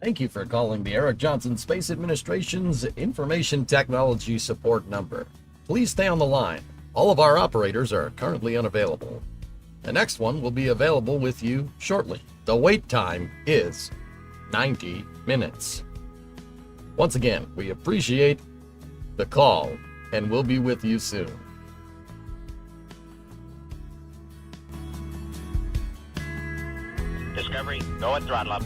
Thank you for calling the Eric Johnson Space Administration's Information Technology Support number. Please stay on the line. All of our operators are currently unavailable. The next one will be available with you shortly. The wait time is 90 minutes. Once again, we appreciate the call and we'll be with you soon. Discovery, go and throttle up.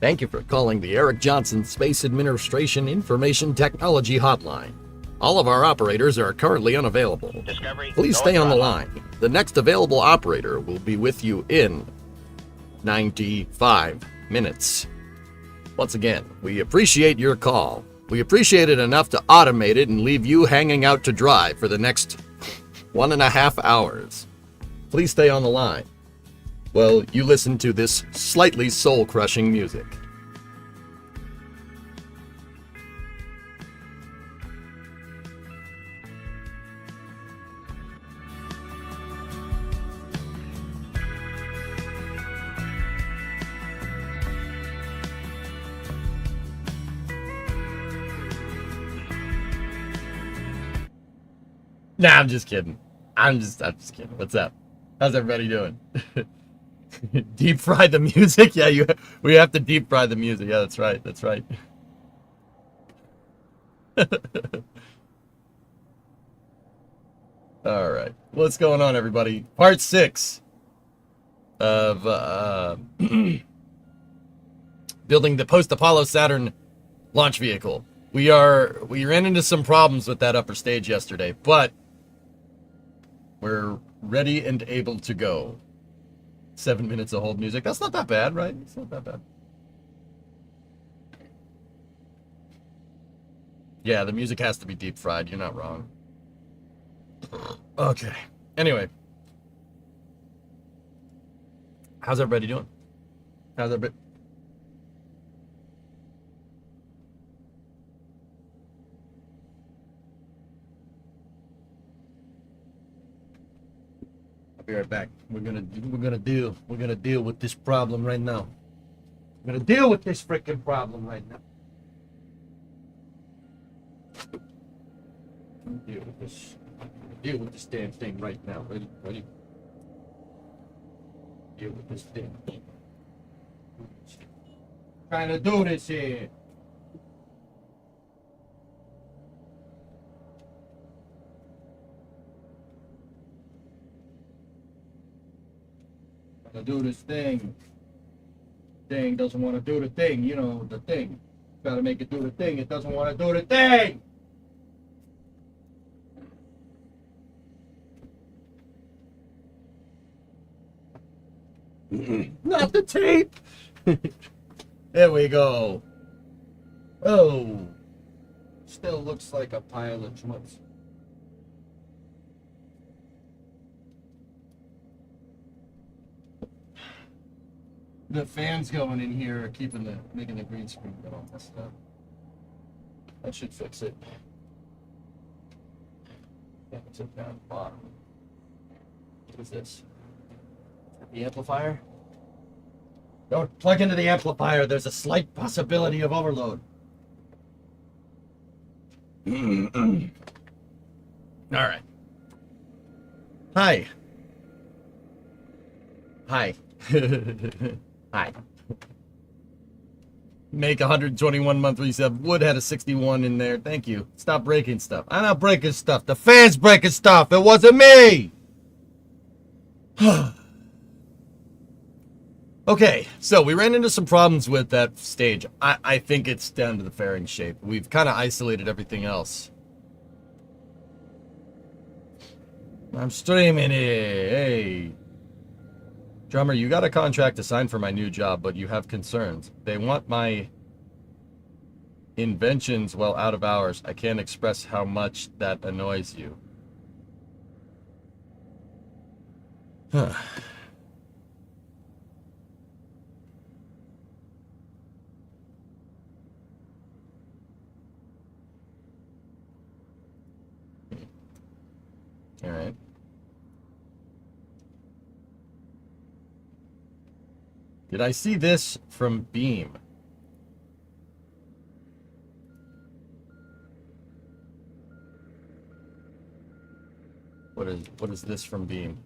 Thank you for calling the Eric Johnson Space Administration Information Technology Hotline. All of our operators are currently unavailable. Discovery, Please go stay and on the throttle up. line. The next available operator will be with you in 95 minutes. Once again, we appreciate your call. We appreciate it enough to automate it and leave you hanging out to dry for the next 1.5 hours. Please stay on the line. Well, you listen to this slightly soul-crushing music. Nah, I'm just kidding. I'm just kidding. What's up? How's everybody doing? Deep fry the music? Yeah, we have to deep fry the music. Yeah, that's right. That's right. All right. What's going on, everybody? Part 6 of building the post-Apollo-Saturn launch vehicle. We ran into some problems with that upper stage yesterday, but we're ready and able to go. 7 minutes of hold music. That's not that bad, right? It's not that bad. Yeah, the music has to be deep fried. You're not wrong. Okay. Anyway. How's everybody doing? How's everybody? I'll be right back. We're gonna deal with this problem right now. We're gonna deal with this freaking problem right now. Deal with this damn thing right now. Ready? Deal with this thing. Trying to do this here. Trying to do this thing. Thing doesn't want to do the thing. You know, the thing. Gotta make it do the thing. It doesn't want to do the thing. Not the tape. There we go. Oh, still looks like a pile of schmutz. The fans going in here are making the green screen get all messed up. That should fix it. Yeah, it's down at the bottom. What is this? The amplifier? Don't plug into the amplifier. There's a slight possibility of overload. All right. Hi. Hi. Hi. Make 121 monthly sub. Wood had a 61 in there. Thank you. Stop breaking stuff. I'm not breaking stuff. The fans breaking stuff. It wasn't me. Okay, so we ran into some problems with that stage. I think it's down to the fairing shape. We've kind of isolated everything else. I'm streaming it. Hey. Drummer, you got a contract to sign for my new job, but you have concerns. They want my inventions while out of hours. I can't express how much that annoys you. Huh. All right. Did I see this from Beam? What is this from Beam?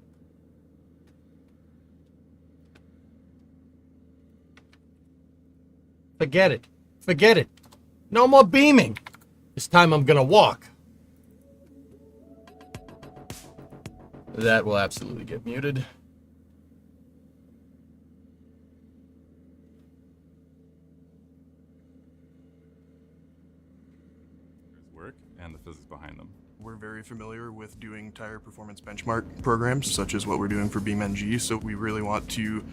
Forget it. Forget it. No more beaming. This time I'm gonna walk. That will absolutely get muted. Work and the physics behind them. We're very familiar with doing tire performance benchmark programs, such as what we're doing for BeamNG, so we really want to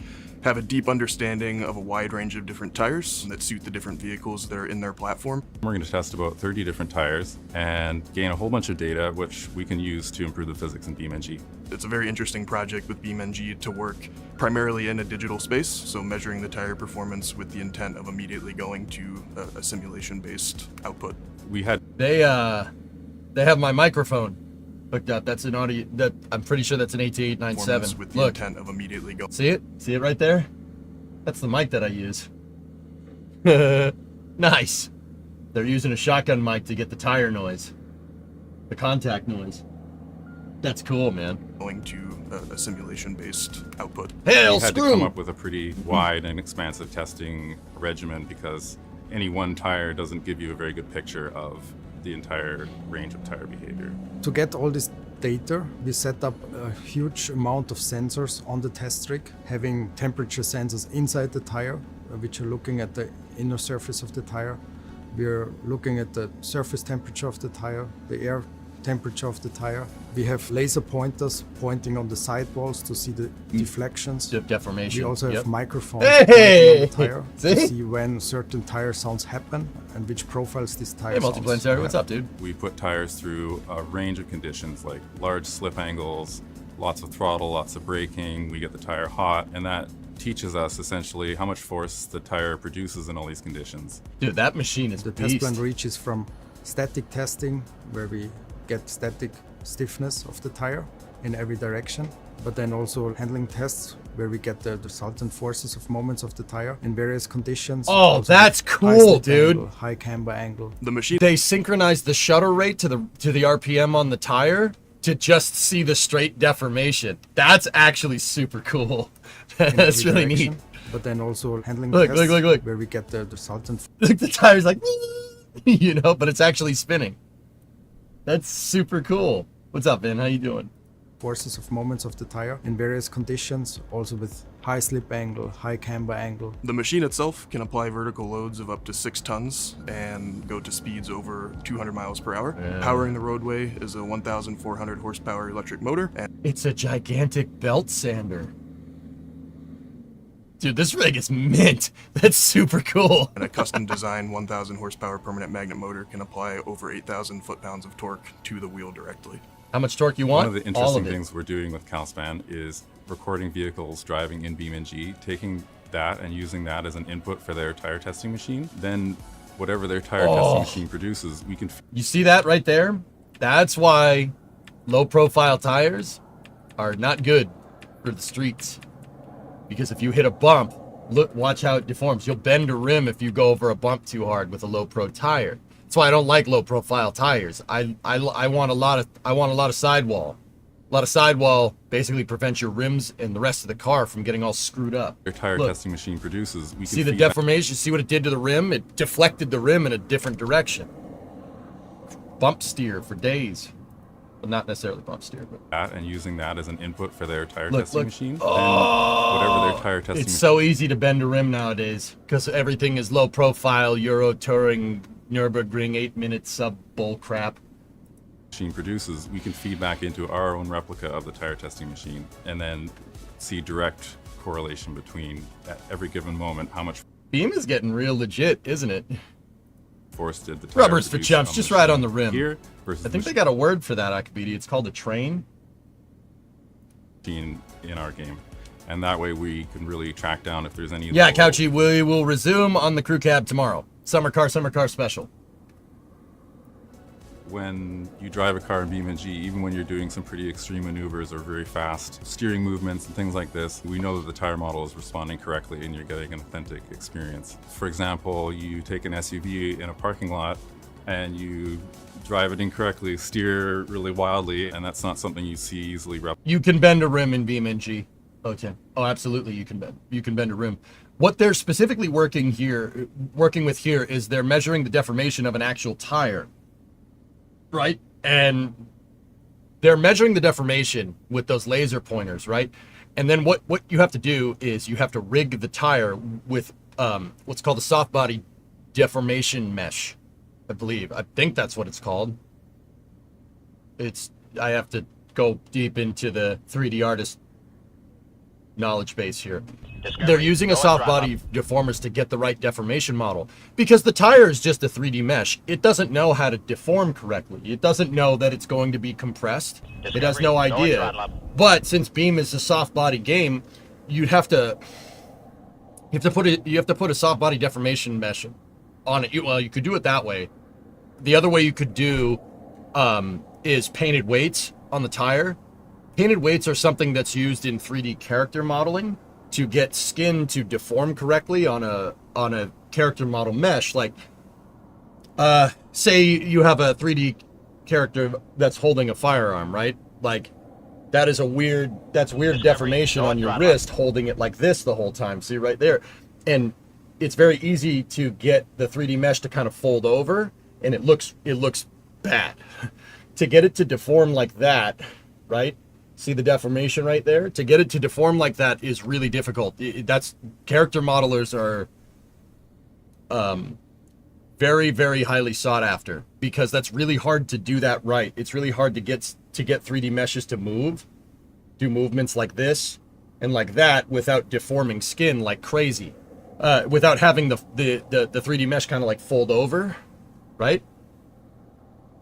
have a deep understanding of a wide range of different tires that suit the different vehicles that are in their platform. We're going to test about 30 different tires and gain a whole bunch of data which we can use to improve the physics in BeamNG. It's a very interesting project with BeamNG to work primarily in a digital space, so measuring the tire performance with the intent of immediately going to a simulation-based output. We had They have my microphone hooked up. That's an audio. That I'm pretty sure that's an 8897. With the Look, intent of immediately going. see it? See it right there? That's the mic that I use. Nice. They're using a shotgun mic to get the tire noise, the contact noise. That's cool, man. Going to a simulation-based output. Hell, we had to screw come 'em. up with a pretty wide and expansive testing regimen because any one tire doesn't give you a very good picture of the entire range of tire behavior. To get all these data. We set up a huge amount of sensors on the test rig, having temperature sensors inside the tire, which are looking at the inner surface of the tire. We're looking at the surface temperature of the tire, the air temperature of the tire. We have laser pointers pointing on the sidewalls to see the deflections. Deformation. We also have Yep. microphones Hey! pointing on the tire See? to see when certain tire sounds happen and which profiles this tire Hey, sounds Multiplanetary, what's have. up, dude? We put tires through a range of conditions like large slip angles, lots of throttle, lots of braking. We get the tire hot, and that teaches us essentially how much force the tire produces in all these conditions. Dude, that machine is The beast. test plan reaches from static testing, where we get static stiffness of the tire in every direction, but then also handling tests, where we get the resultant forces of moments of the tire in various conditions. Oh, Also that's high cool, slip dude. angle, high camber angle. The machine They synchronize the shutter rate to the RPM on the tire to just see the straight deformation. That's actually super cool. in That's every really direction, neat. But then also handling Look, tests, look. where we get the resultant Look, the tire's like, you know, but it's actually spinning. That's super cool. What's up, man? How you doing? forces of moments of the tire in various conditions, also with high slip angle, high camber angle. The machine itself can apply vertical loads of up to 6 tons and go to speeds over 200 miles per hour. Yeah. Powering the roadway is a 1,400 horsepower electric motor, and It's a gigantic belt sander. Dude, this rig is mint. That's super cool. a custom designed 1,000 horsepower permanent magnet motor can apply over 8,000 foot-pounds of torque to the wheel directly. How much torque you want? One of the All interesting of it. things we're doing with CalSpan is recording vehicles driving in BeamNG, taking that and using that as an input for their tire testing machine. Then whatever their tire testing machine produces, we can You see that right there? That's why low profile tires are not good for the streets. Because if you hit a bump, look, watch how it deforms. You'll bend a rim if you go over a bump too hard with a low pro tire. That's why I don't like low profile tires. I want a lot of sidewall. A lot of sidewall basically prevents your rims and the rest of the car from getting all screwed up. their tire Look. testing machine produces, we See can the feed back deformation? See what it did to the rim? It deflected the rim in a different direction. Bump steer for days. Well, not necessarily bump steer, but that and using that as an input for their tire Look, testing look. machine. Then whatever their tire testing it's so easy to bend a rim nowadays because everything is low profile, Euro touring, Nürburgring, 8-minute sub bull crap. machine produces, we can feed back into our own replica of the tire testing machine and then see direct correlation between at every given moment how much Beam is getting real legit, isn't it? force did the tire Rubbers for produce chumps, on just the right on machine the rim. here versus I think the they got a word for that, Akabidi. It's called a train. machine in our game. And that way we can really track down if there's any Yeah, little- Couchy, we will resume on the crew cab tomorrow. Summer car special. When you drive a car in BeamNG, even when you're doing some pretty extreme maneuvers or very fast steering movements and things like this, we know that the tire model is responding correctly and you're getting an authentic experience. For example, you take an SUV in a parking lot and you drive it incorrectly, steer really wildly, and that's not something you see easily You can bend a rim in BeamNG. Oh, Tim. Oh, absolutely. You can bend a rim. What they're specifically working with here is they're measuring the deformation of an actual tire, right? And they're measuring the deformation with those laser pointers, right? And then what you have to do is you have to rig the tire with what's called a soft body deformation mesh, I believe. I think that's what it's called. I have to go deep into the 3D artist knowledge base here. They're using a soft body deformers to get the right deformation model because the tire is just a 3D mesh. It doesn't know how to deform correctly. It doesn't know that it's going to be compressed. It has no idea. But since Beam is a soft body game, you have to put a soft body deformation mesh on it. Well, you could do it that way. The other way you could do is painted weights on the tire. Painted weights are something that's used in 3D character modeling to get skin to deform correctly on a character model mesh. Like, say you have a 3D character that's holding a firearm, right? Like, that's weird deformation on your wrist, holding it like this the whole time. See right there, and it's very easy to get the 3D mesh to kind of fold over, and it looks bad. to get it to deform like that, right? See the deformation right there? To get it to deform like that is really difficult. That's character modelers are very, very highly sought after, because that's really hard to do that right. It's really hard to get 3D meshes to do movements like this and like that without deforming skin like crazy, without having the 3D mesh kind of like fold over, right?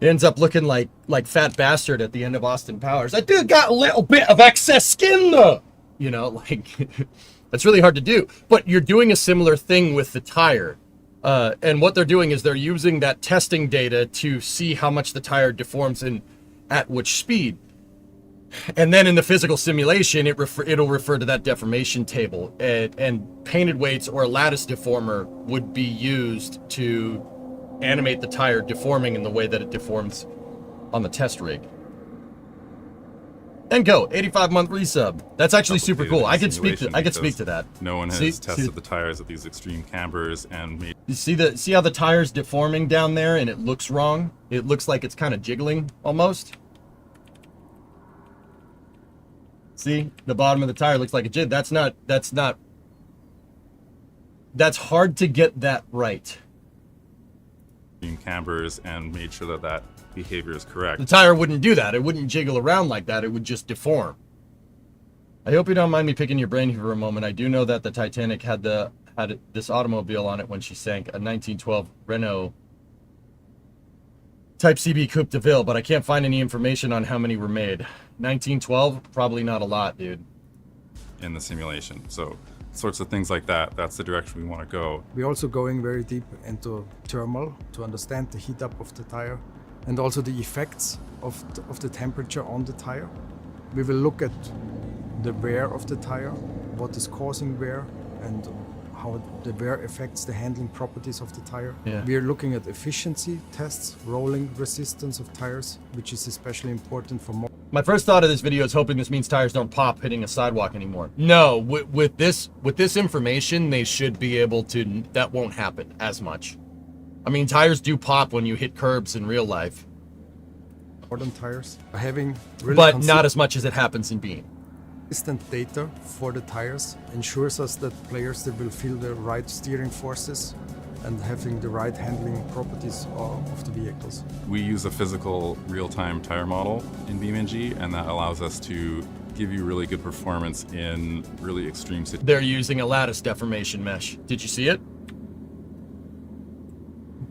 It ends up looking like Fat Bastard at the end of Austin Powers. That dude got a little bit of excess skin though. You know, like that's really hard to do. But you're doing a similar thing with the tire. And what they're doing is they're using that testing data to see how much the tire deforms and at which speed. And then in the physical simulation, it'll refer to that deformation table. And painted weights or a lattice deformer would be used to animate the tire deforming in the way that it deforms on the test rig. And go 85-month resub. That's actually super cool. I could speak to that. No one has tested the tires at these extreme cambers and made. You see how the tire's deforming down there and it looks wrong? It looks like it's kind of jiggling almost. See, the bottom of the tire looks like a jig. That's hard to get that right. Cambers and made sure that behavior is correct. The tire wouldn't do that. It wouldn't jiggle around like that. It would just deform. I hope you don't mind me picking your brain for a moment. I do know that the Titanic had this automobile on it when she sank, a 1912 Renault Type CB Coupe de Ville, but I can't find any information on how many were made. 1912, probably not a lot, dude. In the simulation. So sorts of things like that, that's the direction we want to go. We're also going very deep into thermal to understand the heat up of the tire and also the effects of the temperature on the tire. We will look at the wear of the tire, what is causing wear, and how the wear affects the handling properties of the tire. Yeah. We are looking at efficiency tests, rolling resistance of tires, which is especially important for more. My first thought of this video is hoping this means tires don't pop hitting a sidewalk anymore. No, with this information, they should be able to, that won't happen as much. I mean, tires do pop when you hit curbs in real life. Modern tires are having really but not as much as it happens in Beam. Consistent data for the tires ensures us that players that will feel the right steering forces and having the right handling properties of the vehicles. We use a physical real-time tire model in BeamNG, and that allows us to give you really good performance in really extreme situations. They're using a lattice deformation mesh. Did you see it?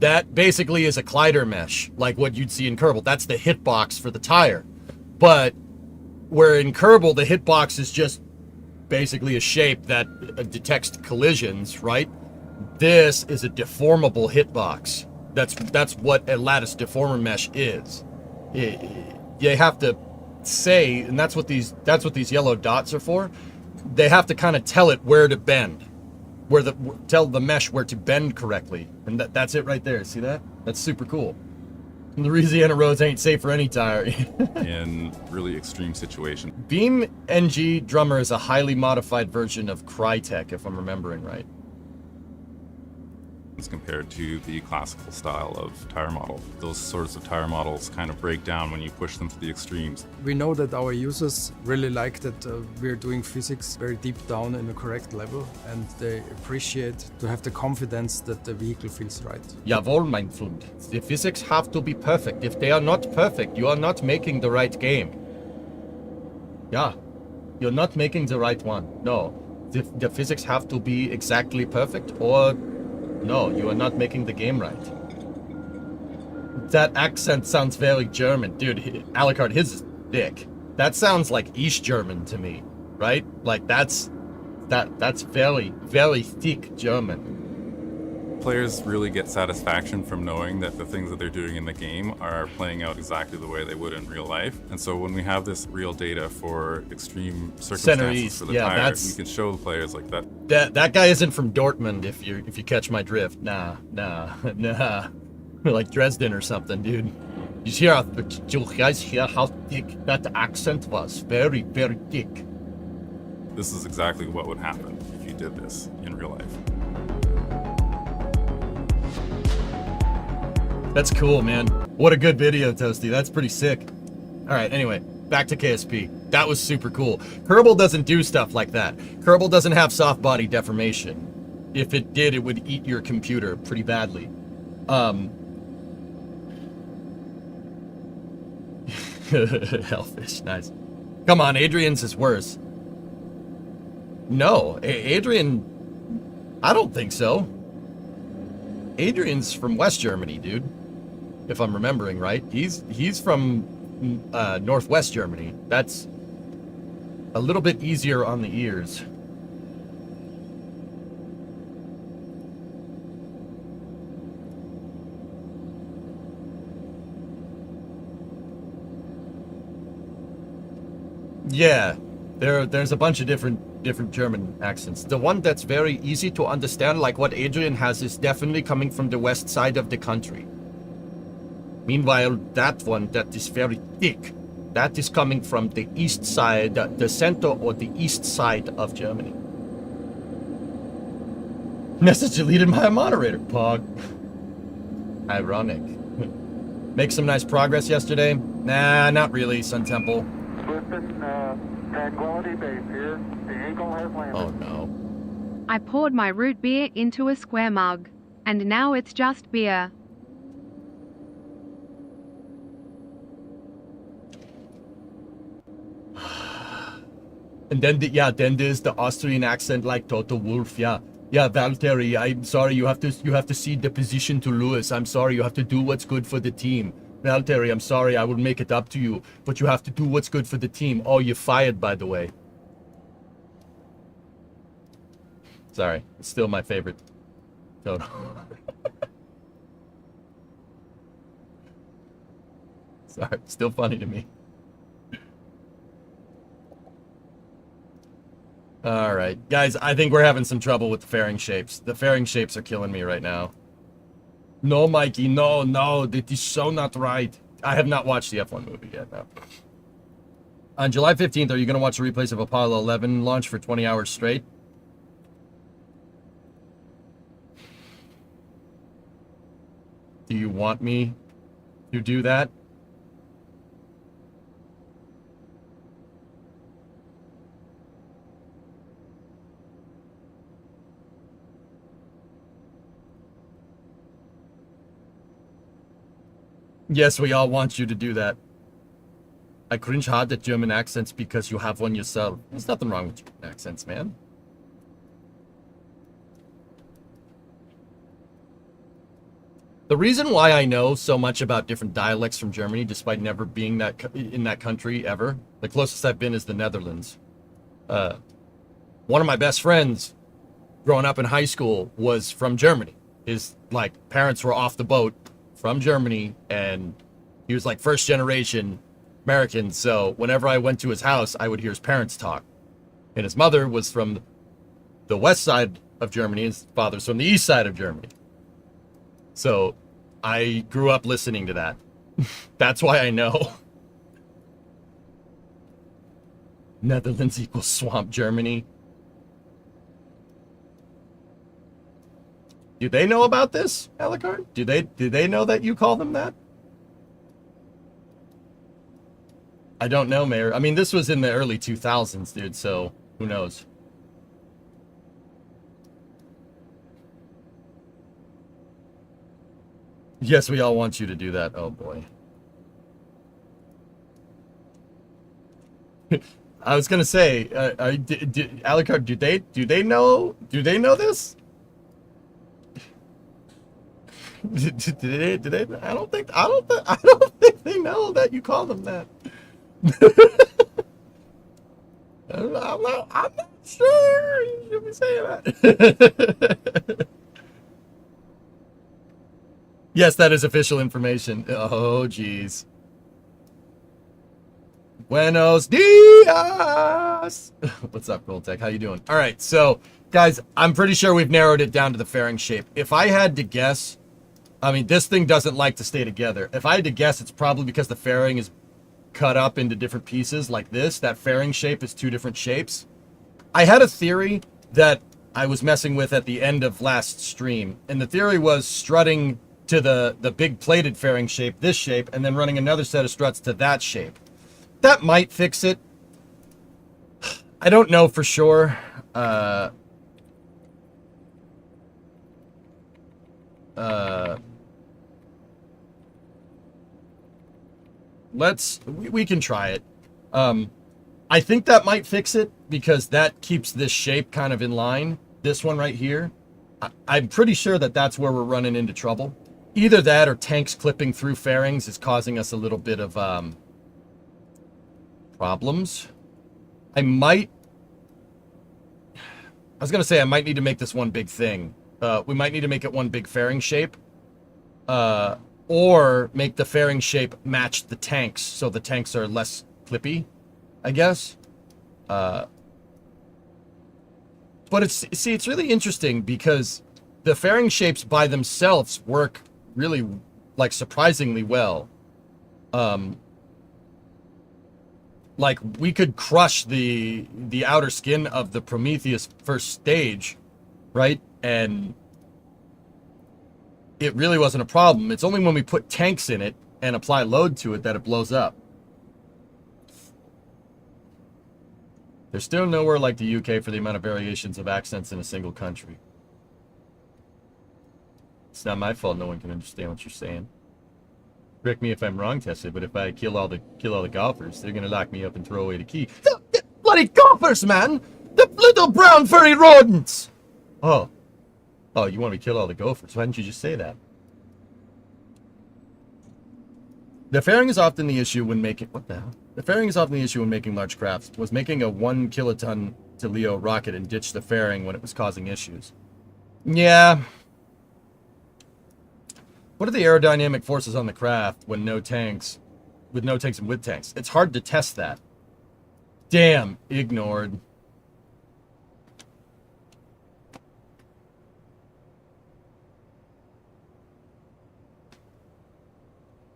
That basically is a collider mesh, like what you'd see in Kerbal. That's the hitbox for the tire. But where in Kerbal, the hitbox is just basically a shape that detects collisions, right? This is a deformable hitbox. That's what a lattice deformer mesh is. You have to say, and that's what these yellow dots are for. They have to kind of tell it where to bend, tell the mesh where to bend correctly, and that's it right there. See that? That's super cool. And Louisiana roads ain't safe for any tire. In really extreme situations. BeamNG Drummer is a highly modified version of Crytek, if I'm remembering right. Compared to the classical style of tire model. Those sorts of tire models kind of break down when you push them to the extremes. We know that our users really like that we're doing physics very deep down in the correct level, and they appreciate to have the confidence that the vehicle feels right. Jawohl, mein Freund. The physics have to be perfect. If they are not perfect, you are not making the right game. Yeah, you're not making the right one. No, the physics have to be exactly perfect, or no, you are not making the game right. That accent sounds very German. Dude, Alucard, his is thick. That sounds like East German to me, right? Like that's very, very thick German. Players really get satisfaction from knowing that the things that they're doing in the game are playing out exactly the way they would in real life. And so when we have this real data for extreme circumstances for the tire, we can show the players like that. That guy isn't from Dortmund, if you catch my drift. Nah. Like Dresden or something, dude. You guys hear how thick that accent was? Very, very thick. This is exactly what would happen if you did this in real life. That's cool, man. What a good video, Toasty. That's pretty sick. All right, anyway, back to KSP. That was super cool. Kerbal doesn't do stuff like that. Kerbal doesn't have soft body deformation. If it did, it would eat your computer pretty badly. Hellfish, nice. Come on, Adrian's is worse. No, Adrian, I don't think so. Adrian's from West Germany, dude. If I'm remembering right. He's from Northwest Germany. That's a little bit easier on the ears. Yeah, there's a bunch of different German accents. The one that's very easy to understand, like what Adrian has, is definitely coming from the west side of the country. Meanwhile, that one that is very thick, that is coming from the east side, the center or the east side of Germany. Message deleted by a moderator, Pog. Ironic. Make some nice progress yesterday? Nah, not really, Sun Temple. Tranquility Base here. The Eagle has landed. Oh no. I poured my root beer into a square mug, and now it's just beer. And then, then there's the Austrian accent like Toto Wolff. Yeah, Valtteri, I'm sorry, you have to cede the position to Lewis. I'm sorry, you have to do what's good for the team. Valtteri, I'm sorry, I will make it up to you, but you have to do what's good for the team. Oh, you're fired, by the way. Sorry, it's still my favorite Toto. Sorry, still funny to me. All right, guys, I think we're having some trouble with the fairing shapes. The fairing shapes are killing me right now. No, Mikey, no, that is so not right. I have not watched the F1 movie yet, no. On July 15th, are you going to watch the replays of Apollo 11 launch for 20 hours straight? Do you want me to do that? Yes, we all want you to do that. I cringe hard at German accents because you have one yourself. There's nothing wrong with German accents, man. The reason why I know so much about different dialects from Germany, despite never being in that country ever, the closest I've been is the Netherlands. One of my best friends growing up in high school was from Germany. His parents were off the boat from Germany, and he was first generation American, so whenever I went to his house, I would hear his parents talk. And his mother was from the west side of Germany, his father's from the east side of Germany. So I grew up listening to that. That's why I know. Netherlands equals swamp Germany. Do they know about this, Alucard? Do they know that you call them that? I don't know, Mayor. I mean, this was in the early 2000s, dude, so who knows? Yes, we all want you to do that. Oh, boy. I was gonna say, Alucard, do they know this? Did they? I don't think they know that you call them that. I'm not sure you should be saying that. Yes, that is official information. Oh, jeez. Buenos dias. What's up, Goldtech? How you doing? All right, so guys, I'm pretty sure we've narrowed it down to the fairing shape. If I had to guess, I mean, this thing doesn't like to stay together. If I had to guess, it's probably because the fairing is cut up into different pieces like this. That fairing shape is two different shapes. I had a theory that I was messing with at the end of last stream, and the theory was strutting to the big plated fairing shape, this shape, and then running another set of struts to that shape. That might fix it. I don't know for sure. We can try it. I think that might fix it because that keeps this shape kind of in line. This one right here. I'm pretty sure that that's where we're running into trouble. Either that or tanks clipping through fairings is causing us a little bit of problems. I was going to say I might need to make this one big thing. We might need to make it one big fairing shape. Or make the fairing shape match the tanks so the tanks are less clippy, I guess. But it's really interesting because the fairing shapes by themselves work really, like, surprisingly well. Like, we could crush the outer skin of the Prometheus first stage, right? And it really wasn't a problem. It's only when we put tanks in it and apply load to it that it blows up. There's still nowhere like the UK for the amount of variations of accents in a single country. It's not my fault no one can understand what you're saying. Correct me if I'm wrong, Tesla, but if I kill all the golfers, they're gonna lock me up and throw away the key. The bloody golfers, man! The little brown furry rodents! Oh, you want me to kill all the gophers? Why didn't you just say that? The fairing is often the issue when making... What the hell? The fairing is often the issue when making large crafts. Was making a 1 kiloton to Leo rocket and ditch the fairing when it was causing issues. Yeah. What are the aerodynamic forces on the craft when no tanks... With no tanks and with tanks? It's hard to test that. Damn. Ignored.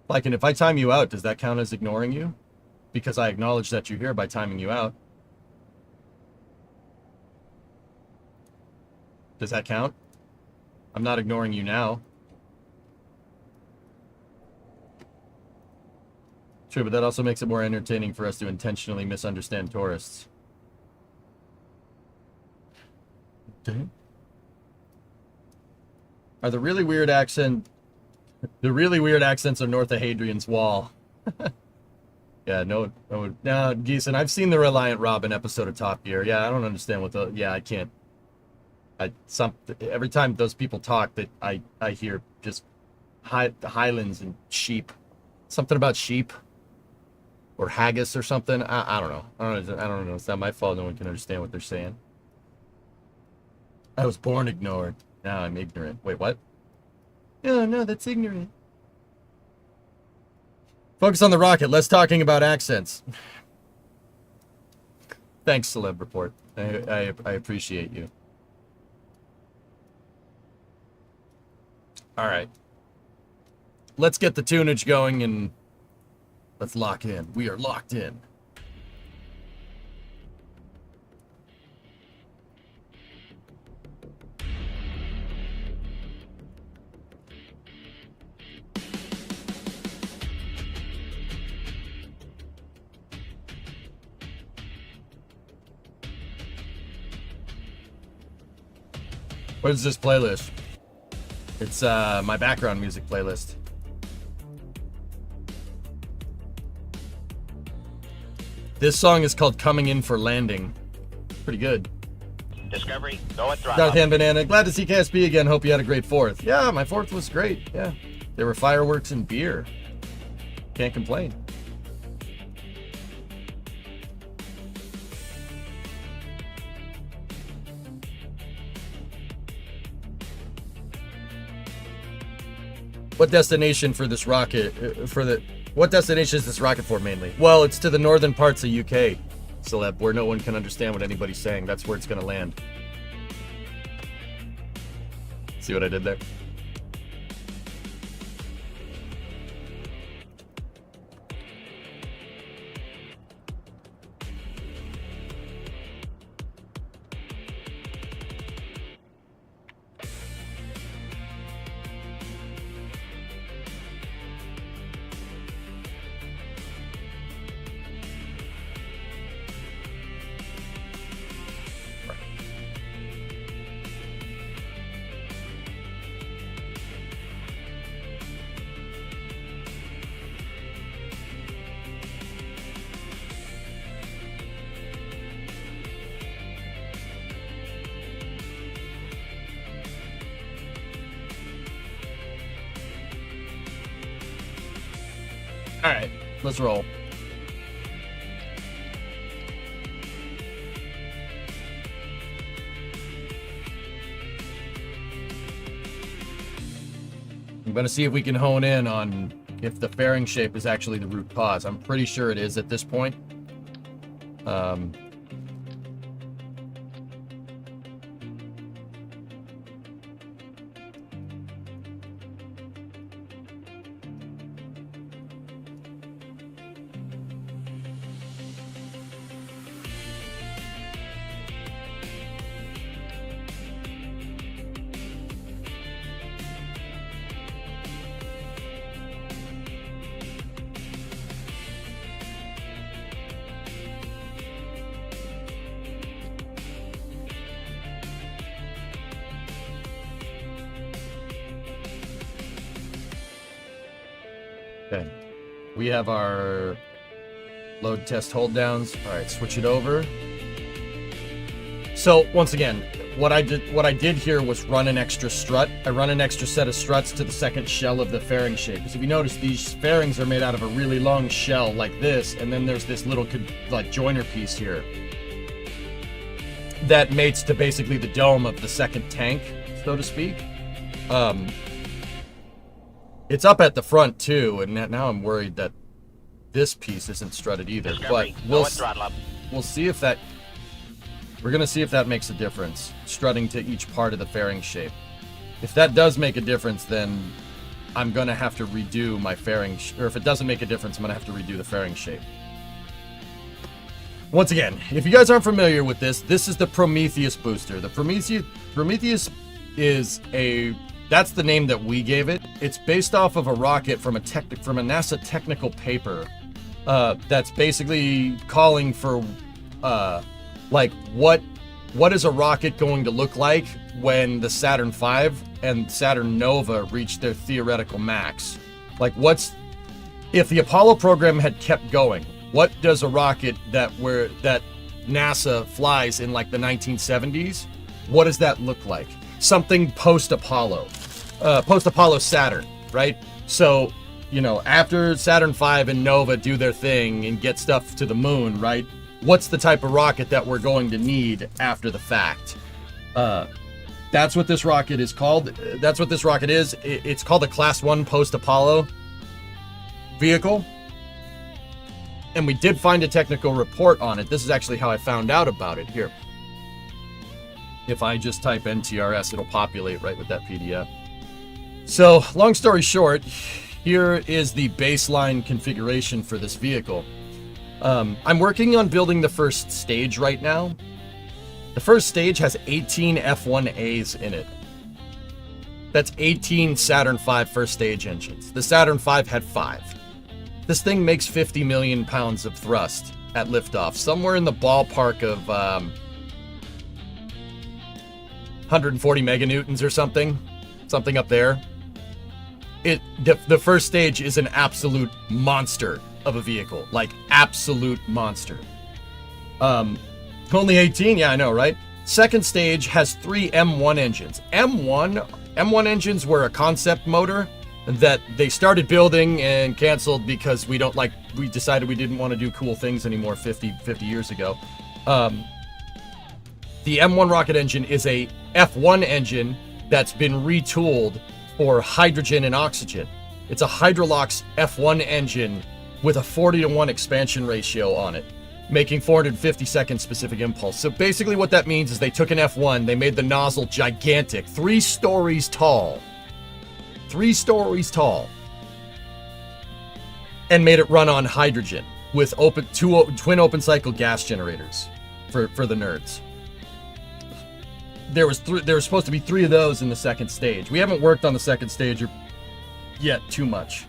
Like, and if I time you out, does that count as ignoring you? Because I acknowledge that you're here by timing you out. Does that count? I'm not ignoring you now. True, but that also makes it more entertaining for us to intentionally misunderstand tourists. Okay. Are the really weird accents are north of Hadrian's Wall? Yeah, no, Geeson, I've seen the Reliant Robin episode of Top Gear. Yeah, I don't understand what the... Yeah, I can't... every time those people talk, that I hear just the Highlands and sheep. Something about sheep. Or haggis or something. I don't know. I don't know. It's not my fault no one can understand what they're saying. I was born ignored. Now I'm ignorant. Wait, what? No, that's ignorant. Focus on the rocket. Less talking about accents. Thanks, Celeb Report. I appreciate you. All right. Let's get the tunage going and let's lock in. We are locked in. What is this playlist? It's my background music playlist. This song is called Coming In for Landing. Pretty good. Discovery, go at Darth throttle. Hand Banana, glad to see KSP again. Hope you had a great 4th. Yeah, my 4th was great. Yeah. There were fireworks and beer. Can't complain. What destination for this rocket? What destination is this rocket for mainly? Well, it's to the northern parts of UK, Celeb, where no one can understand what anybody's saying. That's where it's going to land. See what I did there? All right, let's roll. I'm going to see if we can hone in on if the fairing shape is actually the root cause. I'm pretty sure it is at this point. Okay, we have our load test hold downs. All right, switch it over. So once again, what I did here was run an extra strut. I run an extra set of struts to the second shell of the fairing shape. Because if you notice, these fairings are made out of a really long shell like this, and then there's this little like joiner piece here that mates to basically the dome of the second tank, so to speak. It's up at the front too, and now I'm worried that this piece isn't strutted either. Discovery, But go at throttle up. we'll see if that. We're gonna see if that makes a difference. Strutting to each part of the fairing shape. If that does make a difference, then I'm gonna have to redo my fairing. Or if it doesn't make a difference, I'm gonna have to redo the fairing shape. Once again, if you guys aren't familiar with this, this is the Prometheus booster. The Prometheus is a. That's the name that we gave it. It's based off of a rocket from a NASA technical paper that's basically calling for like what is a rocket going to look like when the Saturn V and Saturn Nova reach their theoretical max. Like if the Apollo program had kept going, what does a rocket that NASA flies in like the 1970s, what does that look like? Something post-Apollo, Apollo-Saturn, right? So, you know, after Saturn V and Nova do their thing and get stuff to the moon, right? What's the type of rocket that we're going to need after the fact? That's what this rocket is called. That's what this rocket is. It's called a Class 1 post-Apollo vehicle. And we did find a technical report on it. This is actually how I found out about it. Here. If I just type NTRS, it'll populate right with that PDF. So, long story short, here is the baseline configuration for this vehicle. I'm working on building the first stage right now. The first stage has 18 F1As in it. That's 18 Saturn V first stage engines. The Saturn V had 5. This thing makes 50 million pounds of thrust at liftoff, somewhere in the ballpark of 140 meganewtons or something up there. The first stage is an absolute monster of a vehicle, like absolute monster. Only 18, yeah, I know, right? Second stage has 3 M1 engines. M1 engines were a concept motor that they started building and canceled because we decided we didn't want to do cool things anymore 50 years ago. The M1 rocket engine is a F1 engine that's been retooled for hydrogen and oxygen. It's a Hydrolox F1 engine with a 40-to-1 expansion ratio on it, making 450-second specific impulse. So basically what that means is they took an F1, they made the nozzle gigantic, 3 stories tall. 3 stories tall. And made it run on hydrogen with twin open cycle gas generators for the nerds. There was supposed to be 3 of those in the second stage. We haven't worked on the second stage yet too much.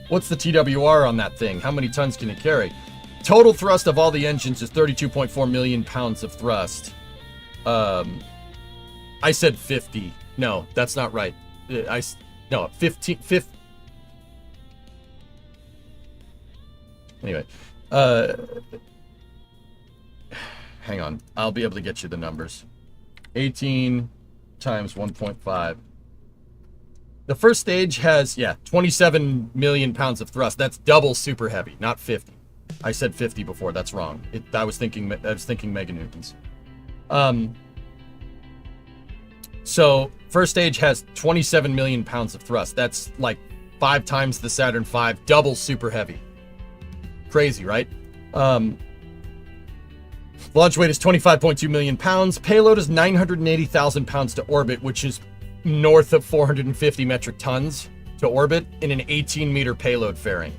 What's the TWR on that thing? How many tons can it carry? Total thrust of all the engines is 32.4 million pounds of thrust. I said 50. No, that's not right. 15. Anyway, hang on. I'll be able to get you the numbers. 18 times 1.5. The first stage has, 27 million pounds of thrust. That's double super heavy, not 50. I said 50 before. That's wrong. I was thinking meganewtons. So first stage has 27 million pounds of thrust. That's like 5 times the Saturn V, double super heavy. Crazy, right? Launch weight is 25.2 million pounds. Payload is 980,000 pounds to orbit, which is north of 450 metric tons to orbit in an 18-meter payload fairing.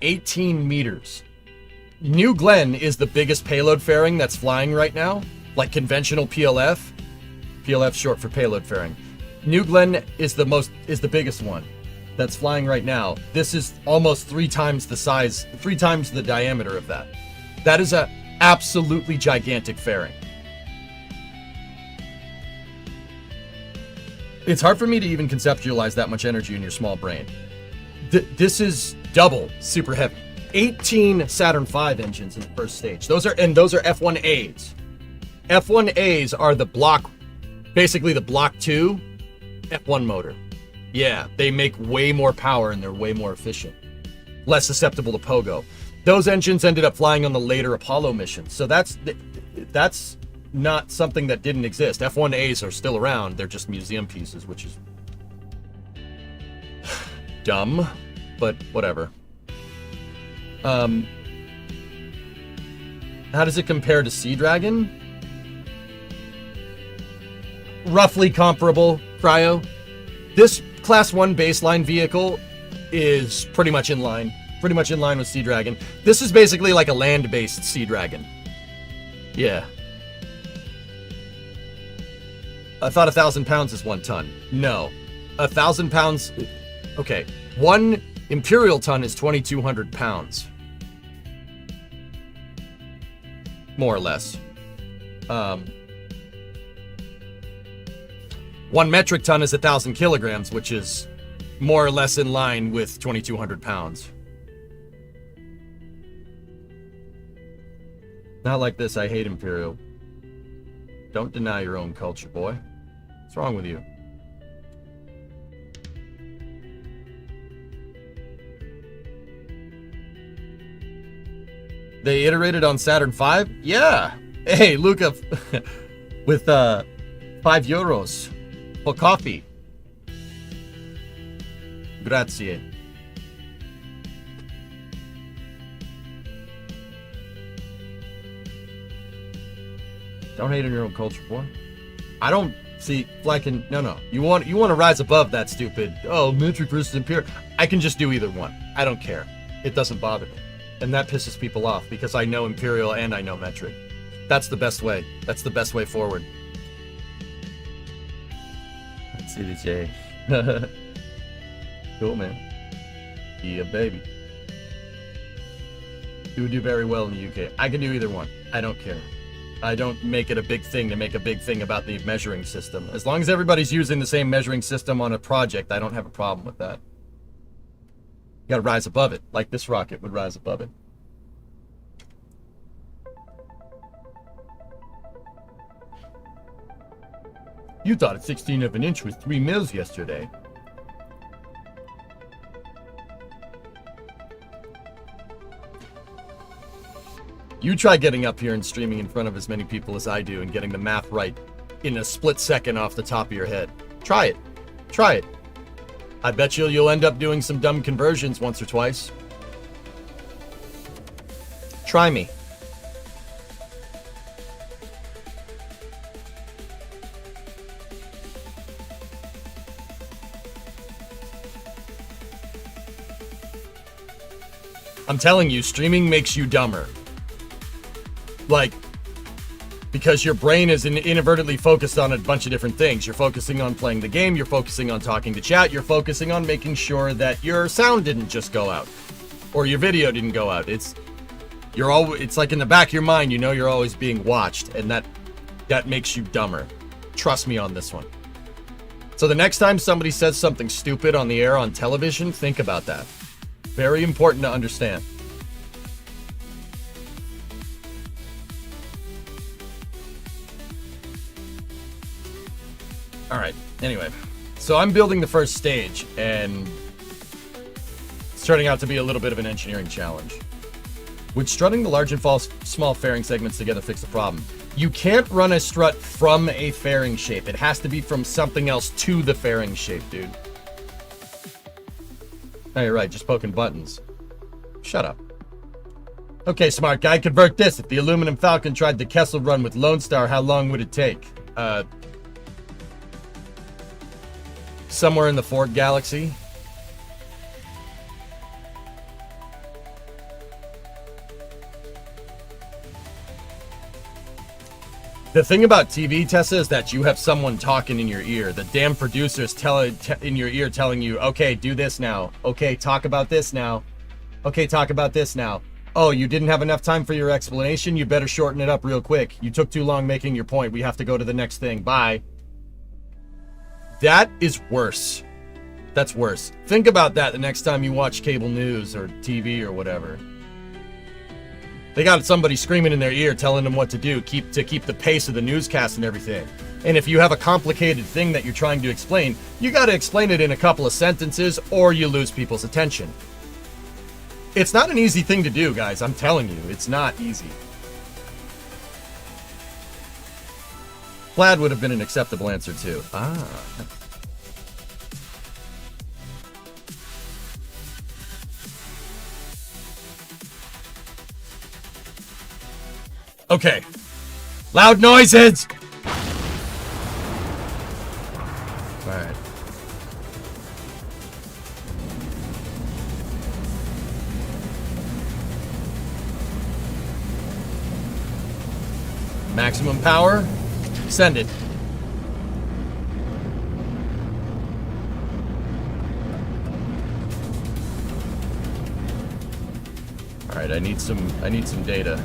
18 meters. New Glenn is the biggest payload fairing that's flying right now, like conventional PLF. PLF short for payload fairing. New Glenn is the biggest one that's flying right now. This is almost 3 times the size, 3 times the diameter of that. That is a absolutely gigantic fairing. It's hard for me to even conceptualize that much energy in your small brain. This is double super heavy. 18 Saturn V engines in the first stage. Those are F1As. F1As are the block, basically the block 2 F1 motor. Yeah, they make way more power and they're way more efficient. Less susceptible to pogo. Those engines ended up flying on the later Apollo missions. So that's not something that didn't exist. F1As are still around. They're just museum pieces, which is dumb, but whatever. How does it compare to Sea Dragon? Roughly comparable, Cryo. This Class 1 baseline vehicle is pretty much in line with Sea Dragon. This is basically like a land-based Sea Dragon. Yeah. I thought 1,000 pounds is 1 ton. No. 1,000 pounds... Okay. 1 Imperial ton is 2,200 pounds. More or less. 1 metric ton is 1,000 kilograms, which is more or less in line with 2,200 pounds. Not like this, I hate Imperial. Don't deny your own culture, boy. What's wrong with you? They iterated on Saturn V? Yeah! Hey, Luca, with €5 for coffee. Grazie. Don't hate on your own culture, boy. I don't see flanking. No. You want to rise above that stupid. Oh, metric versus imperial. I can just do either one. I don't care. It doesn't bother me, and that pisses people off because I know imperial and I know metric. That's the best way. That's the best way forward. Let's see the J. Cool, man. Yeah, baby. You would do very well in the UK. I can do either one. I don't care. I don't make it a big thing to make a big thing about the measuring system. As long as everybody's using the same measuring system on a project, I don't have a problem with that. You gotta rise above it, like this rocket would rise above it. You thought a 16 of an inch was 3 mils yesterday. You try getting up here and streaming in front of as many people as I do and getting the math right in a split second off the top of your head. Try it. Try it. I bet you'll end up doing some dumb conversions once or twice. Try me. I'm telling you, streaming makes you dumber. Like, because your brain is inadvertently focused on a bunch of different things. You're focusing on playing the game, you're focusing on talking to chat, you're focusing on making sure that your sound didn't just go out. Or your video didn't go out. It's like in the back of your mind, you know you're always being watched, and that makes you dumber. Trust me on this one. So the next time somebody says something stupid on the air on television, think about that. Very important to understand. All right. Anyway, So I'm building the first stage, and it's turning out to be a little bit of an engineering challenge. Would strutting the large and small fairing segments together fix the problem? You can't run a strut from a fairing shape. It has to be from something else to the fairing shape, dude. Oh, you're right, just poking buttons. Shut up. Okay, smart guy, convert this. If the aluminum Falcon tried the Kessel run with Lone Star, how long would it take? Somewhere in the Ford Galaxy. The thing about TV, Tessa, is that you have someone talking in your ear. The damn producer's in your ear telling you, okay, do this now. Okay, talk about this now. Okay, talk about this now. Oh, you didn't have enough time for your explanation? You better shorten it up real quick. You took too long making your point. We have to go to the next thing. Bye. That is worse. That's worse. Think about that the next time you watch cable news or TV or whatever. They got somebody screaming in their ear telling them what to do, keep the pace of the newscast and everything. And if you have a complicated thing that you're trying to explain, you got to explain it in a couple of sentences or you lose people's attention. It's not an easy thing to do, guys. I'm telling you, it's not easy. Plaid would have been an acceptable answer too. Ah. Okay. Loud noises! Alright. Maximum power. Send it. Alright, I need some data.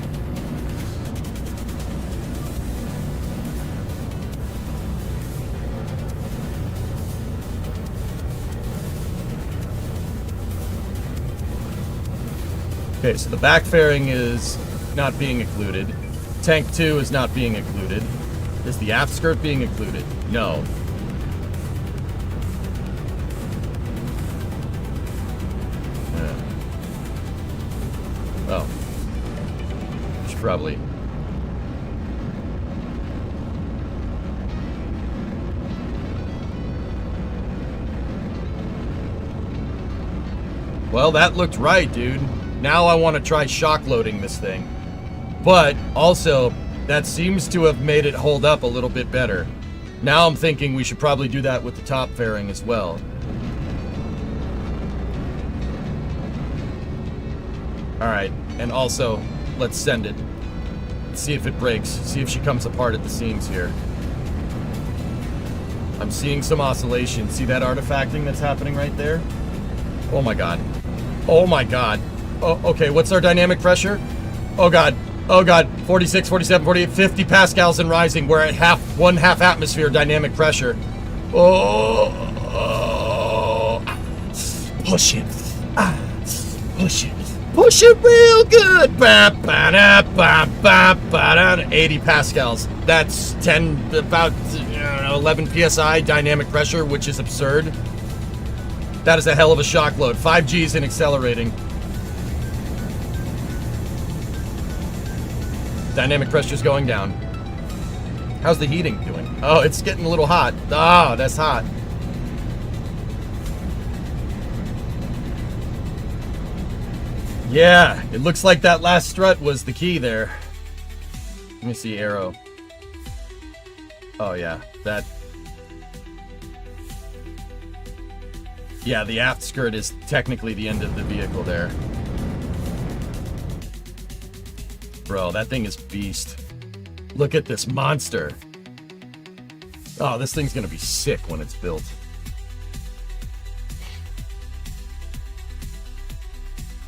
Okay, so the back fairing is not being included. Tank 2 is not being included. Is the aft skirt being included? No. Yeah. Oh. Should probably... Well, that looked right, dude. Now I want to try shock loading this thing. But also, that seems to have made it hold up a little bit better. Now I'm thinking we should probably do that with the top fairing as well. Alright, and also, let's send it. Let's see if it breaks. See if she comes apart at the seams here. I'm seeing some oscillation. See that artifacting that's happening right there? Oh my god. Oh my god. Oh, okay, what's our dynamic pressure? Oh god. Oh god. 46, 47, 48, 50 pascals and rising. We're at one half atmosphere dynamic pressure. Oh. Push it. Push it. Push it real good. 80 pascals. That's 11 psi dynamic pressure, which is absurd. That is a hell of a shock load. 5 Gs and accelerating. Dynamic pressure's going down. How's the heating doing? Oh, it's getting a little hot. Oh, that's hot. Yeah, it looks like that last strut was the key there. Let me see arrow. Oh yeah, that... Yeah, the aft skirt is technically the end of the vehicle there. Bro, that thing is beast. Look at this monster. Oh, this thing's gonna be sick when it's built.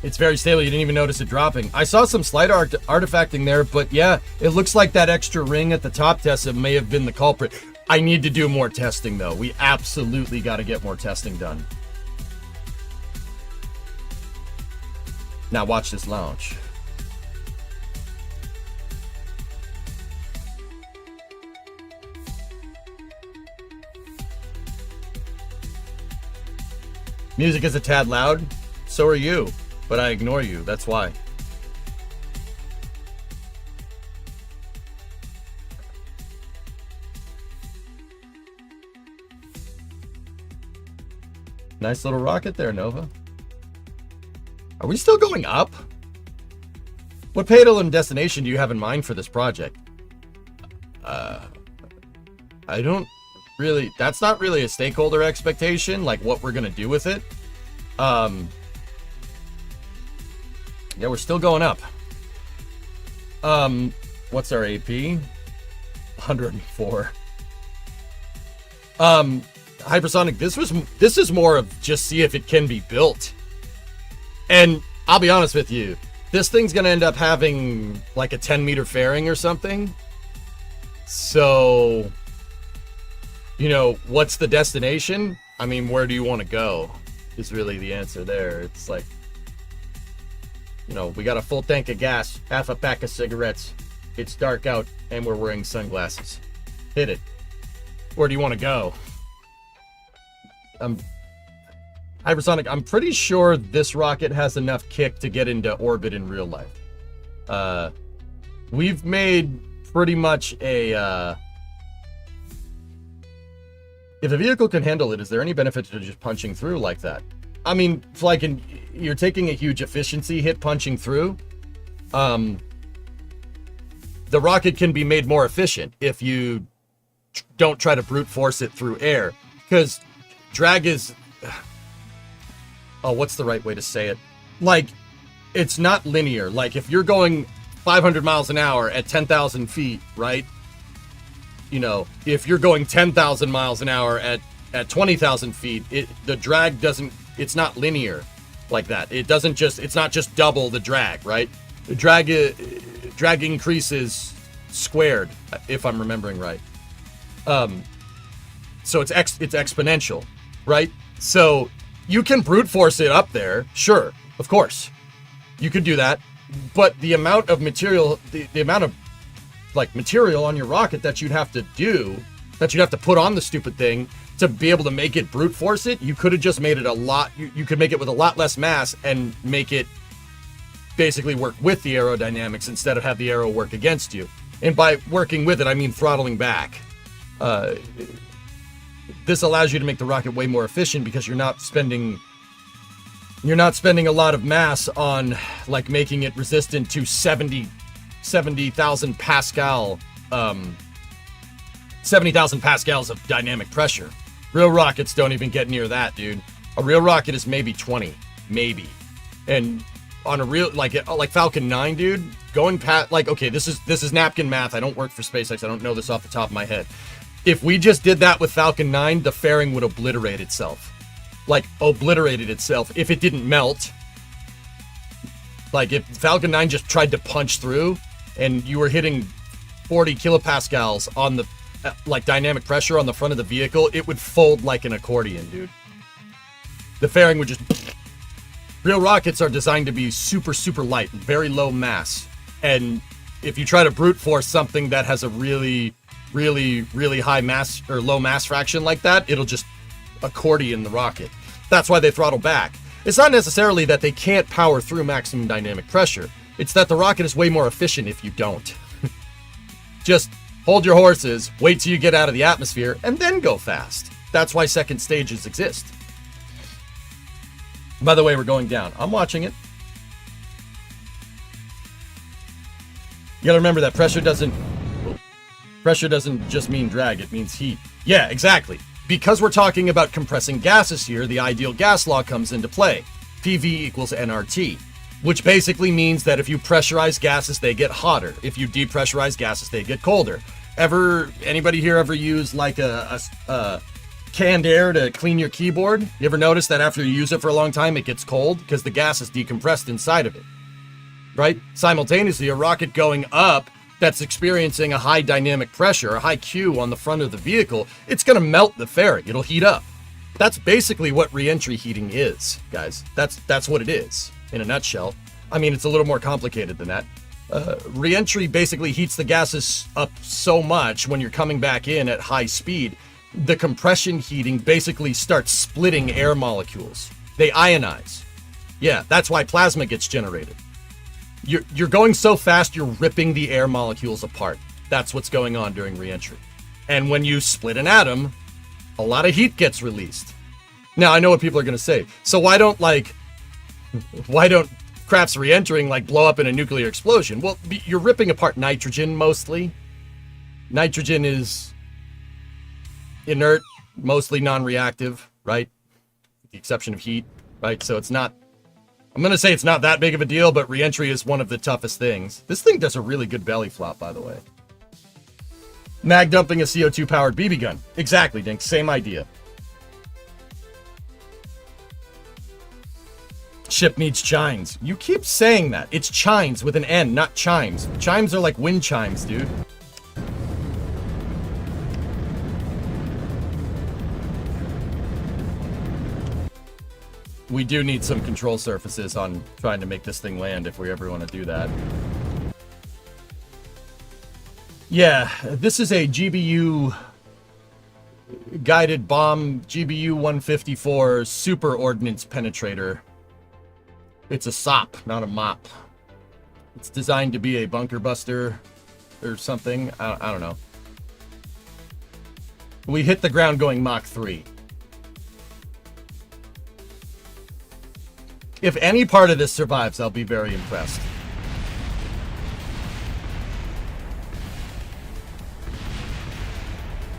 It's very stable. You didn't even notice it dropping. I saw some slight artifacting there, but yeah, it looks like that extra ring at the top, Tessa, may have been the culprit. I need to do more testing, though. We absolutely got to get more testing done. Now watch this launch. Music is a tad loud. So are you. But I ignore you. That's why. Nice little rocket there, Nova. Are we still going up? What payload and destination do you have in mind for this project? I don't really... That's not really a stakeholder expectation, like what we're going to do with it. Yeah, we're still going up. What's our AP? 104. Hypersonic, this is more of just see if it can be built. And I'll be honest with you, this thing's gonna end up having like a 10-meter fairing or something. So, you know, what's the destination? I mean, where do you want to go? Is really the answer there. It's like, you know, we got a full tank of gas, half a pack of cigarettes. It's dark out, and we're wearing sunglasses. Hit it. Where do you want to go? Hypersonic, I'm pretty sure this rocket has enough kick to get into orbit in real life. We've made pretty much a... If a vehicle can handle it, is there any benefit to just punching through like that? I mean, like you're taking a huge efficiency hit punching through. The rocket can be made more efficient if you don't try to brute force it through air. Because drag is... Oh, what's the right way to say it? Like, it's not linear. Like, if you're going 500 miles an hour at 10,000 feet, right? You know, if you're going 10,000 miles an hour at 20,000 feet, the drag doesn't... It's not linear like that. It's not just double the drag, right? The drag increases squared, if I'm remembering right. So it's exponential, right? So you can brute force it up there, sure, of course, you could do that. But the amount of material, the amount of like material on your rocket that you'd have to do, that you'd have to put on the stupid thing to be able to make it brute force it, you could have just made it a lot. You could make it with a lot less mass and make it basically work with the aerodynamics instead of have the aero work against you. And by working with it, I mean throttling back. This allows you to make the rocket way more efficient because you're not spending a lot of mass on like making it resistant to 70,000 Pascal 70,000 pascals of dynamic pressure. Real rockets don't even get near that, dude. A real rocket is maybe 20, maybe. And on a real like Falcon 9, dude, going past like, okay, this is napkin math. I don't work for SpaceX. I don't know this off the top of my head. If we just did that with Falcon 9, the fairing would obliterate itself. Like, obliterated itself if it didn't melt. Like, if Falcon 9 just tried to punch through and you were hitting 40 kilopascals on the, like, dynamic pressure on the front of the vehicle, it would fold like an accordion, dude. The fairing would just... Real rockets are designed to be super, super light, very low mass. And if you try to brute force something that has a really high mass or low mass fraction like that, it'll just accordion the rocket. That's why they throttle back. It's not necessarily that they can't power through maximum dynamic pressure. It's that the rocket is way more efficient if you don't. Just hold your horses, wait till you get out of the atmosphere, and then go fast. That's why second stages exist. By the way, we're going down. I'm watching it. You gotta remember that pressure doesn't just mean drag, it means heat. Yeah, exactly. Because we're talking about compressing gases here, the ideal gas law comes into play. PV equals nRT, which basically means that if you pressurize gases, they get hotter. If you depressurize gases, they get colder. Anybody here ever use like a canned air to clean your keyboard? You ever notice that after you use it for a long time, it gets cold? Because the gas is decompressed inside of it, right? Simultaneously, a rocket going up that's experiencing a high dynamic pressure, a high Q on the front of the vehicle, it's going to melt the fairing. It'll heat up. That's basically what re-entry heating is, guys. That's what it is, in a nutshell. I mean, it's a little more complicated than that. Re-entry basically heats the gases up so much when you're coming back in at high speed. The compression heating basically starts splitting air molecules. They ionize. Yeah, that's why plasma gets generated. You're going so fast, you're ripping the air molecules apart. That's what's going on during reentry. And when you split an atom, a lot of heat gets released. Now, I know what people are going to say. So why don't crafts reentering like blow up in a nuclear explosion? Well, you're ripping apart nitrogen mostly. Nitrogen is inert, mostly non-reactive, right? With the exception of heat, right? So it's not, I'm going to say it's not that big of a deal, but reentry is one of the toughest things. This thing does a really good belly flop, by the way. Mag dumping a CO2 powered BB gun. Exactly, Dink. Same idea. Ship needs chines. You keep saying that. It's chines with an N, not chimes. Chimes are like wind chimes, dude. We do need some control surfaces on trying to make this thing land if we ever want to do that. Yeah, this is a GBU guided bomb GBU 154 super ordnance penetrator. It's a SOP, not a MOP. It's designed to be a bunker buster or something. I don't know. We hit the ground going Mach 3. If any part of this survives, I'll be very impressed.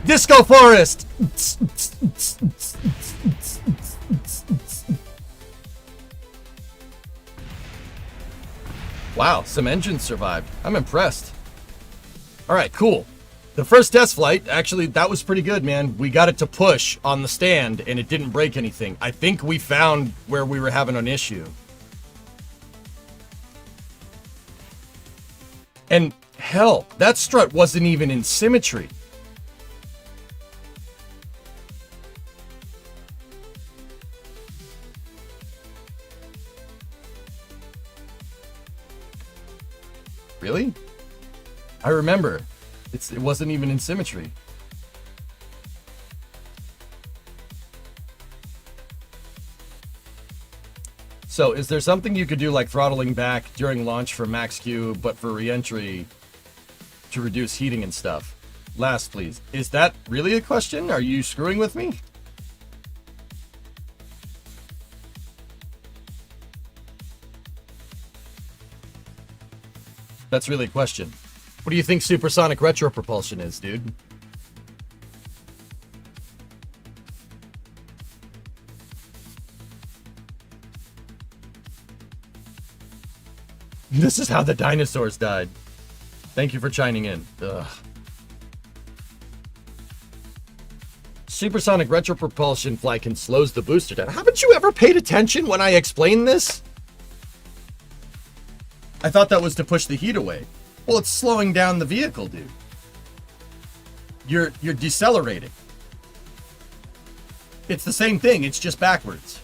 Disco Forest! Wow, some engines survived. I'm impressed. Alright, cool. The first test flight, actually, that was pretty good, man. We got it to push on the stand, and it didn't break anything. I think we found where we were having an issue. And, hell, that strut wasn't even in symmetry. Really? I remember. It wasn't even in symmetry. So, is there something you could do like throttling back during launch for max Q, but for reentry to reduce heating and stuff? Last, please. Is that really a question? Are you screwing with me? That's really a question. What do you think supersonic retropropulsion is, dude? This is how the dinosaurs died. Thank you for chiming in. Ugh. Supersonic retropropulsion fly can slows the booster down. Haven't you ever paid attention when I explained this? I thought that was to push the heat away. Well, it's slowing down the vehicle, dude. You're decelerating. It's the same thing, it's just backwards.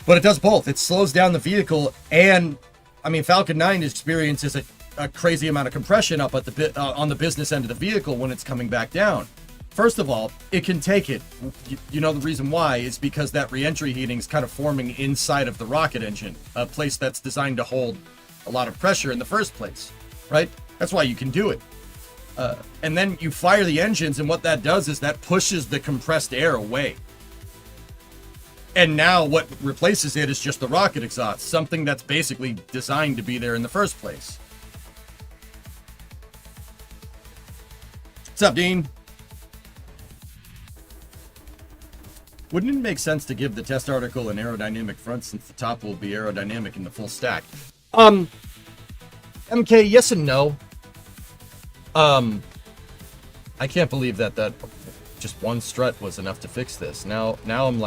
But it does both. It slows down the vehicle, and I mean, Falcon 9 experiences a crazy amount of compression up at the on the business end of the vehicle when it's coming back down. First of all, it can take it. You know the reason why is because that reentry heating is kind of forming inside of the rocket engine, a place that's designed to hold a lot of pressure in the first place, right? That's why you can do it. And then you fire the engines, and what that does is that pushes the compressed air away. And now what replaces it is just the rocket exhaust, something that's basically designed to be there in the first place. What's up, Dean? Wouldn't it make sense to give the test article an aerodynamic front since the top will be aerodynamic in the full stack? MK, yes and no. I can't believe that just one strut was enough to fix this. Now I'm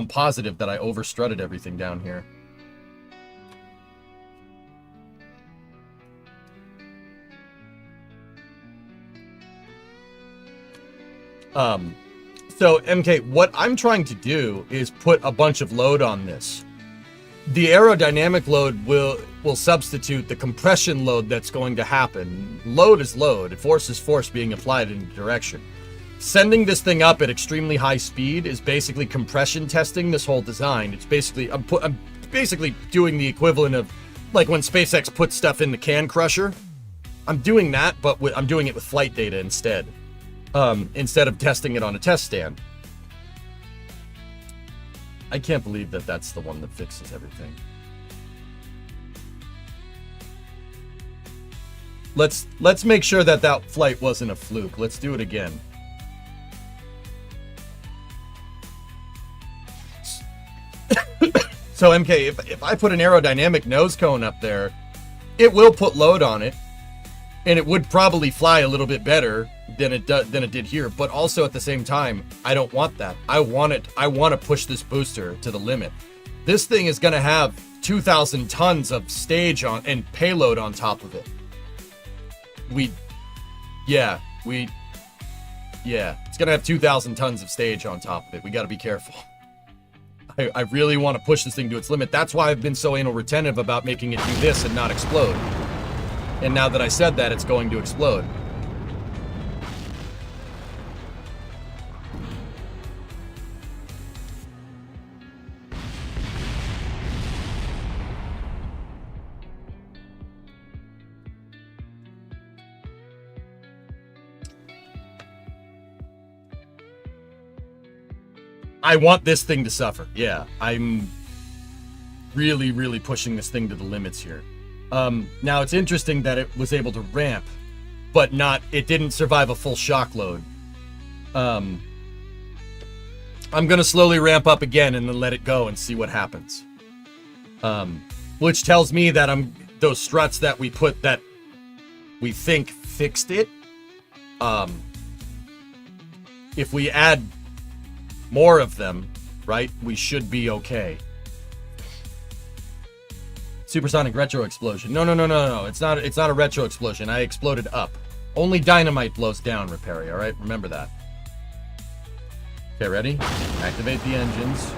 positive that I overstrutted everything down here. So MK, what I'm trying to do is put a bunch of load on this. The aerodynamic load will substitute the compression load that's going to happen. Load is load. Force is force being applied in a direction. sending this thing up at extremely high speed is basically compression testing this whole design. It's basically, I'm basically doing the equivalent of like when SpaceX puts stuff in the can crusher. I'm doing that, but I'm doing it with flight data instead of testing it on a test stand. I can't believe that that's the one that fixes everything. Let's make sure that that flight wasn't a fluke. Let's do it again. So MK, if I put an aerodynamic nose cone up there, it will put load on it, and it would probably fly a little bit better than it did here. But also at the same time, I don't want that. I want to push this booster to the limit. This thing is going to have 2,000 tons of stage on and payload on top of it. Yeah, it's gonna have 2,000 tons of stage on top of it. We got to be careful. I really want to push this thing to its limit. That's why I've been so anal retentive about making it do this and not explode. And now that I said that, it's going to explode. I want this thing to suffer. Yeah, I'm really, really pushing this thing to the limits here. Now, it's interesting that it was able to ramp, but it didn't survive a full shock load. I'm going to slowly ramp up again and then let it go and see what happens. Which tells me that those struts that we put that we think fixed it, if we add more of them, right, we should be okay. Supersonic retro explosion. No. It's not a retro explosion. I exploded up. Only dynamite blows down, Repari, all right? Remember that. Okay, ready? Activate the engines.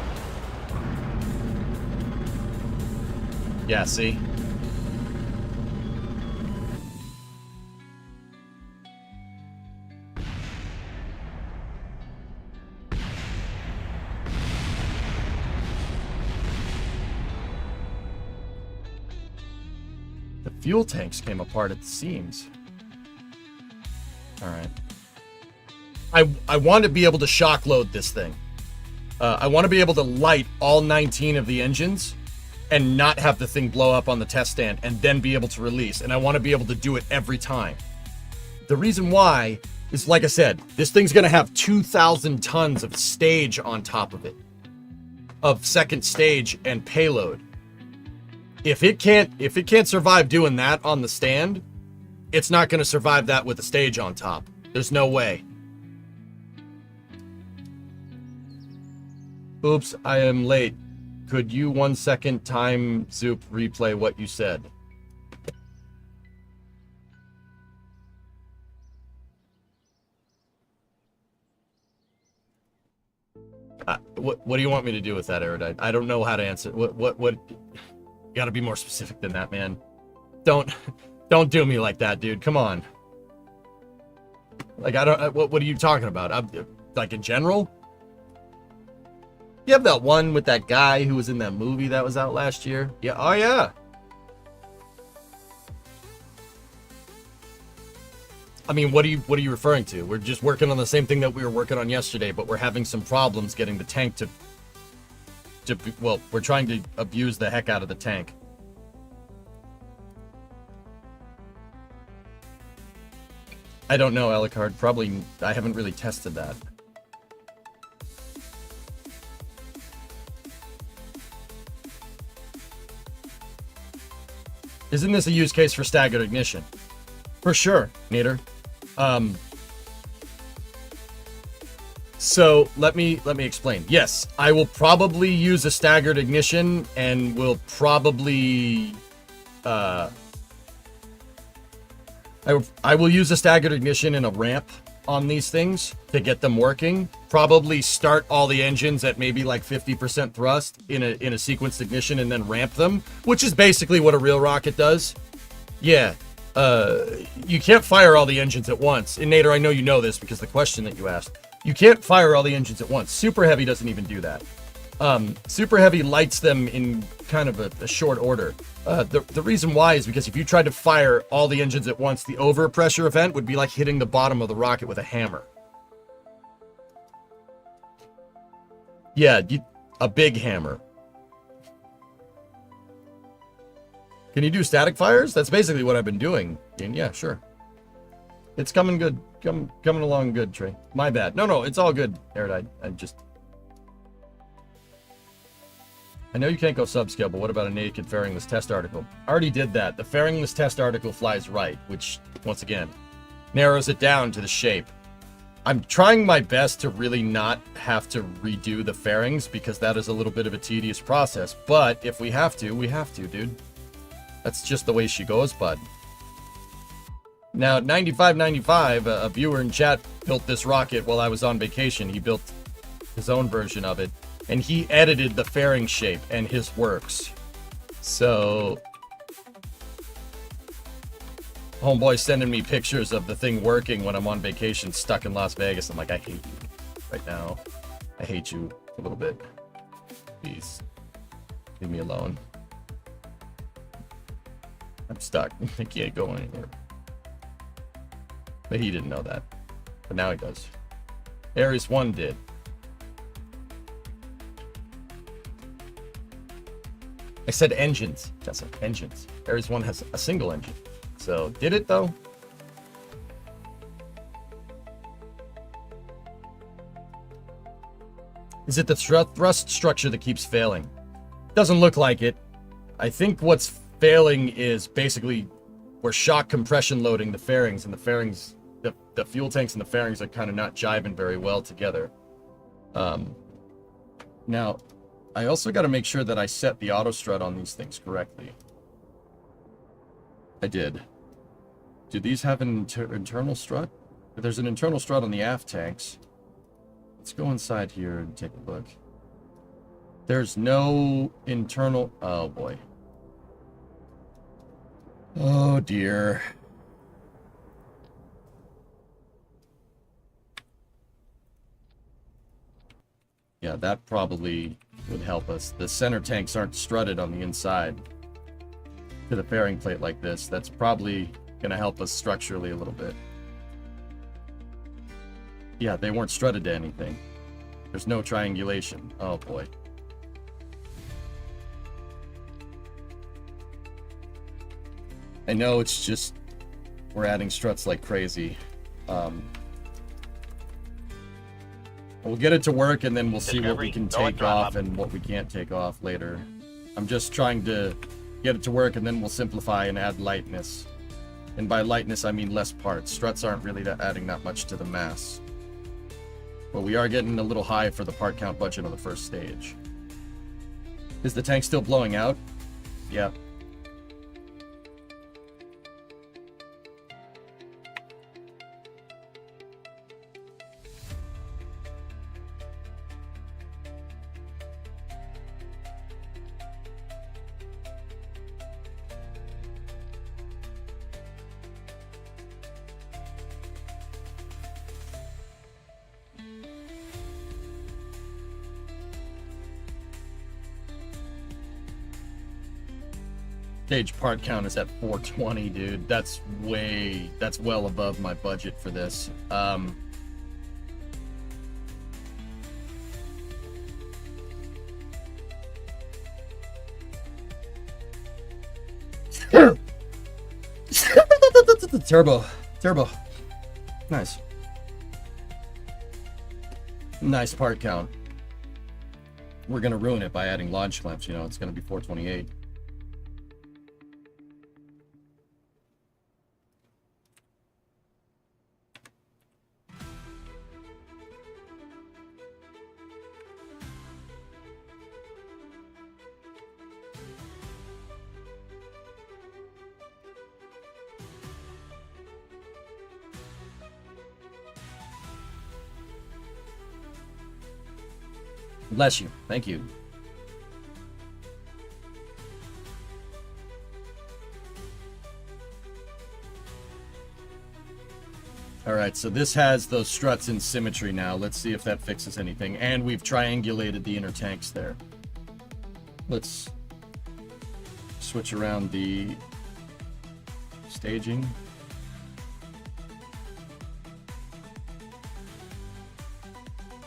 Yeah, see? Fuel tanks came apart at the seams. All right. I want to be able to shock load this thing. I want to be able to light all 19 of the engines and not have the thing blow up on the test stand and then be able to release. And I want to be able to do it every time. The reason why is, like I said, this thing's going to have 2,000 tons of stage on top of it. Of second stage and payload. If it can't survive doing that on the stand, it's not going to survive that with a stage on top. There's no way. Oops, I am late. Could you 1 second time Zoop replay what you said? What do you want me to do with that, Erudite? I don't know how to answer. What? You gotta be more specific than that, man. Don't do me like that, dude. Come on. Like, I don't. What are you talking about? Like in general? You have that one with that guy who was in that movie that was out last year? Yeah. Oh yeah. I mean, what are you referring to? We're just working on the same thing that we were working on yesterday, but we're having some problems getting the tank to well, we're trying to abuse the heck out of the tank. I don't know, Alucard. Probably, I haven't really tested that. Isn't this a use case for staggered ignition? For sure, Nader. So let me explain. Yes, I will probably use a staggered ignition and will probably I will use a staggered ignition and a ramp on these things to get them working. Probably start all the engines at maybe like 50% thrust in a sequenced ignition and then ramp them, which is basically what a real rocket does. Yeah, you can't fire all the engines at once. And Nader, I know you know this because the question that you asked. You can't fire all the engines at once. Super Heavy doesn't even do that. Super Heavy lights them in kind of a short order. The reason why is because if you tried to fire all the engines at once, the overpressure event would be like hitting the bottom of the rocket with a hammer. Yeah, a big hammer. Can you do static fires? That's basically what I've been doing. And yeah, sure. It's coming good. Coming along good, Trey. My bad. No, it's all good, Erudite. I know you can't go subscale, but what about a naked fairingless test article? I already did that. The fairingless test article flies right, which, once again, narrows it down to the shape. I'm trying my best to really not have to redo the fairings, because that is a little bit of a tedious process. But if we have to, we have to, dude. That's just the way she goes, bud. Now, 9595, a viewer in chat built this rocket while I was on vacation. He built his own version of it, and he edited the fairing shape and his works. So, homeboy sending me pictures of the thing working when I'm on vacation stuck in Las Vegas. I'm like, I hate you right now. I hate you a little bit. Please, leave me alone. I'm stuck. I can't go anywhere. But he didn't know that. But now he does. Ares 1 did. I said engines, Jessa. Engines. Ares 1 has a single engine. So, did it though? Is it the thrust structure that keeps failing? Doesn't look like it. I think what's failing is basically we're shock compression loading the fairings, and the fairings, the fuel tanks and the fairings are kind of not jiving very well together. Now, I also got to make sure that I set the auto strut on these things correctly. I did. Do these have an internal strut? There's an internal strut on the aft tanks. Let's go inside here and take a look. There's no internal... Oh, boy. Oh, dear. Yeah, that probably would help us. The center tanks aren't strutted on the inside to the fairing plate like this. That's probably going to help us structurally a little bit. Yeah, they weren't strutted to anything. There's no triangulation. Oh, boy. I know it's just, we're adding struts like crazy. We'll get it to work, and then we'll see what we can take off and what we can't take off later. I'm just trying to get it to work, and then we'll simplify and add lightness. And by lightness, I mean less parts. Struts aren't really adding that much to the mass. But we are getting a little high for the part count budget on the first stage. Is the tank still blowing out? Yeah. Stage part count is at 420, dude. That's well above my budget for this. Turbo. Nice part count. We're gonna ruin it by adding launch clamps, you know, it's gonna be 428. Bless you. Thank you. All right, so this has those struts in symmetry now. Let's see if that fixes anything. And we've triangulated the inner tanks there. Let's switch around the staging.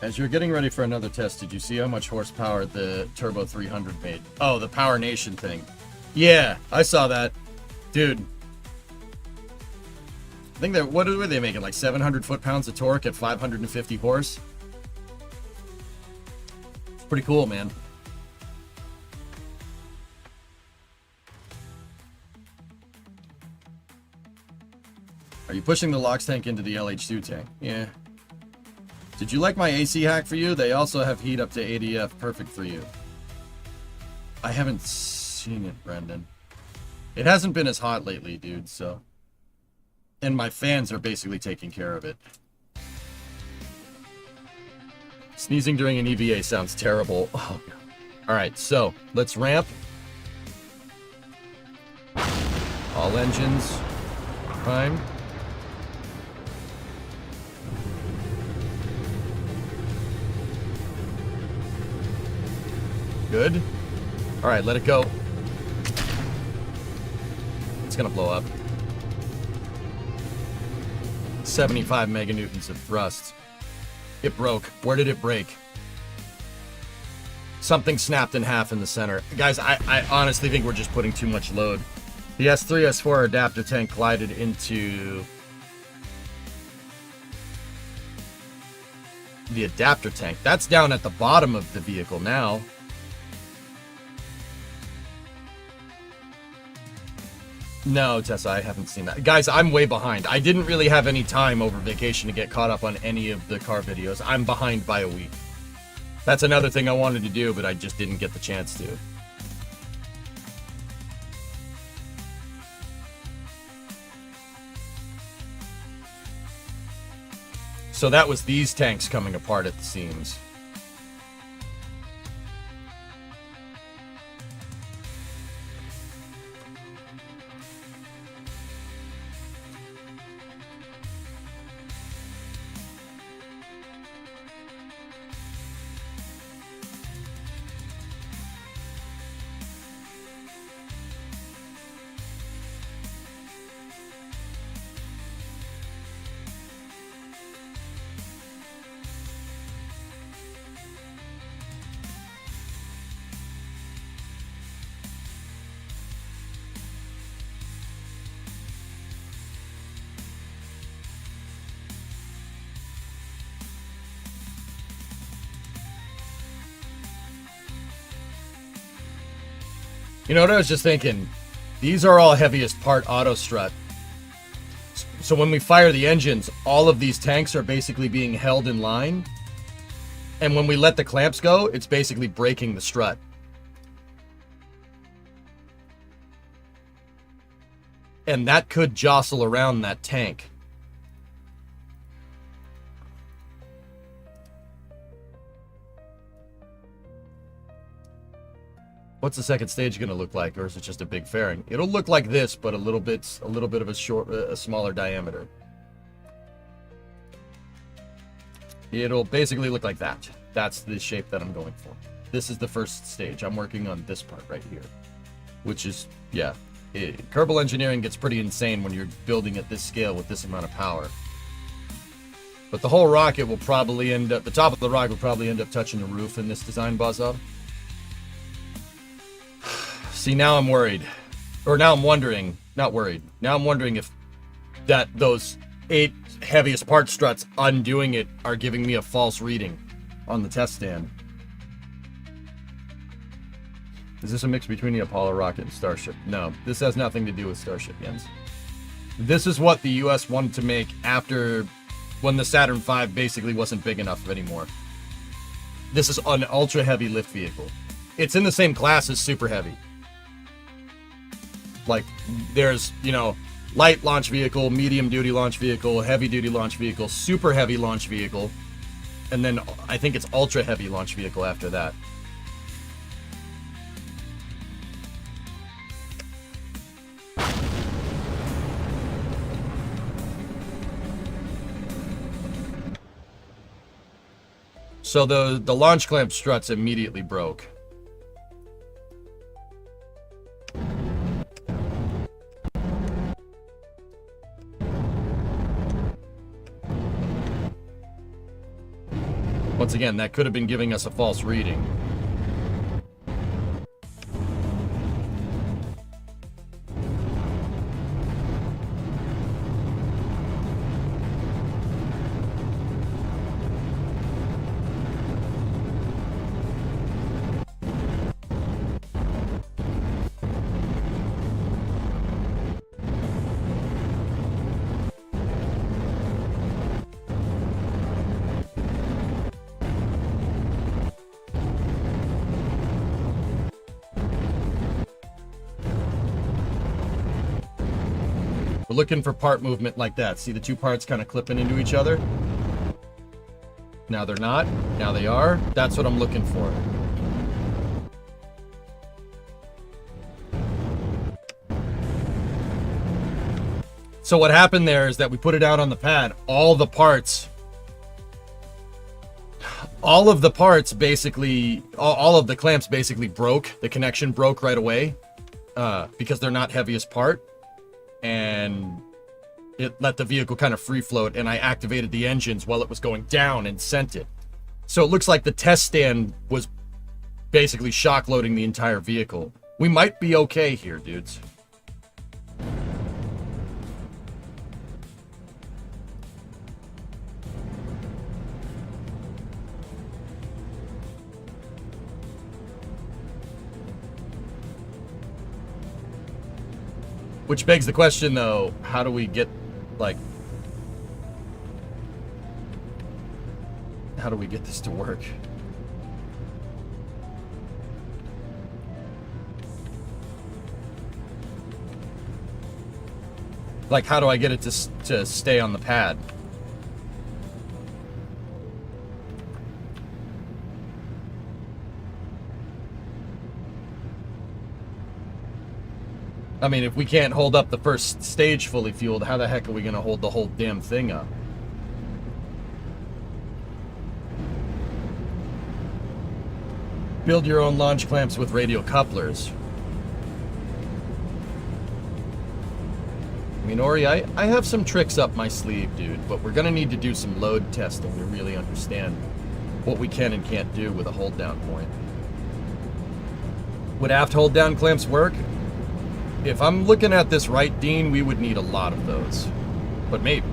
As you're getting ready for another test, did you see how much horsepower the Turbo 300 made? Oh, the Power Nation thing. Yeah, I saw that. Dude. I think they're, what were they making? Like 700 foot-pounds of torque at 550 horse? It's pretty cool, man. Are you pushing the LOX tank into the LH2 tank? Yeah. Did you like my AC hack for you? They also have heat up to ADF. Perfect for you. I haven't seen it, Brendan. It hasn't been as hot lately, dude, so... And my fans are basically taking care of it. Sneezing during an EVA sounds terrible. Oh, God. Alright, so, let's ramp. All engines primed. Good. Alright, let it go. It's gonna blow up. 75 meganewtons of thrust. It broke. Where did it break? Something snapped in half in the center. Guys, I honestly think we're just putting too much load. The S3, S4 adapter tank collided into the adapter tank. That's down at the bottom of the vehicle now. No, Tessa, I haven't seen that. Guys, I'm way behind. I didn't really have any time over vacation to get caught up on any of the car videos. I'm behind by a week. That's another thing I wanted to do, but I just didn't get the chance to. So that was these tanks coming apart at the seams. You know what I was just thinking? These are all heaviest part auto strut. So when we fire the engines, all of these tanks are basically being held in line. And when we let the clamps go, it's basically breaking the strut. And that could jostle around that tank. What's the second stage going to look like, or is it just a big fairing? It'll look like this, but a little bit of a smaller diameter. It'll basically look like that. That's the shape that I'm going for. This is the first stage. I'm working on this part right here, which is, yeah. Kerbal engineering gets pretty insane when you're building at this scale with this amount of power. But the whole rocket will probably end up, the top of the rocket will probably end up touching the roof in this design, Bozo. See, now I'm worried. Or now I'm wondering, not worried. Now I'm wondering if those 8 heaviest part struts undoing it are giving me a false reading on the test stand. Is this a mix between the Apollo rocket and Starship? No, this has nothing to do with Starship, Jens. This is what the US wanted to make after when the Saturn V basically wasn't big enough anymore. This is an ultra heavy lift vehicle. It's in the same class as super heavy. Like, there's, you know, light launch vehicle, medium duty launch vehicle, heavy duty launch vehicle, super heavy launch vehicle, and then I think it's ultra heavy launch vehicle after that. So the launch clamp struts immediately broke. Once again, that could have been giving us a false reading. We're looking for part movement like that. See the two parts kind of clipping into each other? Now they're not. Now they are. That's what I'm looking for. So what happened there is that we put it out on the pad. All of the parts basically, all of the clamps basically broke. The connection broke right away because they're not heaviest part. And it let the vehicle kind of free float, and I activated the engines while it was going down and sent it. So it looks like the test stand was basically shock loading the entire vehicle. We might be okay here, dudes. Which begs the question, though, how do we get, like... How do we get this to work? Like, how do I get it to stay on the pad? I mean, if we can't hold up the first stage fully fueled, how the heck are we going to hold the whole damn thing up? Build your own launch clamps with radial couplers. I mean, Ori, I have some tricks up my sleeve, dude, but we're going to need to do some load testing to really understand what we can and can't do with a hold down point. Would aft hold down clamps work? If I'm looking at this right, Dean, we would need a lot of those. But maybe.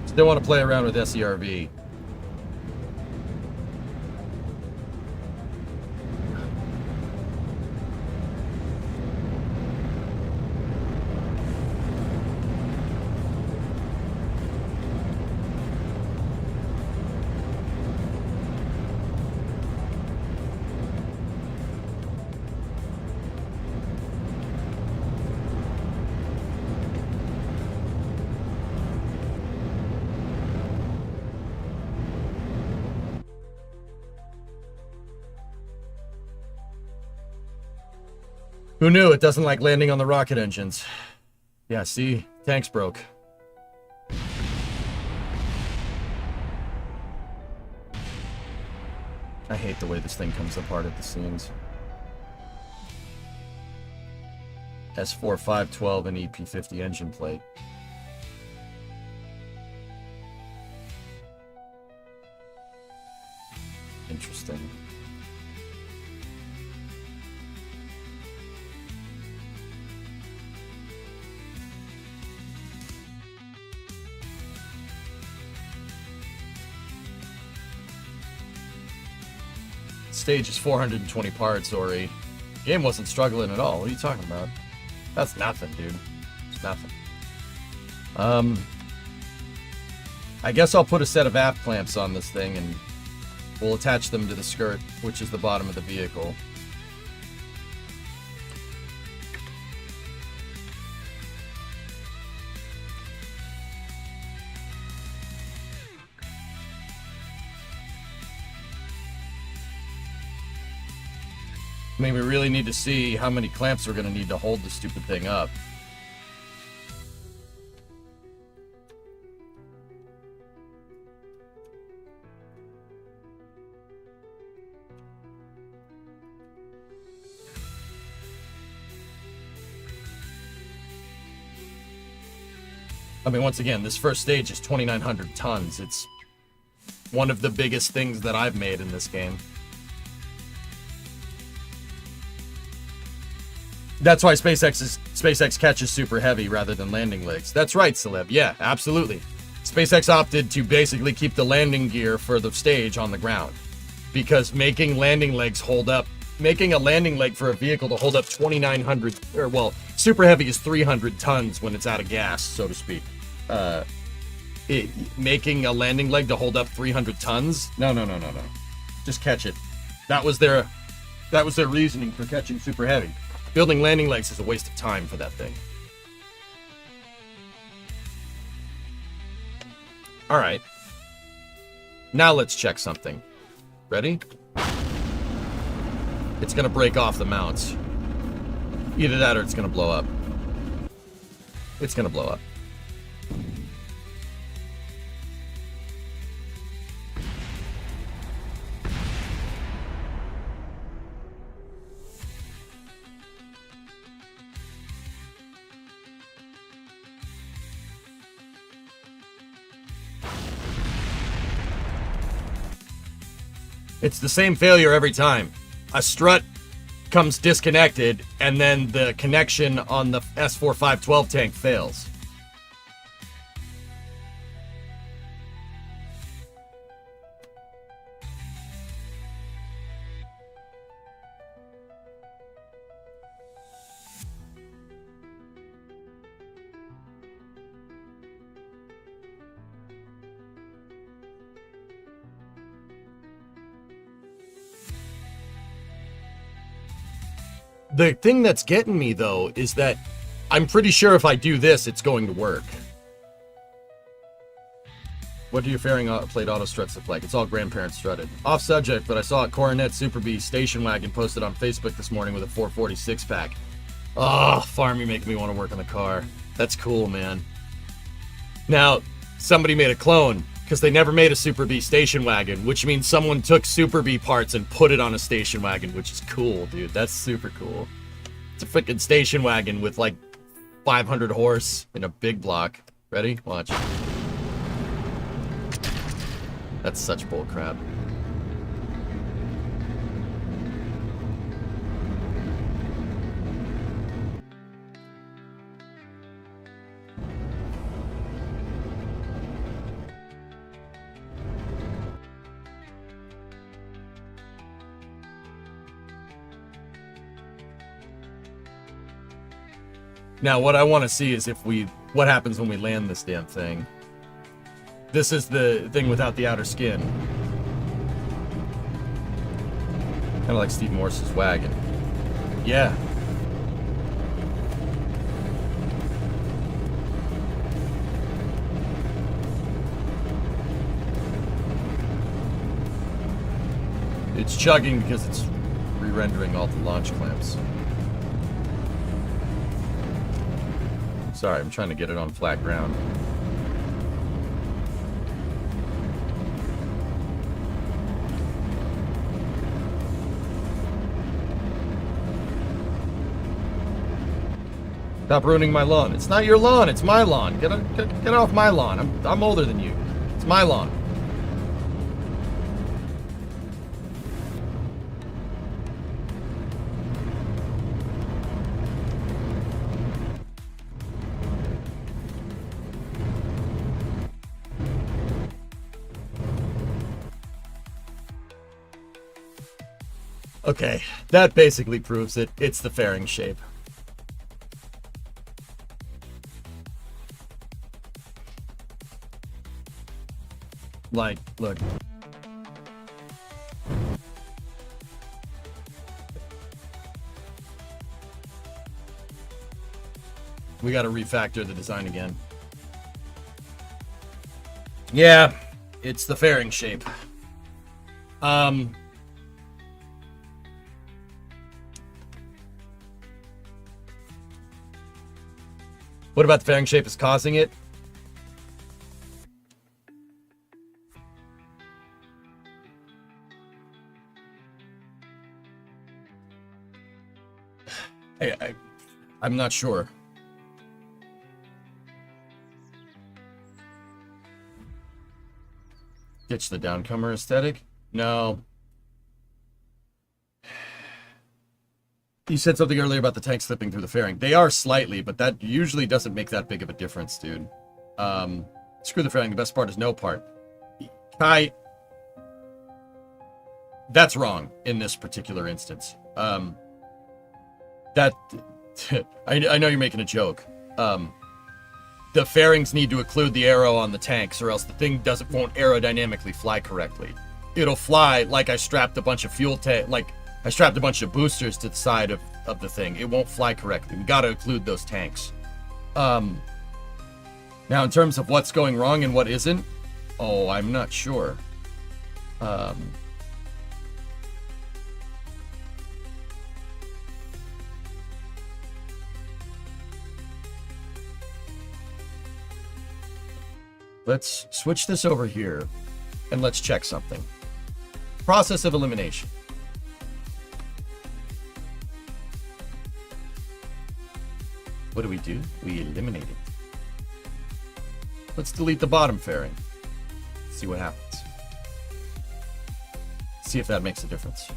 Still want to play around with SERV. Who knew? It doesn't like landing on the rocket engines. Yeah, see? Tanks broke. I hate the way this thing comes apart at the seams. S4 512 and EP50 engine plate. Interesting. Stage is 420 parts, Ori. Game wasn't struggling at all. What are you talking about? That's nothing, dude. It's nothing. I guess I'll put a set of aft clamps on this thing and we'll attach them to the skirt, which is the bottom of the vehicle. I mean, we really need to see how many clamps we're going to need to hold the stupid thing up. I mean, once again, this first stage is 2,900 tons. It's one of the biggest things that I've made in this game. That's why SpaceX catches super heavy rather than landing legs. That's right, Celeb. Yeah, absolutely. SpaceX opted to basically keep the landing gear for the stage on the ground, because making landing legs hold up, making a landing leg for a vehicle to hold up 2,900, or well, super heavy is 300 tons when it's out of gas, so to speak. Making a landing leg to hold up 300 tons? No. Just catch it. That was their reasoning for catching super heavy. Building landing legs is a waste of time for that thing. All right. Now let's check something. Ready? It's gonna break off the mounts. Either that or it's gonna blow up. It's gonna blow up. It's the same failure every time. A strut comes disconnected, and then the connection on the S4512 tank fails. The thing that's getting me, though, is that I'm pretty sure if I do this, it's going to work. What do your fairing plate auto struts look like? It's all grandparent strutted. Off subject, but I saw a Coronet Super B station wagon posted on Facebook this morning with a 446 pack. Oh, Farm, you make me want to work on the car. That's cool, man. Now, somebody made a clone, because they never made a Super B station wagon, which means someone took Super B parts and put it on a station wagon, which is cool, dude. That's super cool. It's a freaking station wagon with like 500 horse in a big block. Ready? Watch. That's such bull crap. Now, what I want to see is what happens when we land this damn thing. This is the thing without the outer skin. Kind of like Steve Morse's wagon. Yeah. It's chugging because it's re-rendering all the launch clamps. Sorry, I'm trying to get it on flat ground. Stop ruining my lawn. It's not your lawn, it's my lawn. Get off my lawn. I'm older than you. It's my lawn. Okay, that basically proves it. It's the fairing shape. Like, look. We gotta refactor the design again. Yeah, it's the fairing shape. What about the fairing shape is causing it? I'm not sure. Ditch the downcomer aesthetic? No. You said something earlier about the tank slipping through the fairing. They are slightly, but that usually doesn't make that big of a difference, dude. Screw the fairing. The best part is no part. Kai, that's wrong in this particular instance. That I know you're making a joke. The fairings need to occlude the arrow on the tanks, or else the thing won't aerodynamically fly correctly. It'll fly like I strapped a bunch of I strapped a bunch of boosters to the side of the thing. It won't fly correctly. We got to occlude those tanks. Now, in terms of what's going wrong and what isn't, I'm not sure. Let's switch this over here, and let's check something. Process of elimination. What do? We eliminate it. Let's delete the bottom fairing. See what happens. See if that makes a difference.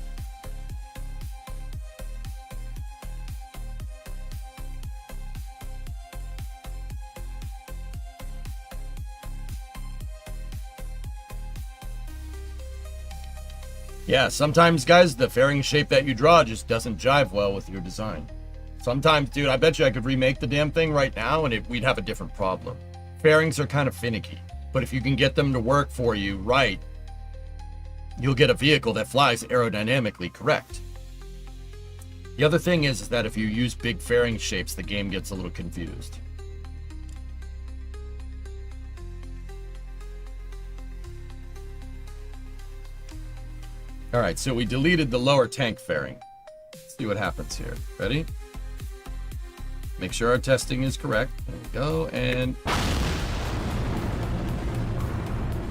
Yeah, sometimes, guys, the fairing shape that you draw just doesn't jive well with your design. Sometimes, dude, I bet you I could remake the damn thing right now and we'd have a different problem. Fairings are kind of finicky, but if you can get them to work for you right, you'll get a vehicle that flies aerodynamically correct. The other thing is that if you use big fairing shapes, the game gets a little confused. Alright, so we deleted the lower tank fairing. Let's see what happens here. Ready? Make sure our testing is correct. There we go, and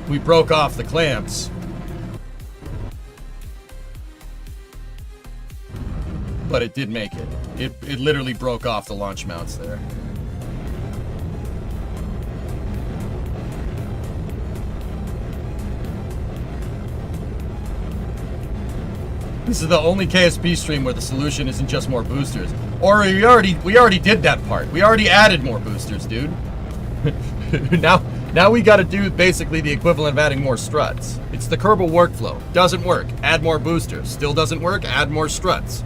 we broke off the clamps. But it did make it. It literally broke off the launch mounts there. This is the only KSP stream where the solution isn't just more boosters. Or we already did that part. We already added more boosters, dude. Now we got to do basically the equivalent of adding more struts. It's the Kerbal workflow. Doesn't work. Add more boosters. Still doesn't work. Add more struts.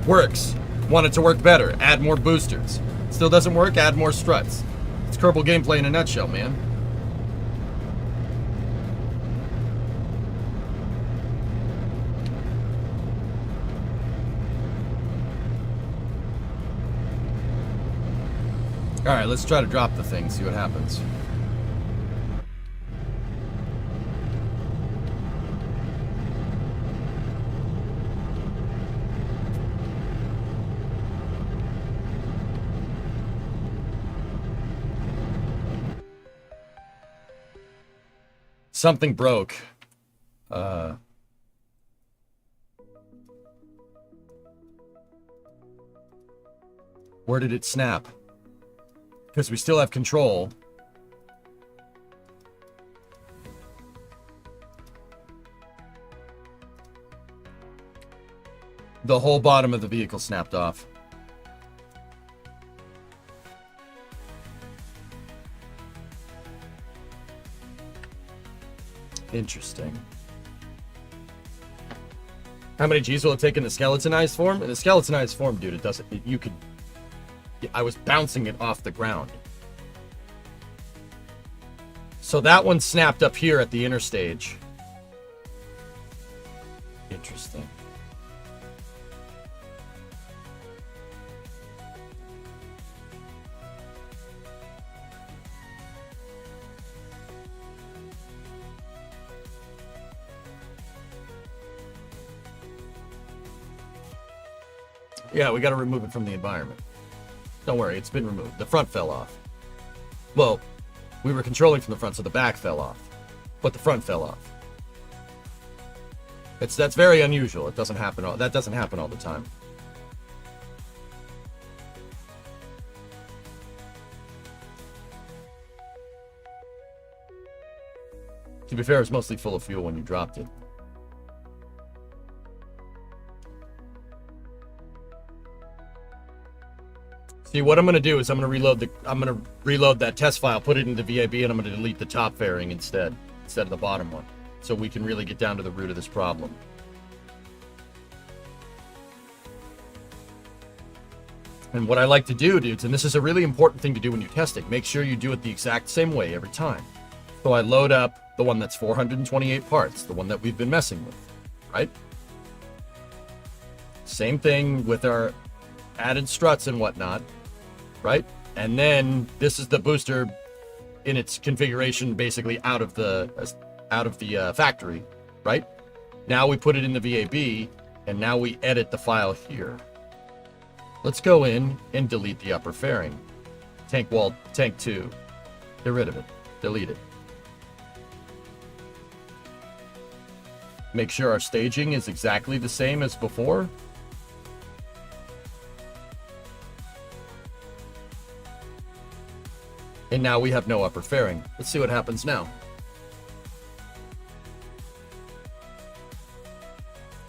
Works. Want it to work better. Add more boosters. Still doesn't work. Add more struts. It's Kerbal gameplay in a nutshell, man. Alright, let's try to drop the thing, see what happens. Something broke. Where did it snap? Because we still have control. The whole bottom of the vehicle snapped off. Interesting. How many G's will it take in the skeletonized form? In the skeletonized form, dude, it doesn't. You could. I was bouncing it off the ground. So that one snapped up here at the inner stage. Interesting. Yeah, we got to remove it from the environment. Don't worry, it's been removed. The front fell off. Well, we were controlling from the front, so the back fell off. But the front fell off. That's very unusual. It doesn't happen that doesn't happen all the time. To be fair, it's mostly full of fuel when you dropped it. See, what I'm going to do is I'm going to reload that test file, put it into VAB, and I'm going to delete the top fairing instead of the bottom one, so we can really get down to the root of this problem. And what I like to do, dudes, and this is a really important thing to do when you're testing, make sure you do it the exact same way every time. So I load up the one that's 428 parts, the one that we've been messing with, right? Same thing with our added struts and whatnot, right? And then this is the booster in its configuration, basically out of the factory, right? Now we put it in the VAB, and now we edit the file here. Let's go in and delete the upper fairing. Tank 2. Get rid of it. Delete it. Make sure our staging is exactly the same as before. And now we have no upper fairing. Let's see what happens now.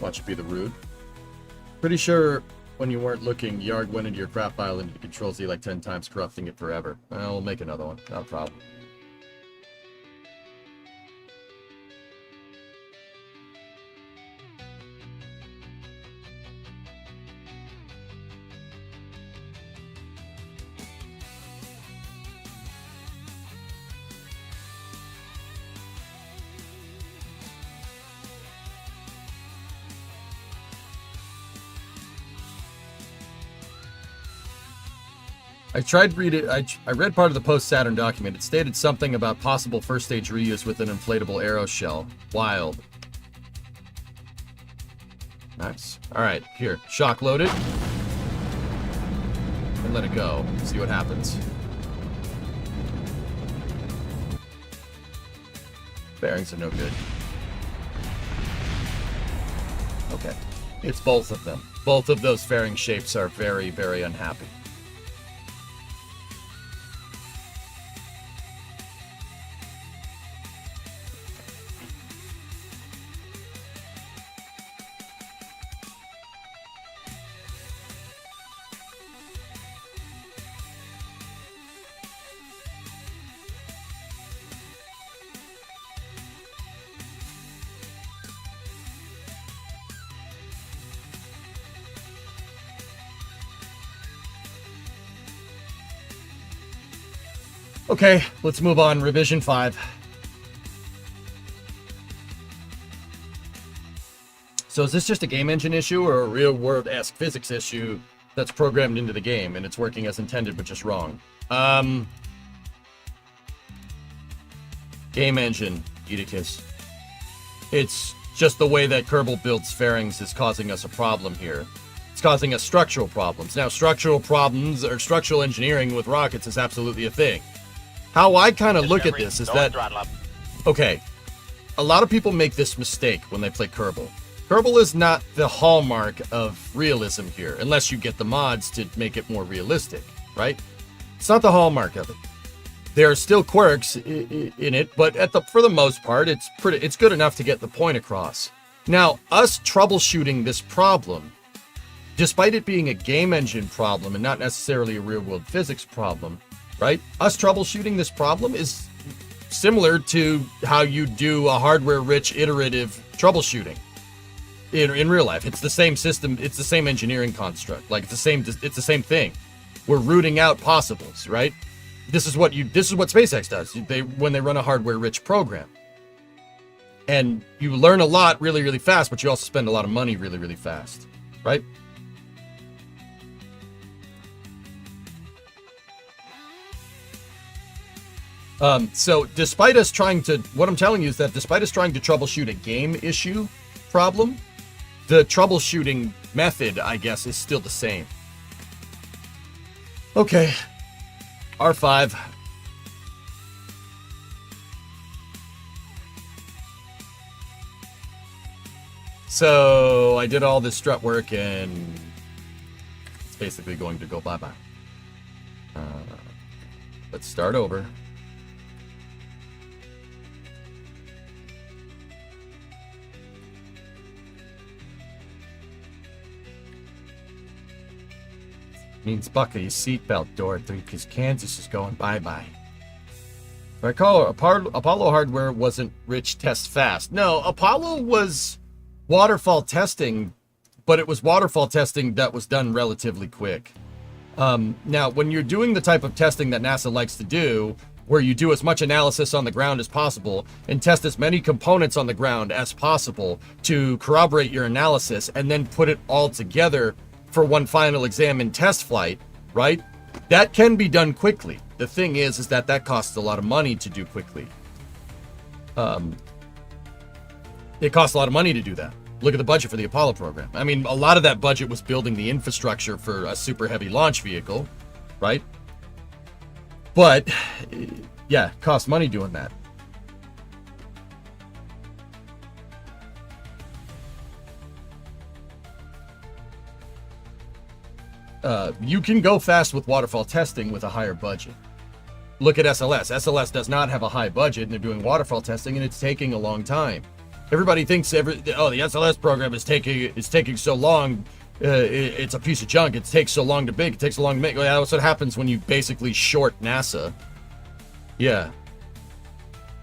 Watch it be the root. Pretty sure when you weren't looking, Yard went into your crap file into the Control Z like 10 times, corrupting it forever. Well, we'll make another one. Not a problem. I read part of the post-Saturn document. It stated something about possible first stage reuse with an inflatable aero shell. Wild. Nice. Alright, here. Shock load it. And let it go. See what happens. Bearings are no good. Okay. It's both of them. Both of those fairing shapes are very, very unhappy. Okay, let's move on. Revision 5. So is this just a game engine issue or a real-world-esque physics issue that's programmed into the game and it's working as intended but just wrong? Game engine, Edicus. It's just the way that Kerbal builds fairings is causing us a problem here. It's causing us structural problems. Now, structural problems or structural engineering with rockets is absolutely a thing. How I kind of look at this is that, okay, a lot of people make this mistake when they play Kerbal. Kerbal is not the hallmark of realism here, unless you get the mods to make it more realistic, right? It's not the hallmark of it. There are still quirks in it, but for the most part, it's good enough to get the point across. Now, us troubleshooting this problem, despite it being a game engine problem and not necessarily a real-world physics problem, right? Us troubleshooting this problem is similar to how you do a hardware-rich iterative troubleshooting in real life. It's the same system. It's the same engineering construct. Like it's the same thing. We're rooting out possibles, right? This is what SpaceX does. When they run a hardware-rich program, and you learn a lot really, really fast, but you also spend a lot of money really, really fast, right? So despite us what I'm telling you is that despite us trying to troubleshoot a game issue problem, the troubleshooting method, I guess, is still the same. Okay. R5. So I did all this strut work and it's basically going to go bye-bye. Let's start over. Means buckle your seatbelt, Dorothy, because Kansas is going bye-bye. If I recall, Apollo hardware wasn't rich test fast. No, Apollo was waterfall testing, but it was waterfall testing that was done relatively quick. Now, when you're doing the type of testing that NASA likes to do, where you do as much analysis on the ground as possible and test as many components on the ground as possible to corroborate your analysis and then put it all together for one final exam and test flight, right? That can be done quickly. The thing is that costs a lot of money to do quickly. It costs a lot of money to do that. Look at the budget for the Apollo program. I mean, a lot of that budget was building the infrastructure for a super heavy launch vehicle, right? But yeah, it costs money doing that. You can go fast with waterfall testing with a higher budget. Look at SLS. SLS does not have a high budget, and they're doing waterfall testing, and it's taking a long time. Everybody thinks the SLS program is taking so long. It's a piece of junk. It takes so long to make. It takes so long to make. Well, that's what happens when you basically short NASA. Yeah.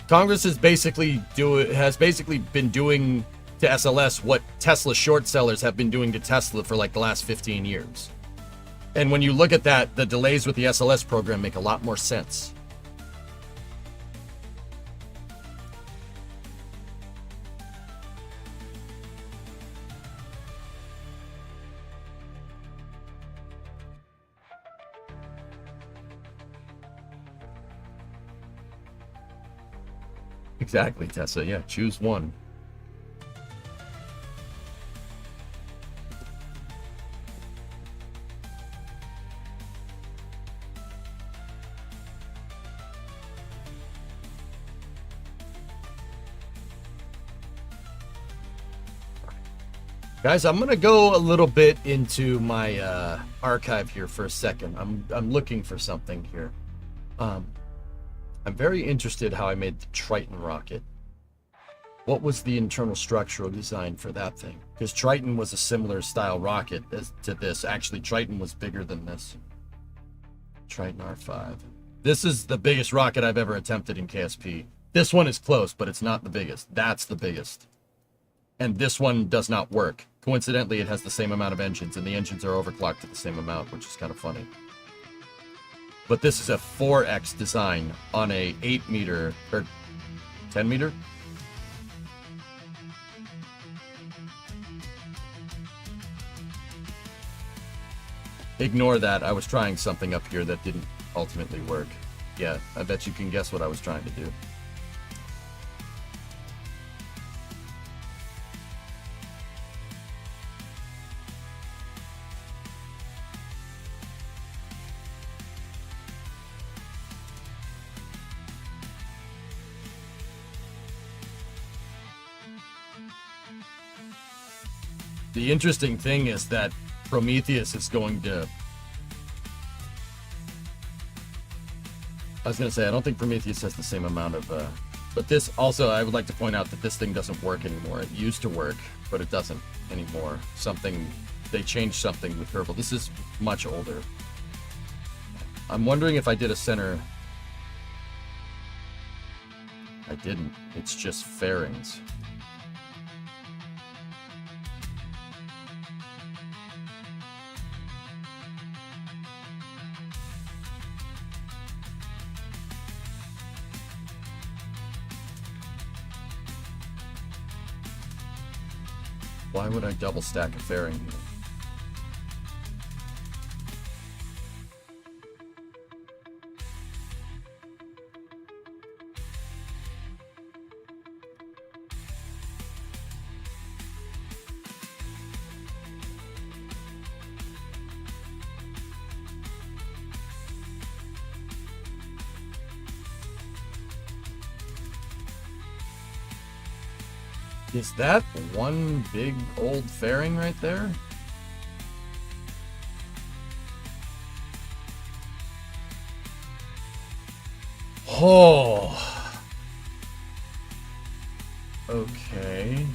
Congress has basically been doing to SLS what Tesla short sellers have been doing to Tesla for like the last 15 years. And when you look at that, the delays with the SLS program make a lot more sense. Exactly, Tessa. Yeah, choose one. Guys, I'm gonna go a little bit into my archive here for a second. I'm looking for something here. I'm very interested how I made the Triton rocket. What was the internal structural design for that thing? Because Triton was a similar style rocket to this. Actually, Triton was bigger than this. Triton R5. This is the biggest rocket I've ever attempted in KSP. This one is close, but it's not the biggest. That's the biggest. And this one does not work. Coincidentally, it has the same amount of engines, and the engines are overclocked to the same amount, which is kind of funny. But this is a 4X design on a 8 meter, or 10 meter? Ignore that, I was trying something up here that didn't ultimately work. Yeah, I bet you can guess what I was trying to do. The interesting thing is that Prometheus is going to... I was going to say, I don't think Prometheus has the same amount of... But this also, I would like to point out that this thing doesn't work anymore. It used to work, but it doesn't anymore. They changed something with Kerbal. This is much older. I'm wondering if I did a center... I didn't. It's just fairings. Why would I double stack a fairing here? Is that one big old fairing right there? Oh. Okay.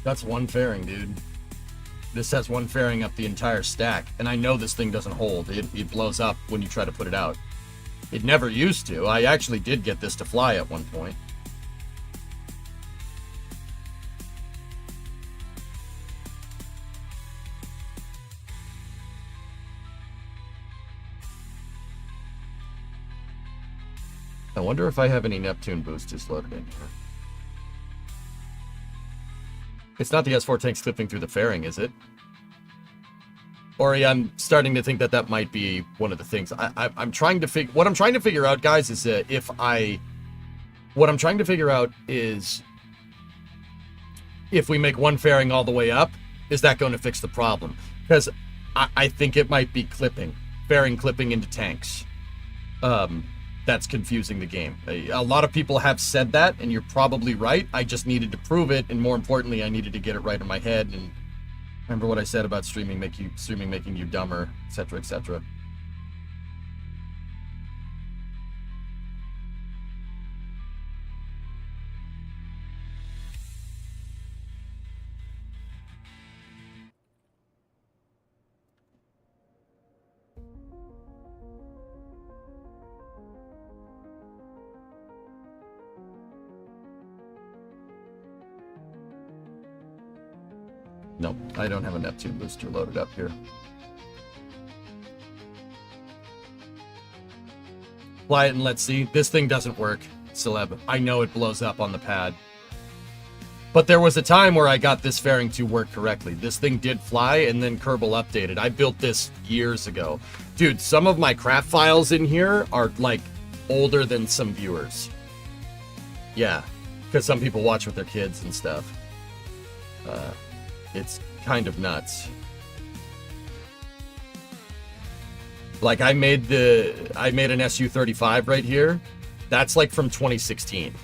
That's one fairing, dude. This has one fairing up the entire stack, and I know this thing doesn't hold. It blows up when you try to put it out. It never used to. I actually did get this to fly at one point. I wonder if I have any Neptune boosters loaded in here. It's not the S4 tanks clipping through the fairing, is it? Or I'm starting to think that that might be one of the things. I'm trying to figure. What I'm trying to figure out, guys, is what I'm trying to figure out is if we make one fairing all the way up, is that going to fix the problem? Because I think it might be fairing clipping into tanks. That's confusing the game. A lot of people have said that, and you're probably right. I just needed to prove it, and more importantly, I needed to get it right in my head. And remember what I said about streaming making you dumber, etc., etc. No, I don't have a Neptune booster loaded up here. Fly it and let's see. This thing doesn't work, Celeb. I know it blows up on the pad. But there was a time where I got this fairing to work correctly. This thing did fly, and then Kerbal updated. I built this years ago. Dude, some of my craft files in here are, like, older than some viewers. Yeah, because some people watch with their kids and stuff. It's kind of nuts. Like I made an SU-35 right here. That's like from 2016.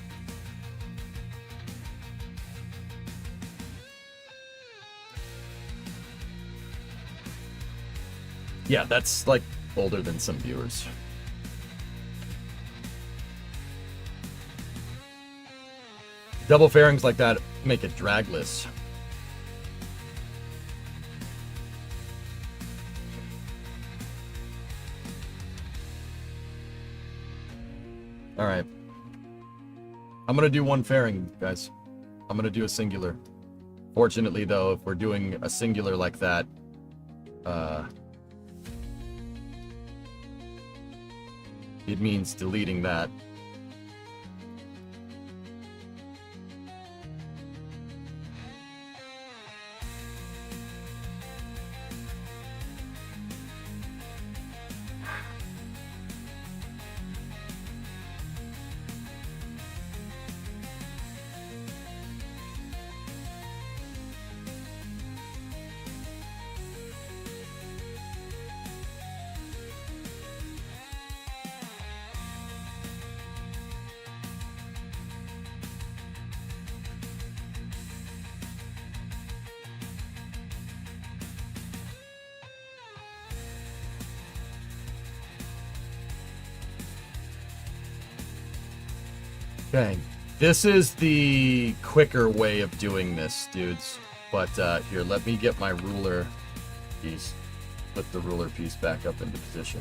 Yeah, that's like older than some viewers. Double fairings like that make it dragless. All right. I'm going to do one fairing, guys. I'm going to do a singular. Fortunately, though, if we're doing a singular like that, it means deleting that. Okay, this is the quicker way of doing this, dudes. But here, let me get my ruler piece. Put the ruler piece back up into position.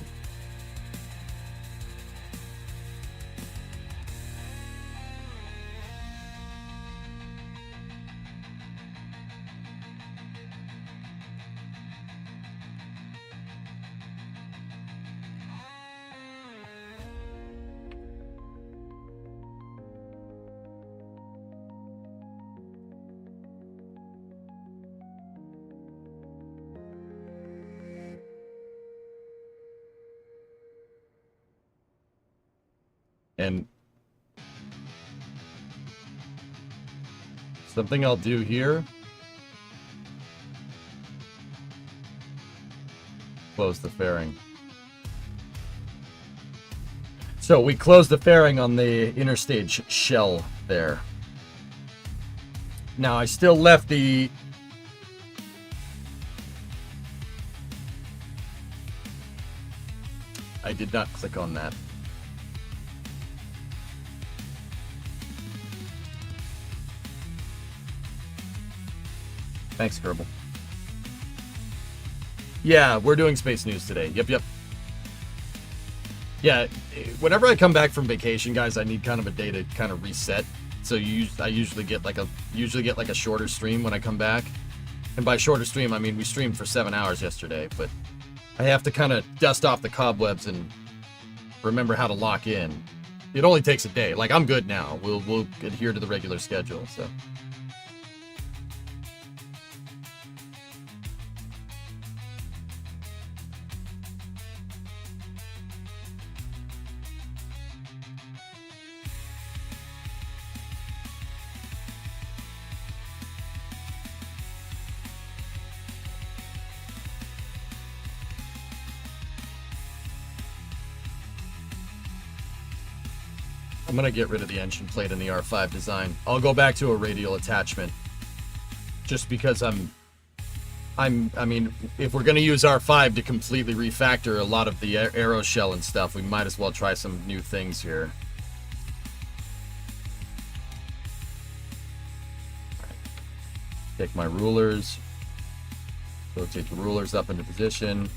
And something I'll do here. Close the fairing. So we closed the fairing on the interstage shell there. Now I still left the I did not click on that. Thanks, Kerbal. Yeah, we're doing space news today. Yep. Yeah, whenever I come back from vacation, guys, I need kind of a day to kind of reset. So I usually get like a shorter stream when I come back. And by shorter stream, I mean we streamed for 7 hours yesterday, but I have to kind of dust off the cobwebs and remember how to lock in. It only takes a day. Like, I'm good now. We'll adhere to the regular schedule, so. I'm gonna get rid of the engine plate in the R5 design. I'll go back to a radial attachment, just because I mean, if we're gonna use R5 to completely refactor a lot of the aero shell and stuff, we might as well try some new things here. Take my rulers, rotate the rulers up into position.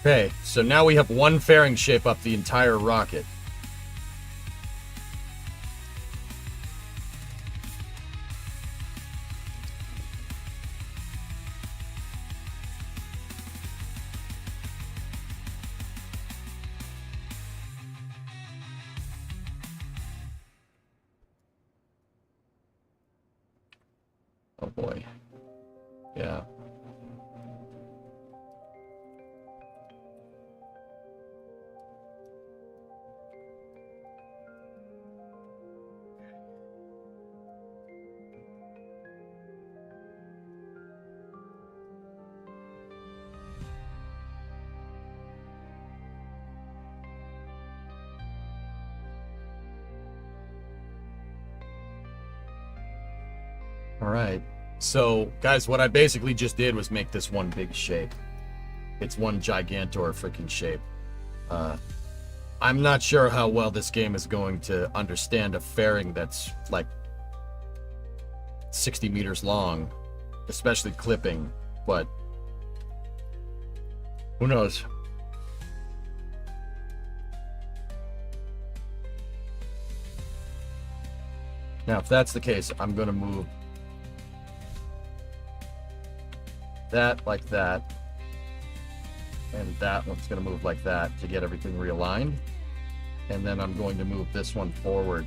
Okay, so now we have one fairing shape up the entire rocket. Oh boy. Yeah. All right. So, guys, what I basically just did was make this one big shape. It's one gigantor freaking shape. I'm not sure how well this game is going to understand a fairing that's like 60 meters long, especially clipping, but who knows? Now, if that's the case, I'm going to move that like that, and that one's going to move like that to get everything realigned. And then I'm going to move this one forward,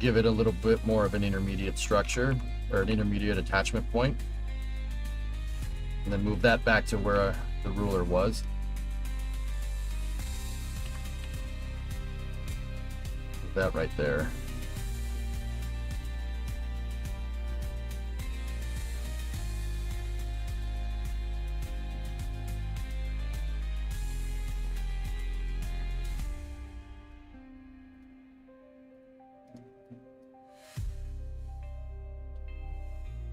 give it a little bit more of an intermediate structure, or an intermediate attachment point, and then move that back to where the ruler was. Put that right there.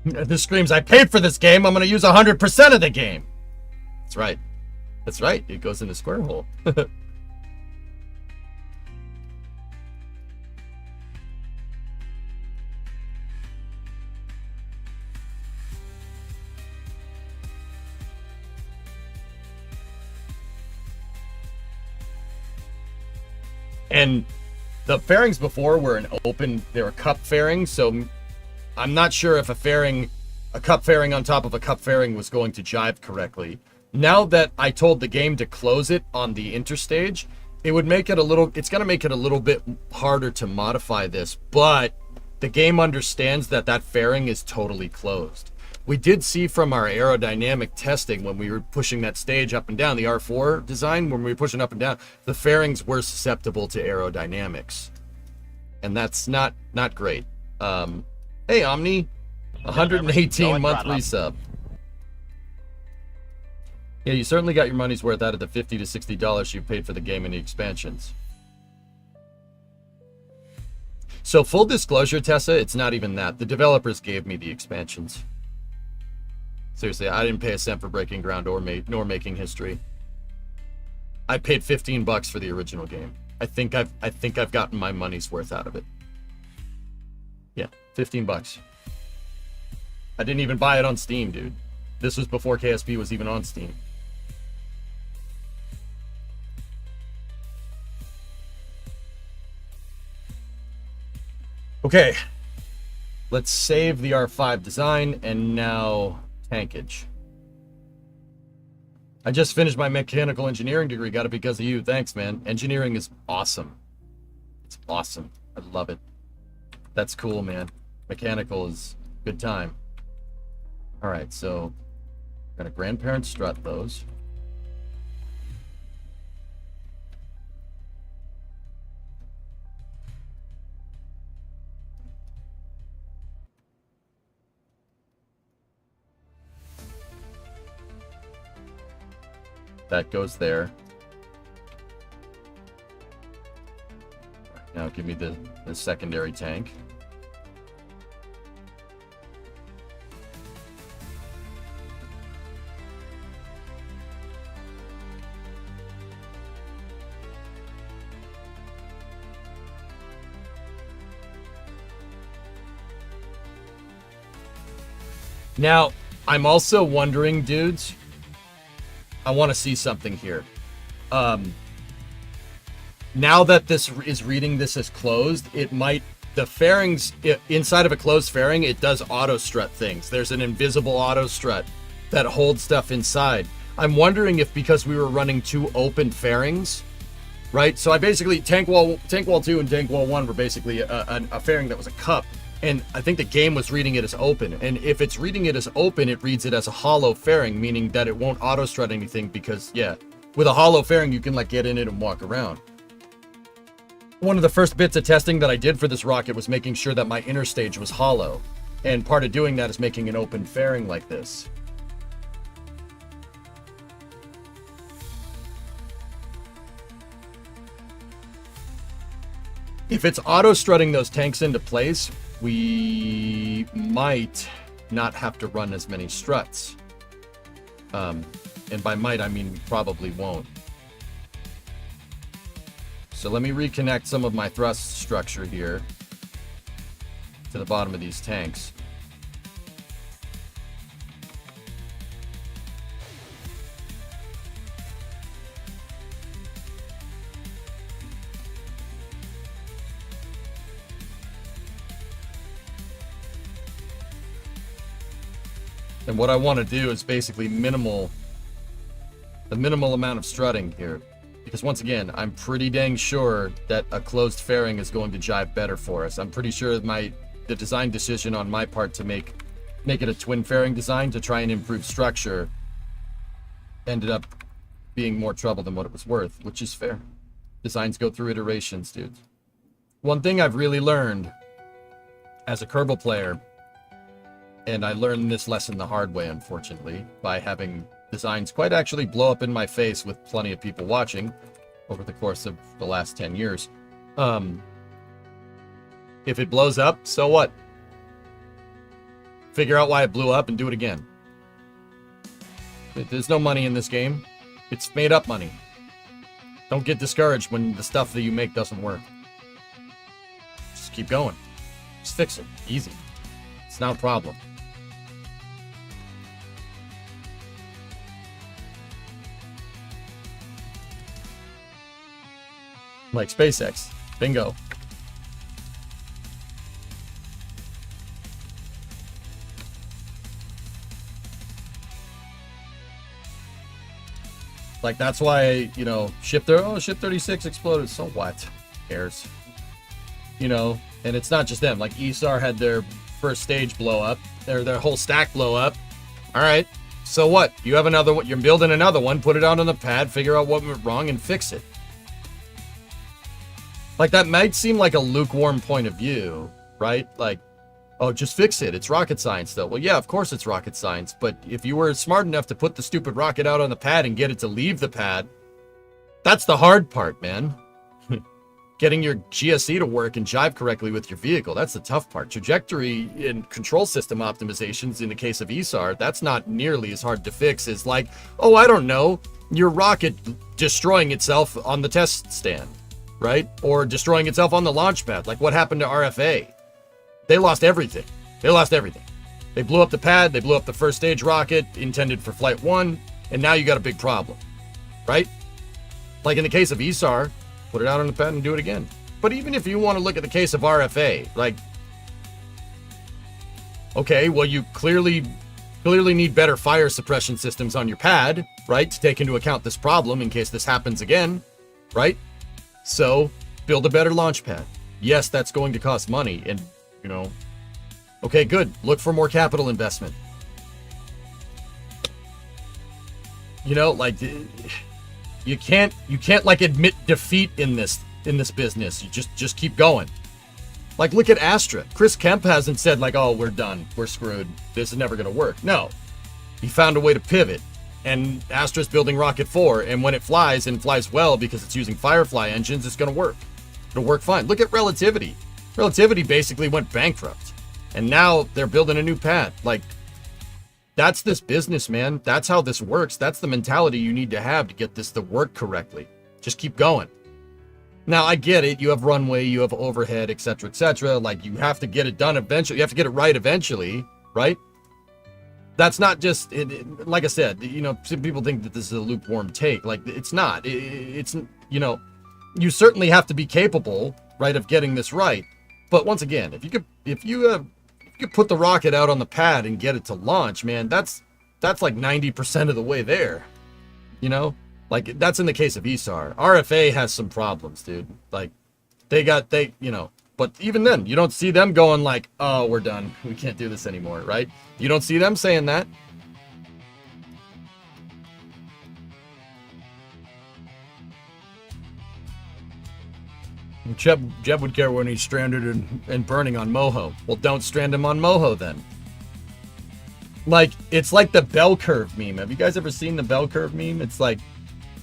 This screams, I paid for this game, I'm going to use 100% of the game. That's right. That's right. It goes in the square hole. And the fairings before were they were cup fairings, so I'm not sure if a cup fairing on top of a cup fairing was going to jive correctly. Now that I told the game to close it on the interstage, it's going to make it a little bit harder to modify this, but the game understands that fairing is totally closed. We did see from our aerodynamic testing when we were pushing that stage up and down, the R4 design, when we were pushing up and down, the fairings were susceptible to aerodynamics. And that's not great. Hey, Omni, 118 month resub. Yeah, you certainly got your money's worth out of the $50 to $60 you paid for the game and the expansions. So full disclosure, Tessa, it's not even that. The developers gave me the expansions. Seriously, I didn't pay a cent for Breaking Ground nor Making History. I paid $15 for the original game. I think I've gotten my money's worth out of it. Yeah, $15. I didn't even buy it on Steam, dude. This was before KSP was even on Steam. Okay, let's save the R5 design, and now tankage. I just finished my mechanical engineering degree, got it because of you. Thanks, man. Engineering is awesome. It's awesome. I love it. That's cool, man. Mechanical is good time. All right, so got a grandparent strut those. That goes there. Now give me the secondary tank. Now, I'm also wondering, dudes, I want to see something here. Now that this is reading this as closed, the fairings, inside of a closed fairing, it does auto strut things. There's an invisible auto strut that holds stuff inside. I'm wondering if because we were running two open fairings, right? So I basically, tank wall 2 and tank wall 1 were basically a fairing that was a cup. And I think the game was reading it as open. And if it's reading it as open, it reads it as a hollow fairing, meaning that it won't auto strut anything because, yeah, with a hollow fairing, you can like get in it and walk around. One of the first bits of testing that I did for this rocket was making sure that my inner stage was hollow. And part of doing that is making an open fairing like this. If it's auto strutting those tanks into place, we might not have to run as many struts. And by might, I mean we probably won't. So let me reconnect some of my thrust structure here to the bottom of these tanks. And what I want to do is basically the minimal amount of strutting here. Because once again, I'm pretty dang sure that a closed fairing is going to jive better for us. I'm pretty sure the design decision on my part to make it a twin fairing design to try and improve structure ended up being more trouble than what it was worth, which is fair. Designs go through iterations, dude. One thing I've really learned as a Kerbal player, and I learned this lesson the hard way, unfortunately, by having designs quite actually blow up in my face with plenty of people watching over the course of the last 10 years. If it blows up, so what? Figure out why it blew up and do it again. There's no money in this game. It's made up money. Don't get discouraged when the stuff that you make doesn't work. Just keep going. Just fix it. Easy. It's not a problem. Like SpaceX. Bingo. Like, that's why, you know, ship 36 exploded. So what? Who cares? You know, and it's not just them. Like, ESAR had their first stage blow up. Their whole stack blow up. All right. So what? You have another one. You're building another one. Put it out on the pad. Figure out what went wrong and fix it. Like, that might seem like a lukewarm point of view, right? Like, oh, just fix it. It's rocket science, though. Well, yeah, of course it's rocket science. But if you were smart enough to put the stupid rocket out on the pad and get it to leave the pad, that's the hard part, man. Getting your GSE to work and jive correctly with your vehicle, that's the tough part. Trajectory and control system optimizations in the case of ESAR, that's not nearly as hard to fix as like, oh, I don't know, your rocket destroying itself on the test stand, right? Or destroying itself on the launch pad. Like what happened to RFA? They lost everything. They lost everything. They blew up the pad, they blew up the first stage rocket intended for Flight 1, and now you got a big problem, right? Like in the case of ESAR, put it out on the pad and do it again. But even if you want to look at the case of RFA, like, okay, well, you clearly need better fire suppression systems on your pad, right? To take into account this problem in case this happens again, right? So build a better launch pad. Yes, that's going to cost money and, you know, okay, good. Look for more capital investment. You know, like, you can't like admit defeat in this business. You just keep going. Like, look at Astra. Chris Kemp hasn't said like, oh, we're done, we're screwed, this is never gonna work. No, he found a way to pivot, and Astra's building Rocket 4, and when it flies and flies well because it's using Firefly engines, it's gonna work. It'll work fine. Look at Relativity. Relativity basically went bankrupt, and now they're building a new pad. Like, that's this business, man. That's how this works. That's the mentality you need to have to get this to work correctly. Just keep going. Now, I get it. You have runway, you have overhead, etc., etc. Like, you have to get it done eventually. You have to get it right eventually, right? That's not just, like I said, you know, some people think that this is a lukewarm take. Like, it's not. It's, you know, you certainly have to be capable, right, of getting this right. But once again, if you could put the rocket out on the pad and get it to launch, man, that's like 90% of the way there. You know, like that's in the case of ESAR. RFA has some problems, dude. Like you know, but even then, you don't see them going like, oh, we're done, we can't do this anymore, right? You don't see them saying that. Jeb would care when he's stranded and burning on Moho. Well, don't strand him on Moho then. Like, it's like the bell curve meme. Have you guys ever seen the bell curve meme? It's like,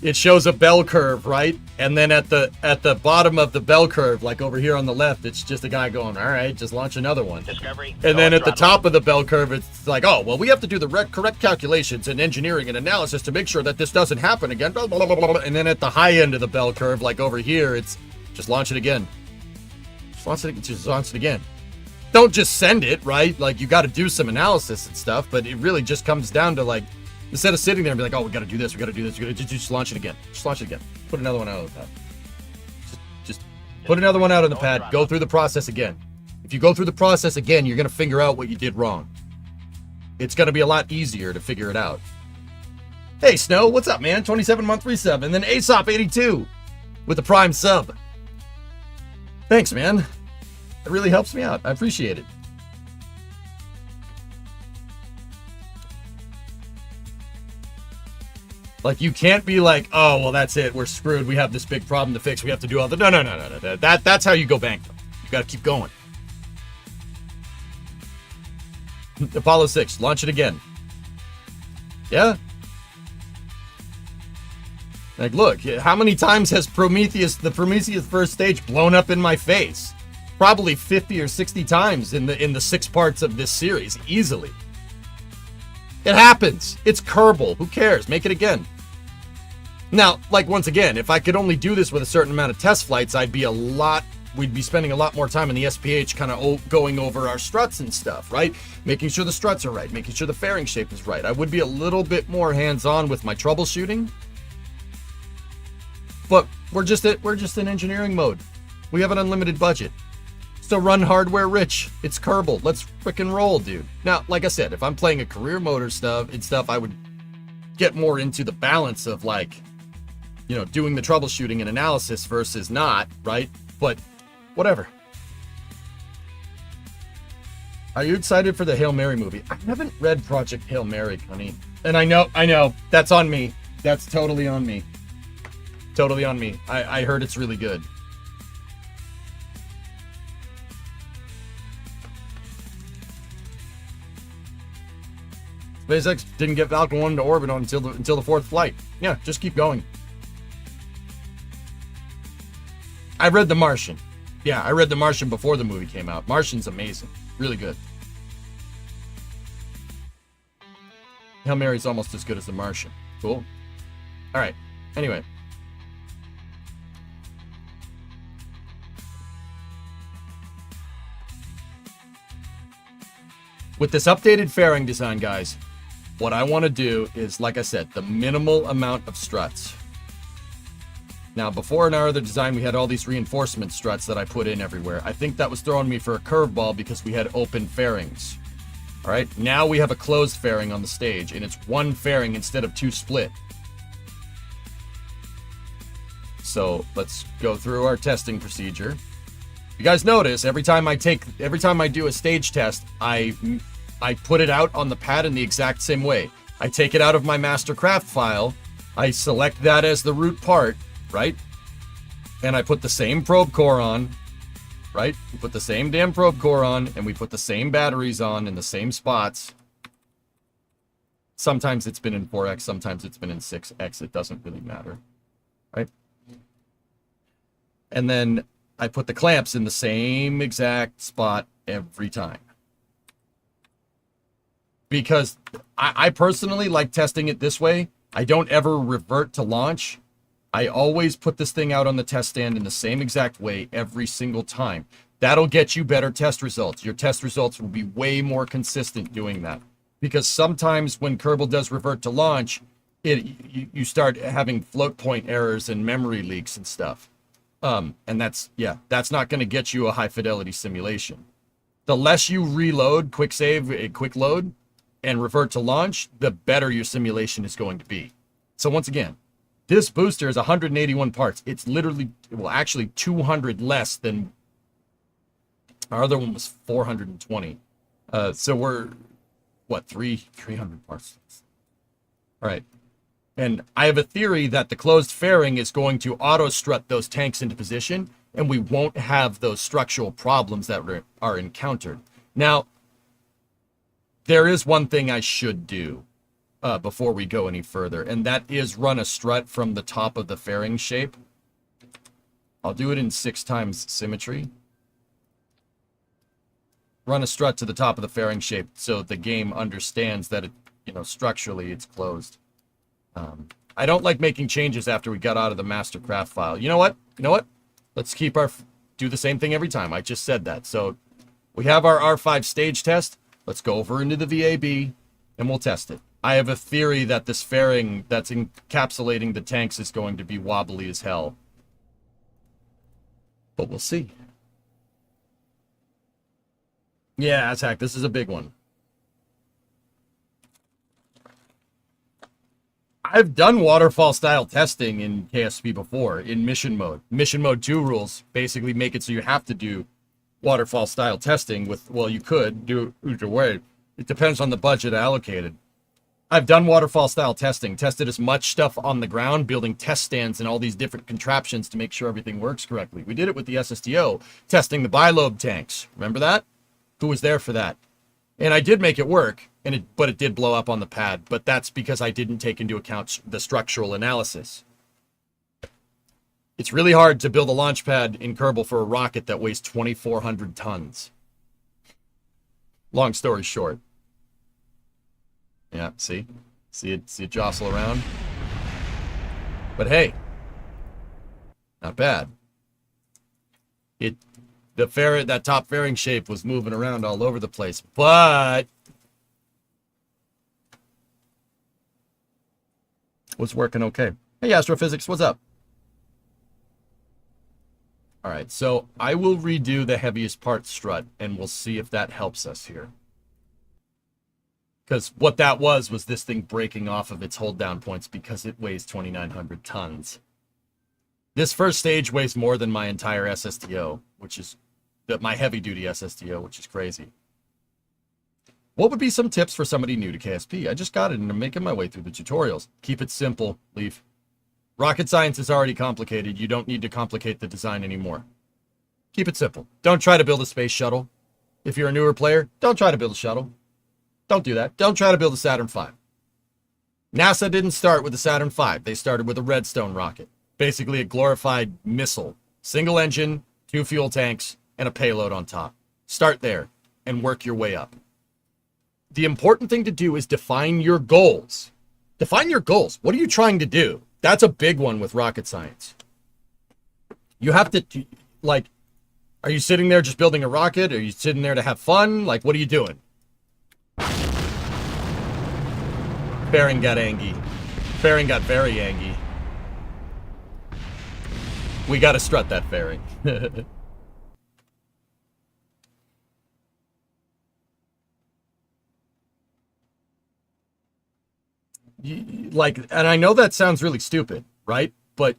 it shows a bell curve, right? And then at the bottom of the bell curve, like over here on the left, it's just a guy going, all right, just launch another one. Discovery. And then at the top of the bell curve, it's like, oh, well, we have to do the correct calculations and engineering and analysis to make sure that this doesn't happen again. Blah, blah, blah, blah, blah. And then at the high end of the bell curve, like over here, it's just launch it again. Just launch it again. Don't just send it, right? Like, you got to do some analysis and stuff, but it really just comes down to, like, instead of sitting there and be like, oh, we got to do this, we got to do this, we got to just launch it again. Just launch it again. Put another one out on the pad. Just put another one out on the pad. Go through the process again. If you go through the process again, you're going to figure out what you did wrong. It's going to be a lot easier to figure it out. Hey, Snow, what's up, man? 27-month resub. And then Aesop82 with the Prime sub. Thanks, man. It really helps me out. I appreciate it. Like, you can't be like, oh, well, that's it. We're screwed. We have this big problem to fix. We have to do all the... No. That's how you go bankrupt. You got to keep going. Apollo 6. Launch it again. Yeah? Like, look, how many times has the Prometheus first stage blown up in my face? Probably 50 or 60 times in the 6 parts of this series, easily. It happens. It's Kerbal. Who cares? Make it again. Now, like, once again, if I could only do this with a certain amount of test flights, we'd be spending a lot more time in the SPH kind of going over our struts and stuff, right? Making sure the struts are right, making sure the fairing shape is right. I would be a little bit more hands-on with my troubleshooting. But we're just in engineering mode. We have an unlimited budget. So run hardware rich. It's Kerbal. Let's frickin' roll, dude. Now, like I said, if I'm playing a career mode or stuff, I would get more into the balance of like, you know, doing the troubleshooting and analysis versus not, right? But whatever. Are you excited for the Hail Mary movie? I haven't read Project Hail Mary, honey. And I know, that's on me. That's totally on me. Totally on me. I heard it's really good. SpaceX didn't get Falcon 1 to orbit until the fourth flight. Yeah, just keep going. I read The Martian. Yeah, I read The Martian before the movie came out. Martian's amazing. Really good. Hail Mary's almost as good as The Martian. Cool. All right. Anyway. With this updated fairing design, guys, what I want to do is, like I said, the minimal amount of struts. Now, before in our other design, we had all these reinforcement struts that I put in everywhere. I think that was throwing me for a curveball because we had open fairings. All right, now we have a closed fairing on the stage, and it's one fairing instead of two split. So let's go through our testing procedure. You guys notice every time I do a stage test, I put it out on the pad in the exact same way. I take it out of my mastercraft file, I select that as the root part, right? And I put the same probe core on, right? We put the same damn probe core on, and we put the same batteries on in the same spots. Sometimes it's been in 4X, sometimes it's been in 6X. It doesn't really matter, right? And then I put the clamps in the same exact spot every time. Because I personally like testing it this way. I don't ever revert to launch. I always put this thing out on the test stand in the same exact way every single time. That'll get you better test results. Your test results will be way more consistent doing that. Because sometimes when Kerbal does revert to launch, you start having float point errors and memory leaks and stuff. And that's not going to get you a high fidelity simulation. The less you reload, quick save, quick load, and revert to launch, the better your simulation is going to be. So once again, this booster is 181 parts. It's literally, well, actually 200 less than our other one was 420. So we're, what, 300 parts. All right. And I have a theory that the closed fairing is going to auto-strut those tanks into position, and we won't have those structural problems that are encountered. Now, there is one thing I should do before we go any further, and that is run a strut from the top of the fairing shape. I'll do it in 6 times symmetry. Run a strut to the top of the fairing shape so the game understands that it, structurally it's closed. I don't like making changes after we got out of the mastercraft file. You know what? Let's do the same thing every time. I just said that. So we have our R5 stage test. Let's go over into the VAB and we'll test it. I have a theory that this fairing that's encapsulating the tanks is going to be wobbly as hell. But we'll see. Yeah, attack. This is a big one. I've done waterfall style testing in KSP before in mission mode. Mission mode 2 rules basically make it so you have to do waterfall style testing with, well, you could do it either way. It depends on the budget allocated. I've done waterfall style testing, tested as much stuff on the ground, building test stands and all these different contraptions to make sure everything works correctly. We did it with the SSTO, testing the bilobe tanks. Remember that? Who was there for that? And I did make it work, but it did blow up on the pad. But that's because I didn't take into account the structural analysis. It's really hard to build a launch pad in Kerbal for a rocket that weighs 2,400 tons. Long story short. Yeah, see it jostle around. But hey, not bad. That top fairing shape was moving around all over the place, but was working okay. Hey, Astrophysics, what's up? All right, so I will redo the heaviest part strut, and we'll see if that helps us here. Because what that was this thing breaking off of its hold down points because it weighs 2,900 tons. This first stage weighs more than my entire SSTO, which is my heavy duty SSTO, which is crazy. What would be some tips for somebody new to KSP? I just got it and I'm making my way through the tutorials. Keep it simple, Leaf. Rocket science is already complicated. You don't need to complicate the design anymore. Keep it simple. Don't try to build a space shuttle. If you're a newer player, don't try to build a shuttle. Don't do that. Don't try to build a Saturn V. NASA didn't start with the Saturn V. They started with a Redstone rocket. Basically a glorified missile. Single engine, 2 fuel tanks, and a payload on top. Start there and work your way up. The important thing to do is define your goals. Define your goals. What are you trying to do? That's a big one with rocket science. You have to, like, are you sitting there just building a rocket? Are you sitting there to have fun? Like, what are you doing? Fairing got angry. Fairing got very angry. We gotta strut that fairing. Like, and I know that sounds really stupid, right? But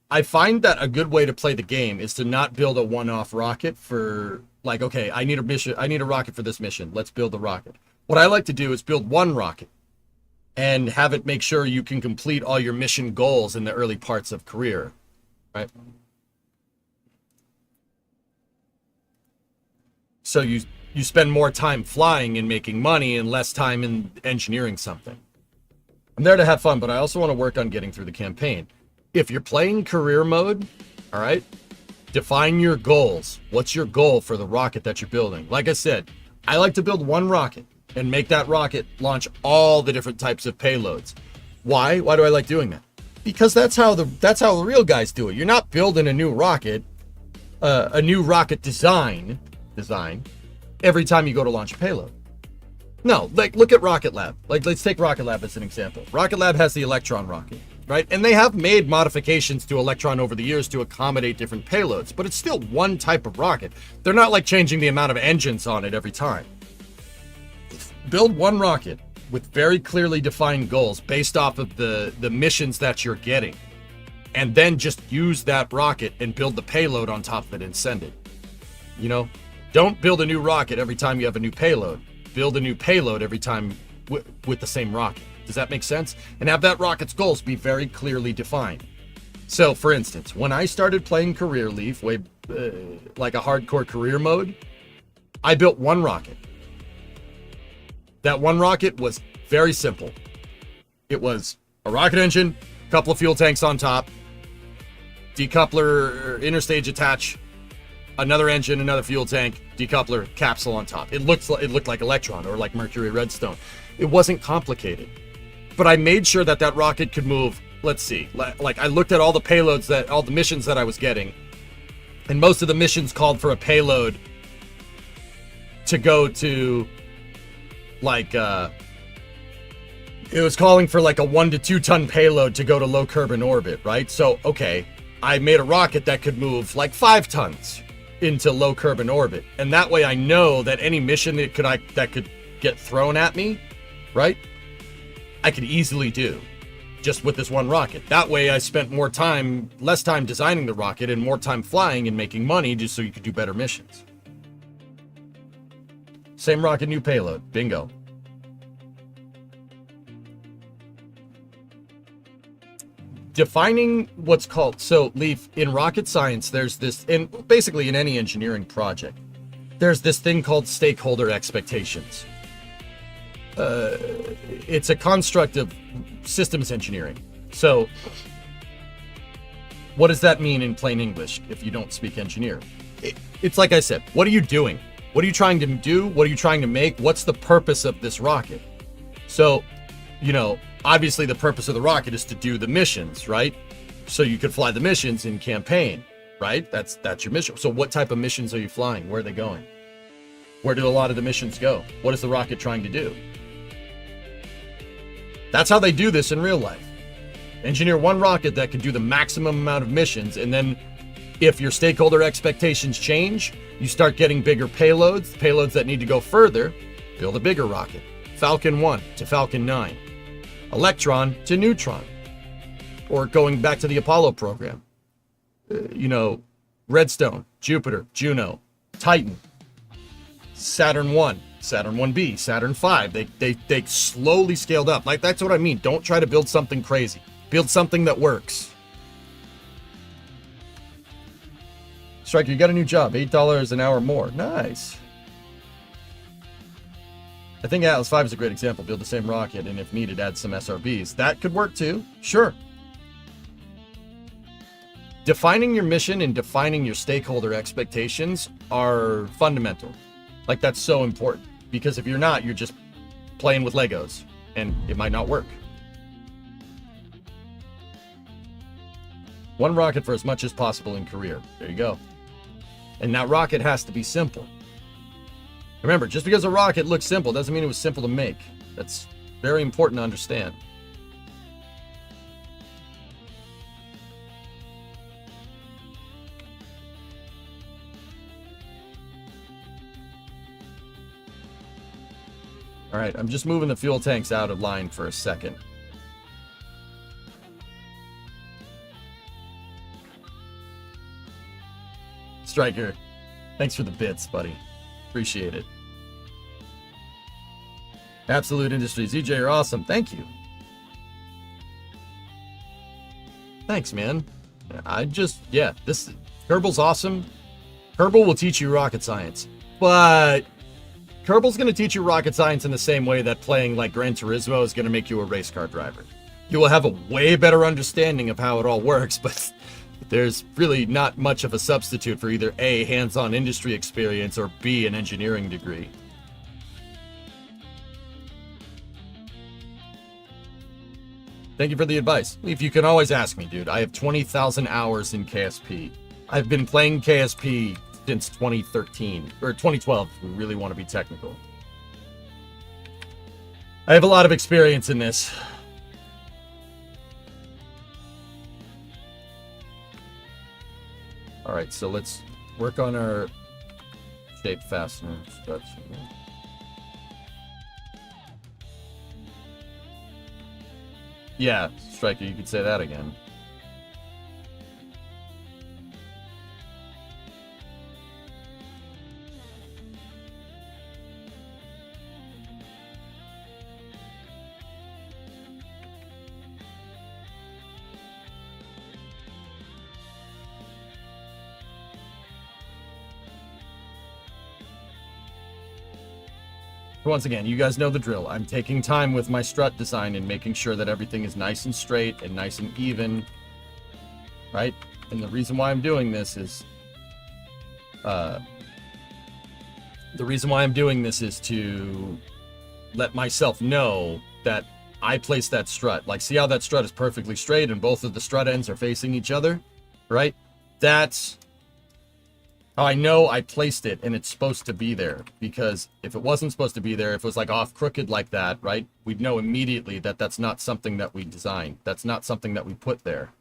I find that a good way to play the game is to not build a one-off rocket for, like, okay, I need a rocket for this mission. Let's build the rocket. What I like to do is build one rocket and have it make sure you can complete all your mission goals in the early parts of career, right? So you spend more time flying and making money and less time in engineering something. I'm there to have fun, but I also want to work on getting through the campaign. If you're playing career mode, all right, define your goals. What's your goal for the rocket that you're building? Like I said, I like to build one rocket and make that rocket launch all the different types of payloads. Why? Why do I like doing that? Because that's how the real guys do it. You're not building a new rocket design every time you go to launch a payload. No, like, look at Rocket Lab. Like, let's take Rocket Lab as an example. Rocket Lab has the Electron rocket, right? And they have made modifications to Electron over the years to accommodate different payloads, but it's still one type of rocket. They're not like changing the amount of engines on it every time. Build one rocket with very clearly defined goals based off of the missions that you're getting, and then just use that rocket and build the payload on top of it and send it. You know, don't build a new rocket every time you have a new payload. Build a new payload every time with the same rocket. Does that make sense? And have that rocket's goals be very clearly defined. So, for instance, when I started playing Career Leaf, like a hardcore career mode, I built one rocket. That one rocket was very simple. It was a rocket engine, a couple of fuel tanks on top, decoupler, interstage attach, another engine, another fuel tank, decoupler, capsule on top. It looked like Electron or like Mercury Redstone. It wasn't complicated. But I made sure that that rocket could move, let's see, like I looked at all the payloads, all the missions that I was getting, and most of the missions called for a payload to go to, like, it was calling for like a 1 to 2 ton payload to go to low carbon orbit, right? So, okay, I made a rocket that could move like 5 tons into low carbon orbit, and that way I know that any mission that could get thrown at me, right, I could easily do just with this one rocket. That way I spent less time designing the rocket and more time flying and making money, just so you could do better missions. Same rocket, new payload. Bingo. Defining what's called, so Leaf, in rocket science, there's this, and basically in any engineering project, there's this thing called stakeholder expectations. It's a construct of systems engineering. So what does that mean in plain English if you don't speak engineer? It's like I said, what are you doing? What are you trying to do? What are you trying to make? What's the purpose of this rocket? So, you know, obviously the purpose of the rocket is to do the missions, right? So you could fly the missions in campaign, right? That's your mission. So what type of missions are you flying? Where are they going? Where do a lot of the missions go? What is the rocket trying to do? That's how they do this in real life. Engineer one rocket that can do the maximum amount of missions, and then If your stakeholder expectations change, you start getting bigger payloads that need to go further, build a bigger rocket. Falcon 1 to Falcon 9. Electron to Neutron. Or going back to the Apollo program. Redstone, Jupiter, Juno, Titan, Saturn 1, Saturn 1B, Saturn 5. They slowly scaled up. Like, that's what I mean. Don't try to build something crazy. Build something that works. Striker, you got a new job. $8 an hour more. Nice. I think Atlas 5 is a great example. Build the same rocket, and if needed, add some SRBs. That could work too. Sure. Defining your mission and defining your stakeholder expectations are fundamental. Like, that's so important. Because if you're not, you're just playing with Legos, and it might not work. One rocket for as much as possible in career. There you go. And that rocket has to be simple. Remember, just because a rocket looks simple doesn't mean it was simple to make. That's very important to understand. All right, I'm just moving the fuel tanks out of line for a second. Striker, thanks for the bits, buddy. Appreciate it. Absolute Industries. EJ, you're awesome. Thank you. Thanks, man. This Kerbal's awesome. Kerbal will teach you rocket science. But Kerbal's going to teach you rocket science in the same way that playing like Gran Turismo is going to make you a race car driver. You will have a way better understanding of how it all works, but there's really not much of a substitute for either A, hands-on industry experience, or B, an engineering degree. Thank you for the advice. If you can always ask me, dude. I have 20,000 hours in KSP. I've been playing KSP since 2013, or 2012, if we really want to be technical. I have a lot of experience in this. All right, so let's work on our shape fastener stuff. Yeah, Striker, you could say that again. Once again, you guys know the drill. I'm taking time with my strut design and making sure that everything is nice and straight and nice and even, right? And the reason why I'm doing this is, to let myself know that I placed that strut. Like, see how that strut is perfectly straight and both of the strut ends are facing each other, right? That's how I know I placed it and it's supposed to be there. Because if it wasn't supposed to be there, if it was like off crooked like that, right, we'd know immediately that that's not something that we designed. That's not something that we put there.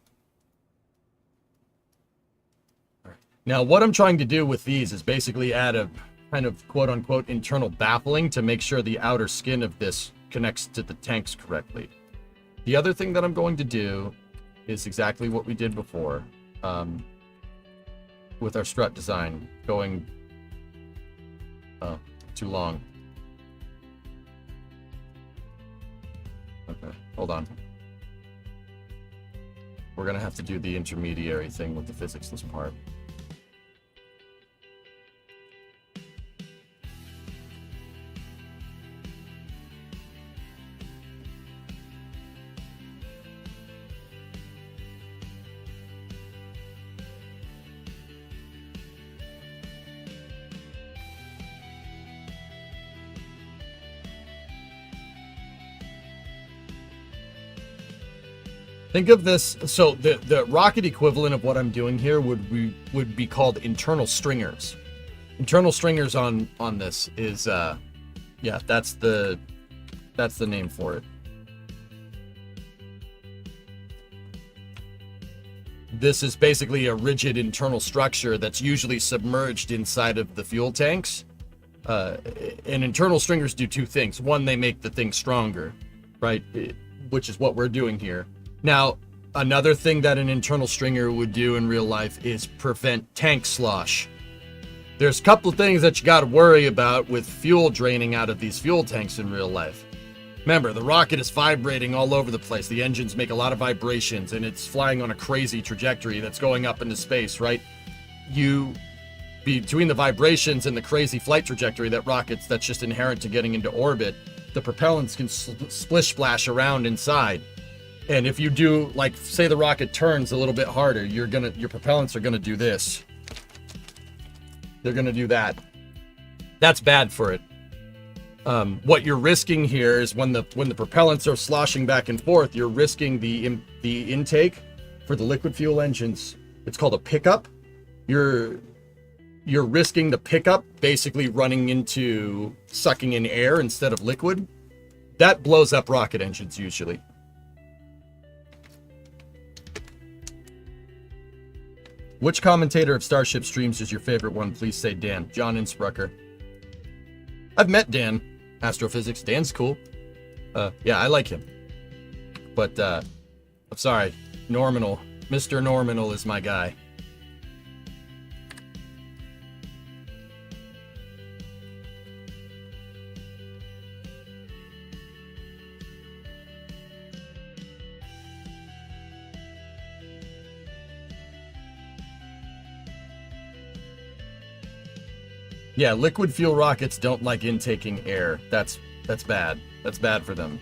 Now, what I'm trying to do with these is basically add a kind of quote-unquote internal baffling to make sure the outer skin of this connects to the tanks correctly. The other thing that I'm going to do is exactly what we did before. With our strut design going too long. Okay, hold on. We're gonna have to do the intermediary thing with the physicsless part. Think of this, so the rocket equivalent of what I'm doing here would be called internal stringers. Internal stringers on this is yeah, that's the name for it. This is basically a rigid internal structure that's usually submerged inside of the fuel tanks. And internal stringers do two things. One, they make the thing stronger, right? Which is what we're doing here. Now, another thing that an internal stringer would do in real life is prevent tank slosh. There's a couple of things that you got to worry about with fuel draining out of these fuel tanks in real life. Remember, the rocket is vibrating all over the place. The engines make a lot of vibrations, and it's flying on a crazy trajectory that's going up into space, right? Between the vibrations and the crazy flight trajectory that's just inherent to getting into orbit, the propellants can splish splash around inside. And if you do, like, say the rocket turns a little bit harder, your propellants are gonna do this. They're gonna do that. That's bad for it. What you're risking here is when the propellants are sloshing back and forth, you're risking the intake for the liquid fuel engines. It's called a pickup. You're risking the pickup basically running into sucking in air instead of liquid. That blows up rocket engines usually. Which commentator of Starship streams is your favorite one? Please say Dan. John Insprucker. I've met Dan. Astrophysics. Dan's cool. Yeah, I like him. But, I'm sorry. Norminal. Mr. Norminal is my guy. Yeah, liquid fuel rockets don't like intaking air. That's bad. That's bad for them.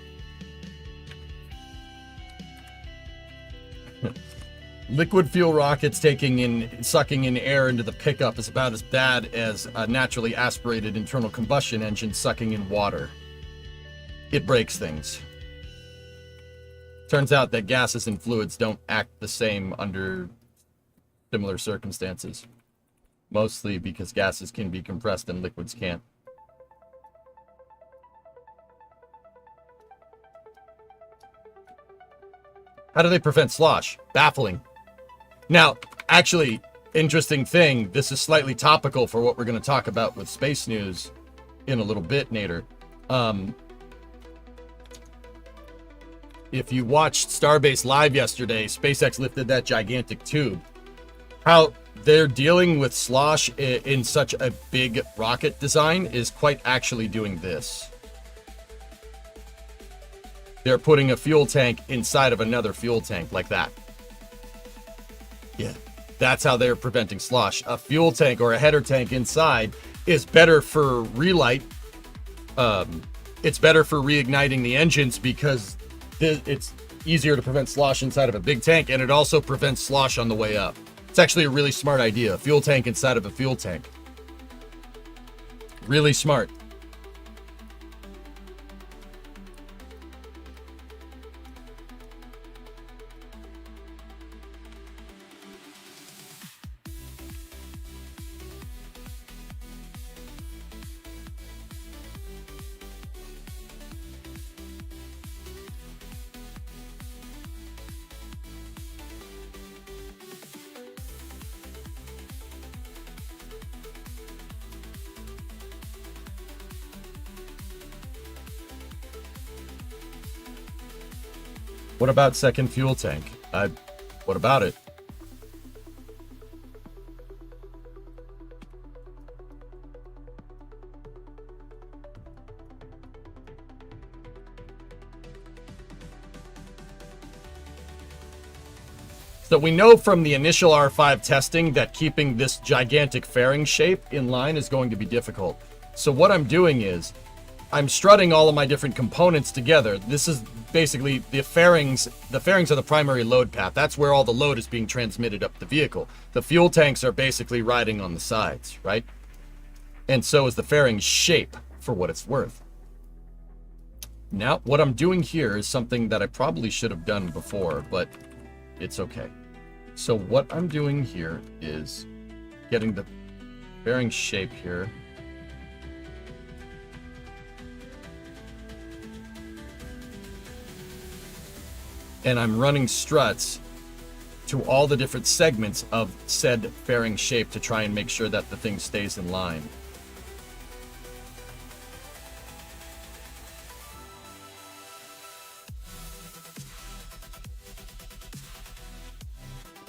Liquid fuel rockets sucking in air into the pickup is about as bad as a naturally aspirated internal combustion engine sucking in water. It breaks things. Turns out that gases and fluids don't act the same under similar circumstances. Mostly because gases can be compressed and liquids can't. How do they prevent slosh? Baffling. Now, actually, interesting thing, this is slightly topical for what we're going to talk about with space news in a little bit, Nader. If you watched Starbase Live yesterday, SpaceX lifted that gigantic tube. How they're dealing with slosh in such a big rocket design is quite actually doing this. They're putting a fuel tank inside of another fuel tank like that. Yeah, that's how they're preventing slosh. A fuel tank or a header tank inside is better for relight. It's better for reigniting the engines because it's easier to prevent slosh inside of a big tank, and it also prevents slosh on the way up. It's actually a really smart idea. A fuel tank inside of a fuel tank. Really smart. What about second fuel tank? What about it? So we know from the initial R5 testing that keeping this gigantic fairing shape in line is going to be difficult. So what I'm doing is I'm strutting all of my different components together. This is basically the fairings. The fairings are the primary load path. That's where all the load is being transmitted up the vehicle. The fuel tanks are basically riding on the sides, right? And so is the fairing shape, for what it's worth. Now, what I'm doing here is something that I probably should have done before, but it's okay. So what I'm doing here is getting the fairing shape here. And I'm running struts to all the different segments of said fairing shape to try and make sure that the thing stays in line.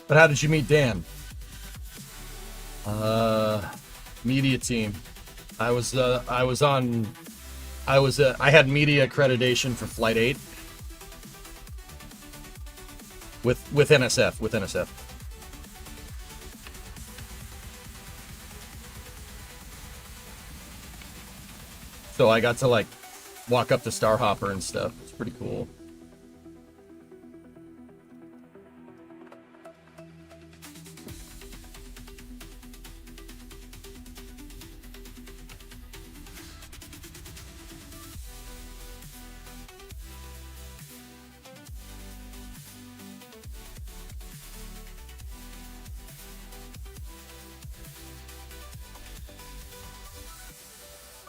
But how did you meet Dan? Media team. I had media accreditation for Flight 8 with NSF. So I got to like walk up to Starhopper and stuff. It's pretty cool.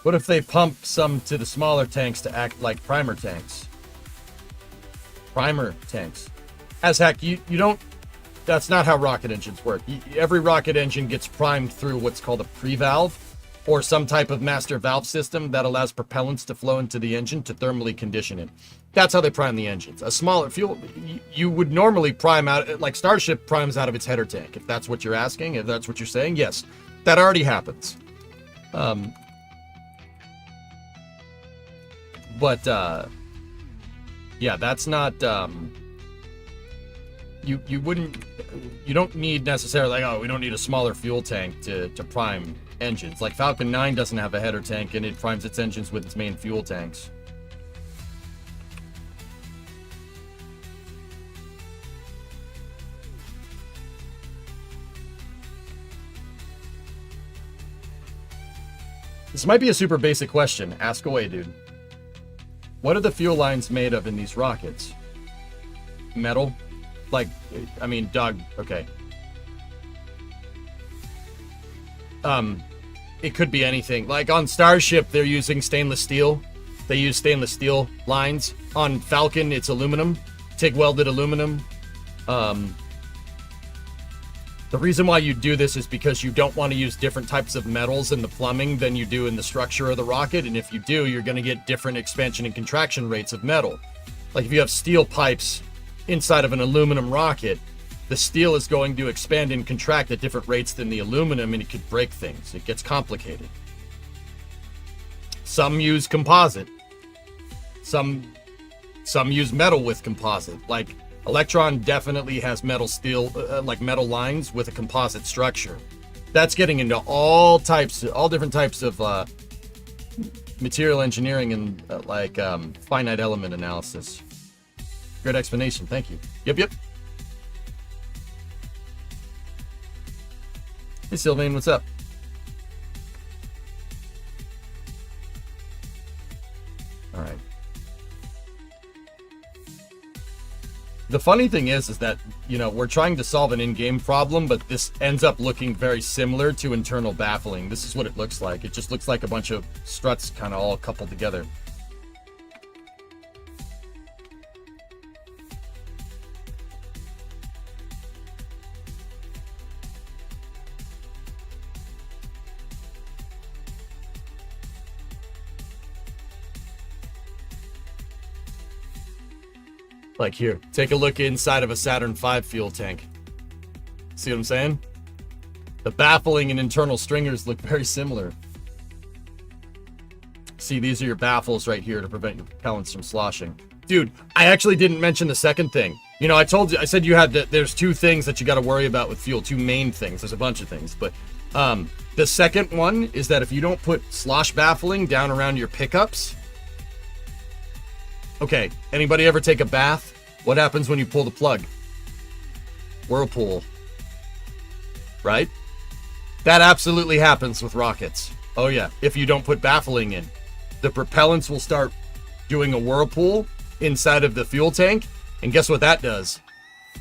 What if they pump some to the smaller tanks to act like primer tanks? Primer tanks. As heck, you don't... That's not how rocket engines work. Every rocket engine gets primed through what's called a pre-valve, or some type of master valve system that allows propellants to flow into the engine to thermally condition it. That's how they prime the engines. A smaller fuel... You would normally prime out... Like Starship primes out of its header tank, if that's what you're asking, if that's what you're saying. Yes, that already happens. But, yeah, that's not, you wouldn't, you don't need necessarily, like, oh, we don't need a smaller fuel tank to prime engines. Like, Falcon 9 doesn't have a header tank, and it primes its engines with its main fuel tanks. This might be a super basic question. Ask away, dude. What are the fuel lines made of in these rockets? Metal? Like, I mean, dog, okay. It could be anything. Like on Starship, they're using stainless steel. They use stainless steel lines. On Falcon, it's aluminum, TIG welded aluminum. The reason why you do this is because you don't want to use different types of metals in the plumbing than you do in the structure of the rocket. And if you do, you're going to get different expansion and contraction rates of metal. Like if you have steel pipes inside of an aluminum rocket, the steel is going to expand and contract at different rates than the aluminum, and it could break things. It gets complicated. Some use composite. Some use metal with composite. Like Electron definitely has metal steel, like metal lines with a composite structure. That's getting into all different types of material engineering and finite element analysis. Great explanation, thank you. Yep. Hey Sylvain, what's up? All right. The funny thing is that, you know, we're trying to solve an in-game problem, but this ends up looking very similar to internal baffling. This is what it looks like. It just looks like a bunch of struts kind of all coupled together. Like here, take a look inside of a Saturn V fuel tank. See what I'm saying? The baffling and internal stringers look very similar. See, these are your baffles right here to prevent your propellants from sloshing. Dude, I actually didn't mention the second thing. You know, I said you had there's two things that you got to worry about with fuel, two main things. There's a bunch of things, but the second one is that if you don't put slosh baffling down around your pickups. Okay, anybody ever take a bath? What happens when you pull the plug? Whirlpool. Right? That absolutely happens with rockets. Oh yeah, if you don't put baffling in. The propellants will start doing a whirlpool inside of the fuel tank, and guess what that does?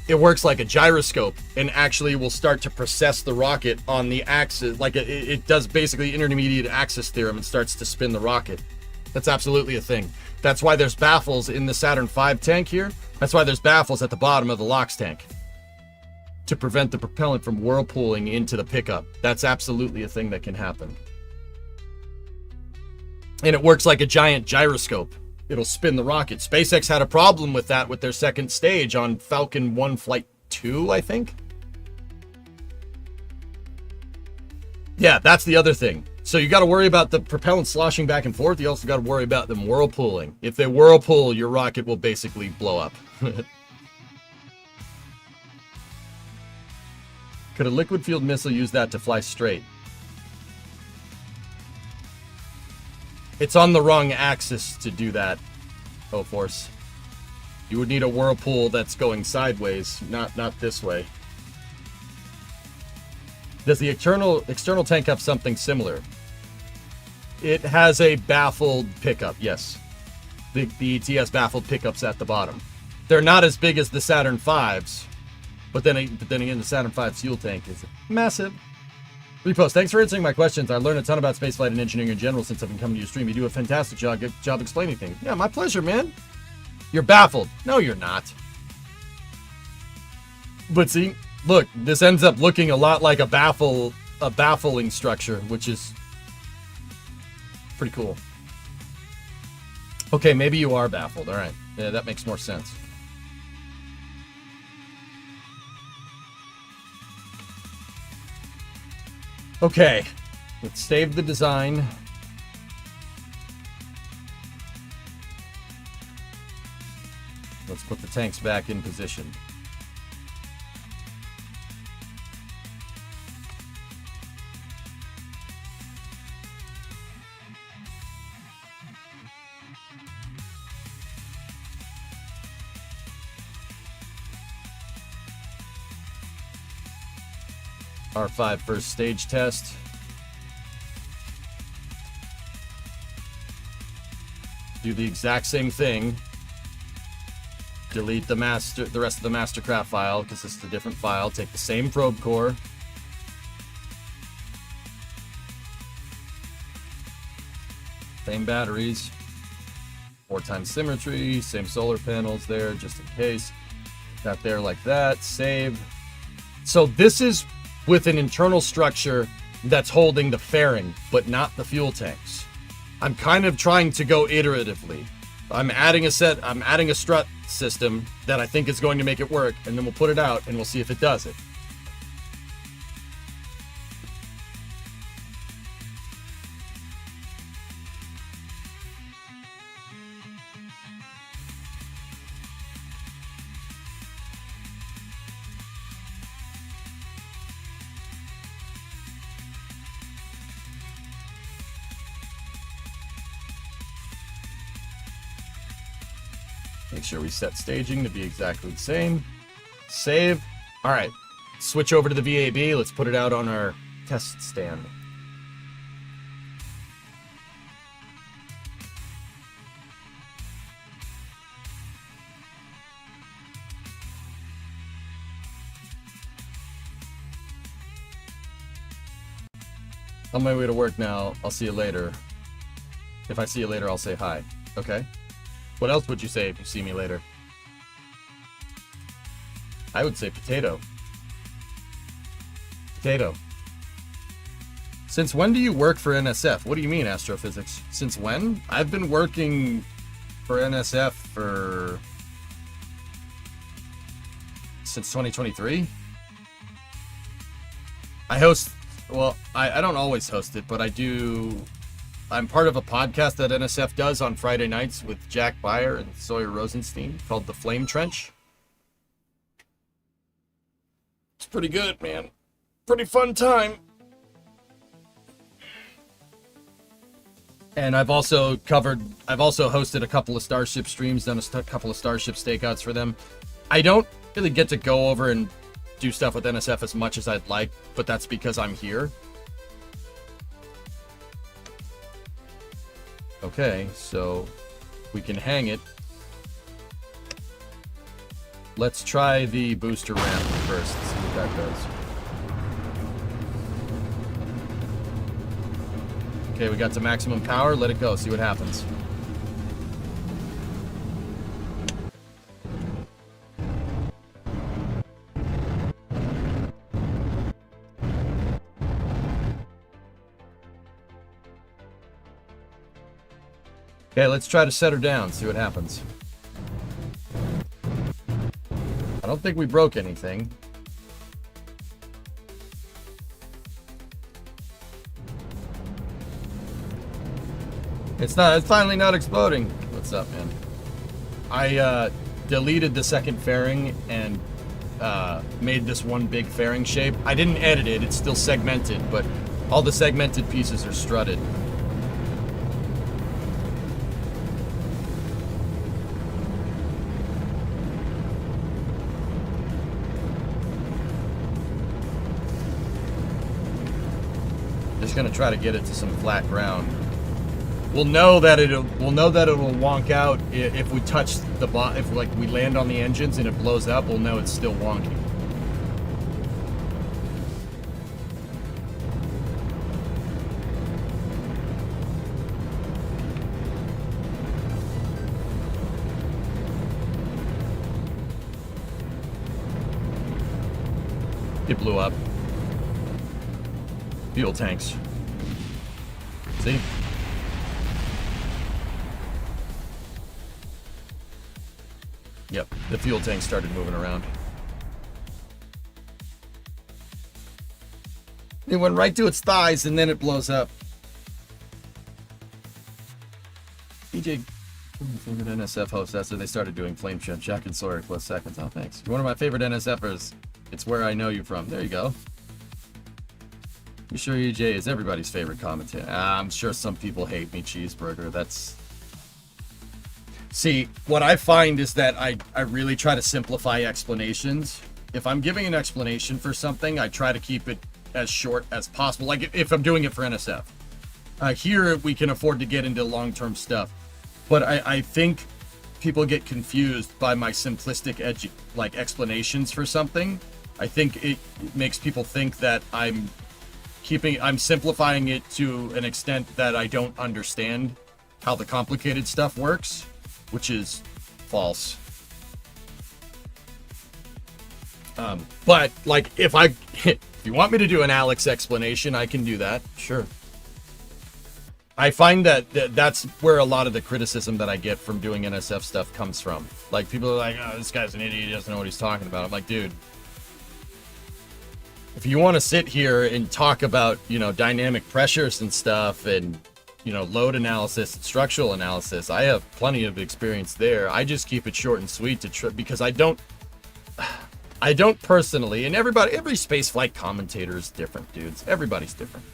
It works like a gyroscope and actually will start to process the rocket on the axis, like it does basically intermediate axis theorem and starts to spin the rocket. That's absolutely a thing. That's why there's baffles in the Saturn V tank here. That's why there's baffles at the bottom of the LOX tank. to prevent the propellant from whirlpooling into the pickup. That's absolutely a thing that can happen. And it works like a giant gyroscope. It'll spin the rocket. SpaceX had a problem with that with their second stage on Falcon 1 Flight 2, I think. Yeah, that's the other thing. So you got to worry about the propellant sloshing back and forth. You also got to worry about them whirlpooling. If they whirlpool, your rocket will basically blow up. Could a liquid-fueled missile use that to fly straight? It's on the wrong axis to do that, O-Force. You would need a whirlpool that's going sideways, not this way. Does the external tank have something similar? It has a baffled pickup, yes. The ETS baffled pickups at the bottom. They're not as big as the Saturn V's, but then again, the Saturn V fuel tank is massive. Repost, thanks for answering my questions. I learned a ton about spaceflight and engineering in general since I've been coming to your stream. You do a fantastic job explaining things. Yeah, my pleasure, man. You're baffled. No, you're not. But see, look, this ends up looking a lot like a baffling structure, which is pretty cool. Okay, maybe you are baffled. All right. Yeah, that makes more sense. Okay, let's save the design. Let's put the tanks back in position. R5 first stage test. Do the exact same thing. Delete the rest of the mastercraft file because this is a different file. Take the same probe core. Same batteries. 4x symmetry. Same solar panels there just in case. Got there like that. Save. So this is with an internal structure that's holding the fairing, but not the fuel tanks. I'm kind of trying to go iteratively. I'm adding a strut system that I think is going to make it work, and then we'll put it out and we'll see if it does it. Make sure we set staging to be exactly the same. Save. All right. Switch over to the VAB. Let's put it out on our test stand. On my way to work now. I'll see you later. If I see you later, I'll say hi. Okay. What else would you say if you see me later? I would say potato. Potato. Since when do you work for NSF? What do you mean, astrophysics? Since when? I've been working for NSF since 2023. I host, well, I don't always host it, but I do. I'm part of a podcast that NSF does on Friday nights with Jack Beyer and Sawyer Rosenstein called The Flame Trench. It's pretty good, man. Pretty fun time. And I've also hosted a couple of Starship streams, done a couple of Starship stakeouts for them. I don't really get to go over and do stuff with NSF as much as I'd like, but that's because I'm here. Okay, so we can hang it. Let's try the booster ramp first, see what that does. Okay, we got to maximum power. Let it go, see what happens. Okay, let's try to set her down, see what happens. I don't think we broke anything. It's finally not exploding. What's up, man? I deleted the second fairing and made this one big fairing shape. I didn't edit it, it's still segmented, but all the segmented pieces are strutted. Just gonna try to get it to some flat ground. We'll know that it'll wonk out if we touch the if like we land on the engines and it blows up. We'll know it's still wonky. It blew up. Fuel tanks. See? Yep, the fuel tank started moving around. It went right to its thighs and then it blows up. EJ, favorite NSF host after they started doing Flame Shot, Jack and Sawyer close seconds. Oh, thanks. You're one of my favorite NSFers. It's where I know you from. There you go. You sure EJ is everybody's favorite commentator? I'm sure some people hate me, Cheeseburger. That's... See, what I find is that I really try to simplify explanations. If I'm giving an explanation for something, I try to keep it as short as possible. Like if I'm doing it for NSF. Here, we can afford to get into long-term stuff. But I think people get confused by my simplistic explanations for something. I think it makes people think that I'm simplifying it to an extent that I don't understand how the complicated stuff works, which is false. But like if you want me to do an Alex explanation, I can do that. Sure. I find that that's where a lot of the criticism that I get from doing NSF stuff comes from. Like people are like, "Oh, this guy's an idiot. He doesn't know what he's talking about." I'm like, dude, if you want to sit here and talk about, dynamic pressures and stuff and, load analysis and structural analysis, I have plenty of experience there. I just keep it short and sweet because I don't personally, and every spaceflight commentator is different, dudes. Everybody's different.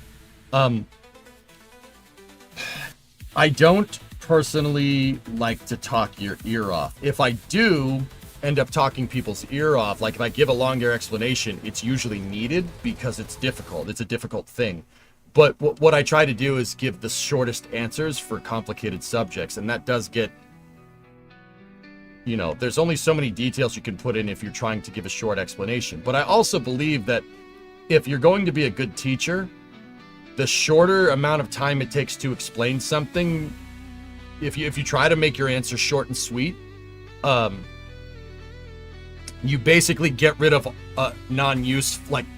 I don't personally like to talk your ear off. If I do end up talking people's ear off, like if I give a longer explanation, it's usually needed because it's difficult. It's a difficult thing. But what I try to do is give the shortest answers for complicated subjects, and that does get, there's only so many details you can put in if you're trying to give a short explanation. But I also believe that if you're going to be a good teacher, the shorter amount of time it takes to explain something, if you try to make your answer short and sweet, you basically get rid of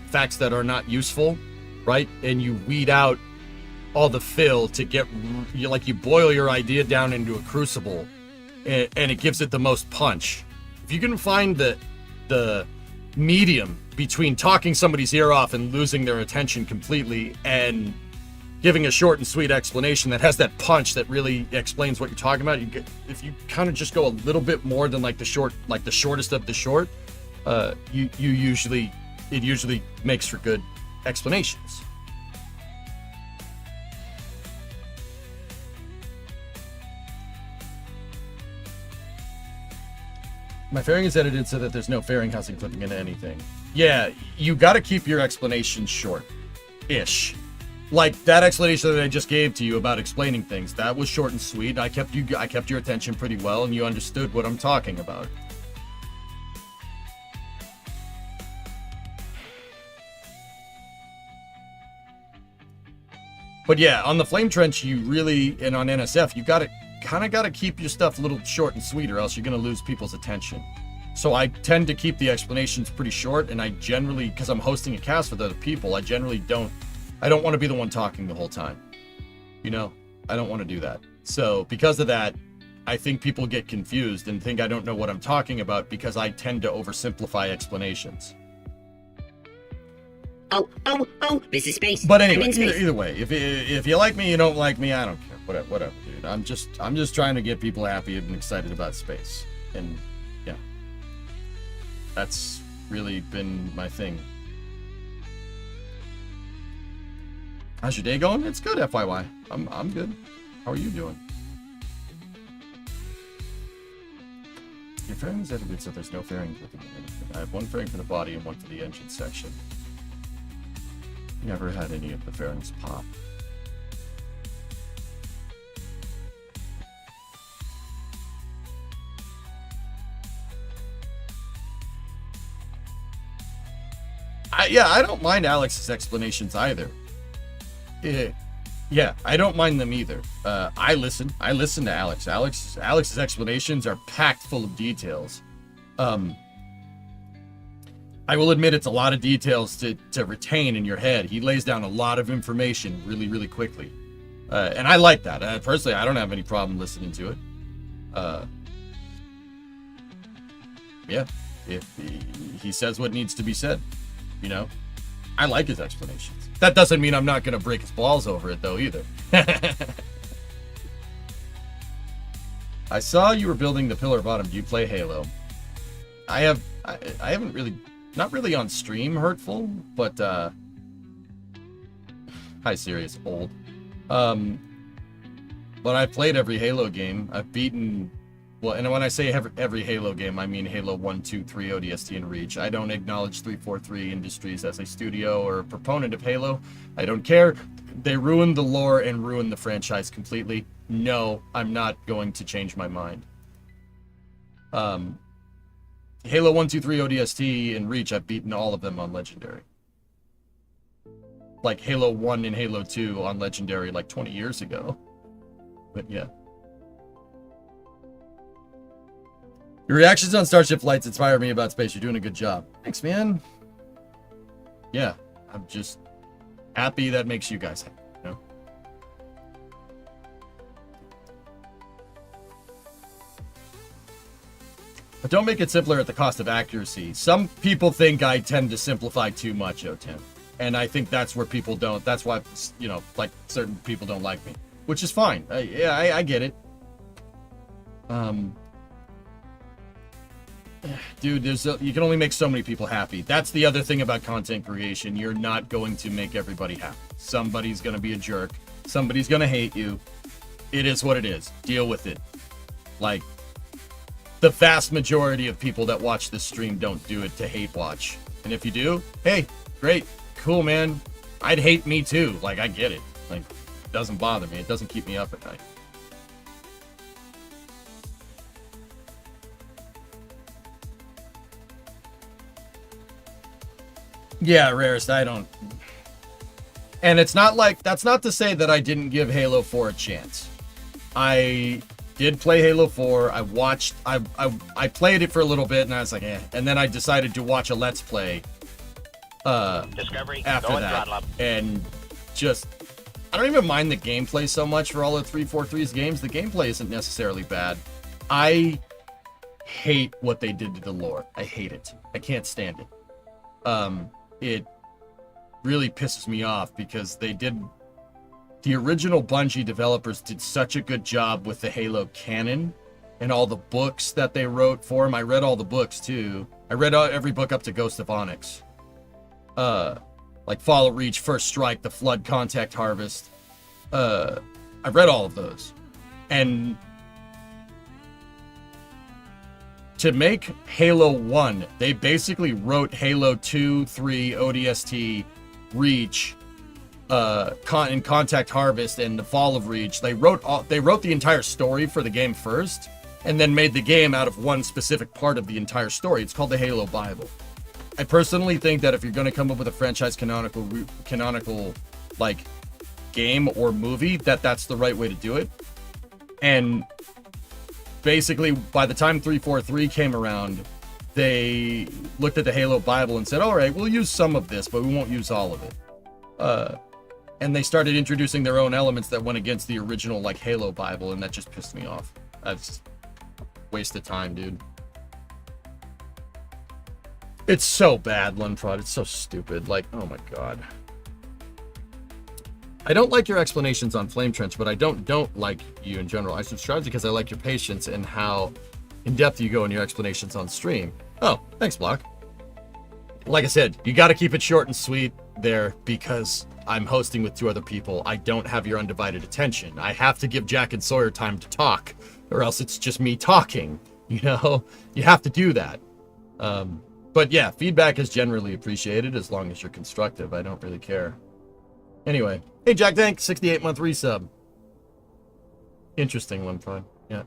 facts that are not useful, right? And you weed out all the fill to you boil your idea down into a crucible, and it gives it the most punch. If you can find the medium between talking somebody's ear off and losing their attention completely and giving a short and sweet explanation that has that punch that really explains what you're talking about, if you kind of just go a little bit more than the shortest of the short, it usually makes for good explanations. My fairing is edited so that there's no fairing housing clipping into anything. Yeah, you got to keep your explanation short-ish. Like that explanation that I just gave to you about explaining things, that was short and sweet. I kept your attention pretty well, and you understood what I'm talking about. But yeah, on the flame trench, and on NSF, you kind of got to keep your stuff a little short and sweet, or else you're going to lose people's attention. So I tend to keep the explanations pretty short, and I generally, because I'm hosting a cast with other people, I don't want to be the one talking the whole time. I don't want to do that. So because of that, I think people get confused and think I don't know what I'm talking about because I tend to oversimplify explanations. Oh, this is space. But I'm anyway, in space. either way, if you like me, you don't like me, I don't care. Whatever, dude. I'm just trying to get people happy and excited about space. And yeah. That's really been my thing. How's your day going? It's good, FYI. I'm good. How are you doing? Your fairing is edited so there's no fairing with the engine. I have one fairing for the body and one for the engine section. Never had any of the fairings pop. I don't mind Alex's explanations either. Yeah, I don't mind them either. I listen to Alex. Alex's explanations are packed full of details. I will admit it's a lot of details to retain in your head. He lays down a lot of information really, really quickly. And I like that. Personally, I don't have any problem listening to it. Yeah, if he says what needs to be said, you know, I like his explanations. That doesn't mean I'm not going to break his balls over it, though, either. I saw you were building the pillar bottom. Do you play Halo? I haven't really, not really on stream, Hurtful, but, hi, Serious, old. But I've played every Halo game. I've beaten, well, and when I say every Halo game, I mean Halo 1, 2, 3, ODST, and Reach. I don't acknowledge 343 Industries as a studio or a proponent of Halo. I don't care. They ruined the lore and ruined the franchise completely. No, I'm not going to change my mind. Halo 1, 2, 3, ODST, and Reach, I've beaten all of them on Legendary. Like Halo 1 and Halo 2 on Legendary like 20 years ago. But yeah. Your reactions on Starship flights inspire me about space. You're doing a good job. Thanks, man. Yeah, I'm just happy that makes you guys happy, you know? But don't make it simpler at the cost of accuracy. Some people think I tend to simplify too much, O10. And I think that's where people don't. That's why, you know, like certain people don't like me. Which is fine. I get it. Dude, you can only make so many people happy. That's the other thing about content creation. You're not going to make everybody happy. Somebody's going to be a jerk. Somebody's going to hate you. It is what it is. Deal with it. Like, the vast majority of people that watch this stream don't do it to hate watch. And if you do, hey, great. Cool, man. I'd hate me too. Like, I get it. Like, it doesn't bother me. It doesn't keep me up at night. Yeah, Rarest, I don't. And it's not like, that's not to say that I didn't give Halo 4 a chance. I did play Halo 4. I watched, I played it for a little bit and I was like, eh. And then I decided to watch a Let's Play Discovery, after that. And just, I don't even mind the gameplay so much for all of 343's games. The gameplay isn't necessarily bad. I hate what they did to the lore. I hate it. I can't stand it. It really pisses me off because the original Bungie developers did such a good job with the Halo canon and all the books that they wrote for them. I read all the books too. I read every book up to Ghost of Onyx. Like Fall of Reach, First Strike, The Flood, Contact Harvest. I've read all of those. And to make Halo 1, they basically wrote Halo 2, 3, ODST, Reach, and Contact Harvest, and the Fall of Reach. They wrote the entire story for the game first, and then made the game out of one specific part of the entire story. It's called the Halo Bible. I personally think that if you're going to come up with a franchise canonical like game or movie, that's the right way to do it. And basically, by the time 343 came around, they looked at the Halo Bible and said, all right, we'll use some of this, but we won't use all of it. And they started introducing their own elements that went against the original, like, Halo Bible, and that just pissed me off. That's waste of time, dude. It's so bad, Lunprod. It's so stupid. Like, oh my god. I don't like your explanations on Flame Trench, but I don't like you in general. I subscribe because I like your patience and how in-depth you go in your explanations on stream. Oh, thanks, Block. Like I said, you got to keep it short and sweet there because I'm hosting with 2 other people. I don't have your undivided attention. I have to give Jack and Sawyer time to talk, or else it's just me talking. You know, you have to do that. But yeah, feedback is generally appreciated as long as you're constructive. I don't really care. Anyway, hey Jack Tank, 68-month resub. Interesting one, fine. Yeah.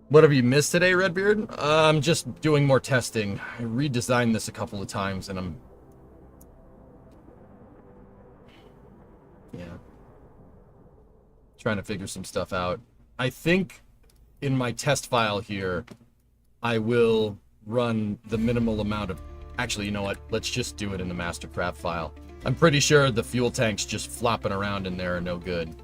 What have you missed today, Redbeard? I'm just doing more testing. I redesigned this a couple of times and I'm... yeah. Trying to figure some stuff out. I think in my test file here, I will run the minimal amount of... actually, you know what? Let's just do it in the Mastercraft file. I'm pretty sure the fuel tanks just flopping around in there are no good.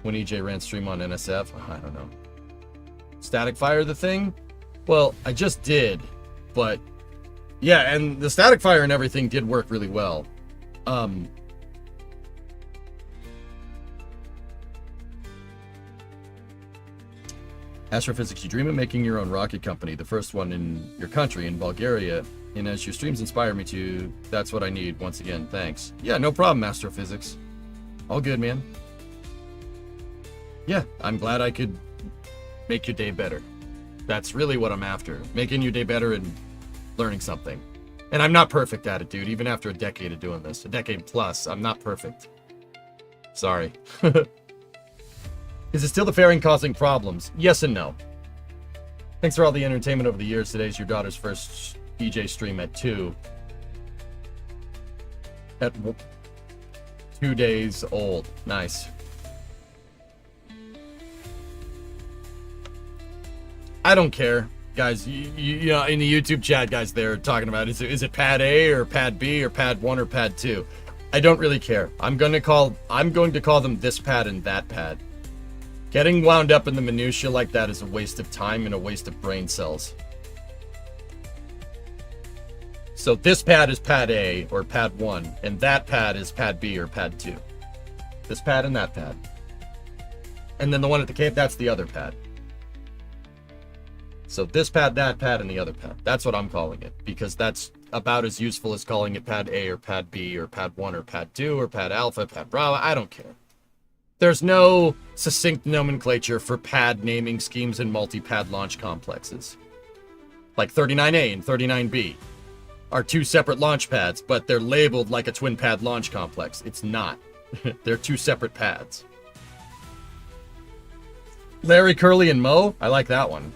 When EJ ran stream on NSF? I don't know. Static fire the thing? Well, I just did, but yeah, and the static fire and everything did work really well. Astrophysics, you dream of making your own rocket company, the first one in your country, in Bulgaria, and as your streams inspire me to, that's what I need. Once again, thanks. Yeah, no problem, Astrophysics. All good, man. Yeah, I'm glad I could make your day better. That's really what I'm after. Making your day better and learning something. And I'm not perfect at it, dude. Even after a decade of doing this. A decade plus, I'm not perfect. Sorry. Is it still the fairing causing problems? Yes and no. Thanks for all the entertainment over the years. Today's your daughter's first DJ stream at 2. At 2 days old. Nice. I don't care, guys. You know, in the YouTube chat, guys, they're talking about is it pad A or pad B or pad 1 or pad 2. I don't really care. I'm going to call them this pad and that pad. Getting wound up in the minutia like that is a waste of time and a waste of brain cells. So this pad is pad A or pad 1, and that pad is pad B or pad 2. This pad and that pad. And then the one at the cave, that's the other pad. So this pad, that pad, and the other pad. That's what I'm calling it, because that's about as useful as calling it pad A or pad B or pad 1 or pad 2 or pad alpha, pad bravo. I don't care. There's no succinct nomenclature for pad naming schemes and multi-pad launch complexes. Like 39A and 39B are 2 separate launch pads, but they're labeled like a twin pad launch complex. It's not. They're 2 separate pads. Larry, Curly, and Mo? I like that one.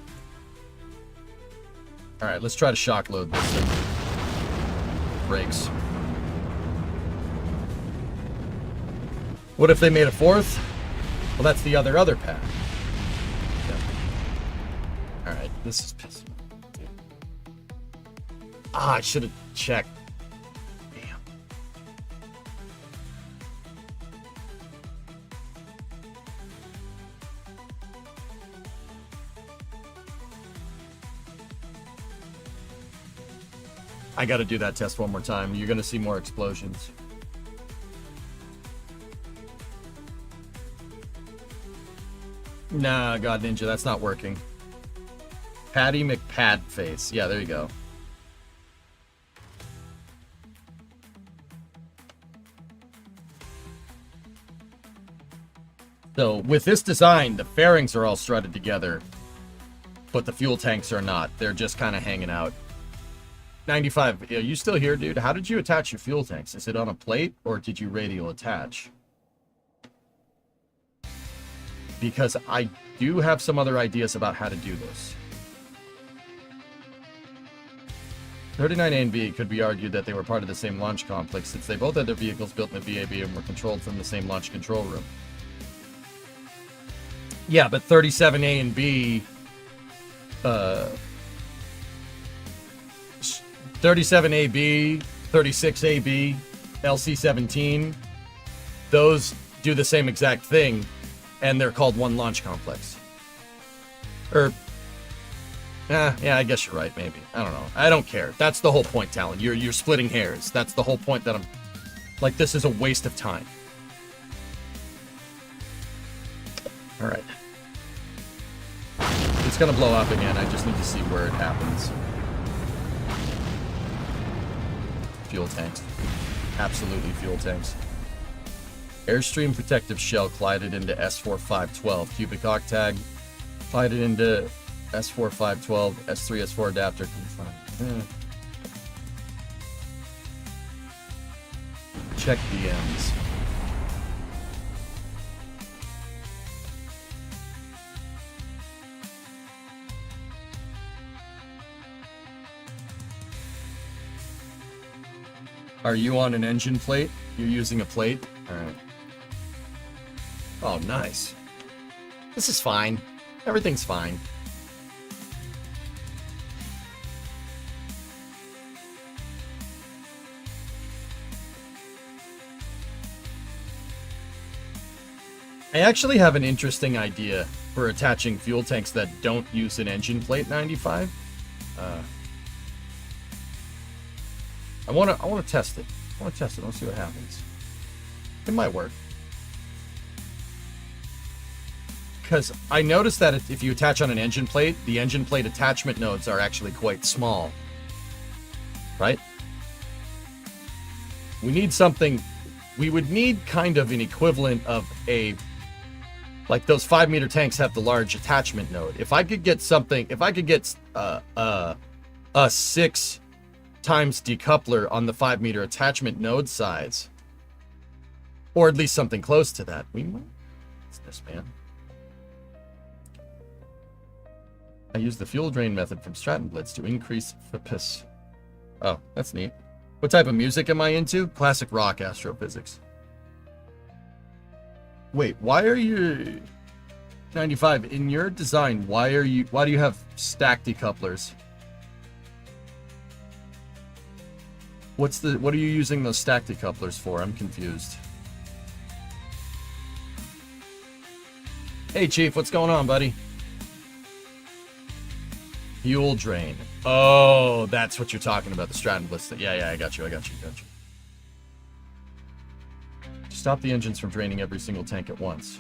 Alright, let's try to shock load this thing. Brakes. What if they made a 4th? Well, that's the other pad. Yeah. Alright, this is pissing me off, dude. Ah, I should have checked. Damn. I gotta do that test one more time. You're gonna see more explosions. Nah, God Ninja, that's not working. Patty McPadface. Yeah, there you go. So, with this design, the fairings are all strutted together, but the fuel tanks are not. They're just kind of hanging out. 95, are you still here, dude? How did you attach your fuel tanks? Is it on a plate, or did you radial attach? Because I do have some other ideas about how to do this. 39A and B could be argued that they were part of the same launch complex, since they both had their vehicles built in the VAB and were controlled from the same launch control room. Yeah, but 37A and B, 37AB, 36AB, LC17, those do the same exact thing, and they're called one launch complex. Yeah, I guess you're right, maybe. I don't know. I don't care. That's the whole point, Talon. You're splitting hairs. That's the whole point that I'm... Like, this is a waste of time. Alright. It's gonna blow up again. I just need to see where it happens. Fuel tanks. Absolutely fuel tanks. Airstream protective shell collided into S4512. Cubic octag collided into S4512. S3 S4 adapter confirmed. Check DMs. Are you on an engine plate? You're using a plate? Alright. Oh, nice. This is fine. Everything's fine. I actually have an interesting idea for attaching fuel tanks that don't use an engine plate 95. I want to test it. I want to test it. Let's see what happens. It might work. Because I noticed that if you attach on an engine plate, the engine plate attachment nodes are actually quite small. Right? We need something... We would need kind of an equivalent of a... Like those 5-meter tanks have the large attachment node. If I could get something... If I could get a 6 times decoupler on the 5-meter attachment node size, or at least something close to that, we might... What's this, man? I use the fuel drain method from Strutting Blitz to increase FPIS. Oh, that's neat. What type of music am I into? Classic rock astrophysics. Wait, why are you 95 in your design? Why do you have stack decouplers? What are you using those stack decouplers for? I'm confused. Hey Chief, what's going on, buddy? Fuel drain. Oh, that's what you're talking about, the Strutting Blitz. Yeah, I got you. Stop the engines from draining every single tank at once.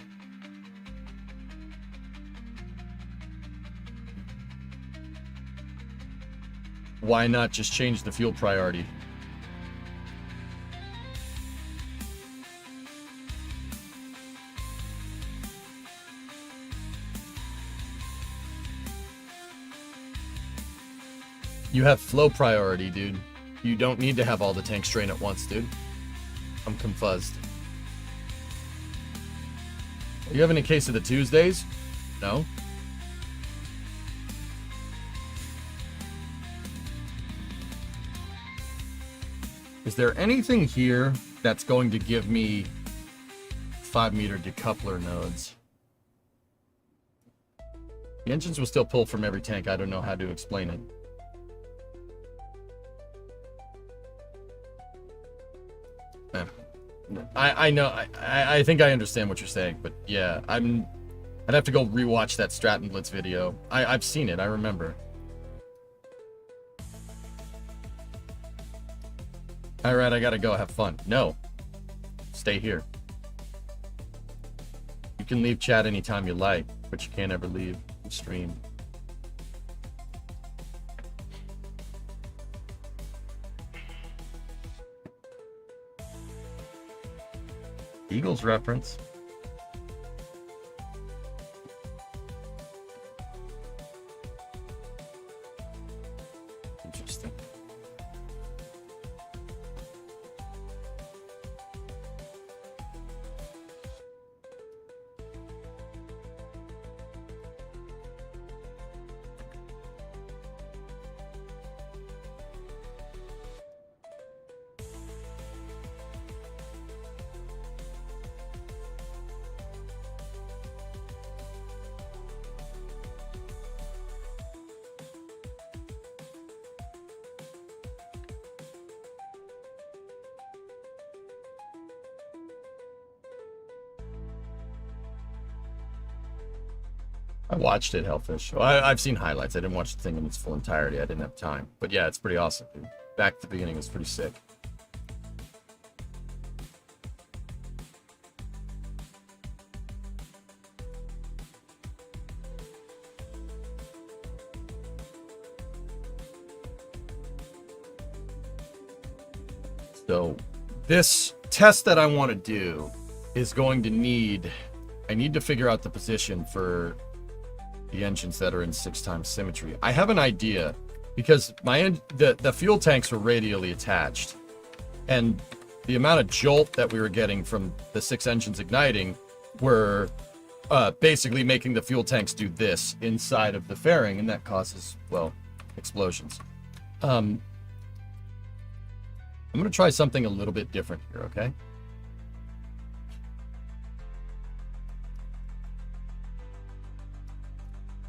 Why not just change the fuel priority? You have flow priority, dude. You don't need to have all the tanks drain at once, dude. I'm confuzzed. Are you having a case of the Tuesdays? No? Is there anything here that's going to give me 5-meter decoupler nodes? The engines will still pull from every tank. I don't know how to explain it. I know. I think I understand what you're saying, but yeah, I'd have to go rewatch that Strutting Blitz video. I've seen it. I remember. All right, I gotta go. Have fun. No, stay here. You can leave chat anytime you like, but you can't ever leave the stream. Eagles reference. Interesting. I watched it, Hellfish. Well, I've seen highlights. I didn't watch the thing in its full entirety. I didn't have time. But yeah, it's pretty awesome, dude. Back at the beginning was pretty sick. So this test that I want to do is going to need, I need to figure out the position for the engines that are in 6x symmetry. I have an idea because the fuel tanks were radially attached, and the amount of jolt that we were getting from the 6 engines igniting were basically making the fuel tanks do this inside of the fairing, and that causes, well, explosions. I'm going to try something a little bit different here, okay?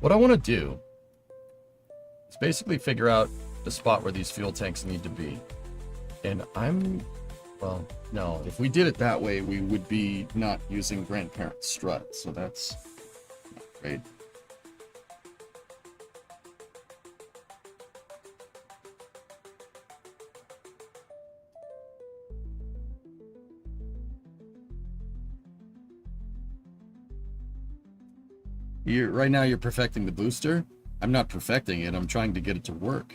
What I want to do is basically figure out the spot where these fuel tanks need to be. And well, no, if we did it that way, we would be not using grandparent strut, so that's not great. Right now you're perfecting the booster. I'm not perfecting it. I'm trying to get it to work.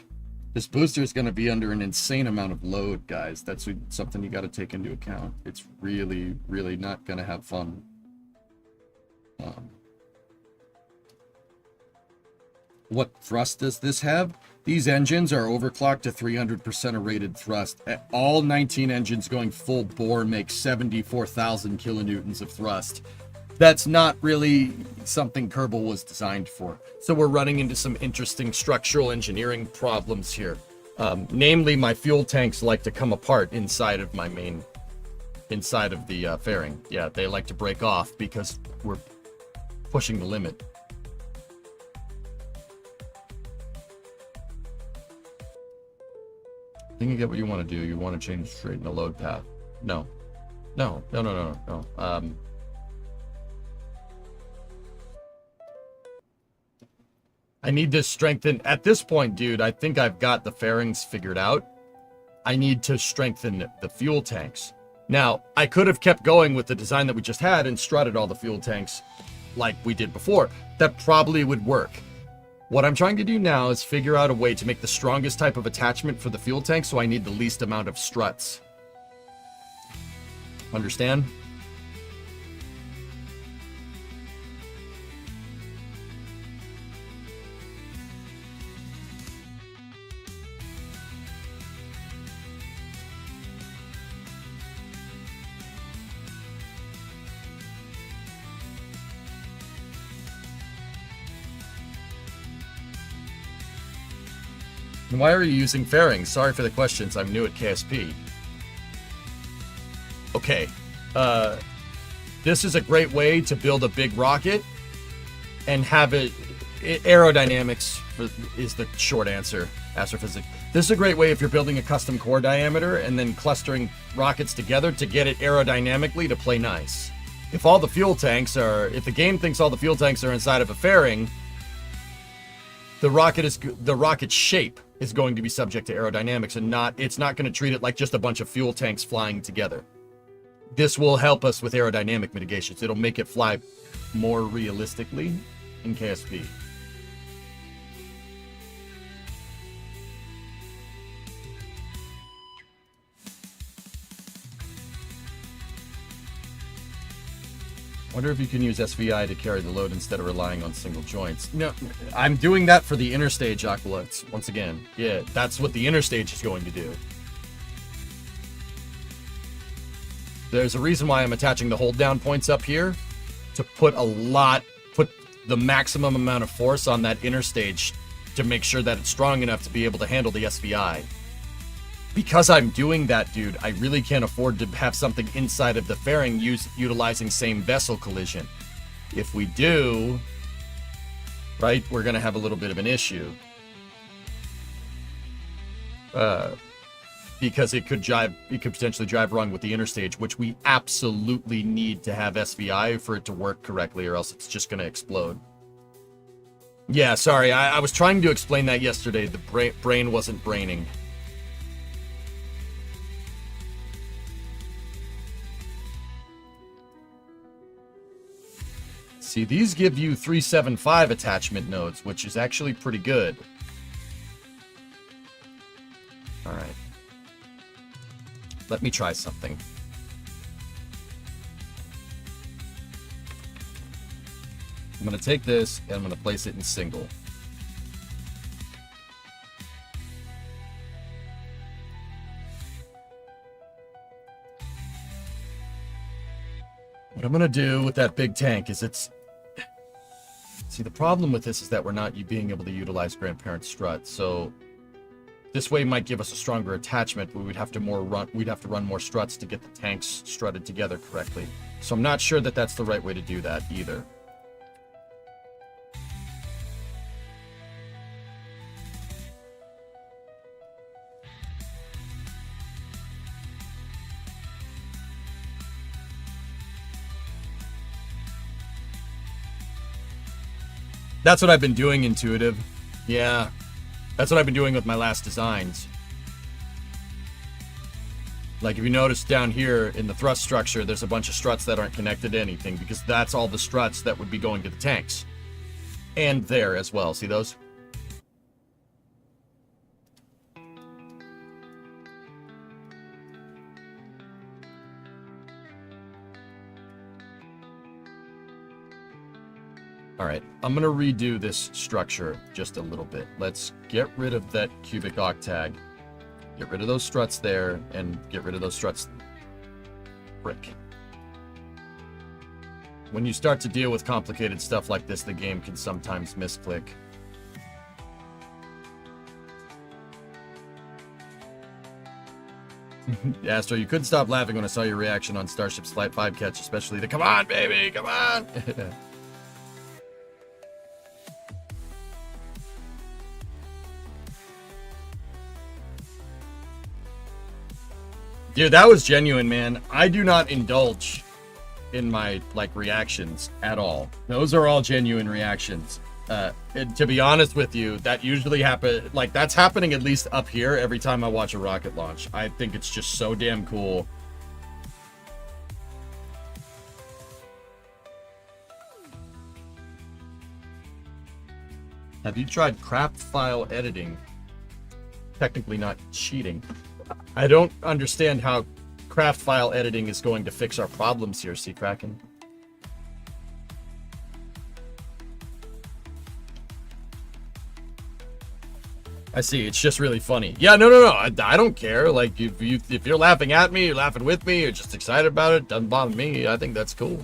This booster is going to be under an insane amount of load, guys. That's something you got to take into account. It's really, really not going to have fun. What thrust does this have? These engines are overclocked to 300% of rated thrust. All 19 engines going full bore make 74,000 kilonewtons of thrust. That's not really something Kerbal was designed for. So we're running into some interesting structural engineering problems here. Namely, my fuel tanks like to come apart inside of my inside of the fairing. Yeah, they like to break off because we're pushing the limit. I think you get what you want to do. You want to change straight in the load path. No. No. I need to strengthen, at this point, dude, I think I've got the fairings figured out. I need to strengthen the fuel tanks. Now, I could have kept going with the design that we just had and strutted all the fuel tanks like we did before. That probably would work. What I'm trying to do now is figure out a way to make the strongest type of attachment for the fuel tank, so I need the least amount of struts. Understand? Why are you using fairings? Sorry for the questions. I'm new at KSP. Okay. This is a great way to build a big rocket and have it... Aerodynamics is the short answer. Astrophysics. This is a great way if you're building a custom core diameter and then clustering rockets together to get it aerodynamically to play nice. If the game thinks all the fuel tanks are inside of a fairing, the rocket shape is going to be subject to aerodynamics, and it's not going to treat it like just a bunch of fuel tanks flying together. This will help us with aerodynamic mitigations. It'll make it fly more realistically in KSP. Wonder if you can use SVI to carry the load instead of relying on single joints. No, I'm doing that for the interstage aqueducts. Once again, yeah, that's what the interstage is going to do. There's a reason why I'm attaching the hold down points up here to put the maximum amount of force on that interstage to make sure that it's strong enough to be able to handle the SVI. Because I'm doing that, dude, I really can't afford to have something inside of the fairing utilizing same vessel collision. If we do, right, we're going to have a little bit of an issue. Because it could potentially drive wrong with the interstage, which we absolutely need to have SVI for it to work correctly, or else it's just going to explode. Yeah, sorry, I was trying to explain that yesterday. The brain wasn't braining. See, these give you 375 attachment nodes, which is actually pretty good. All right. Let me try something. I'm going to take this and I'm going to place it in single. What I'm going to do with that big tank is see, the problem with this is that we're not being able to utilize grandparent strut. So this way might give us a stronger attachment, but we'd have to run more struts to get the tanks strutted together correctly. So I'm not sure that that's the right way to do that either. That's what I've been doing, Intuitive. Yeah, that's what I've been doing with my last designs. Like if you notice down here in the thrust structure, there's a bunch of struts that aren't connected to anything because that's all the struts that would be going to the tanks. And there as well, see those? All right, I'm gonna redo this structure just a little bit. Let's get rid of that cubic octag, get rid of those struts there, and get rid of those struts. Brick. When you start to deal with complicated stuff like this, the game can sometimes misclick. Astro, you couldn't stop laughing when I saw your reaction on Starship's Flight 5 catch, especially the "come on, baby, come on." Dude, that was genuine, man. I do not indulge in my, reactions at all. Those are all genuine reactions. And to be honest with you, that usually happen, that's happening at least up here every time I watch a rocket launch. I think it's just so damn cool. Have you tried craft file editing? Technically not cheating. I don't understand how craft file editing is going to fix our problems here, Sea Kraken. I see. It's just really funny. Yeah, no. I don't care. Like, if you're laughing at me, you're laughing with me, you're just excited about it, doesn't bother me. I think that's cool.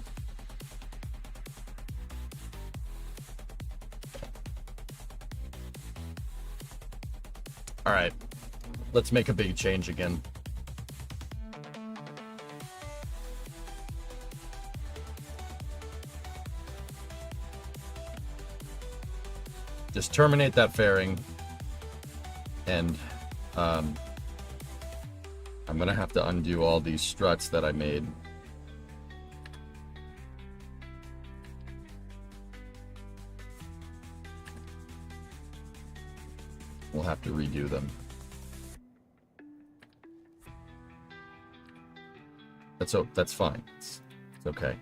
All right. Let's make a big change again. Just terminate that fairing. And I'm gonna have to undo all these struts that I made. We'll have to redo them. That's fine. It's okay.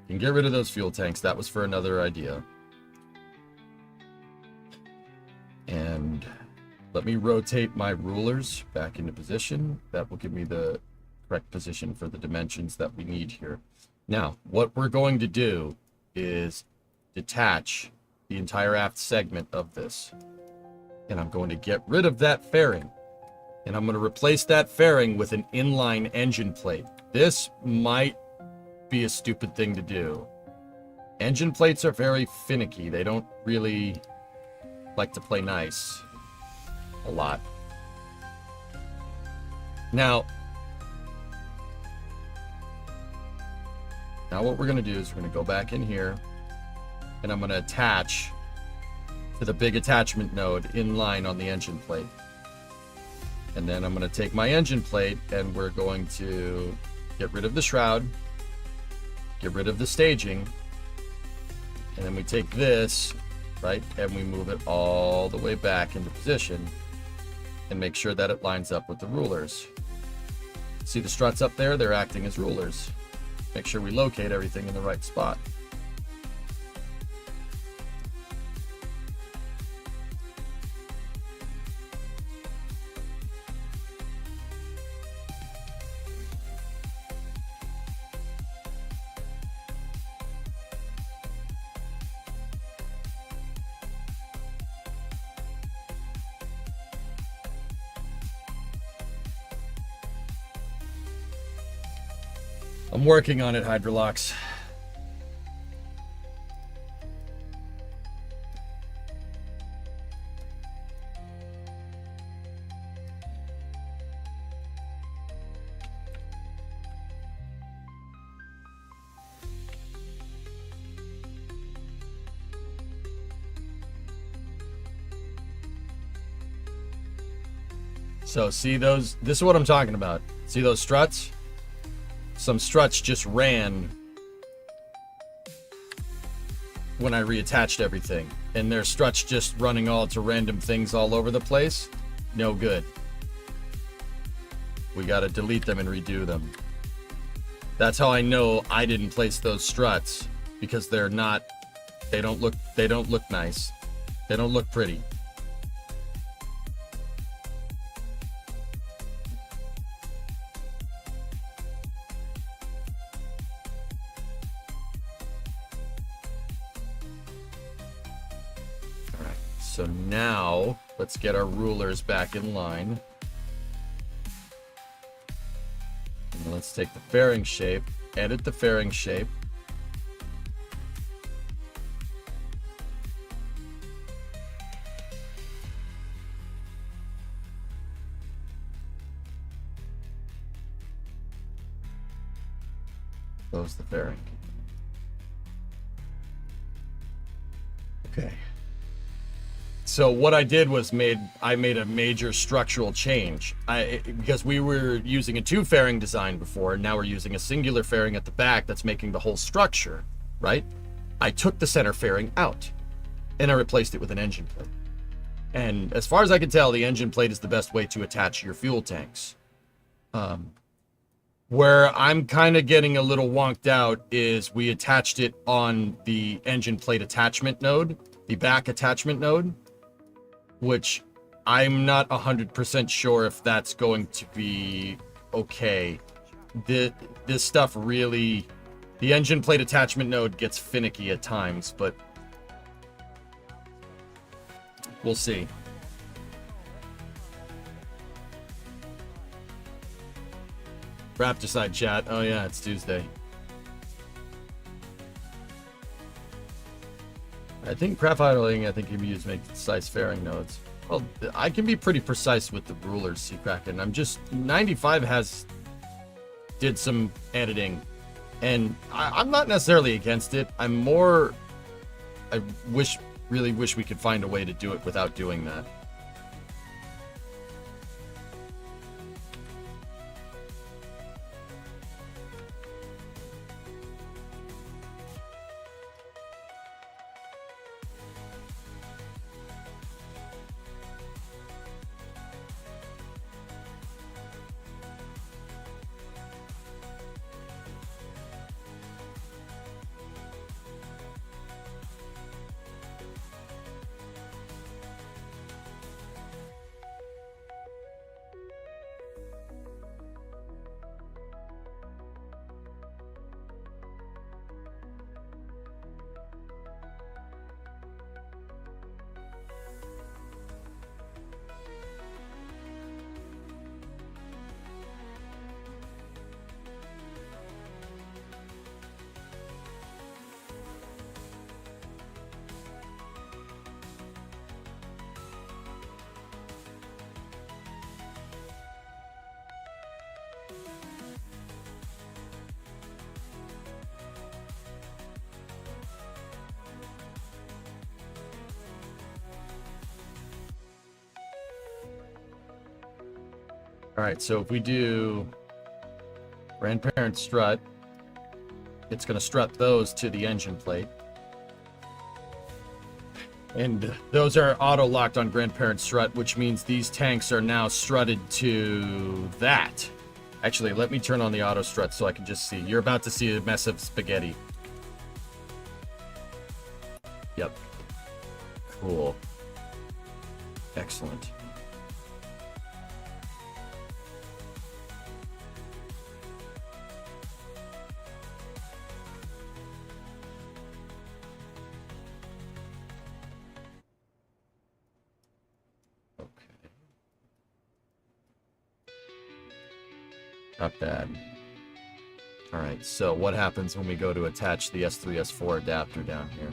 You can get rid of those fuel tanks. That was for another idea. And let me rotate my rulers back into position. That will give me the correct position for the dimensions that we need here. Now, what we're going to do is detach the entire aft segment of this. And I'm going to get rid of that fairing. And I'm going to replace that fairing with an inline engine plate. This might be a stupid thing to do. Engine plates are very finicky. They don't really like to play nice a lot. Now what we're going to do is we're going to go back in here and I'm going to attach to the big attachment node in line on the engine plate. And then I'm going to take my engine plate and we're going to get rid of the shroud, get rid of the staging, and then we take this, right? And we move it all the way back into position and make sure that it lines up with the rulers. See the struts up there? They're acting as rulers. Make sure we locate everything in the right spot. I'm working on it, Hydrolox. So see those, this is what I'm talking about. See those struts? Some struts just ran when I reattached everything. And there's struts just running all to random things all over the place. No good. We gotta delete them and redo them. That's how I know I didn't place those struts, because they're not, they don't look nice. They don't look pretty. So now, let's get our rulers back in line. And let's take the fairing shape, edit the fairing shape. Close the fairing. Okay. So what I did was I made a major structural change. Because we were using a two fairing design before, and now we're using a singular fairing at the back that's making the whole structure, right? I took the center fairing out, and I replaced it with an engine plate. And as far as I can tell, the engine plate is the best way to attach your fuel tanks. Where I'm kind of getting a little wonked out is we attached it on the engine plate attachment node, the back attachment node, which I'm not 100% sure if that's going to be okay. This stuff really, the engine plate attachment node gets finicky at times, but we'll see. Raptorcide chat. Oh yeah, it's Tuesday. I think craft idling, can be used to make precise fairing nodes. Well, I can be pretty precise with the rulers, Seacracken. I'm just, 95 did some editing, and I'm not necessarily against it. I'm more, I really wish we could find a way to do it without doing that. All right, so if we do grandparent strut, it's going to strut those to the engine plate. And those are auto-locked on grandparent strut, which means these tanks are now strutted to that. Actually, let me turn on the auto strut so I can just see. You're about to see a mess of spaghetti. Yep. Cool. Excellent. Not bad. Alright, so what happens when we go to attach the S3, S4 adapter down here?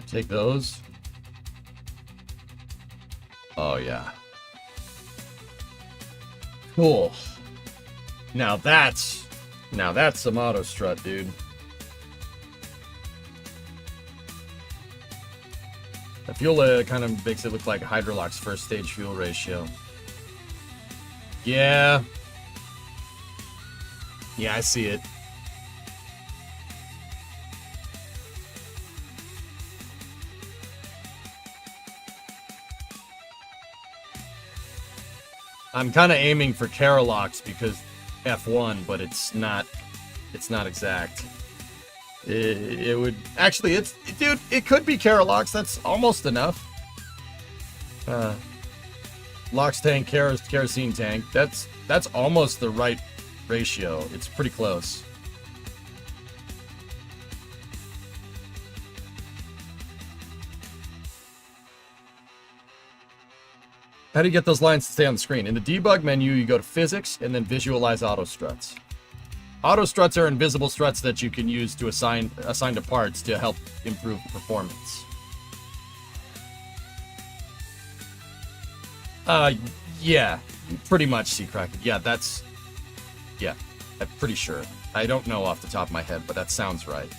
Take those. Oh, yeah. Cool. Now that's some auto strut, dude. The fuel kind of makes it look like Hydrolock's first stage fuel ratio. Yeah. Yeah, I see it. I'm kind of aiming for Carolocks because F1, but it's not exact. It would actually, dude, it could be Carolocks. That's almost enough. Lox tank, kerosene tank. That's almost the right ratio. It's pretty close. How do you get those lines to stay on the screen? In the debug menu, you go to physics and then visualize auto struts. Auto struts are invisible struts that you can use to assign to parts to help improve performance. Yeah, pretty much, Seacracker. Yeah, I'm pretty sure. I don't know off the top of my head, but that sounds right.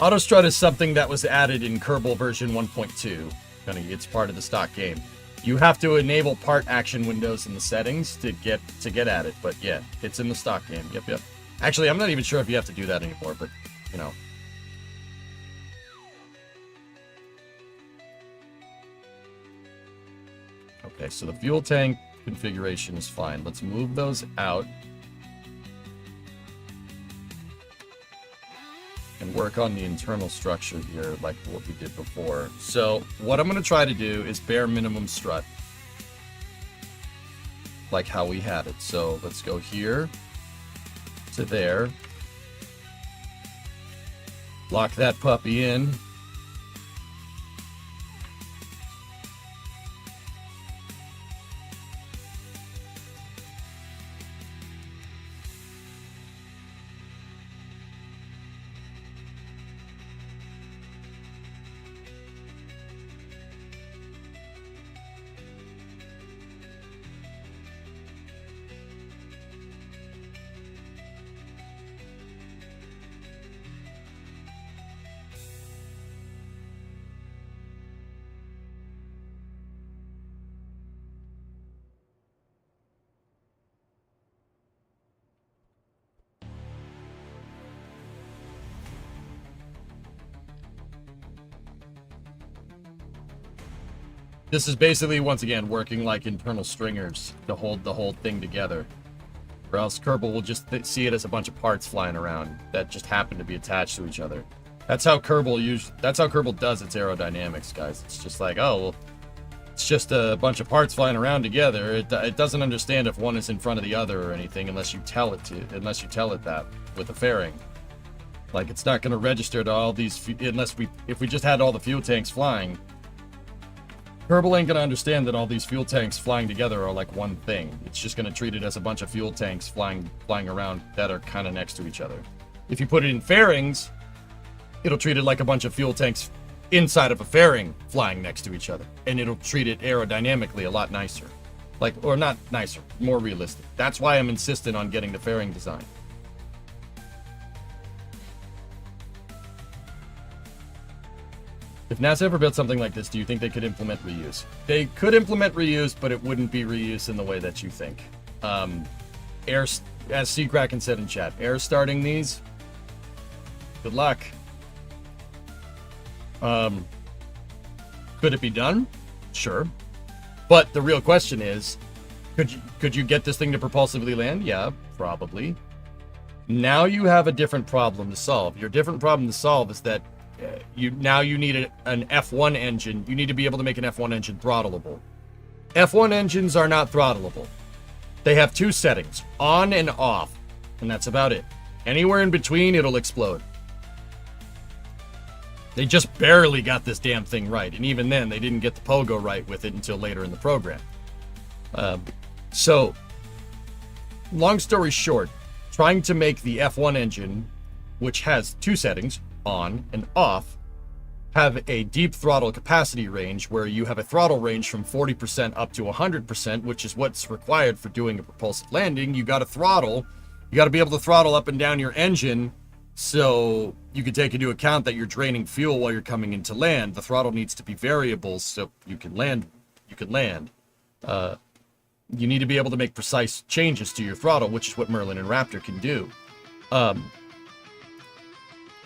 Autostrut is something that was added in Kerbal version 1.2. It's part of the stock game. You have to enable part action windows in the settings to get at it, but yeah, it's in the stock game. Yep. Actually, I'm not even sure if you have to do that anymore, but you know. Okay, so the fuel tank configuration is fine. Let's move those out. And work on the internal structure here like what we did before. So what I'm going to try to do is bare minimum strut. Like how we had it. So let's go here to there. Lock that puppy in. This is basically, once again, working like internal stringers to hold the whole thing together. Or else Kerbal will just see it as a bunch of parts flying around that just happen to be attached to each other. That's how Kerbal does its aerodynamics, guys. It's just like, oh, well, It's just a bunch of parts flying around together. It doesn't understand if one is in front of the other or anything unless you tell it that with a fairing. Like, it's not going to register to all these if we just had all the fuel tanks flying. Kerbal ain't going to understand that all these fuel tanks flying together are like one thing. It's just going to treat it as a bunch of fuel tanks flying around that are kind of next to each other. If you put it in fairings, it'll treat it like a bunch of fuel tanks inside of a fairing flying next to each other, and it'll treat it aerodynamically a lot nicer. Or not nicer, more realistic. That's why I'm insistent on getting the fairing design. If NASA ever built something like this, do you think they could implement reuse? They could implement reuse, but it wouldn't be reuse in the way that you think. As Seakraken said in chat, air starting these, good luck. Could it be done? Sure. But the real question is, could you get this thing to propulsively land? Yeah, probably. Now you have a different problem to solve. Your different problem to solve is that you need an F1 engine. You need to be able to make an F1 engine throttleable. F1 engines are not throttleable. They have two settings, on and off, and that's about it. Anywhere in between, it'll explode. They just barely got this damn thing right, and even then, they didn't get the pogo right with it until later in the program. So, long story short, trying to make the F1 engine, which has two settings, on and off, have a deep throttle capacity range where you have a throttle range from 40% up to 100%, which is what's required for doing a propulsive landing. You got to be able to throttle up and down your engine so you can take into account that you're draining fuel while you're coming into land. The throttle needs to be variable so you can land. You need to be able to make precise changes to your throttle, which is what Merlin and Raptor can do.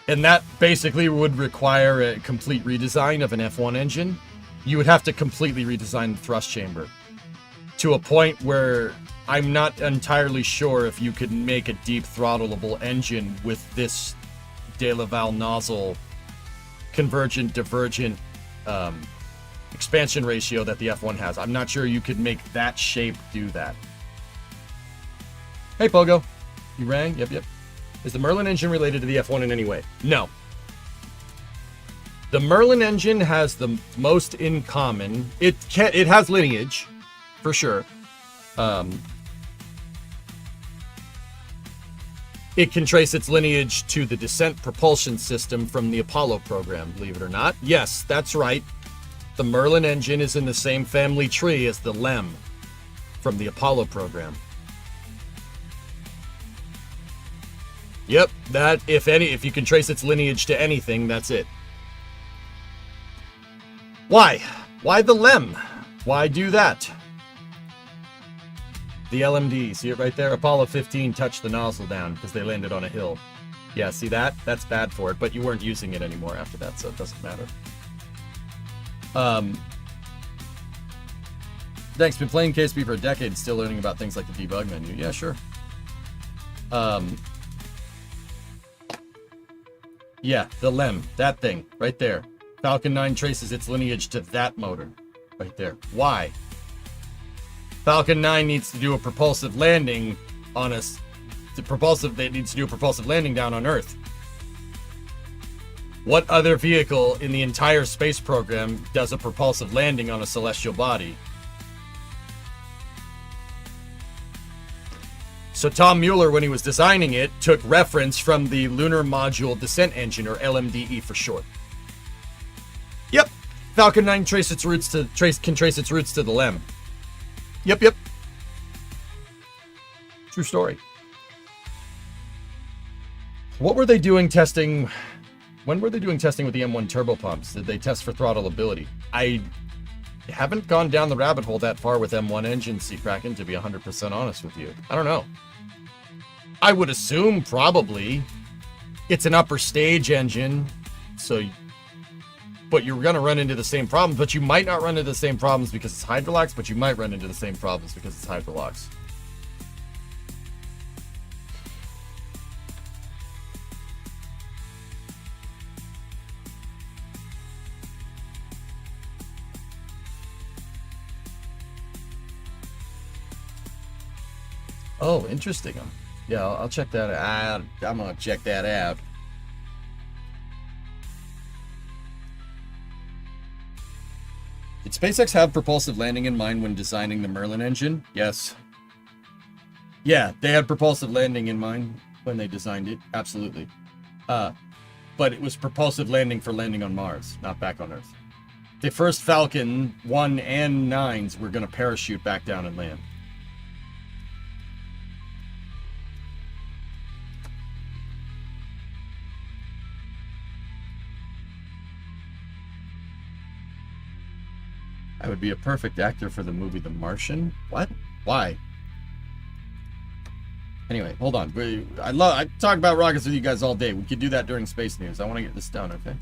And that basically would require a complete redesign of an F1 engine. You would have to completely redesign the thrust chamber to a point where I'm not entirely sure if you could make a deep throttleable engine with this De Laval nozzle convergent divergent expansion ratio that the F1 has. I'm not sure you could make that shape do that. Hey Pogo, you rang? Yep. Is the Merlin engine related to the F1 in any way? No. The Merlin engine has the most in common. It has lineage, for sure. It can trace its lineage to the descent propulsion system from the Apollo program, believe it or not. Yes, that's right. The Merlin engine is in the same family tree as the LEM from the Apollo program. Yep, that, if you can trace its lineage to anything, that's it. Why? Why the LEM? Why do that? The LMD, see it right there? Apollo 15 touched the nozzle down because they landed on a hill. Yeah, see that? That's bad for it, but you weren't using it anymore after that, so it doesn't matter. Thanks, been playing KSP for a decade, still learning about things like the debug menu. Yeah, sure. Yeah, the LEM, that thing, right there. Falcon 9 traces its lineage to that motor, right there. Why? Falcon 9 needs to do a propulsive landing on us. It needs to do a propulsive landing down on Earth. What other vehicle in the entire space program does a propulsive landing on a celestial body? So Tom Mueller, when he was designing it, took reference from the Lunar Module Descent Engine, or LMDE for short. Yep, Falcon 9 can trace its roots to the LEM. Yep. True story. What were they doing testing? When were they doing testing with the M1 turbopumps? Did they test for throttle ability? I haven't gone down the rabbit hole that far with M1 engines, Seakraken, to be 100% honest with you. I don't know. I would assume probably it's an upper stage engine, but you're going to run into the same problems, but you might not run into the same problems because it's Hydrolox, but you might run into the same problems because it's Hydrolox. Oh, interesting. Yeah, I'll check that out. I'm gonna check that out. Did SpaceX have propulsive landing in mind when designing the Merlin engine? Yes. Yeah, they had propulsive landing in mind when they designed it. Absolutely. But it was propulsive landing for landing on Mars, not back on Earth. The first Falcon 1 and 9s were going to parachute back down and land. I would be a perfect actor for the movie The Martian. What? Why? Anyway, hold on. I talk about rockets with you guys all day. We could do that during space news. I want to get this done, okay?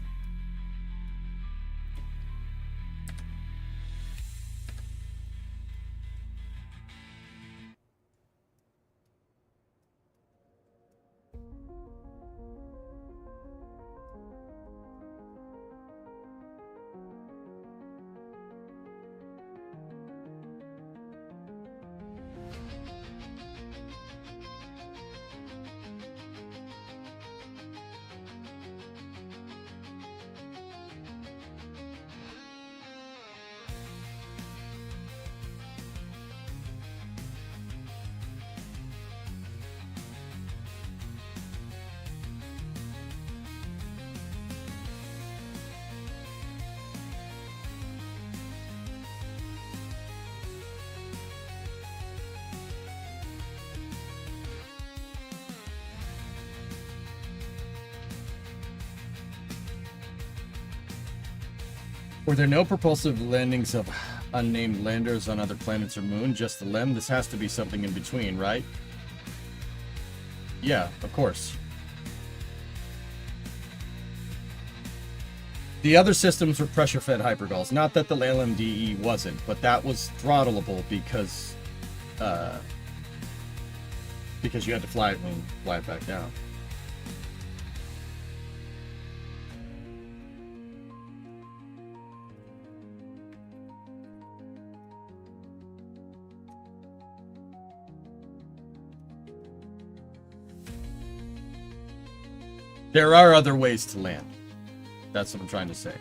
Were there no propulsive landings of unnamed landers on other planets or moon, just the LEM? This has to be something in between, right? Yeah, of course. The other systems were pressure-fed hypergulls. Not that the LMDE wasn't, but that was throttleable because you had to fly it and fly it back down. There are other ways to land. That's what I'm trying to say.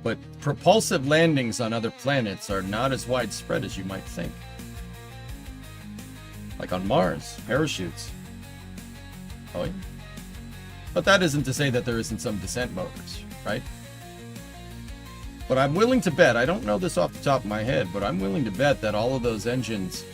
But propulsive landings on other planets are not as widespread as you might think. Like on Mars, parachutes. Oh, yeah. But that isn't to say that there isn't some descent motors, right? But I'm willing to bet, I don't know this off the top of my head, but I'm willing to bet that all of those engines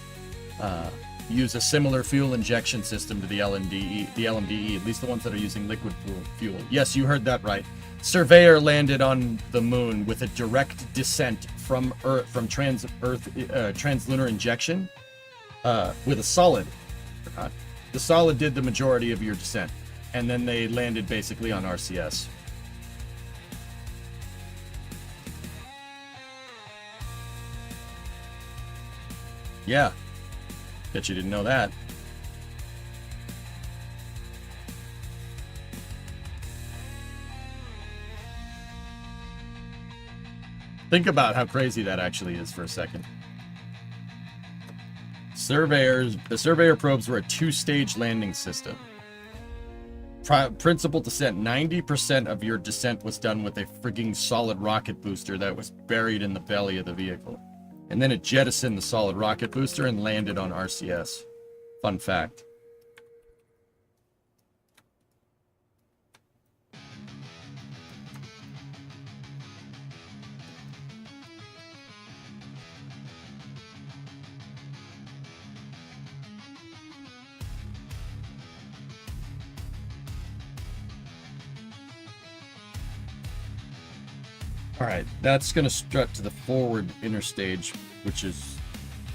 use a similar fuel injection system to the LMDE, at least the ones that are using liquid fuel. Yes, you heard that right. Surveyor landed on the moon with a direct descent from Earth, from translunar injection, with a solid. The solid did the majority of your descent, and then they landed basically on RCS. Yeah. Bet you didn't know that. Think about how crazy that actually is for a second. The Surveyor probes were a two-stage landing system. Principal descent, 90% of your descent was done with a frigging solid rocket booster that was buried in the belly of the vehicle. And then it jettisoned the solid rocket booster and landed on RCS. Fun fact. Alright, that's going to strut to the forward inner stage, which is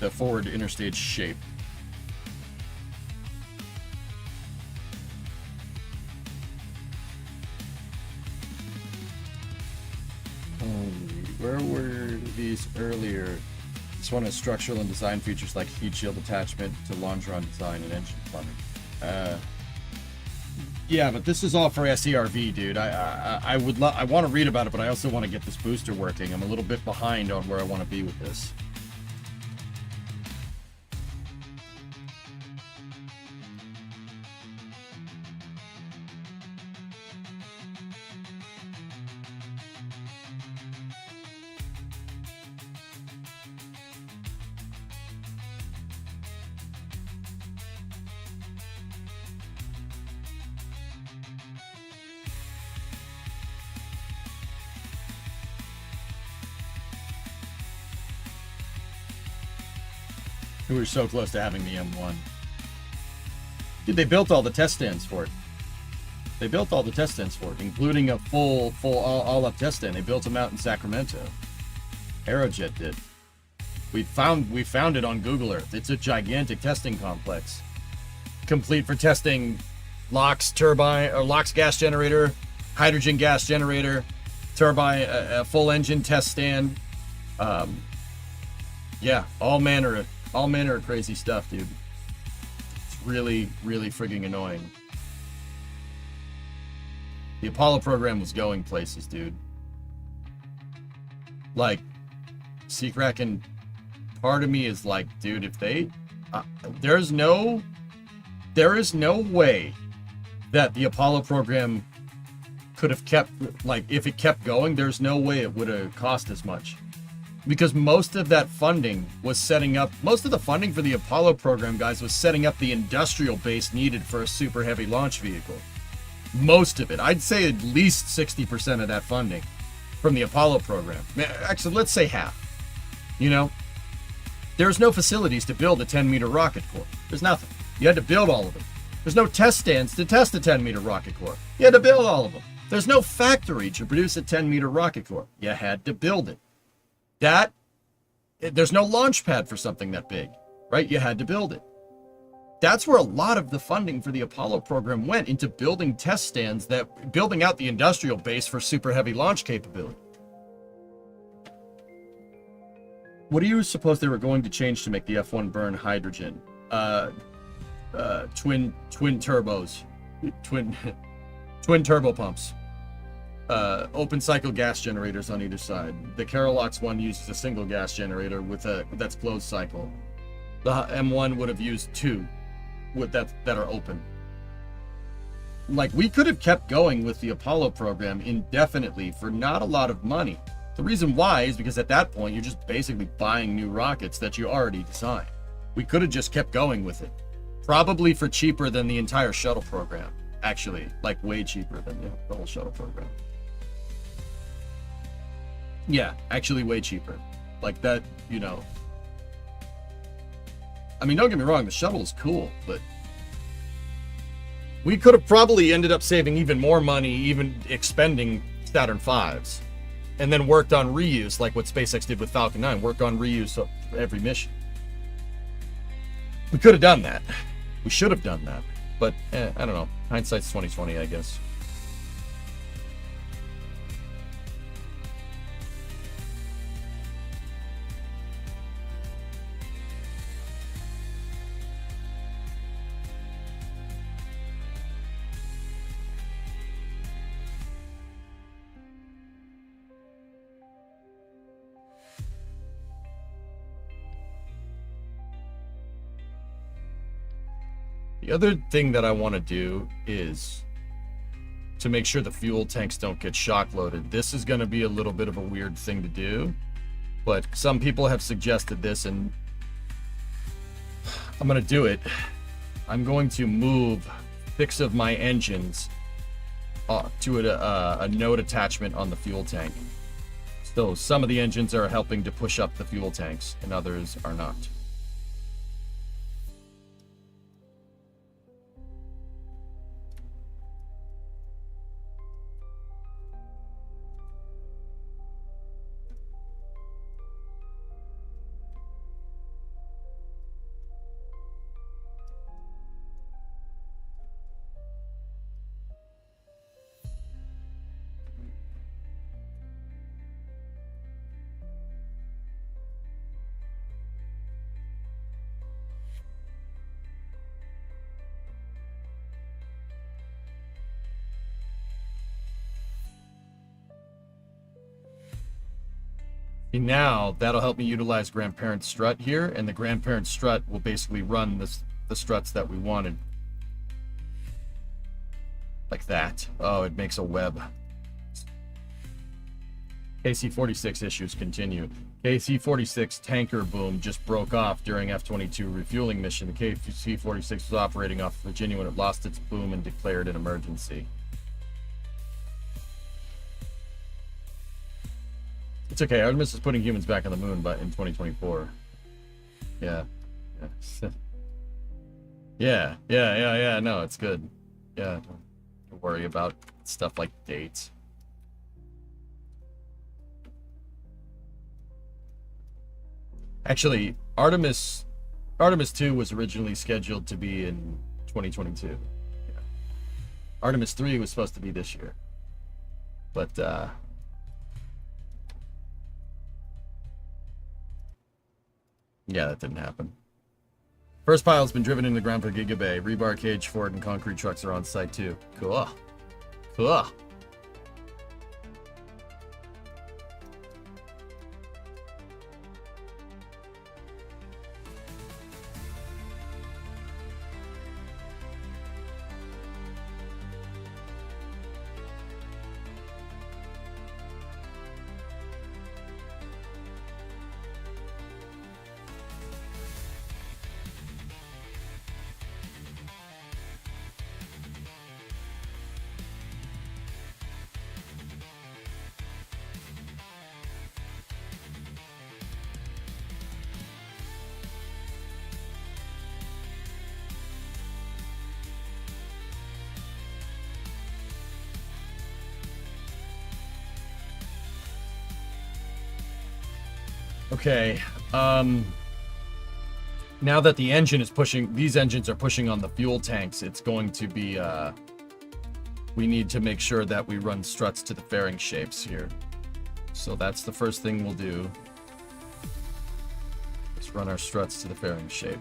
the forward inner stage shape. Where were these earlier? This one has structural and design features like heat shield attachment to longeron design and engine plumbing. Yeah, but this is all for SERV, dude. I want to read about it, but I also want to get this booster working. I'm a little bit behind on where I want to be with this. We were so close to having the M1. Dude, they built all the test stands for it. Including a full all-up test stand. They built them out in Sacramento. Aerojet did. We found it on Google Earth. It's a gigantic testing complex, complete for testing LOX turbine or LOX gas generator, hydrogen gas generator, turbine, a full engine test stand. Yeah, all manner of crazy stuff, dude. It's really, really frigging annoying. The Apollo program was going places, dude. Like, Seacrack, part of me is like, dude, if they, there is no way that the Apollo program could have kept, like, if it kept going, there's no way it would have cost as much. Because most of that funding was setting up, most of the funding for the Apollo program, guys, was setting up the industrial base needed for a super heavy launch vehicle. Most of it. I'd say at least 60% of that funding from the Apollo program. Actually, let's say half. You know, there's no facilities to build a 10-meter rocket core. There's nothing. You had to build all of them. There's no test stands to test a 10-meter rocket core. You had to build all of them. There's no factory to produce a 10-meter rocket core. You had to build it. There's no launch pad for something that big, right? You had to build it. That's where a lot of the funding for the Apollo program went, into building test stands, building out the industrial base for super heavy launch capability. What do you suppose they were going to change to make the F1 burn hydrogen? Twin turbos, twin turbo pumps, open cycle gas generators on either side. The Carolox one uses a single gas generator that's closed cycle. The M1 would have used two that are open. Like, we could have kept going with the Apollo program indefinitely for not a lot of money. The reason why is because at that point you're just basically buying new rockets that you already designed. We could have just kept going with it, probably for cheaper than the entire shuttle program. Actually, like, way cheaper than the whole shuttle program. Yeah, actually way cheaper. Like that, you know. I mean, don't get me wrong, the shuttle is cool, but we could have probably ended up saving even more money, even expending Saturn V's, and then worked on reuse, like what SpaceX did with Falcon 9, work on reuse of every mission. We could have done that. We should have done that. But, I don't know. Hindsight's 20/20, I guess. The other thing that I want to do is to make sure the fuel tanks don't get shock loaded. This is going to be a little bit of a weird thing to do, but some people have suggested this, and I'm going to do it. I'm going to move 6 of my engines to a node attachment on the fuel tank. So some of the engines are helping to push up the fuel tanks, and others are not. Now that'll help me utilize grandparent strut here, and the grandparent strut will basically run the struts that we wanted. Like that. Oh, it makes a web. KC-46 issues continue. KC-46 tanker boom just broke off during F-22 refueling mission. The KC-46 was operating off Virginia when it lost its boom and declared an emergency. It's okay. Artemis is putting humans back on the moon, but in 2024. Yeah. Yeah. No, it's good. Yeah, don't worry about stuff like dates. Actually, Artemis 2 was originally scheduled to be in 2022. Yeah. Artemis 3 was supposed to be this year. But yeah, that didn't happen. First pile's been driven into the ground for Giga Bay. Rebar cage, Ford, and concrete trucks are on site too. Cool. Cool. Okay, now that the engine is pushing, these engines are pushing on the fuel tanks, it's going to be, we need to make sure that we run struts to the fairing shapes here. So that's the first thing we'll do. Let's run our struts to the fairing shape.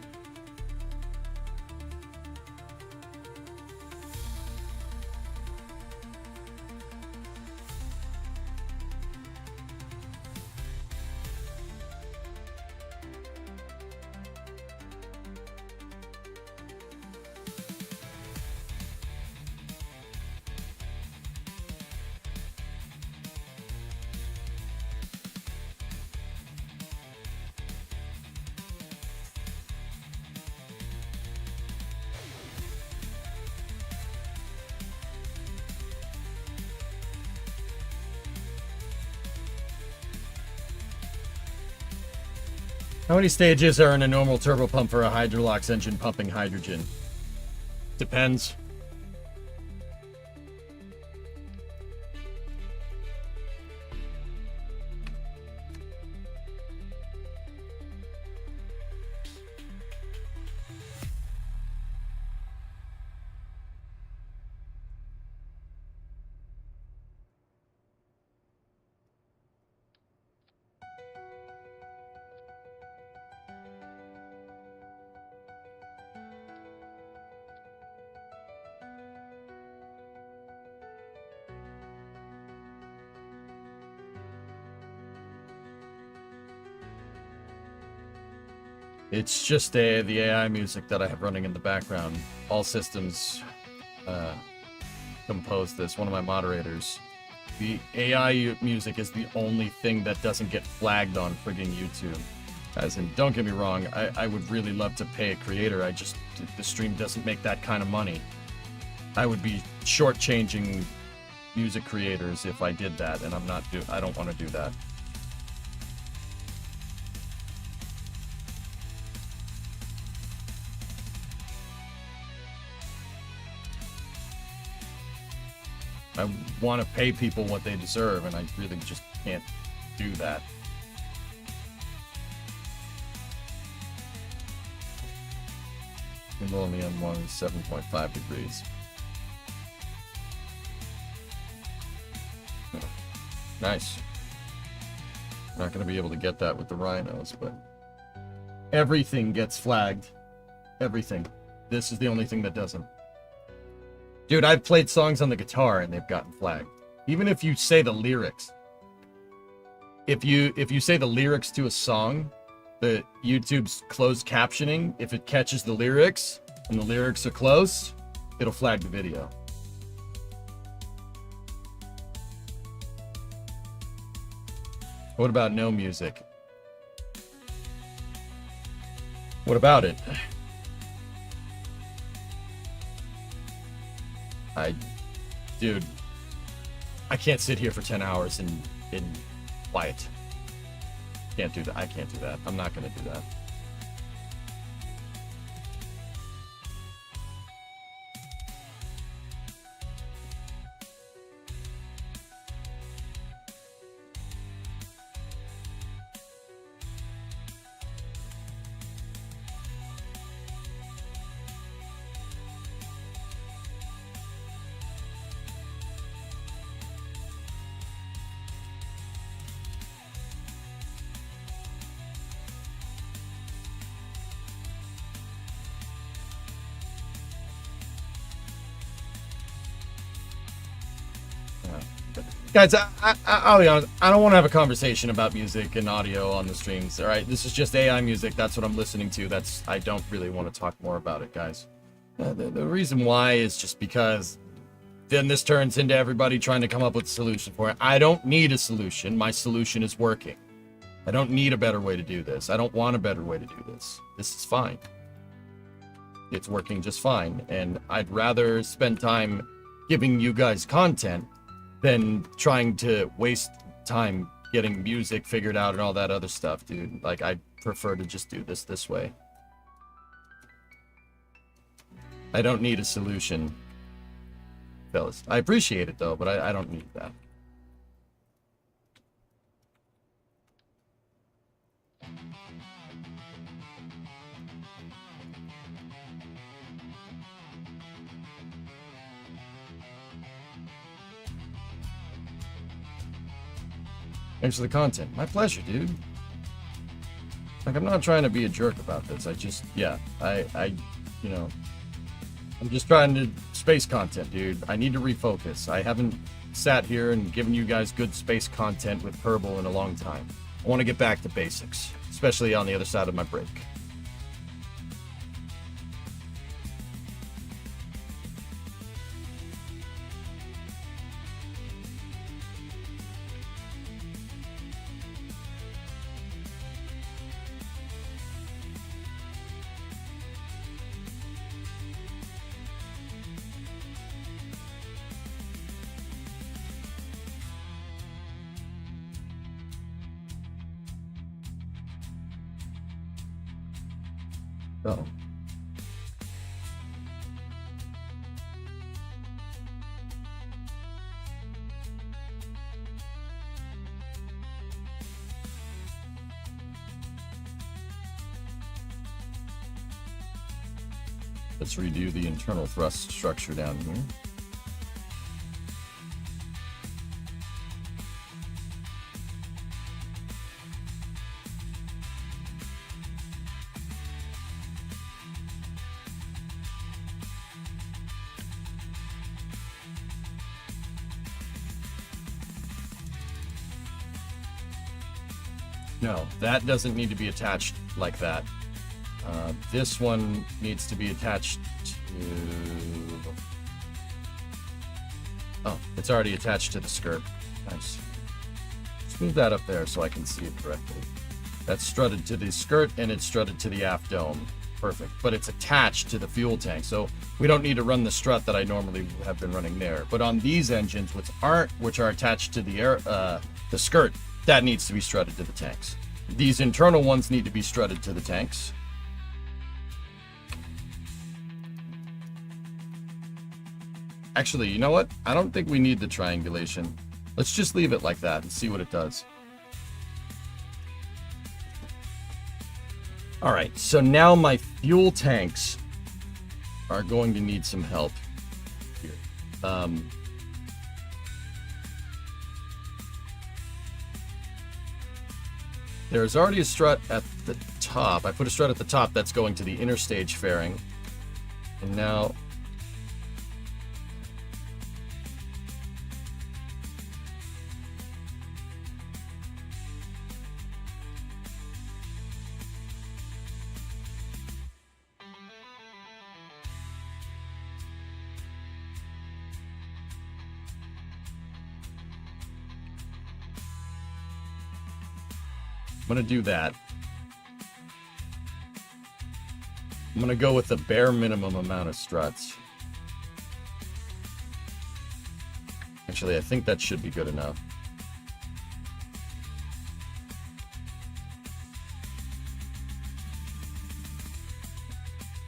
How many stages are in a normal turbo pump for a Hydrolox engine pumping hydrogen? Depends. It's just the AI music that I have running in the background. All Systems composed this, one of my moderators. The AI music is the only thing that doesn't get flagged on frigging YouTube. As in, don't get me wrong, I would really love to pay a creator, the stream doesn't make that kind of money. I would be shortchanging music creators if I did that, and I don't want to do that. I want to pay people what they deserve, and I really just can't do that. Gimbal on the M1 is 7.5 degrees. Nice. Not going to be able to get that with the rhinos, but everything gets flagged. Everything. This is the only thing that doesn't. Dude, I've played songs on the guitar and they've gotten flagged. Even if you say the lyrics. If you say the lyrics to a song, the YouTube's closed captioning, if it catches the lyrics and the lyrics are close, it'll flag the video. What about no music? What about it? Dude, I can't sit here for 10 hours in quiet. Can't do that. I can't do that. I'm not gonna do that. Guys, I'll be honest. I don't want to have a conversation about music and audio on the streams. All right, this is just AI music. That's what I'm listening to. I don't really want to talk more about it, guys. The reason why is just because then this turns into everybody trying to come up with a solution for it. I don't need a solution. My solution is working. I don't need a better way to do this. I don't want a better way to do this. This is fine. It's working just fine. And I'd rather spend time giving you guys content than trying to waste time getting music figured out and all that other stuff, dude. Like, I prefer to just do this way. I don't need a solution, fellas. I appreciate it, though, but I don't need that. Thanks for the content. My pleasure, dude. Like, I'm not trying to be a jerk about this. I just, yeah, you know, I'm just trying to space content, dude. I need to refocus. I haven't sat here and given you guys good space content with Kerbal in a long time. I want to get back to basics, especially on the other side of my break. So. Let's redo the internal thrust structure down here. No, that doesn't need to be attached like that. This one needs to be attached to... Oh, it's already attached to the skirt. Nice. Let's move that up there so I can see it correctly. That's strutted to the skirt and it's strutted to the aft dome. Perfect. But it's attached to the fuel tank, so we don't need to run the strut that I normally have been running there. But on these engines, which are attached to the skirt, that needs to be strutted to the tanks. These internal ones need to be strutted to the tanks. Actually, you know what? I don't think we need the triangulation. Let's just leave it like that and see what it does. All right, so now my fuel tanks are going to need some help here. There's already a strut at the top. I put a strut at the top that's going to the inner stage fairing. And now... I'm going to do that. I'm going to go with the bare minimum amount of struts. Actually, I think that should be good enough.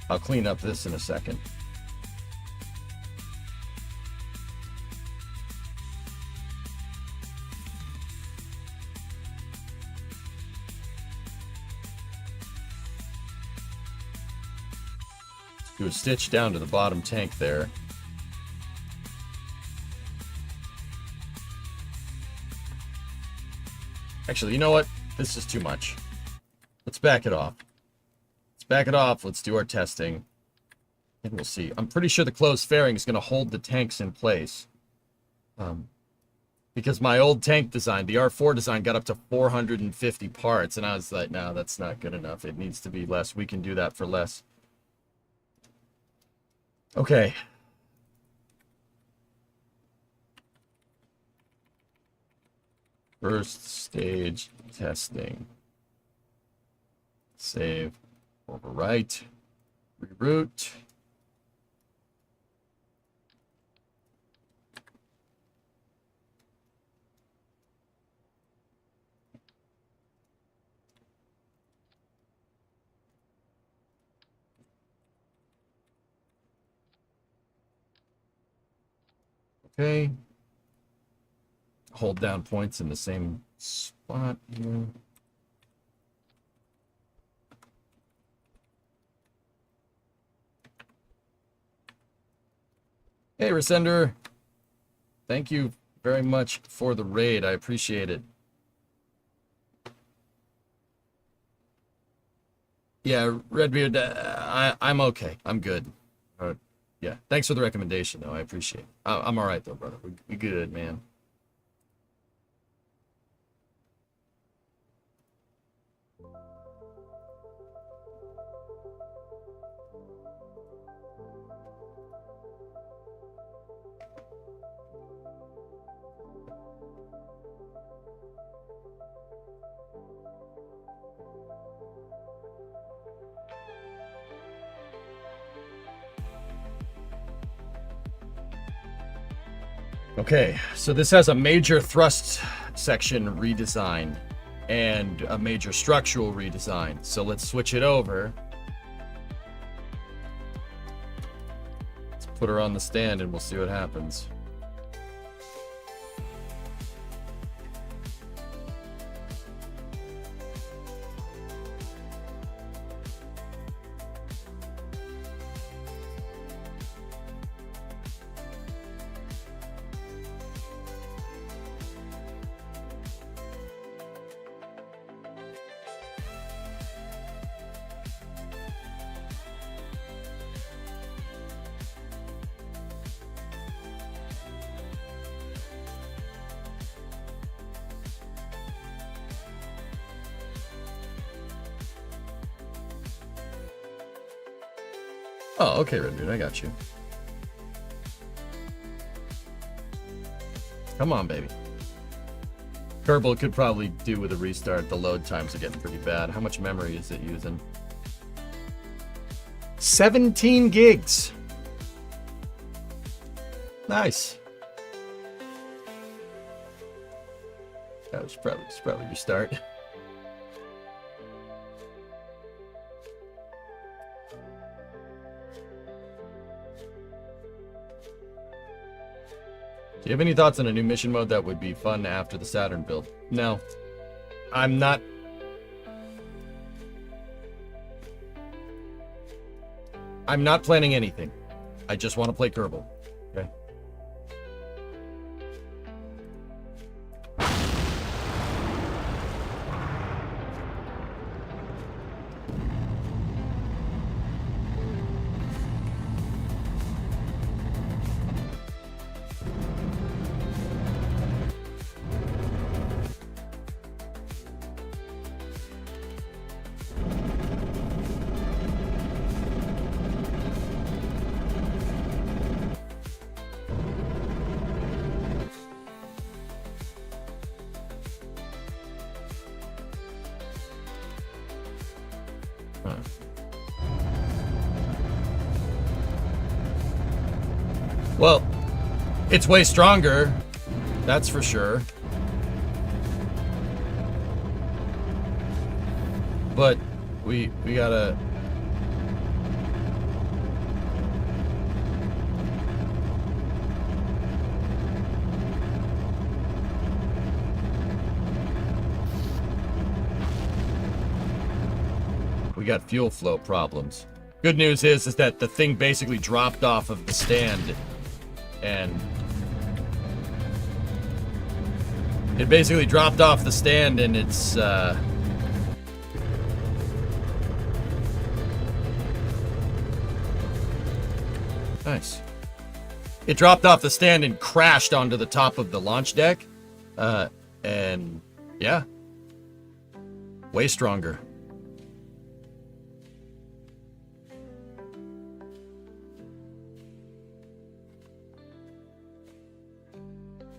I'll clean up this in a second. Do a stitch down to the bottom tank there. Actually, you know what? This is too much. Let's back it off. Let's back it off. Let's do our testing. And we'll see. I'm pretty sure the closed fairing is going to hold the tanks in place. The Because my old tank design, the R4 design, got up to 450 parts, and I was like, no, that's not good enough. It needs to be less. We can do that for less. Okay. First stage testing. Save. Overwrite. Reroute. Okay. Hold down points in the same spot here. Hey, Resender. Thank you very much for the raid. I appreciate it. Yeah, Redbeard, I'm okay. I'm good. Yeah, thanks for the recommendation, though. I appreciate it. I'm all right, though, brother. We good, man. Okay, so this has a major thrust section redesign and a major structural redesign. So let's switch it over. Let's put her on the stand and we'll see what happens. Oh, okay, Red Dude, I got you. Come on, baby. Kerbal could probably do with a restart. The load times are getting pretty bad. How much memory is it using? 17 gigs. Nice. That was probably restart. Do you have any thoughts on a new mission mode that would be fun after the Saturn build? No. I'm not planning anything. I just want to play Kerbal. Okay. Well, it's way stronger, that's for sure. But we gotta... We got fuel flow problems. Good news is that the thing basically dropped off of the stand. And it basically dropped off the stand and it's nice. It dropped off the stand and crashed onto the top of the launch deck, And yeah, way stronger.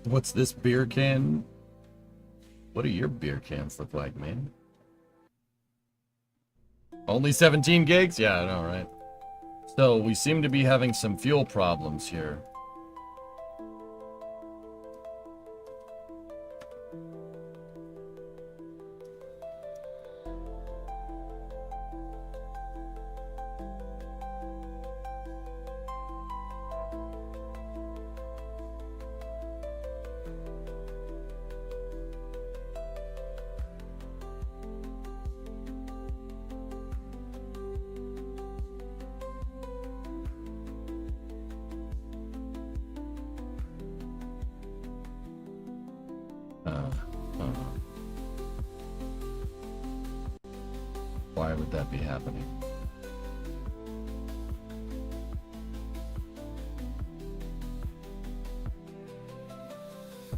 What's this beer can? What do your beer cans look like, man? Only 17 gigs? Yeah, I know, right? So we seem to be having some fuel problems here. Why would that be happening?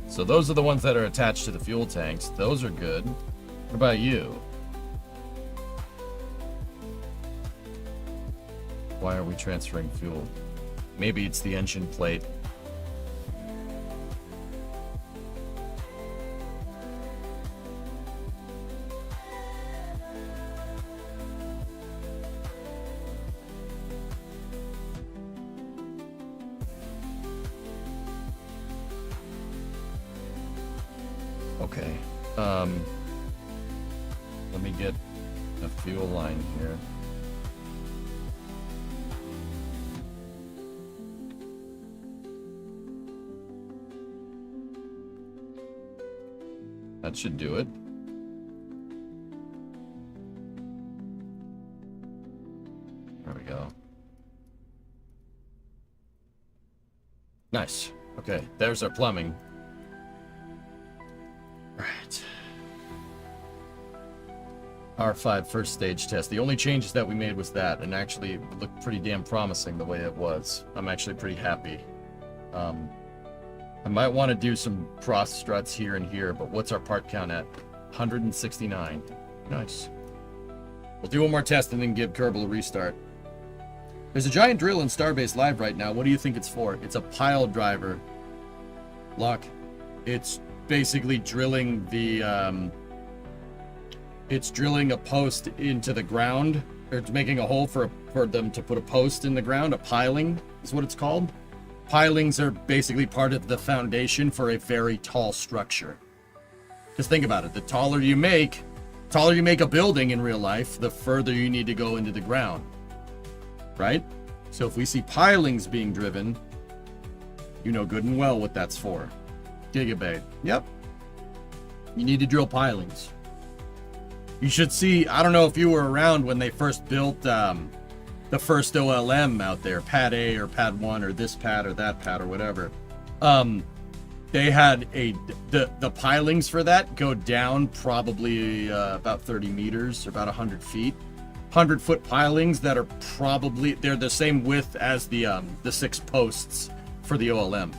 So those are the ones that are attached to the fuel tanks. Those are good. What about you? Why are we transferring fuel? Maybe it's the engine plate. Okay. Let me get a fuel line here. That should do it. There we go. Nice. Okay, there's our plumbing. Right. R5 first stage test. The only changes that we made was that, and actually it looked pretty damn promising the way it was. I'm actually pretty happy. I might want to do some cross struts here and here, but what's our part count at? 169. Nice. We'll do one more test and then give Kerbal a restart. There's a giant drill in Starbase Live right now. What do you think it's for? It's a pile driver. Look, it's basically drilling the it's drilling a post into the ground, or it's making a hole for them to put a post in the ground. A piling is what it's called. Pilings are basically part of the foundation for a very tall structure. Just think about it. The taller you make a building in real life, the further you need to go into the ground, right? So if we see pilings being driven, you know good and well what that's for. Gigabay. Yep. You need to drill pilings. You should see, I don't know if you were around when they first built the first OLM out there, pad A or pad 1 or this pad or that pad or whatever. They had the pilings for that go down probably about 30 meters or about 100 feet. 100-foot pilings that are probably, they're the same width as the 6 posts for the OLM.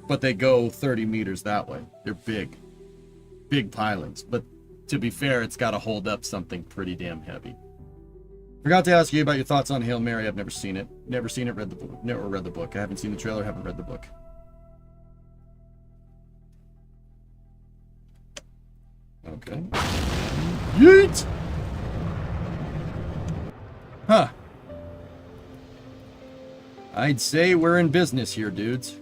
But they go 30 meters that way. They're big pilings. But to be fair, it's got to hold up something pretty damn heavy. Forgot to ask you about your thoughts on Hail Mary. I've never seen it. Never seen it, read the book. Never read the book. I haven't seen the trailer, haven't read the book. Okay. Yeet! Huh. I'd say we're in business here, dudes.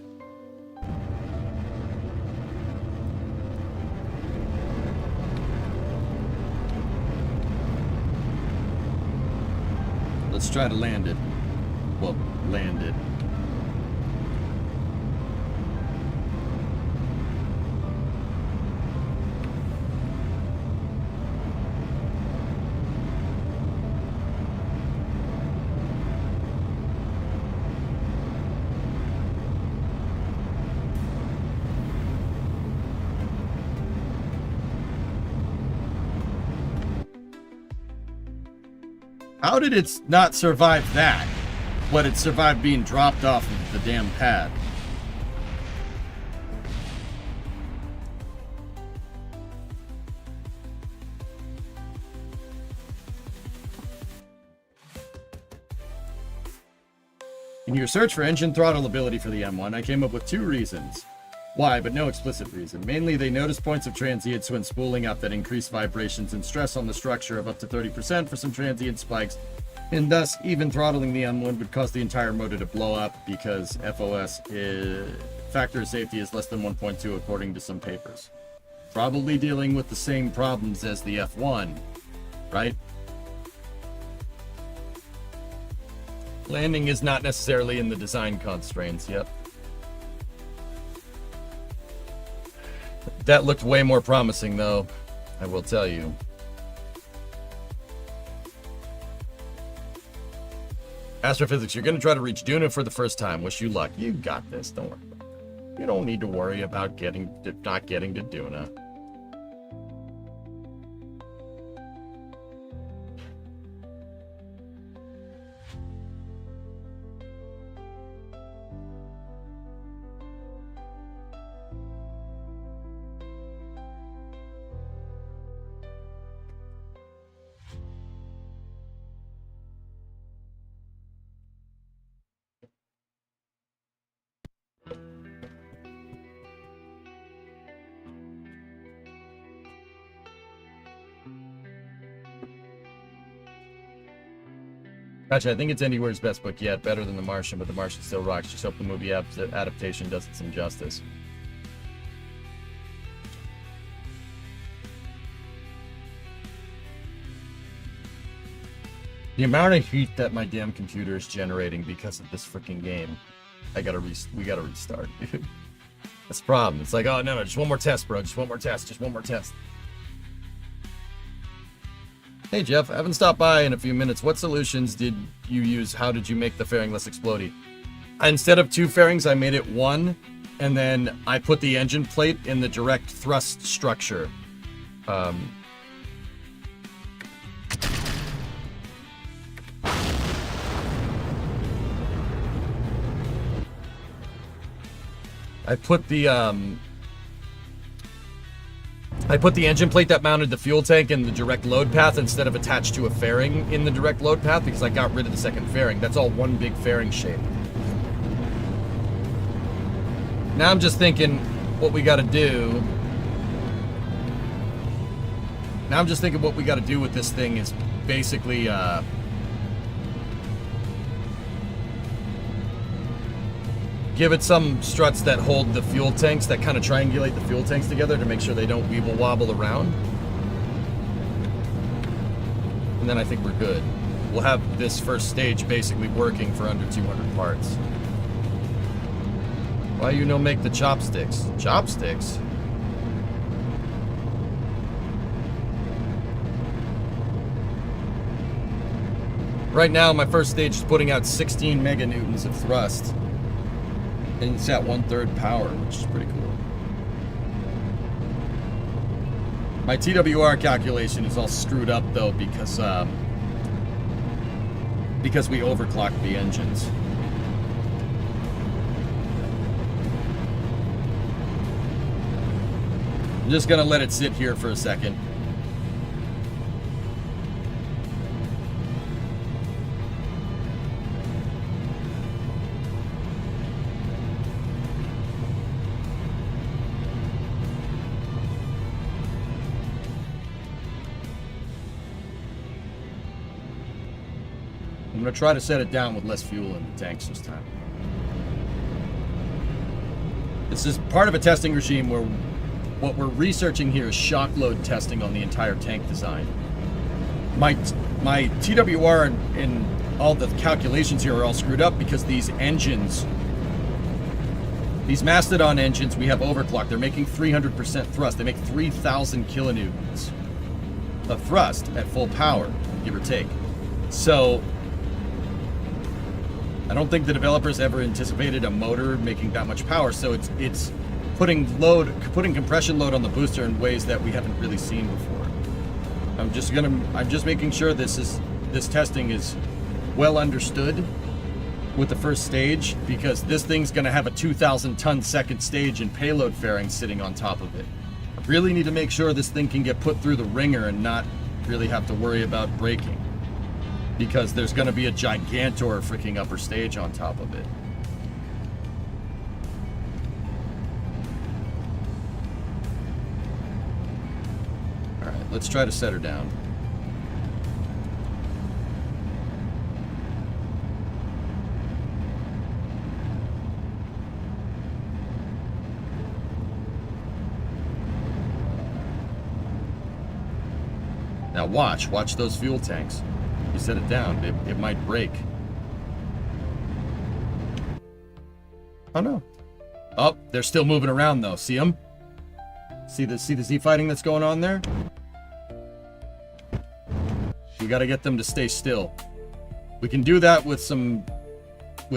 Let's try to land it. Well, land it. How did it not survive that? But it survived being dropped off of the damn pad. In your search for engine throttle ability for the M1, I came up with 2 reasons. Why, but no explicit reason. Mainly, they noticed points of transients when spooling up that increase vibrations and stress on the structure of up to 30% for some transient spikes, and thus even throttling the M1 would cause the entire motor to blow up because factor of safety is less than 1.2 according to some papers. Probably dealing with the same problems as the F1, right? Landing is not necessarily in the design constraints, yep. That looked way more promising, though, I will tell you. Astrophysics, you're going to try to reach Duna for the first time. Wish you luck. You got this, don't worry. You don't need to worry about not getting to Duna. Gotcha, I think it's Anywhere's best book yet. Better than The Martian, but The Martian still rocks. Just hope the movie adaptation does it some justice. The amount of heat that my damn computer is generating because of this freaking game. We gotta restart, dude. That's the problem. It's like, oh, no, just one more test, bro. Just one more test. Hey Jeff, I haven't stopped by in a few minutes. What solutions did you use? How did you make the fairing less explodey? Instead of 2 fairings, I made it 1, and then I put the engine plate in the direct thrust structure. I put the engine plate that mounted the fuel tank in the direct load path instead of attached to a fairing in the direct load path because I got rid of the second fairing. That's all one big fairing shape. Now I'm just thinking what we got to do. With this thing is basically give it some struts that hold the fuel tanks, that kind of triangulate the fuel tanks together to make sure they don't weeble wobble around. And then I think we're good. We'll have this first stage basically working for under 200 parts. Why you no make the chopsticks? Chopsticks? Right now, my first stage is putting out 16 meganewtons of thrust. And it's at 1/3 power, which is pretty cool. My TWR calculation is all screwed up though because we overclocked the engines. I'm just gonna let it sit here for a second. I'm going to try to set it down with less fuel in the tanks this time. This is part of a testing regime where what we're researching here is shock load testing on the entire tank design. My TWR and all the calculations here are all screwed up because these engines, these Mastodon engines, we have overclocked. They're making 300% thrust. They make 3,000 kilonewtons of thrust at full power, give or take. So I don't think the developers ever anticipated a motor making that much power, so it's putting compression load on the booster in ways that we haven't really seen before. I'm just making sure this testing is well understood with the first stage, because this thing's going to have a 2,000 ton second stage and payload fairing sitting on top of it. I really need to make sure this thing can get put through the ringer and not really have to worry about braking. because there's going to be a gigantor freaking upper stage on top of it. All right, let's try to set her down. Now watch those fuel tanks. You set it down, it might break. Oh no. Oh, they're still moving around though. See them? See the Z fighting that's going on there? We gotta get them to stay still. We can do that with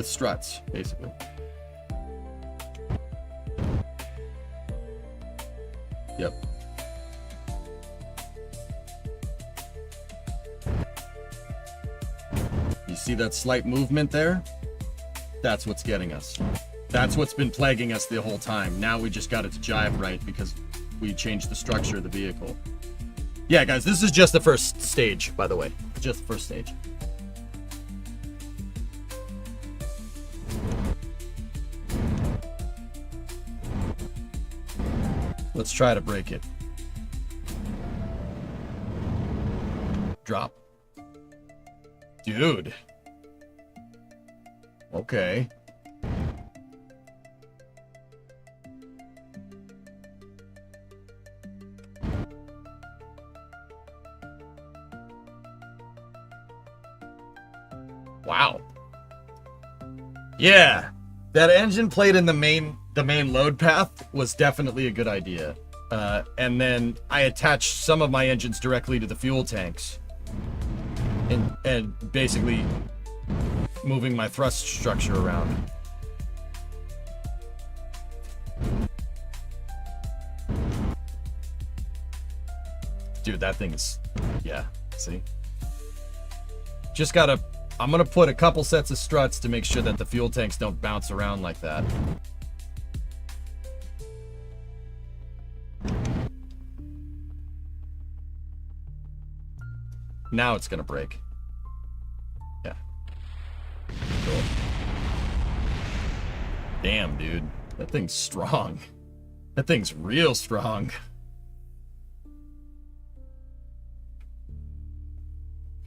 struts, basically. Yep. You see that slight movement there? That's what's getting us. That's what's been plaguing us the whole time. Now we just got it to jive right because we changed the structure of the vehicle. Yeah, guys, this is just the first stage, by the way. Just the first stage. Let's try to break it. Drop. Dude. Okay. Wow. Yeah. That engine plate in the main load path was definitely a good idea. And then I attached some of my engines directly to the fuel tanks. And basically moving my thrust structure around. Dude, that thing is, yeah, see? I'm gonna put a couple sets of struts to make sure that the fuel tanks don't bounce around like that. Now it's gonna break. Yeah. Cool. Damn, dude. That thing's strong. That thing's real strong.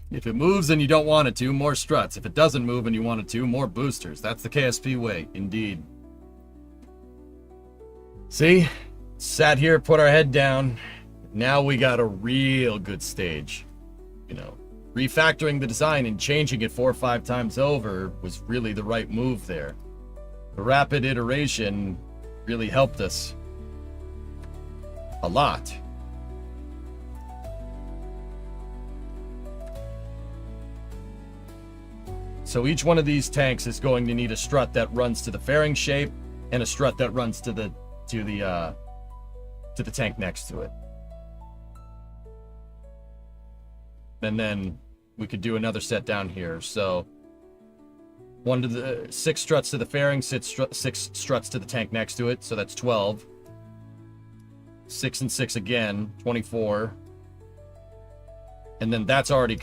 If it moves and you don't want it to, more struts. If it doesn't move and you want it to, more boosters. That's the KSP way, indeed. See? Sat here, put our head down. Now we got a real good stage. You know, refactoring the design and changing it 4 or 5 times over was really the right move there. The rapid iteration really helped us a lot. So each one of these tanks is going to need a strut that runs to the fairing shape and a strut that runs to the tank next to it. And then we could do another set down here. So 6 struts to the fairing, 6 struts to the tank next to it. So that's 12. 6 and 6 again, 24. And then that's already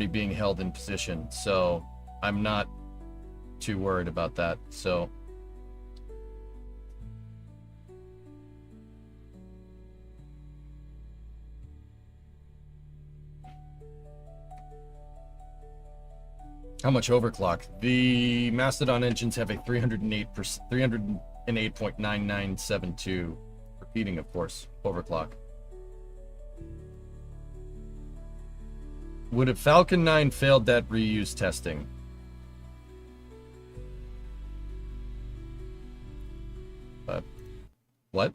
being held in position. So I'm not too worried about that. So how much overclock? The Mastodon engines have a 308.9972. Repeating, of course, overclock. Would have Falcon 9 failed that reuse testing? What?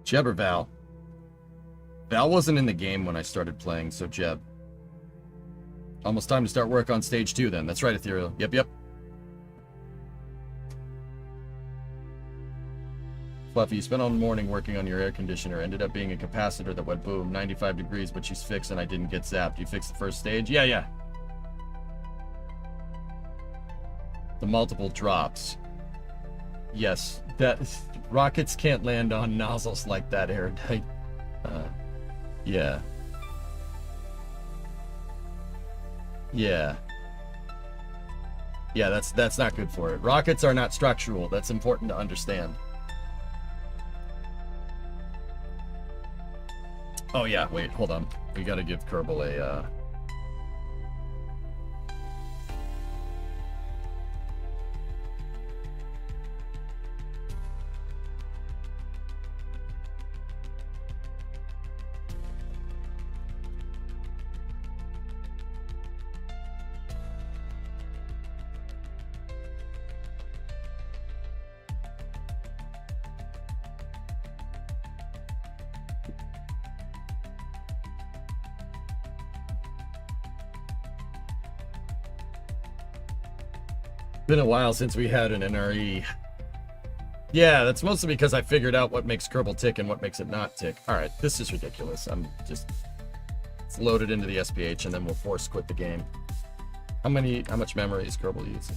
Jeb or Val? Val wasn't in the game when I started playing, so Jeb. Almost time to start work on stage 2 then. That's right, Ethereal. Yep. Fluffy, you spent all morning working on your air conditioner. Ended up being a capacitor that went boom, 95 degrees, but she's fixed and I didn't get zapped. You fixed the first stage? Yeah. The multiple drops. Yes, rockets can't land on nozzles like that, Erudite. Yeah. Yeah. Yeah, that's not good for it. Rockets are not structural. That's important to understand. Oh yeah, wait, hold on. We gotta give Kerbal a been a while since we had an NRE. Yeah, that's mostly because I figured out what makes Kerbal tick and what makes it not tick. Alright, this is ridiculous. It's loaded into the SPH and then we'll force quit the game. How much memory is Kerbal using?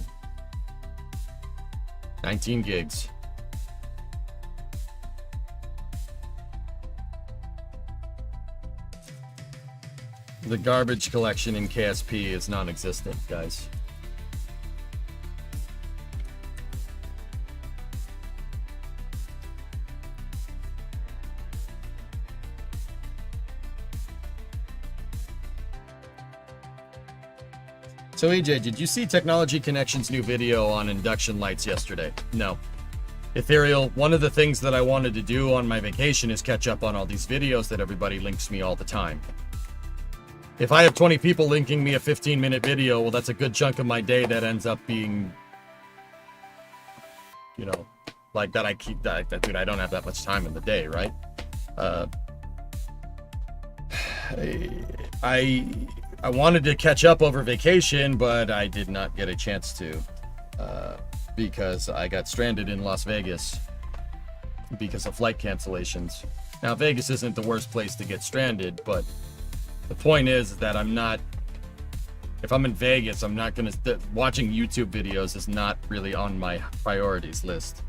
19 gigs. The garbage collection in KSP is non-existent, guys. So EJ, did you see Technology Connection's new video on induction lights yesterday? No. Ethereal, one of the things that I wanted to do on my vacation is catch up on all these videos that everybody links me all the time. If I have 20 people linking me a 15-minute video, well, that's a good chunk of my day that ends up being, you know, like that I keep that, dude, I don't have that much time in the day, right? I wanted to catch up over vacation, but I did not get a chance to because I got stranded in Las Vegas because of flight cancellations. Now, Vegas isn't the worst place to get stranded, but the point is that if I'm in Vegas, I'm not going to, watching YouTube videos is not really on my priorities list.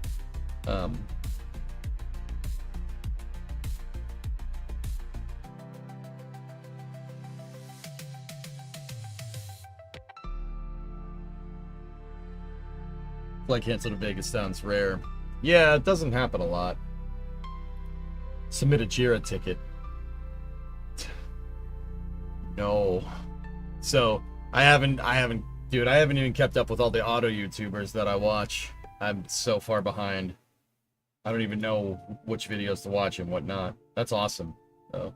Flight cancel to Vegas sounds rare. Yeah, it doesn't happen a lot. Submit a Jira ticket. No. So I haven't even kept up with all the auto YouTubers that I watch. I'm so far behind. I don't even know which videos to watch and what not. That's awesome. Oh.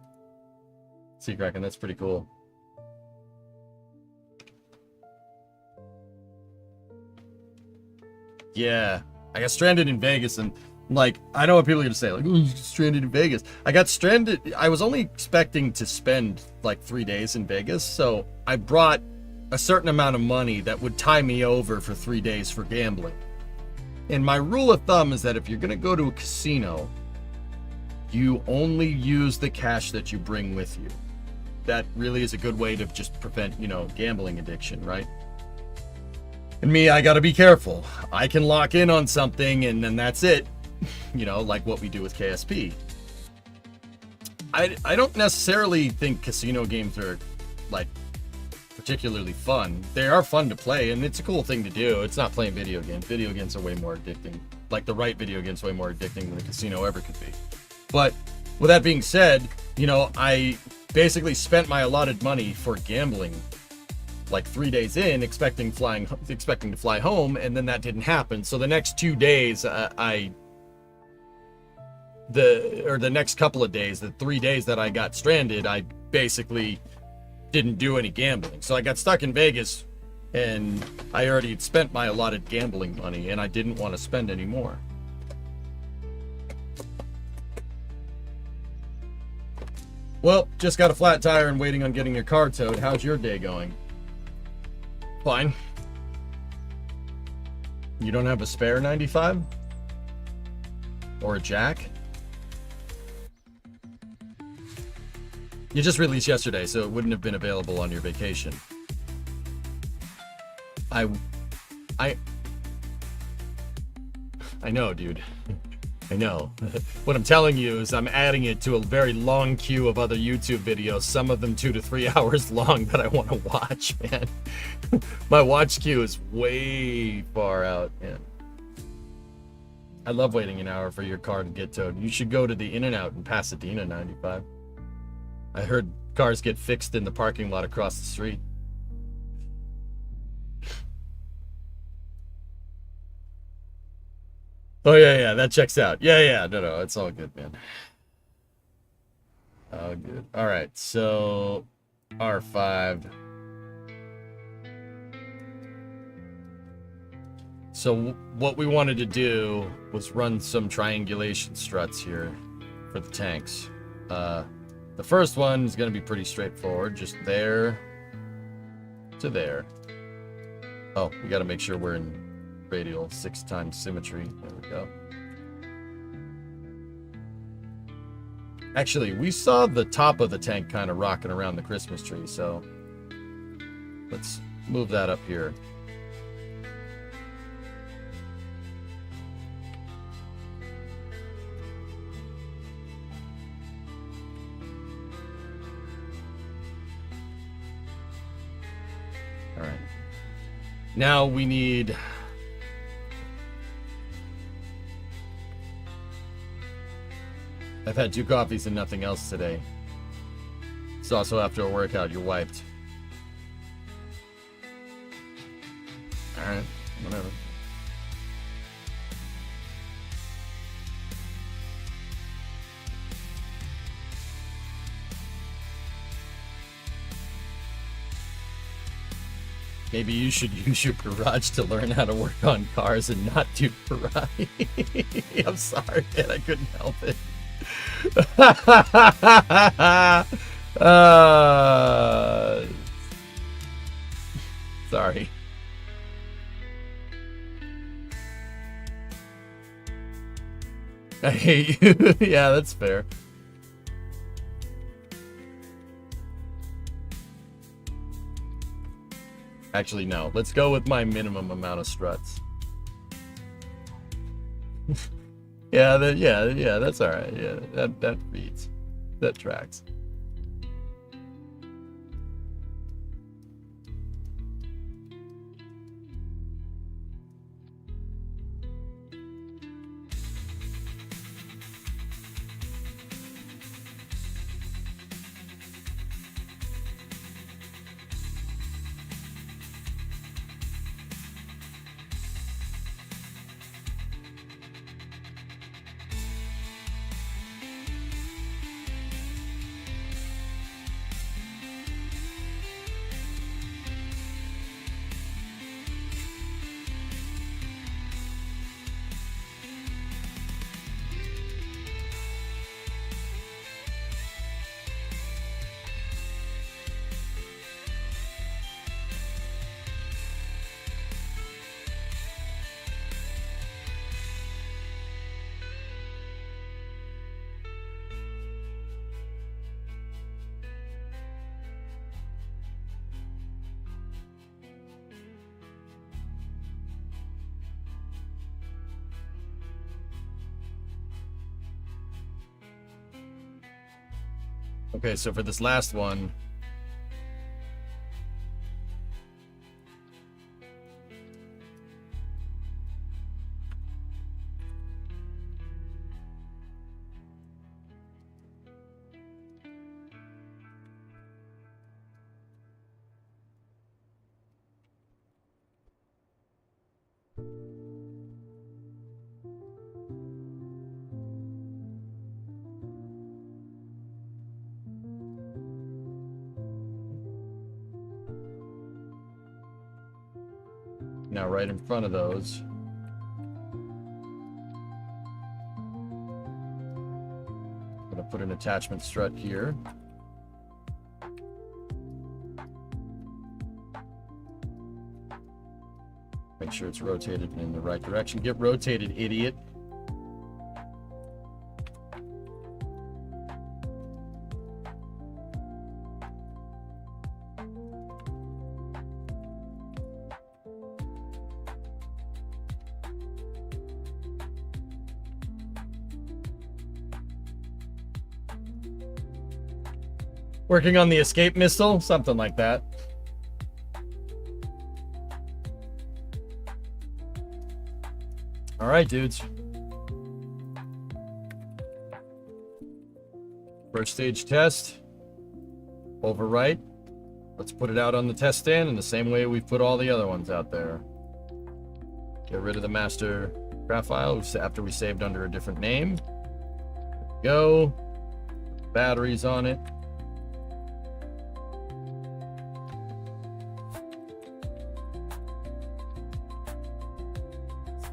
Sea Kraken, that's pretty cool. Yeah, I got stranded in Vegas, and like, I know what people are gonna say, like, oh, you got stranded in Vegas. I got stranded. I was only expecting to spend like 3 days in Vegas, so I brought a certain amount of money that would tie me over for 3 days for gambling. And my rule of thumb is that if you're gonna go to a casino, you only use the cash that you bring with you. That really is a good way to just prevent, you know, gambling addiction, right? And me, I gotta be careful. I can lock in on something and then that's it. You know, like what we do with KSP. I don't necessarily think casino games are like particularly fun. They are fun to play and it's a cool thing to do. It's not playing video games. Video games are way more addicting. Like the right video games are way more addicting than a casino ever could be. But with that being said, you know, I basically spent my allotted money for gambling like 3 days in, expecting to fly home, and then that didn't happen. So the next 2 days, the next couple of days, the 3 days that I got stranded, I basically didn't do any gambling. So I got stuck in Vegas, and I already had spent my allotted gambling money, and I didn't want to spend any more. Well, just got a flat tire and waiting on getting your car towed. How's your day going? Fine. You don't have a spare 95? Or a jack? You just released yesterday, so it wouldn't have been available on your vacation. I know, dude. I know. What I'm telling you is I'm adding it to a very long queue of other YouTube videos, some of them 2 to 3 hours long that I want to watch, man. My watch queue is way far out, man. I love waiting an hour for your car to get towed. You should go to the In-N-Out in Pasadena, 95. I heard cars get fixed in the parking lot across the street. Oh, yeah, that checks out. Yeah, no, it's all good, man. All good. All right, so R5. So what we wanted to do was run some triangulation struts here for the tanks. The first one is going to be pretty straightforward, just there to there. Oh, we got to make sure we're in radial 6 times symmetry. There we go. Actually, we saw the top of the tank kind of rocking around the Christmas tree, so let's move that up here. All right. Now we need... I've had 2 coffees and nothing else today. It's also after a workout, you're wiped. Alright, whatever. Maybe you should use your garage to learn how to work on cars and not do karate. I'm sorry, man, I couldn't help it. Sorry. I hate you. Yeah, that's fair. Actually, no. Let's go with my minimum amount of struts. Yeah, that's all right. Yeah, that beats. That tracks. Okay, so for this last one, now right in front of those, I'm gonna put an attachment strut here. Make sure it's rotated in the right direction. Get rotated, idiot. Working on the escape missile, something like that. All right, dudes. First stage test. Overwrite. Let's put it out on the test stand in the same way we've put all the other ones out there. Get rid of the master graph file after we saved under a different name. Go. Batteries on it.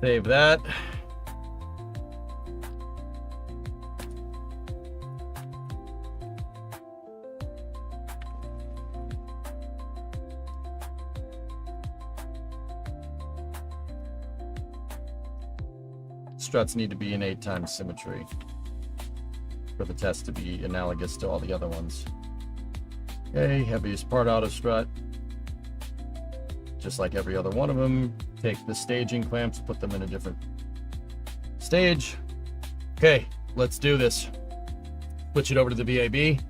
Save that. Struts need to be in 8 times symmetry for the test to be analogous to all the other ones. Okay, heaviest part auto strut. Just like every other one of them, take the staging clamps, put them in a different stage. Okay, let's do this. Switch it over to the VAB.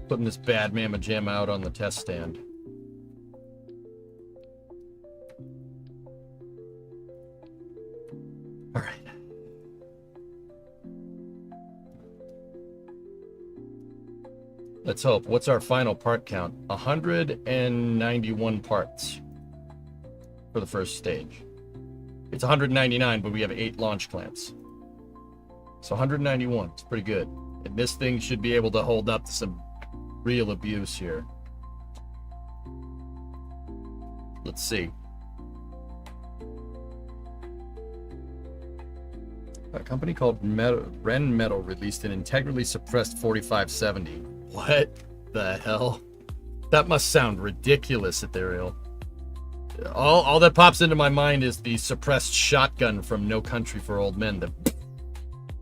Putting this bad mamma jam out on the test stand. All right. Let's hope. What's our final part count? 191 parts for the first stage. It's 199, but we have 8 launch clamps. So 191, it's pretty good. And this thing should be able to hold up to some real abuse here. Let's see. A company called Ren Metal released an integrally suppressed 4570. What the hell? That must sound ridiculous, Ethereal. All that pops into my mind is the suppressed shotgun from No Country for Old Men.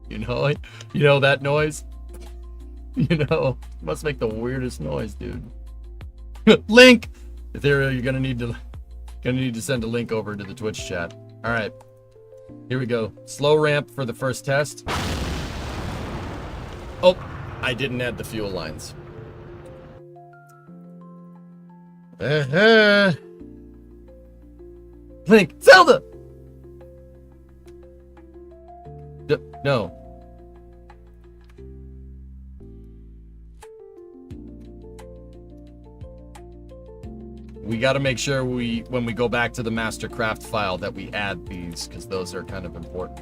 You know that noise? Must make the weirdest noise, dude. Link! Ethereal, you're gonna need to send a link over to the Twitch chat. All right. Here we go. Slow ramp for the first test. Oh, I didn't add the fuel lines. Link, Zelda! No. We got to make sure when we go back to the master craft file that we add these, because those are kind of important.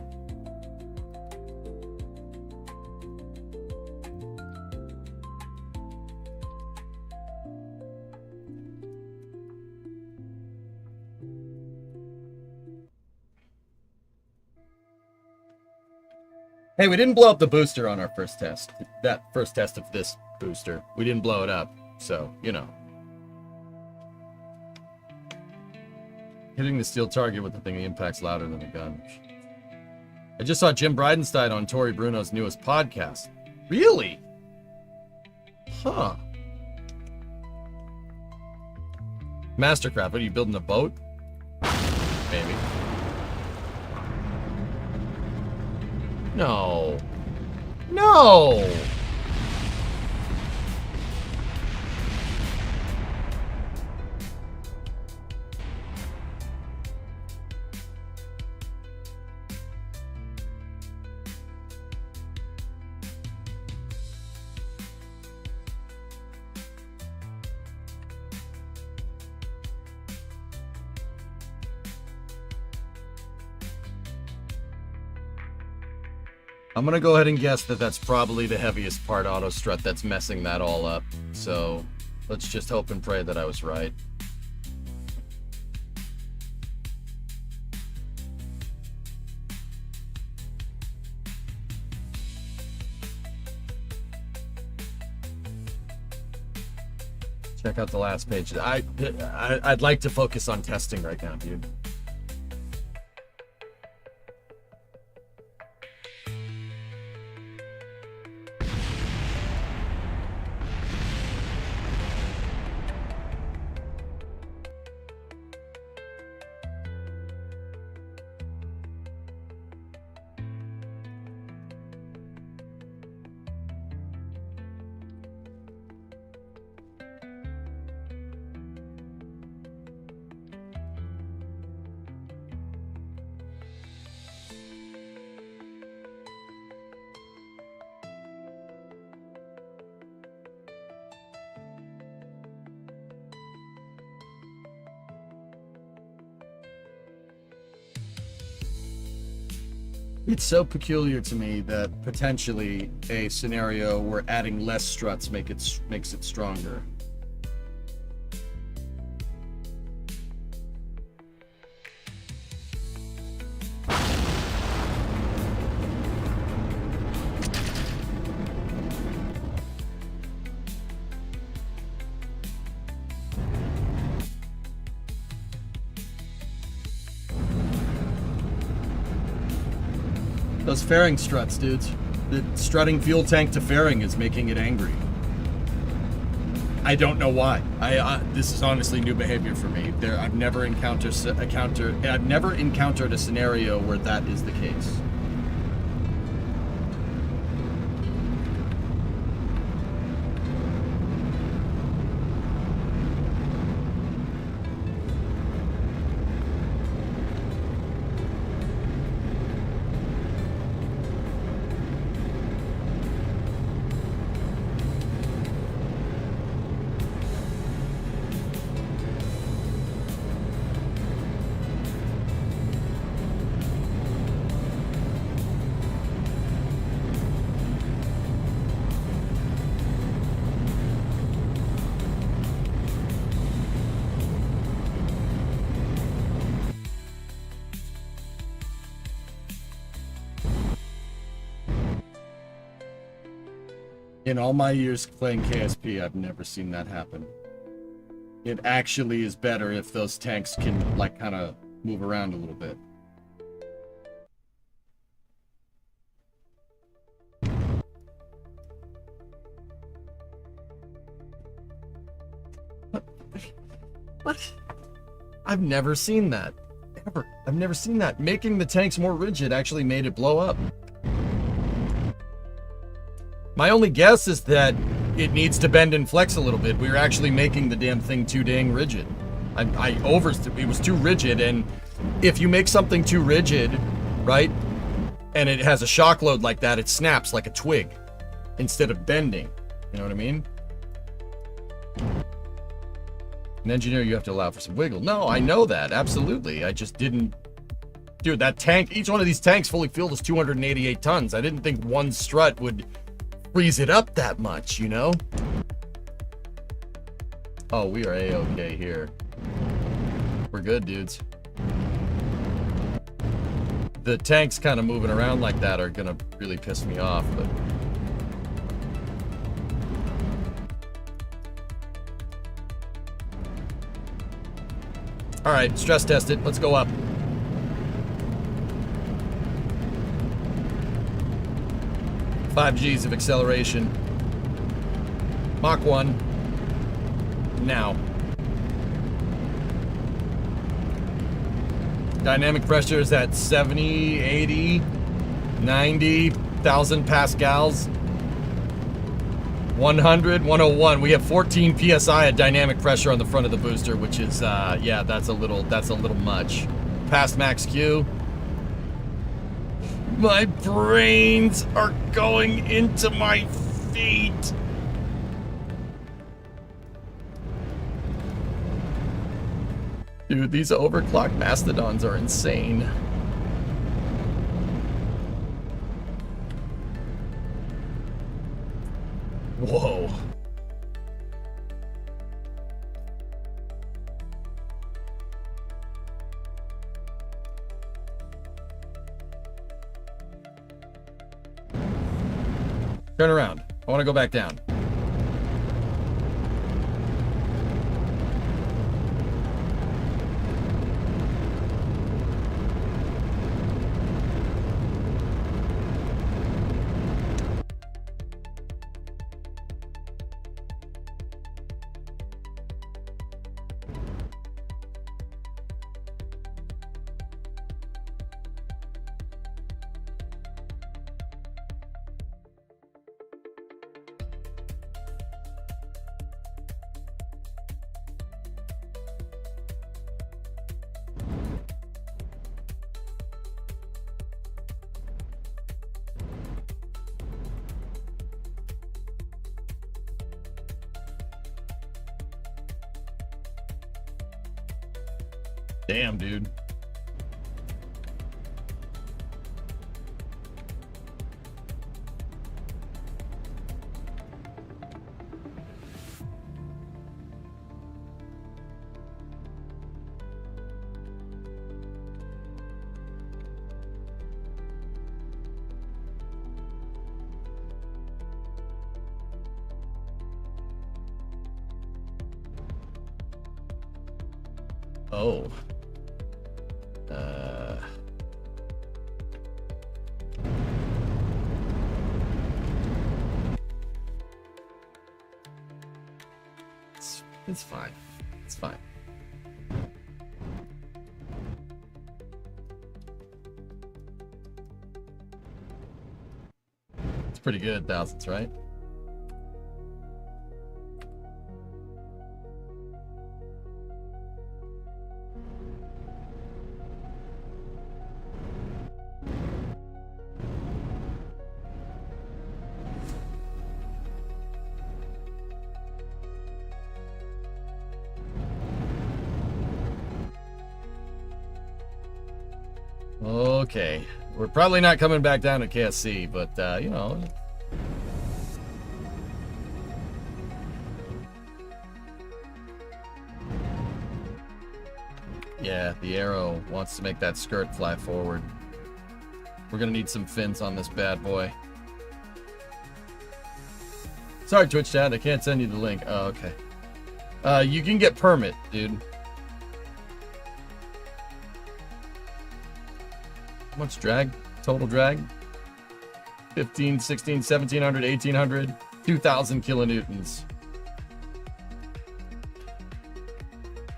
Hey, we didn't blow up the booster on our first test. That first test of this booster. We didn't blow it up, so, Hitting the steel target with the thing impacts louder than the gun. I just saw Jim Bridenstine on Tori Bruno's newest podcast. Really? Huh. Mastercraft, what are you building a boat? Maybe. No. No! I'm gonna go ahead and guess that that's probably the heaviest part auto strut that's messing that all up. So let's just hope and pray that I was right. Check out the last page. I'd like to focus on testing right now, dude. It's so peculiar to me that potentially a scenario where adding less struts makes it stronger. Those fairing struts, dudes. The strutting fuel tank to fairing is making it angry. I don't know why. This is honestly new behavior for me. I've never encountered a scenario where that is the case. In all my years playing KSP, I've never seen that happen. It actually is better if those tanks can, like, kind of move around a little bit. What? I've never seen that. Ever. I've never seen that. Making the tanks more rigid actually made it blow up. My only guess is that it needs to bend and flex a little bit. We were actually making the damn thing too dang rigid. It was too rigid, and if you make something too rigid, right, and it has a shock load like that, it snaps like a twig instead of bending. You know what I mean? An engineer, you have to allow for some wiggle. No, I know that, absolutely. I just didn't... Dude, that tank, each one of these tanks fully filled is 288 tons. I didn't think one strut would freeze it up that much, you know? Oh, we are A-okay here. We're good, dudes. The tanks kind of moving around like that are gonna really piss me off, but... Alright, stress test it. Let's go up. 5 Gs of acceleration. Mach 1. Now. Dynamic pressure is at 70, 80, 90,000 pascals. 100, 101. We have 14 psi at dynamic pressure on the front of the booster, which is, yeah, that's a little much. Past max Q. My brains are going into my feet. Dude, these overclocked mastodons are insane. Whoa. Turn around. I want to go back down. Damn, dude. Oh. It's fine. It's fine. It's pretty good, thousands, right? Okay, we're probably not coming back down to KSC, but you know. Yeah, the arrow wants to make that skirt fly forward. We're gonna need some fins on this bad boy. Sorry, Twitch chat, I can't send you the link. Oh, okay. You can get permit, dude. How much drag? Total drag? 15, 16, 1700, 1800, 2000 kilonewtons.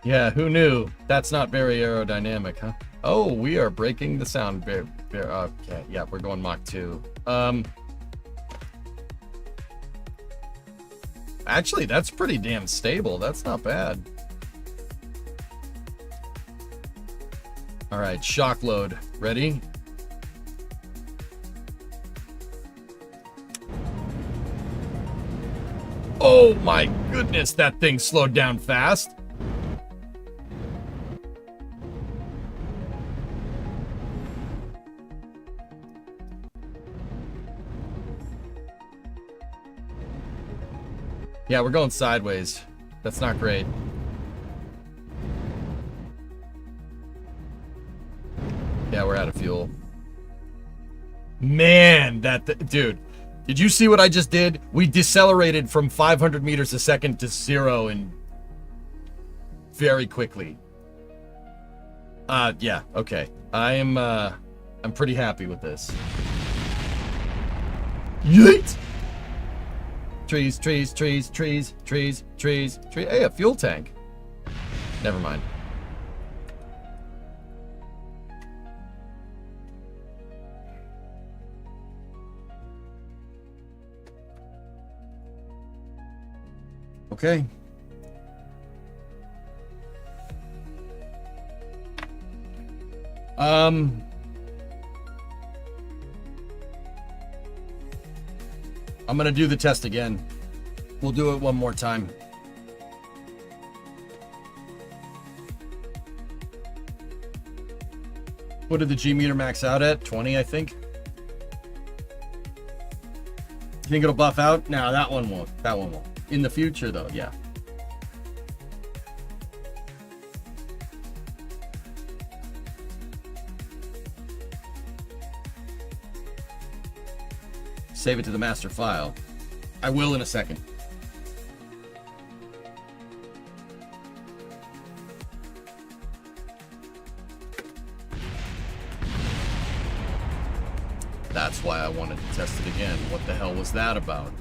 Yeah, who knew? That's not very aerodynamic, huh? Oh, we are breaking the sound barrier. Okay, yeah, we're going Mach 2. Actually, that's pretty damn stable. That's not bad. All right, shock load. Ready? Oh my goodness, that thing slowed down fast. Yeah, we're going sideways. That's not great. Yeah, we're out of fuel. Man, dude, did you see what I just did? We decelerated from 500 meters a second to 0 and very quickly. Yeah, okay. I'm pretty happy with this. Yeet! Trees, trees, trees, trees, trees, trees, trees. Hey, a fuel tank. Never mind. Okay. I'm gonna do the test again. We'll do it one more time. What did the G meter max out at? 20, I think. You think it'll buff out? No, that one won't. That one won't. In the future, though, yeah. Save it to the master file. I will in a second. That's why I wanted to test it again. What the hell was that about?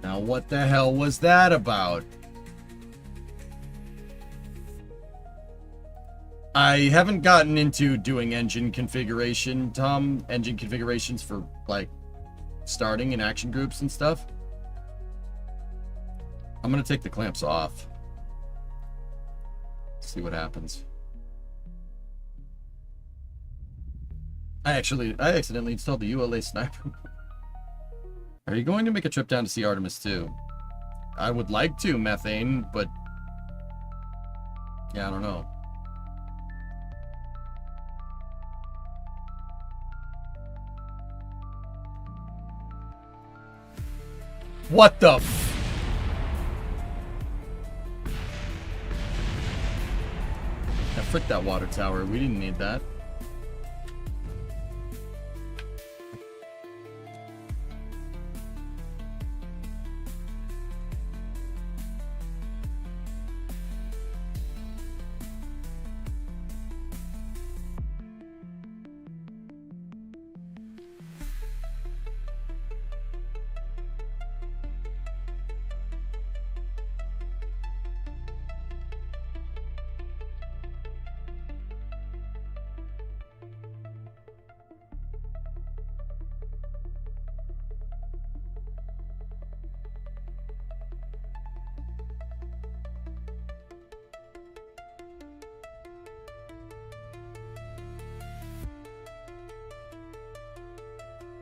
Now, what the hell was that about? I haven't gotten into doing engine configuration, Tom. Engine configurations for, like, starting in action groups and stuff. I'm gonna take the clamps off. See what happens. I accidentally installed the ULA sniper. Are you going to make a trip down to see Artemis 2? I would like to, Methane, but yeah, I don't know. What the f... Yeah, frick that water tower. We didn't need that.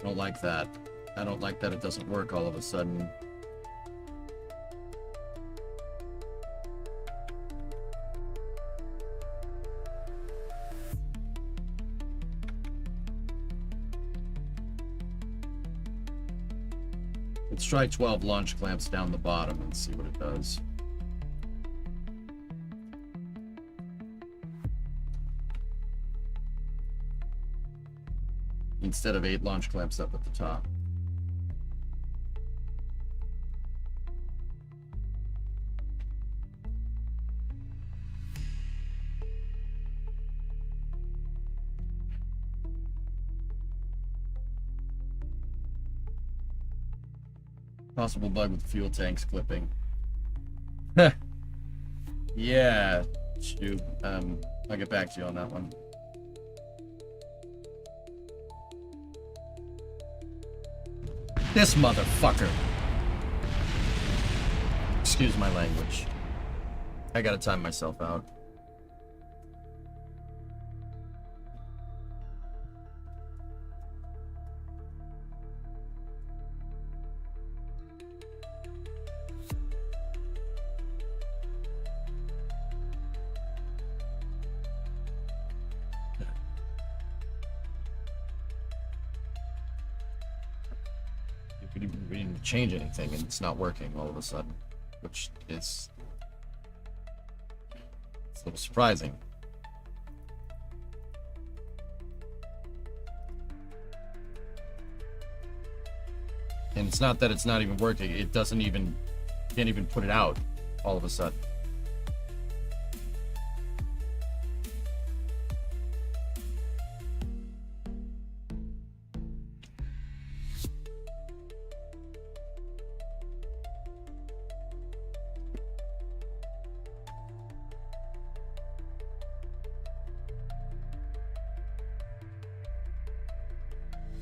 I don't like that. I don't like that it doesn't work all of a sudden. Let's try 12 launch clamps down the bottom and see what it does. Instead of 8 launch clamps up at the top. Possible bug with fuel tanks clipping. Yeah, Stu. I'll get back to you on that one. This motherfucker. Excuse my language. I gotta time myself out. We didn't change anything and it's not working all of a sudden, which is it's a little surprising. And it's not that it's not even working, it doesn't even, can't even put it out all of a sudden.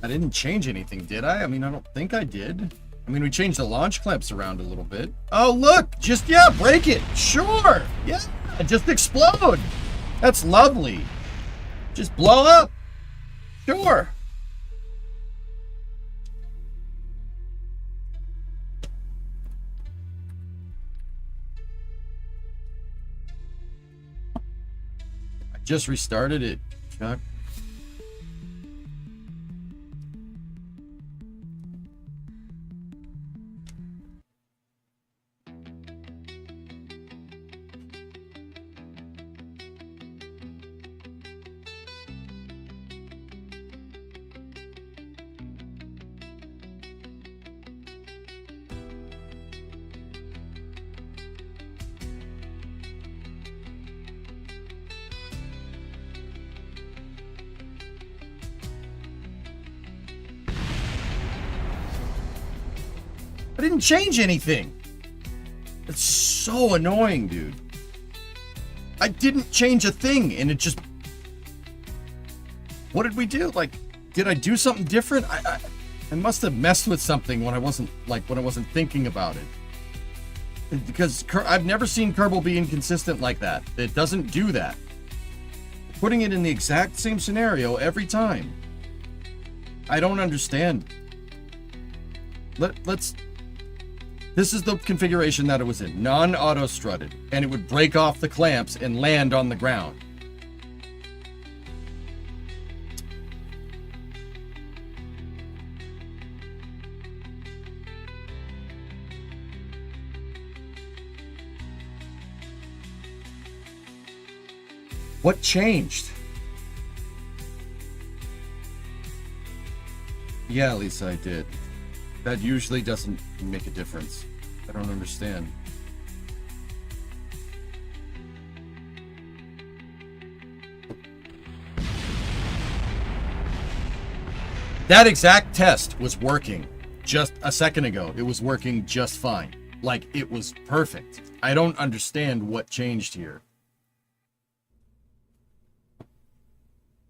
I didn't change anything, did I? I mean, I don't think I did. I mean, we changed the launch clamps around a little bit. Oh, look! Just, yeah, break it! Sure! Yeah, just explode! That's lovely. Just blow up! Sure! I just restarted it, Chuck. I didn't change anything. It's so annoying, dude. I didn't change a thing, and it just... What did we do? Like, did I do something different? I must have messed with something when I wasn't thinking about it. Because I've never seen Kerbal be inconsistent like that. It doesn't do that. Putting it in the exact same scenario every time. I don't understand. Let's... This is the configuration that it was in, non-auto strutted, and it would break off the clamps and land on the ground. What changed? Yeah, Lisa, I did. That usually doesn't make a difference. I don't understand. That exact test was working just a second ago. It was working just fine. Like, it was perfect. I don't understand what changed here.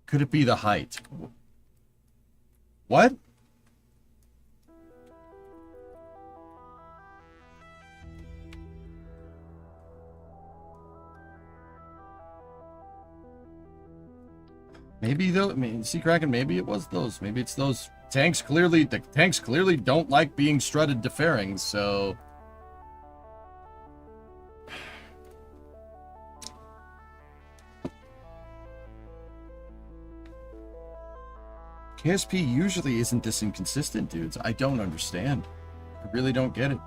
Could it be the height? What? Maybe though, I mean, see, Kraken, maybe it was those. Maybe it's those tanks clearly don't like being strutted to fairings, so KSP usually isn't this inconsistent, dudes. I don't understand. I really don't get it.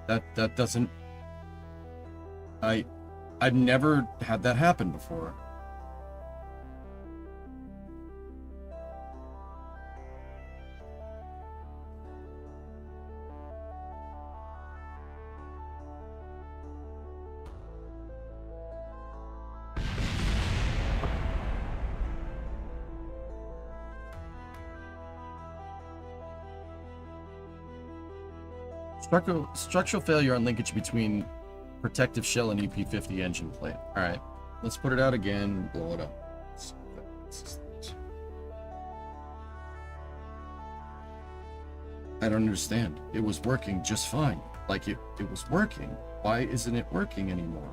That doesn't. I've never had that happen before. Structural failure on linkage between protective shell and EP50 engine plate. All right, let's put it out again. Blow it up. I don't understand. It was working just fine. Like it was working. Why isn't it working anymore?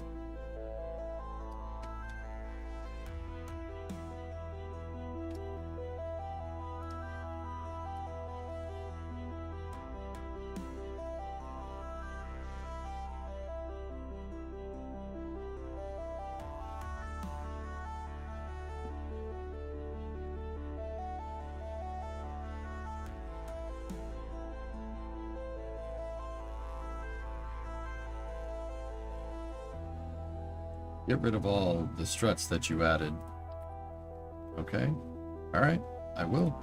Get rid of all the struts that you added. Okay. All right. I will.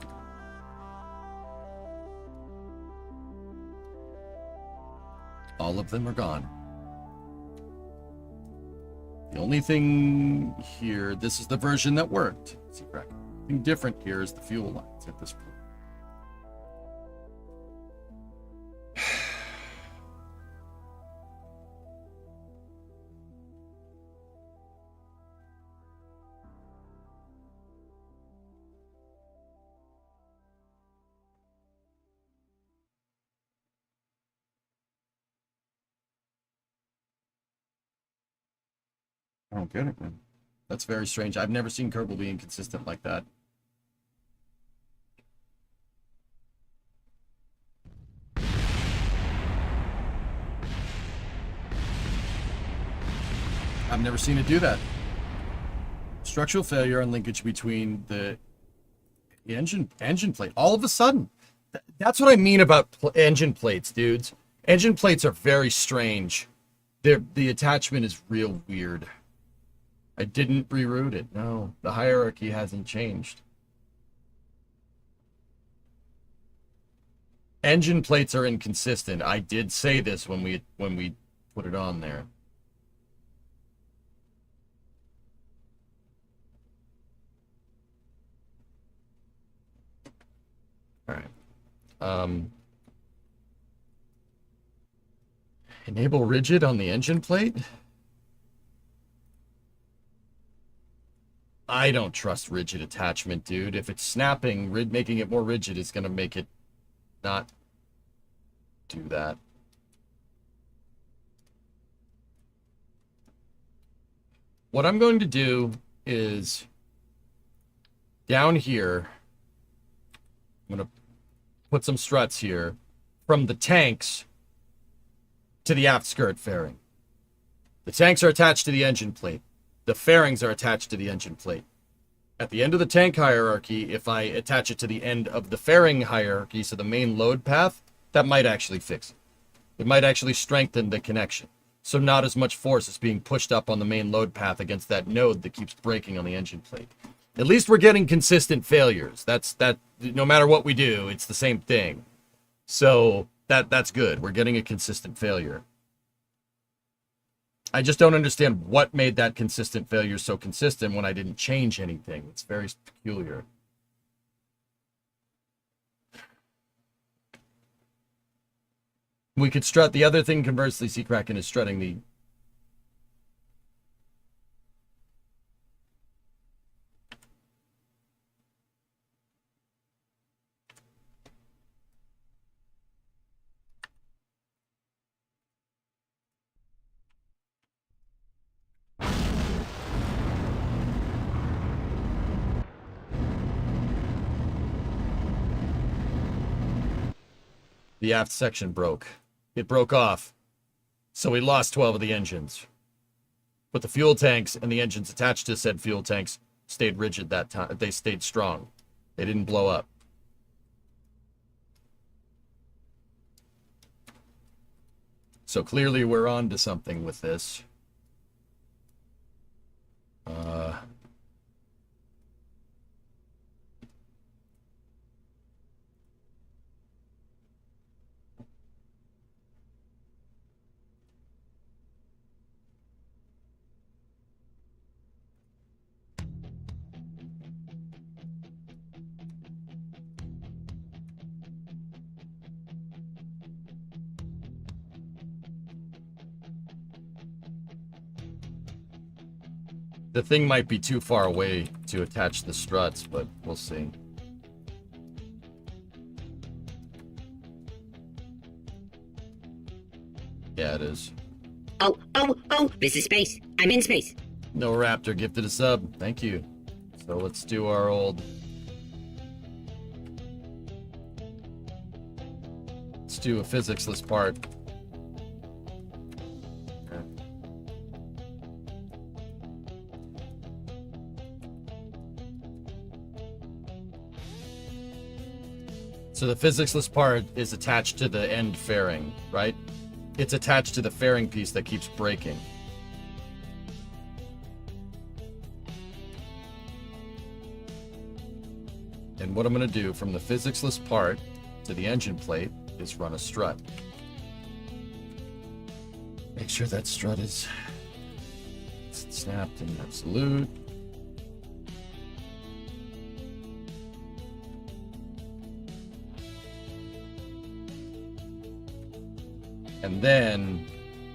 All of them are gone. The only thing here, this is the version that worked. See, correct. The thing different here is the fuel lines at this point. I don't get it, man. That's very strange. I've never seen Kerbal be inconsistent like that. I've never seen it do that. Structural failure on linkage between the engine plate. All of a sudden. That's what I mean about engine plates, dudes. Engine plates are very strange. The attachment is real weird. I didn't reroute it. No, the hierarchy hasn't changed. Engine plates are inconsistent. I did say this when we put it on there. All right. Enable rigid on the engine plate. I don't trust rigid attachment, dude. If it's snapping, making it more rigid is going to make it not do that. What I'm going to do is down here, I'm going to put some struts here from the tanks to the aft skirt fairing. The tanks are attached to the engine plate. The fairings are attached to the engine plate. At the end of the tank hierarchy, if I attach it to the end of the fairing hierarchy, so the main load path, that might actually fix it. It might actually strengthen the connection. So not as much force is being pushed up on the main load path against that node that keeps breaking on the engine plate. At least we're getting consistent failures. That no matter what we do, it's the same thing. So that's good. We're getting a consistent failure. I just don't understand what made that consistent failure so consistent when I didn't change anything. It's very peculiar. We could strut. The other thing, conversely, Seacracken is strutting the... The aft section broke. It broke off. So we lost 12 of the engines. But the fuel tanks and the engines attached to said fuel tanks stayed rigid that time. They stayed strong. They didn't blow up. So clearly we're on to something with this. The thing might be too far away to attach the struts, but we'll see. Yeah, it is. Oh, this is space. I'm in space. No Raptor gifted a sub. Thank you. So let's do our old... Let's do a physics-less part. So the physics-less part is attached to the end fairing, right? It's attached to the fairing piece that keeps breaking. And what I'm going to do from the physics-less part to the engine plate is run a strut. Make sure that strut is snapped in absolute. And then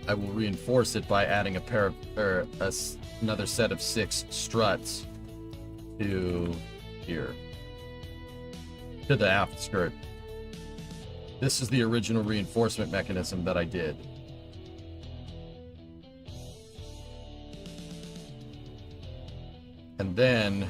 I will reinforce it by adding a pair of, another set of 6 struts to here, to the aft skirt. This is the original reinforcement mechanism that I did. And then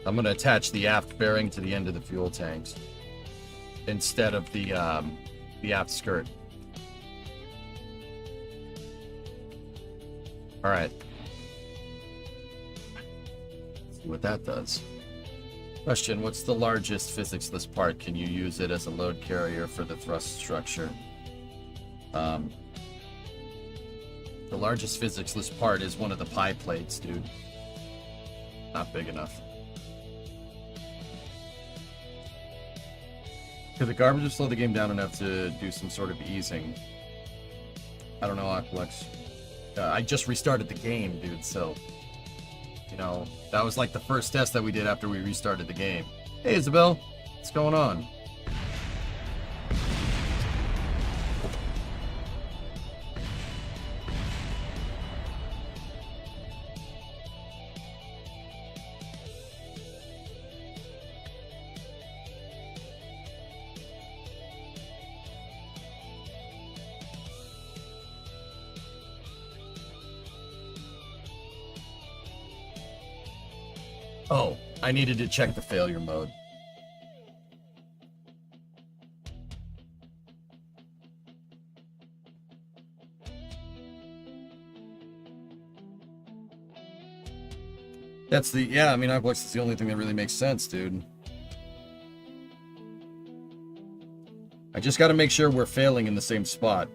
I'm going to attach the aft bearing to the end of the fuel tanks instead of the aft skirt. All right. Let's see what that does. Question, what's the largest physics-less part? Can you use it as a load carrier for the thrust structure? The largest physics-less part is one of the pie plates, dude. Not big enough. Could the garbage have slowed the game down enough to do some sort of easing? I don't know, Aqualex. I just restarted the game, dude, so... You know, that was like the first test that we did after we restarted the game. Hey, Isabel. What's going on? Oh, I needed to check the failure mode. That's the, yeah, I mean, it's the only thing that really makes sense, dude. I just got to make sure we're failing in the same spot.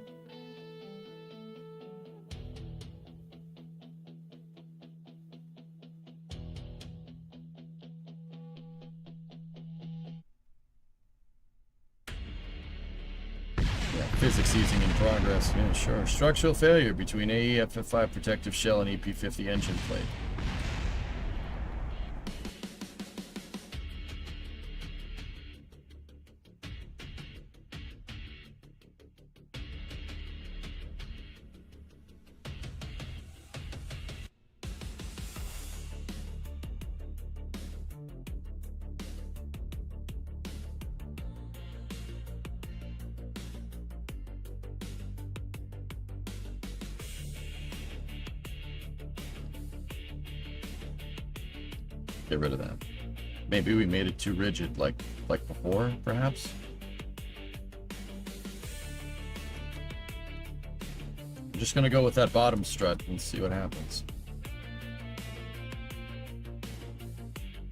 Physics easing in progress. Yeah, sure. Structural failure between AEFF5 protective shell and EP50 engine plate. get rid of that. Maybe we made it too rigid, like before, perhaps. I'm just gonna go with that bottom strut and see what happens.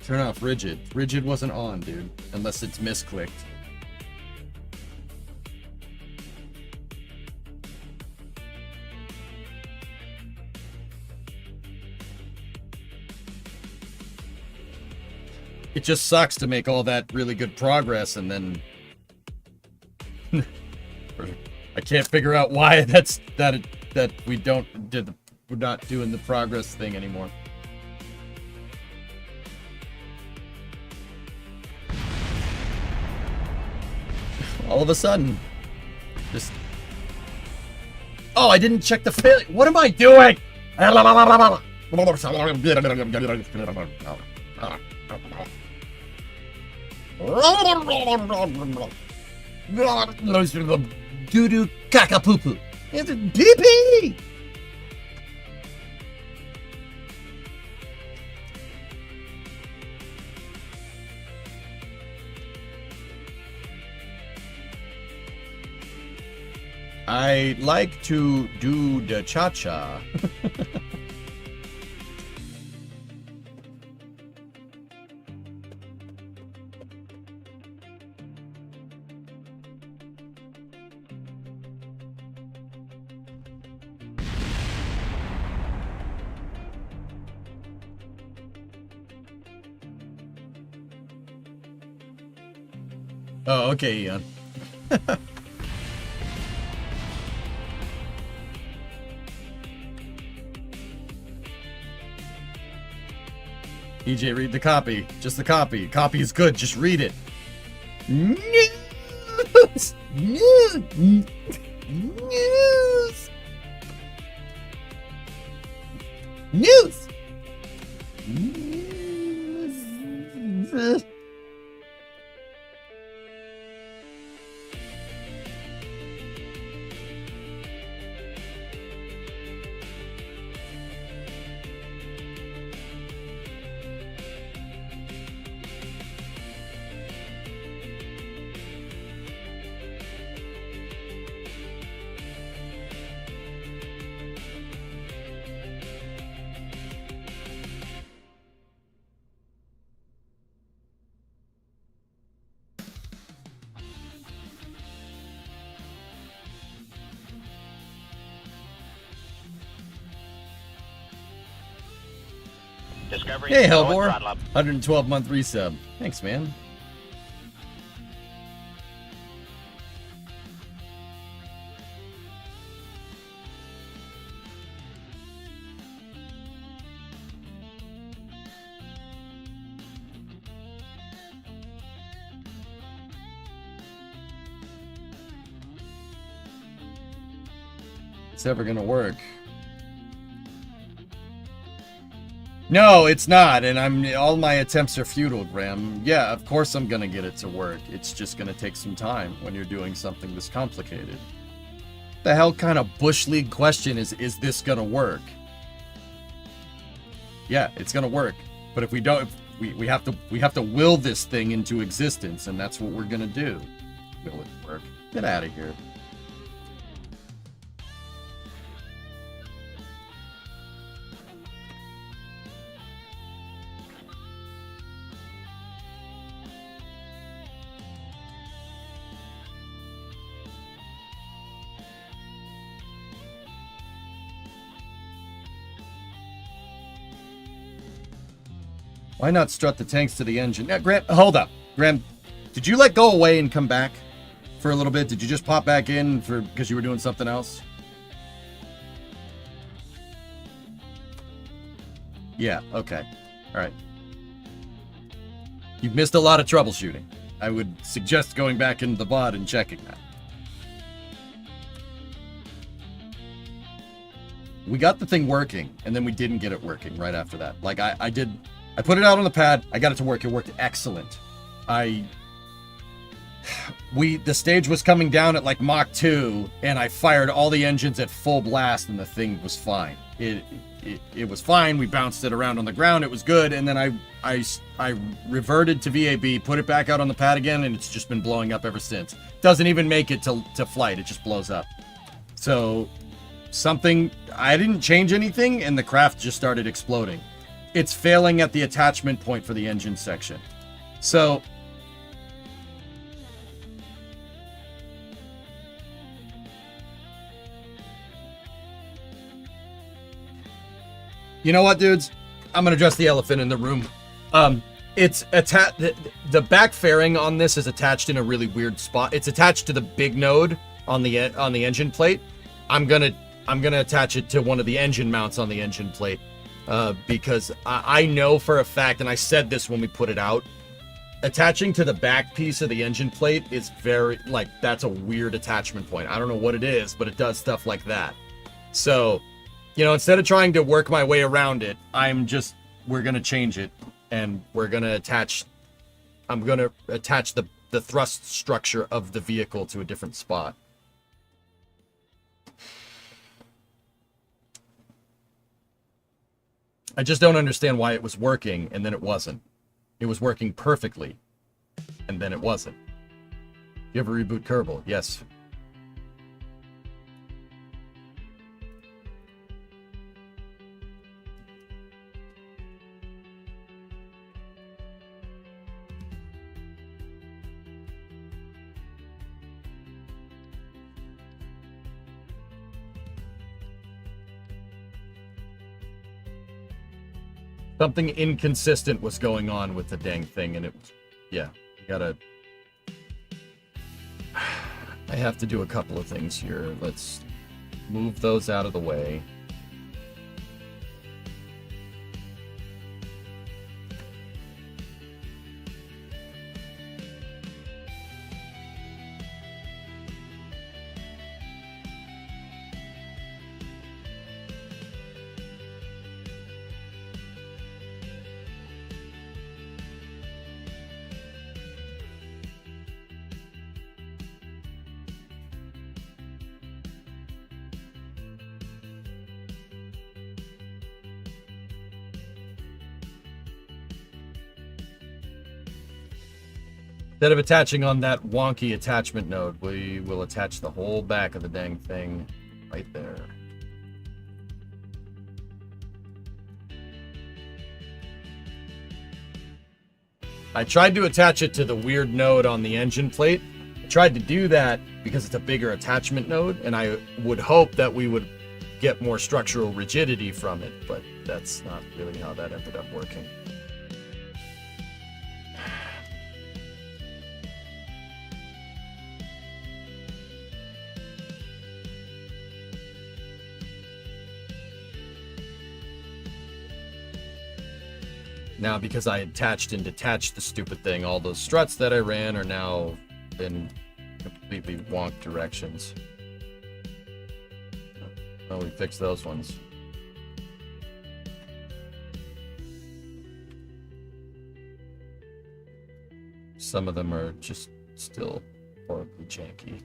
Turn off rigid. Rigid wasn't on, dude, unless it's misclicked. It just sucks to make all that really good progress and then I can't figure out why that we're not doing the progress thing anymore. All of a sudden, just I didn't check the failure. What am I doing? Doo-doo caca poo-poo. It's pee-pee! I like to do the cha-cha. Oh, okay, Ian. EJ, read the copy. Just the copy. Copy is good. Just read it. News! News! News! News! News! Discovery. Hey, Low Hellbore. throttle up. 112-month resub. Thanks, man. It's never gonna work. No, it's not, and all my attempts are futile, Graham. Yeah, of course I'm gonna get it to work. It's just gonna take some time when you're doing something this complicated. The hell kind of Bush League question is this gonna work? Yeah, it's gonna work. But if we don't, we have to will this thing into existence, and that's what we're gonna do. Will it work? Get out of here. Why not strut the tanks to the engine? Yeah, Graham, hold up. Graham, did you let go away and come back for a little bit? Did you just pop back in because you were doing something else? Yeah, okay. All right. You've missed a lot of troubleshooting. I would suggest going back into the VOD and checking that. We got the thing working, and then we didn't get it working right after that. Like, I put it out on the pad. I got it to work. It worked excellent. The stage was coming down at like Mach 2, and I fired all the engines at full blast, and the thing was fine. it was fine. We bounced it around on the ground. It was good. And then I reverted to VAB, put it back out on the pad again, and it's just been blowing up ever since. Doesn't even make it to flight. It just blows up. So I didn't change anything, and the craft just started exploding. It's failing at the attachment point for the engine section. So you know what, dudes? I'm gonna address the elephant in the room. It's the back fairing on this is attached in a really weird spot. It's attached to the big node on the engine plate. I'm gonna attach it to one of the engine mounts on the engine plate because I know for a fact, and I said this when we put it out, attaching to the back piece of the engine plate is that's a weird attachment point. I don't know what it is, but it does stuff like that. So, instead of trying to work my way around it, we're going to change it, and I'm going to attach the thrust structure of the vehicle to a different spot. I just don't understand why it was working, and then it wasn't. It was working perfectly, and then it wasn't. You ever reboot Kerbal? Yes. Something inconsistent was going on with the dang thing, and I have to do a couple of things here. Let's move those out of the way. Instead of attaching on that wonky attachment node, we will attach the whole back of the dang thing right there. I tried to attach it to the weird node on the engine plate. I tried to do that because it's a bigger attachment node, and I would hope that we would get more structural rigidity from it, but that's not really how that ended up working. Now, because I attached and detached the stupid thing, all those struts that I ran are now in completely wonk directions. Oh, we fixed those ones. Some of them are just still horribly janky.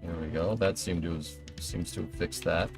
There we go. That seems to have fixed that.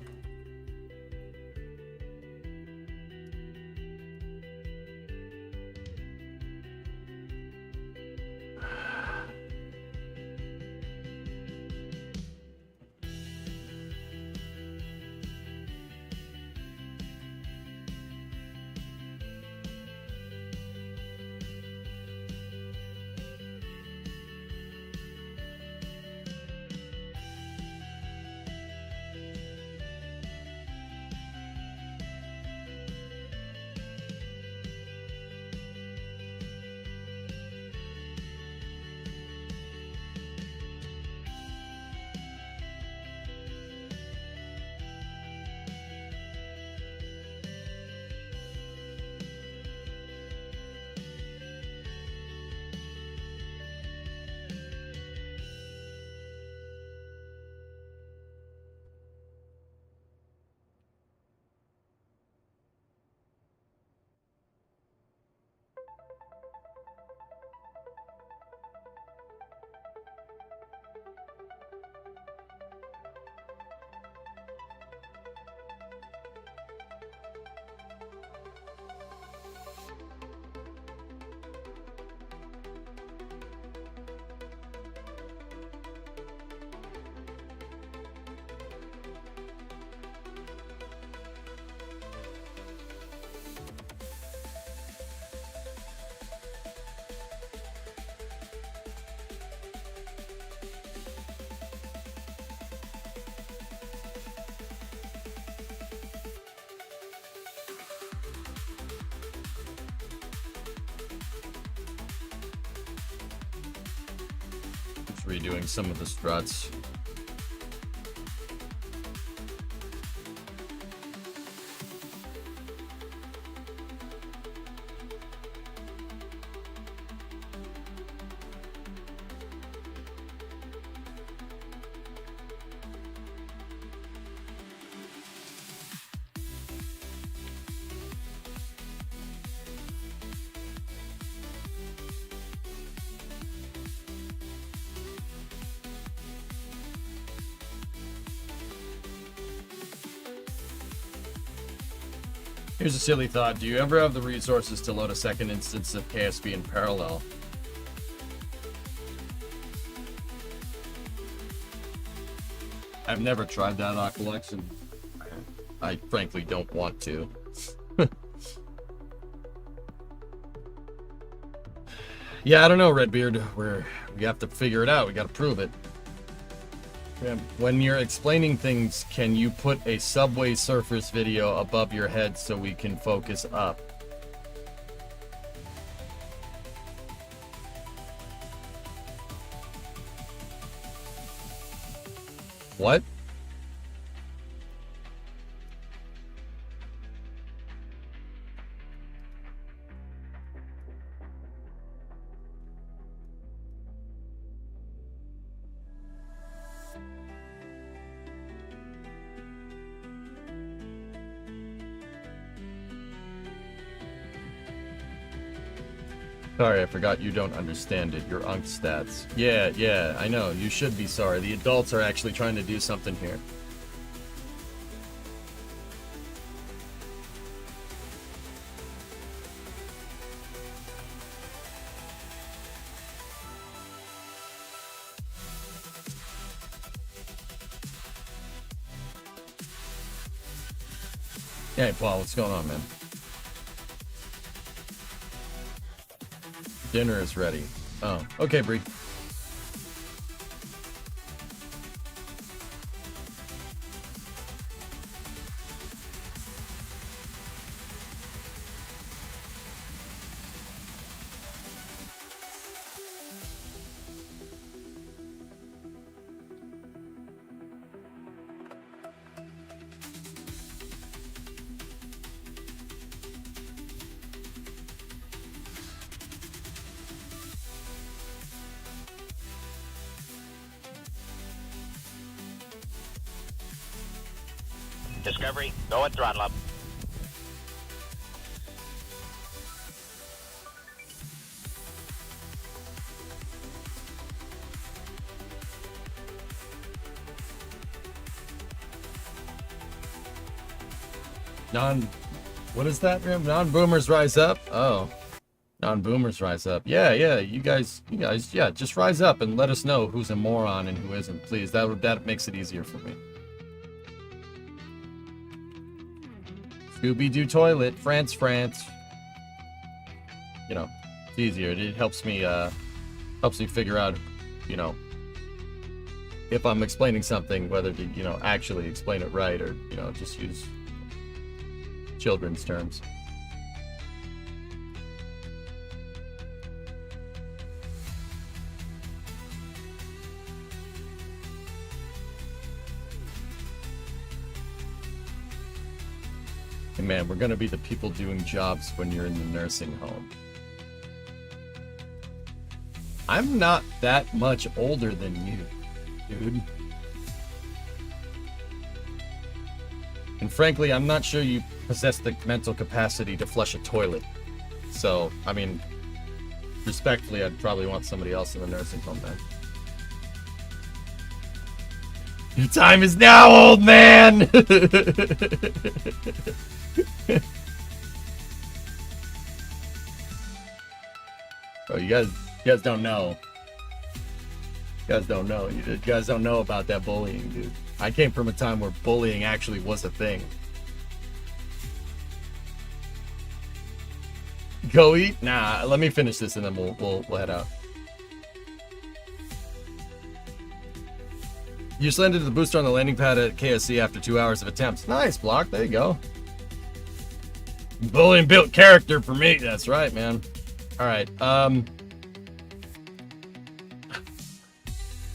redoing some of the struts. Here's a silly thought. Do you ever have the resources to load a second instance of KSB in parallel? I've never tried that, Oculus, and I frankly don't want to. Yeah, I don't know, Redbeard. We have to figure it out. We got to prove it. When you're explaining things, can you put a subway surfers video above your head so we can focus up? What? Sorry, I forgot you don't understand it. Your UNC stats. Yeah, I know. You should be sorry. The adults are actually trying to do something here. Hey, Paul, what's going on, man? Dinner is ready. Oh, okay, Bree. Discovery, go at throttle up. What is that, Rim? Non-boomers rise up? Oh. Non-boomers rise up. Yeah, you guys, yeah, just rise up and let us know who's a moron and who isn't, please. That makes it easier for me. Scooby-Doo toilet, France. You know, it's easier. It helps me figure out, you know, if I'm explaining something, whether to, you know, actually explain it right or, you know, just use children's terms. Man, we're gonna be the people doing jobs when you're in the nursing home. I'm not that much older than you, dude. And frankly, I'm not sure you possess the mental capacity to flush a toilet. So, I mean, respectfully, I'd probably want somebody else in the nursing home then. Your time is now, old man! Oh, you guys don't know. You guys don't know. You guys don't know about that bullying, dude. I came from a time where bullying actually was a thing. Go eat? Nah, let me finish this and then we'll head out. You just landed the booster on the landing pad at KSC after 2 hours of attempts. Nice, Block. There you go. Bullying built character for me. That's right, man. All right.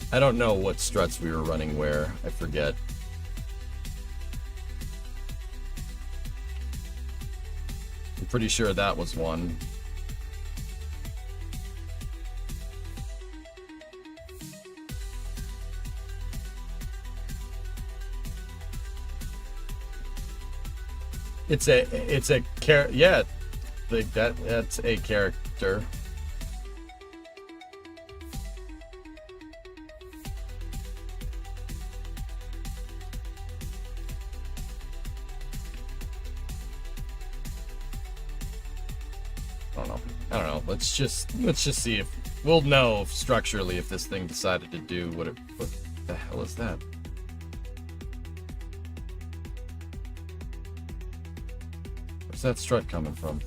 I don't know what struts we were running where. I forget. I'm pretty sure that was one. It's a yeah, that's a character. I don't know. Let's just see if we'll know if structurally if this thing decided to do what the hell is that? Where's that strut coming from?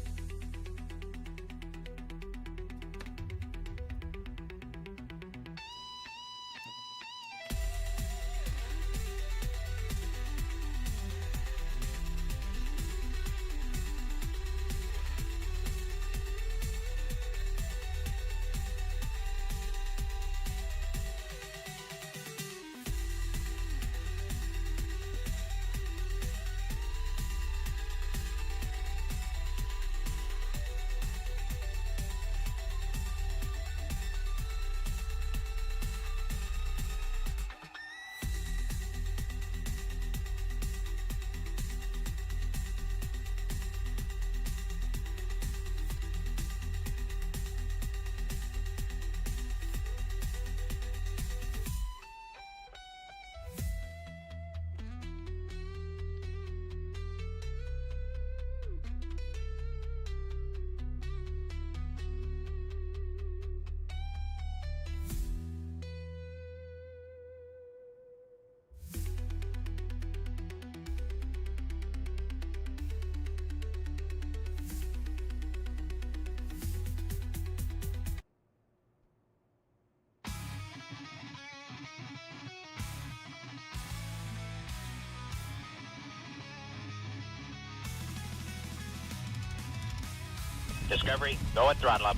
Discovery, go at throttle up.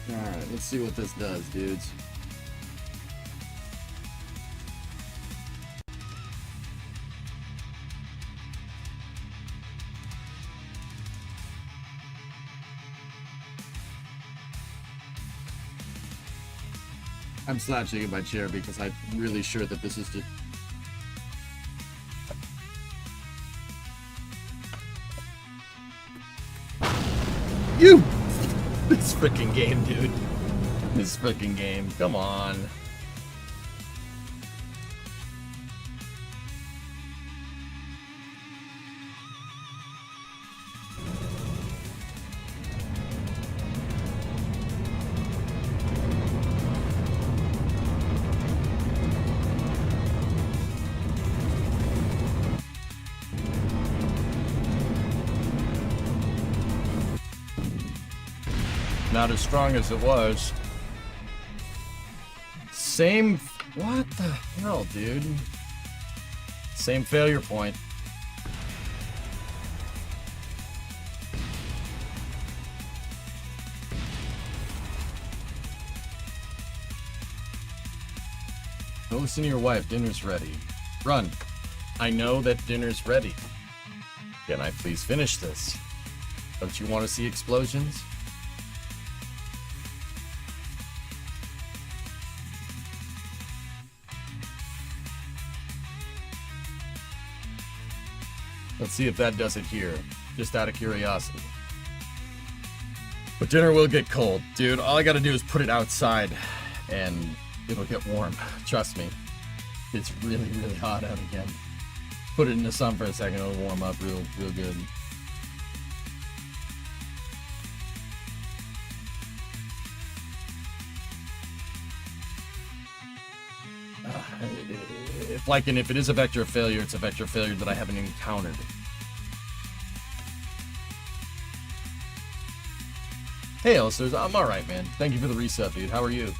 Alright, let's see what this does, dudes. I'm slouching in my chair because I'm really sure that this is just... You! This freaking game, dude. This freaking game. Come on. Not as strong as it was. Same... What the hell, dude? Same failure point. Go listen to your wife. Dinner's ready. Run. I know that dinner's ready. Can I please finish this? Don't you want to see explosions? Let's see if that does it here, just out of curiosity. But dinner will get cold, dude. All I gotta do is put it outside, and it'll get warm. Trust me. It's really, really hot out again. Put it in the sun for a second, it'll warm up real good. If it is a vector of failure, it's a vector of failure that I haven't encountered. Hey, Elsters, I'm alright, man. Thank you for the reset, dude. How are you?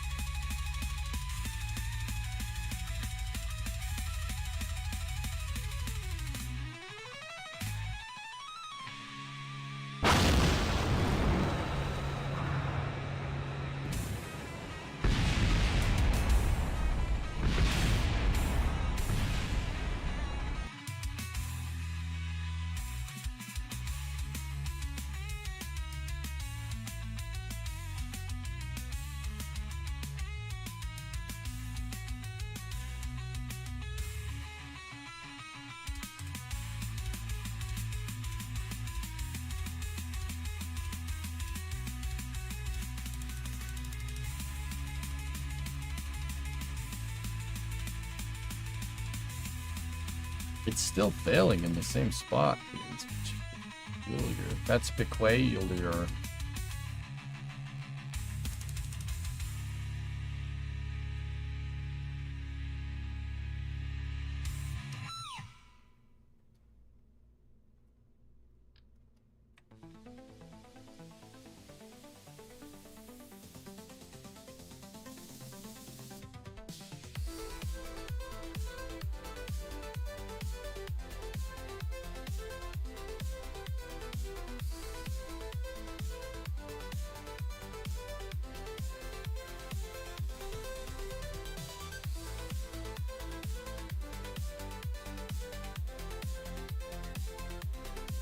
It's still failing in the same spot. That's Piquet, your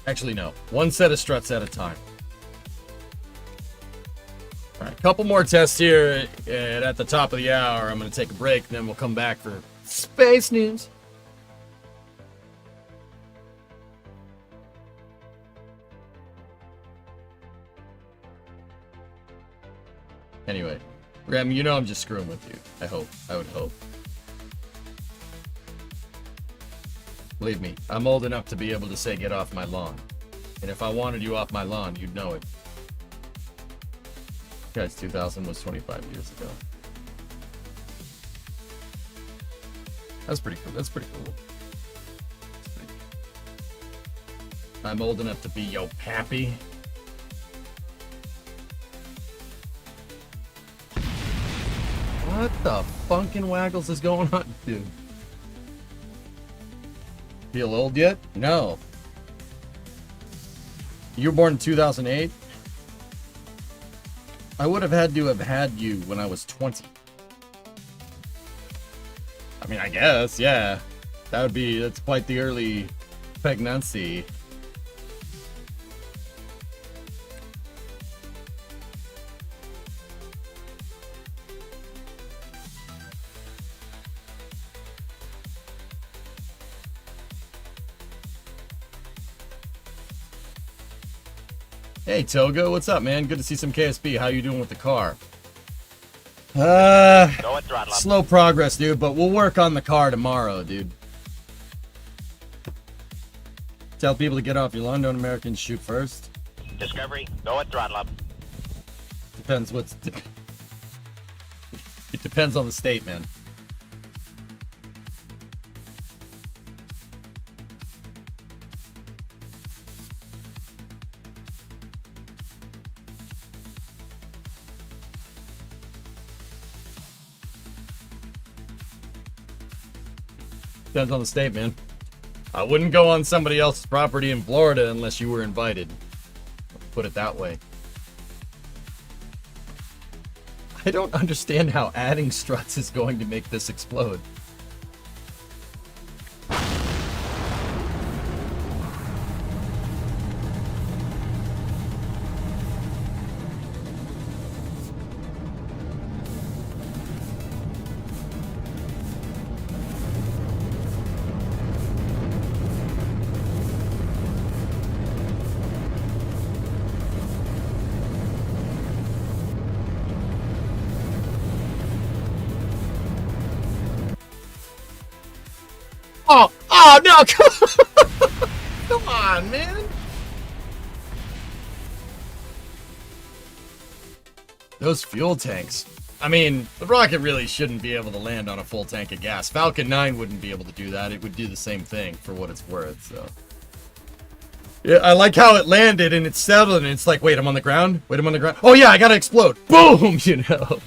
Actually, no. One set of struts at a time. All right, couple more tests here, and at the top of the hour, I'm going to take a break, and then we'll come back for space news. Anyway, Graham, you know I'm just screwing with you. I would hope. Believe me, I'm old enough to be able to say get off my lawn. And if I wanted you off my lawn, you'd know it. Guys, 2000 was 25 years ago. That's pretty cool. I'm old enough to be yo pappy. What the funkin' waggles is going on, dude? Feel old yet? No. You were born in 2008? I would have had to have had you when I was 20. I mean, I guess, yeah. That's quite the early pregnancy. Hey Togo, what's up, man? Good to see some KSB. How you doing with the car? Go and throttle up. Slow progress, dude, but we'll work on the car tomorrow, dude. Tell people to get off your lawn. Don't Americans shoot first? Discovery, go and throttle up. Depends It depends on the state, man. Depends on the state, man. I wouldn't go on somebody else's property in Florida unless you were invited. Put it that way. I don't understand how adding struts is going to make this explode. Oh no! Come on, man. Those fuel tanks. I mean, the rocket really shouldn't be able to land on a full tank of gas. Falcon 9 wouldn't be able to do that. It would do the same thing for what it's worth, so. Yeah, I like how it landed and it settled and it's like, wait, I'm on the ground? Wait, I'm on the ground? Oh yeah, I gotta explode. Boom, you know.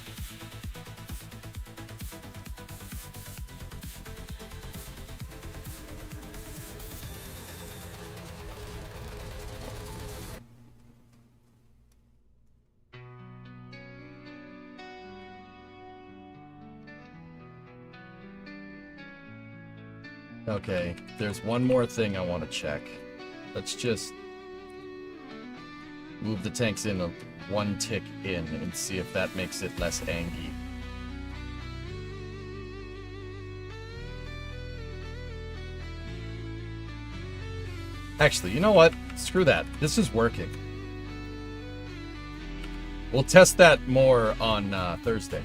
Okay, there's one more thing I want to check. Let's just move the tanks in one tick in and see if that makes it less angy. Actually, you know what? Screw that. This is working. We'll test that more on Thursday.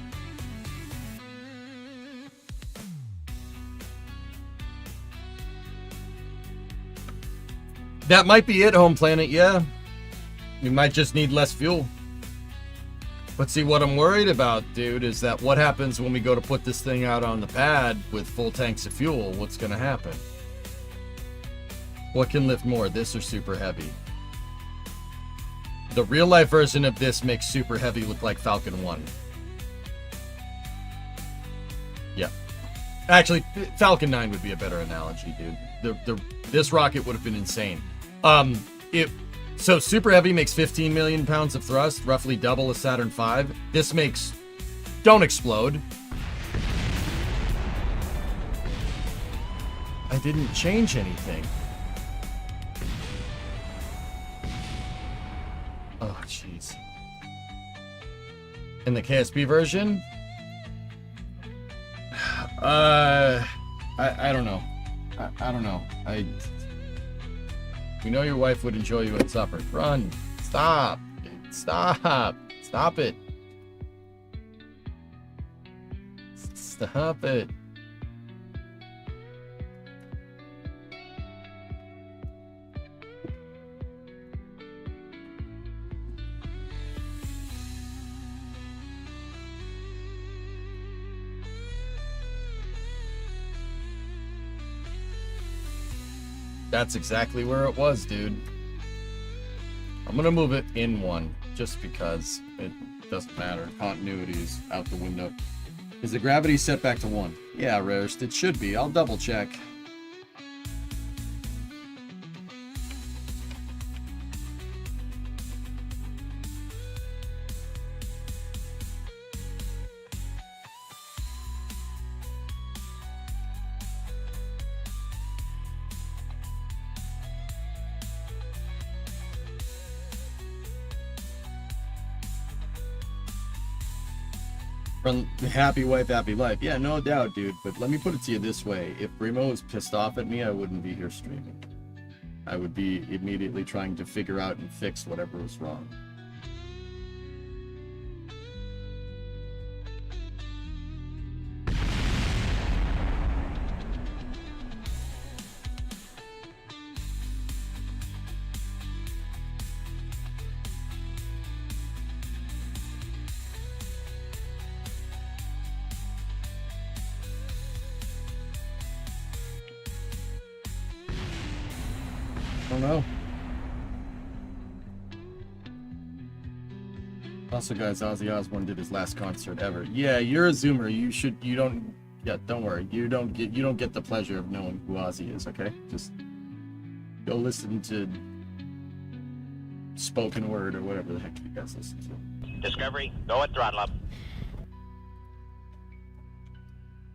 That might be it, home planet, yeah. We might just need less fuel. But see, what I'm worried about, dude, is that what happens when we go to put this thing out on the pad with full tanks of fuel? What's going to happen? What can lift more, this or super heavy? The real life version of this makes super heavy look like Falcon 1. Yeah. Actually, Falcon 9 would be a better analogy, dude. This rocket would have been insane. So super heavy makes 15 million pounds of thrust, roughly double a Saturn V. This makes... Don't explode. I didn't change anything. Oh, jeez. In the KSP version? I don't know. I don't know. We know your wife would enjoy you at supper. Run. Stop. Stop. Stop it. Stop it. That's exactly where it was, dude. I'm gonna move it in one, just because it doesn't matter. Continuity is out the window. Is the gravity set back to 1? Yeah, Rarest, it should be. I'll double check. From happy wife, happy life. Yeah, no doubt, dude. But let me put it to you this way. If Brimo was pissed off at me, I wouldn't be here streaming. I would be immediately trying to figure out and fix whatever was wrong. I don't know. Also, guys, Ozzy Osbourne did his last concert ever. Yeah, you're a Zoomer. Don't worry. You don't get the pleasure of knowing who Ozzy is, okay? Just go listen to spoken word or whatever the heck you guys listen to. Discovery, go at throttle up.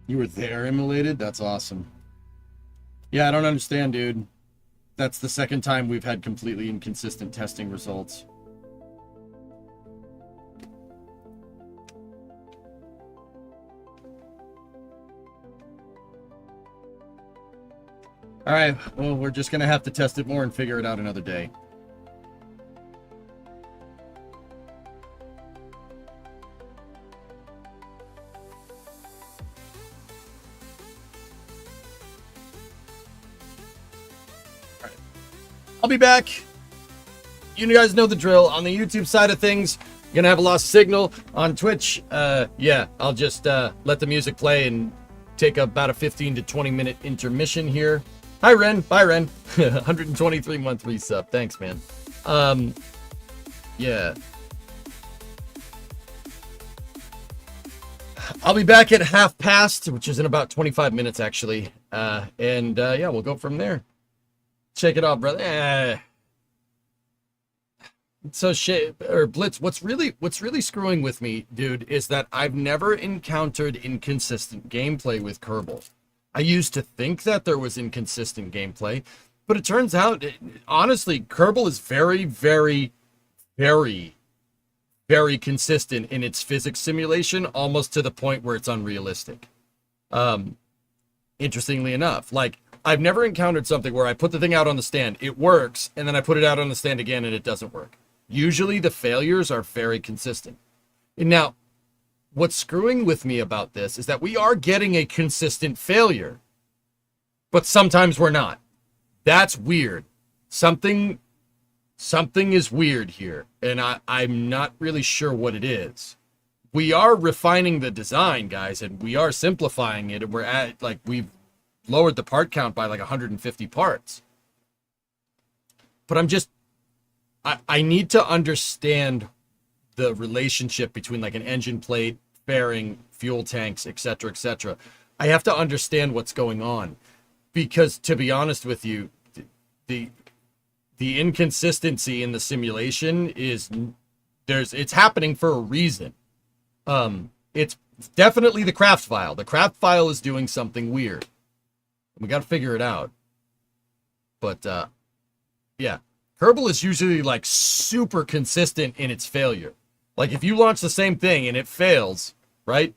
You were there, immolated? That's awesome. Yeah, I don't understand, dude. That's the second time we've had completely inconsistent testing results. All right, well, we're just gonna have to test it more and figure it out another day. I'll be back. You guys know the drill. On the YouTube side of things, you're gonna have a lost signal. On Twitch, yeah, I'll just let the music play and take about a 15 to 20 minute intermission here. Hi, Ren. Bye, Ren. 123 month resub. Thanks, man. Yeah. I'll be back at past, which is in about 25 minutes, actually. Yeah, we'll go from there. Shake it off, brother. So Blitz, what's really screwing with me, dude, is that I've never encountered inconsistent gameplay with Kerbal. I used to think that there was inconsistent gameplay, but it turns out, honestly, Kerbal is very, very, very, very consistent in its physics simulation, almost to the point where it's unrealistic. Interestingly enough, like, I've never encountered something where I put the thing out on the stand, it works, and then I put it out on the stand again and it doesn't work. Usually the failures are very consistent. And now, what's screwing with me about this is that we are getting a consistent failure, but sometimes we're not. That's weird. something is weird here, and I'm not really sure what it is. We are refining the design, guys, and we are simplifying it, and we're at, like, we've lowered the part count by like 150 parts. But I need to understand the relationship between like an engine plate, fairing, fuel tanks, etc., etc. I have to understand what's going on, because to be honest with you, the inconsistency in the simulation it's happening for a reason. It's definitely the craft file. The craft file is doing something weird. We got to figure it out. But yeah, Kerbal is usually like super consistent in its failure. Like if you launch the same thing and it fails, right?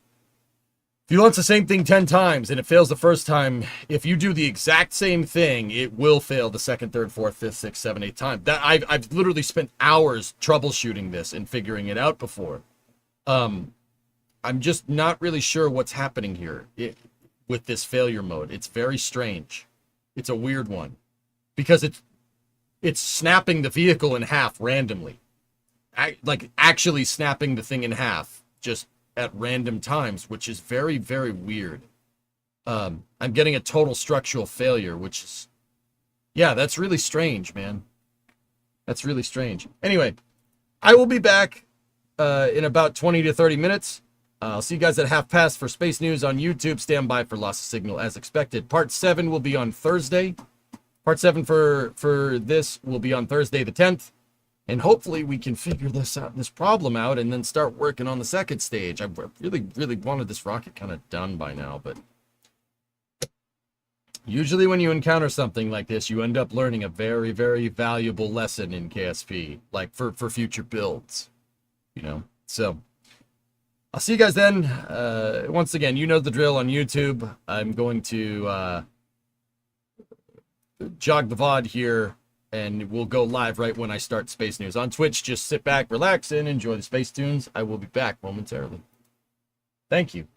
If you launch the same thing 10 times and it fails the first time, if you do the exact same thing, it will fail the second, third, fourth, fifth, sixth, seventh, eighth time. That I've literally spent hours troubleshooting this and figuring it out before. I'm just not really sure what's happening here with this failure mode. It's very strange. It's a weird one because it's snapping the vehicle in half randomly. Like actually snapping the thing in half just at random times, which is very, very weird. I'm getting a total structural failure, which is, yeah, that's really strange, man. That's really strange. Anyway, I will be back in about 20 to 30 minutes. I'll see you guys at 1/2 for Space News on YouTube. Stand by for loss of signal as expected. Part 7 will be on Thursday. Part 7 for this will be on Thursday the 10th. And hopefully we can figure this problem out and then start working on the second stage. I really, really wanted this rocket kind of done by now, but usually when you encounter something like this, you end up learning a very, very valuable lesson in KSP, like for future builds, you know? So I'll see you guys then. Once again, you know the drill on YouTube. I'm going to jog the VOD here, and we'll go live right when I start Space News. On Twitch, just sit back, relax, and enjoy the Space Tunes. I will be back momentarily. Thank you.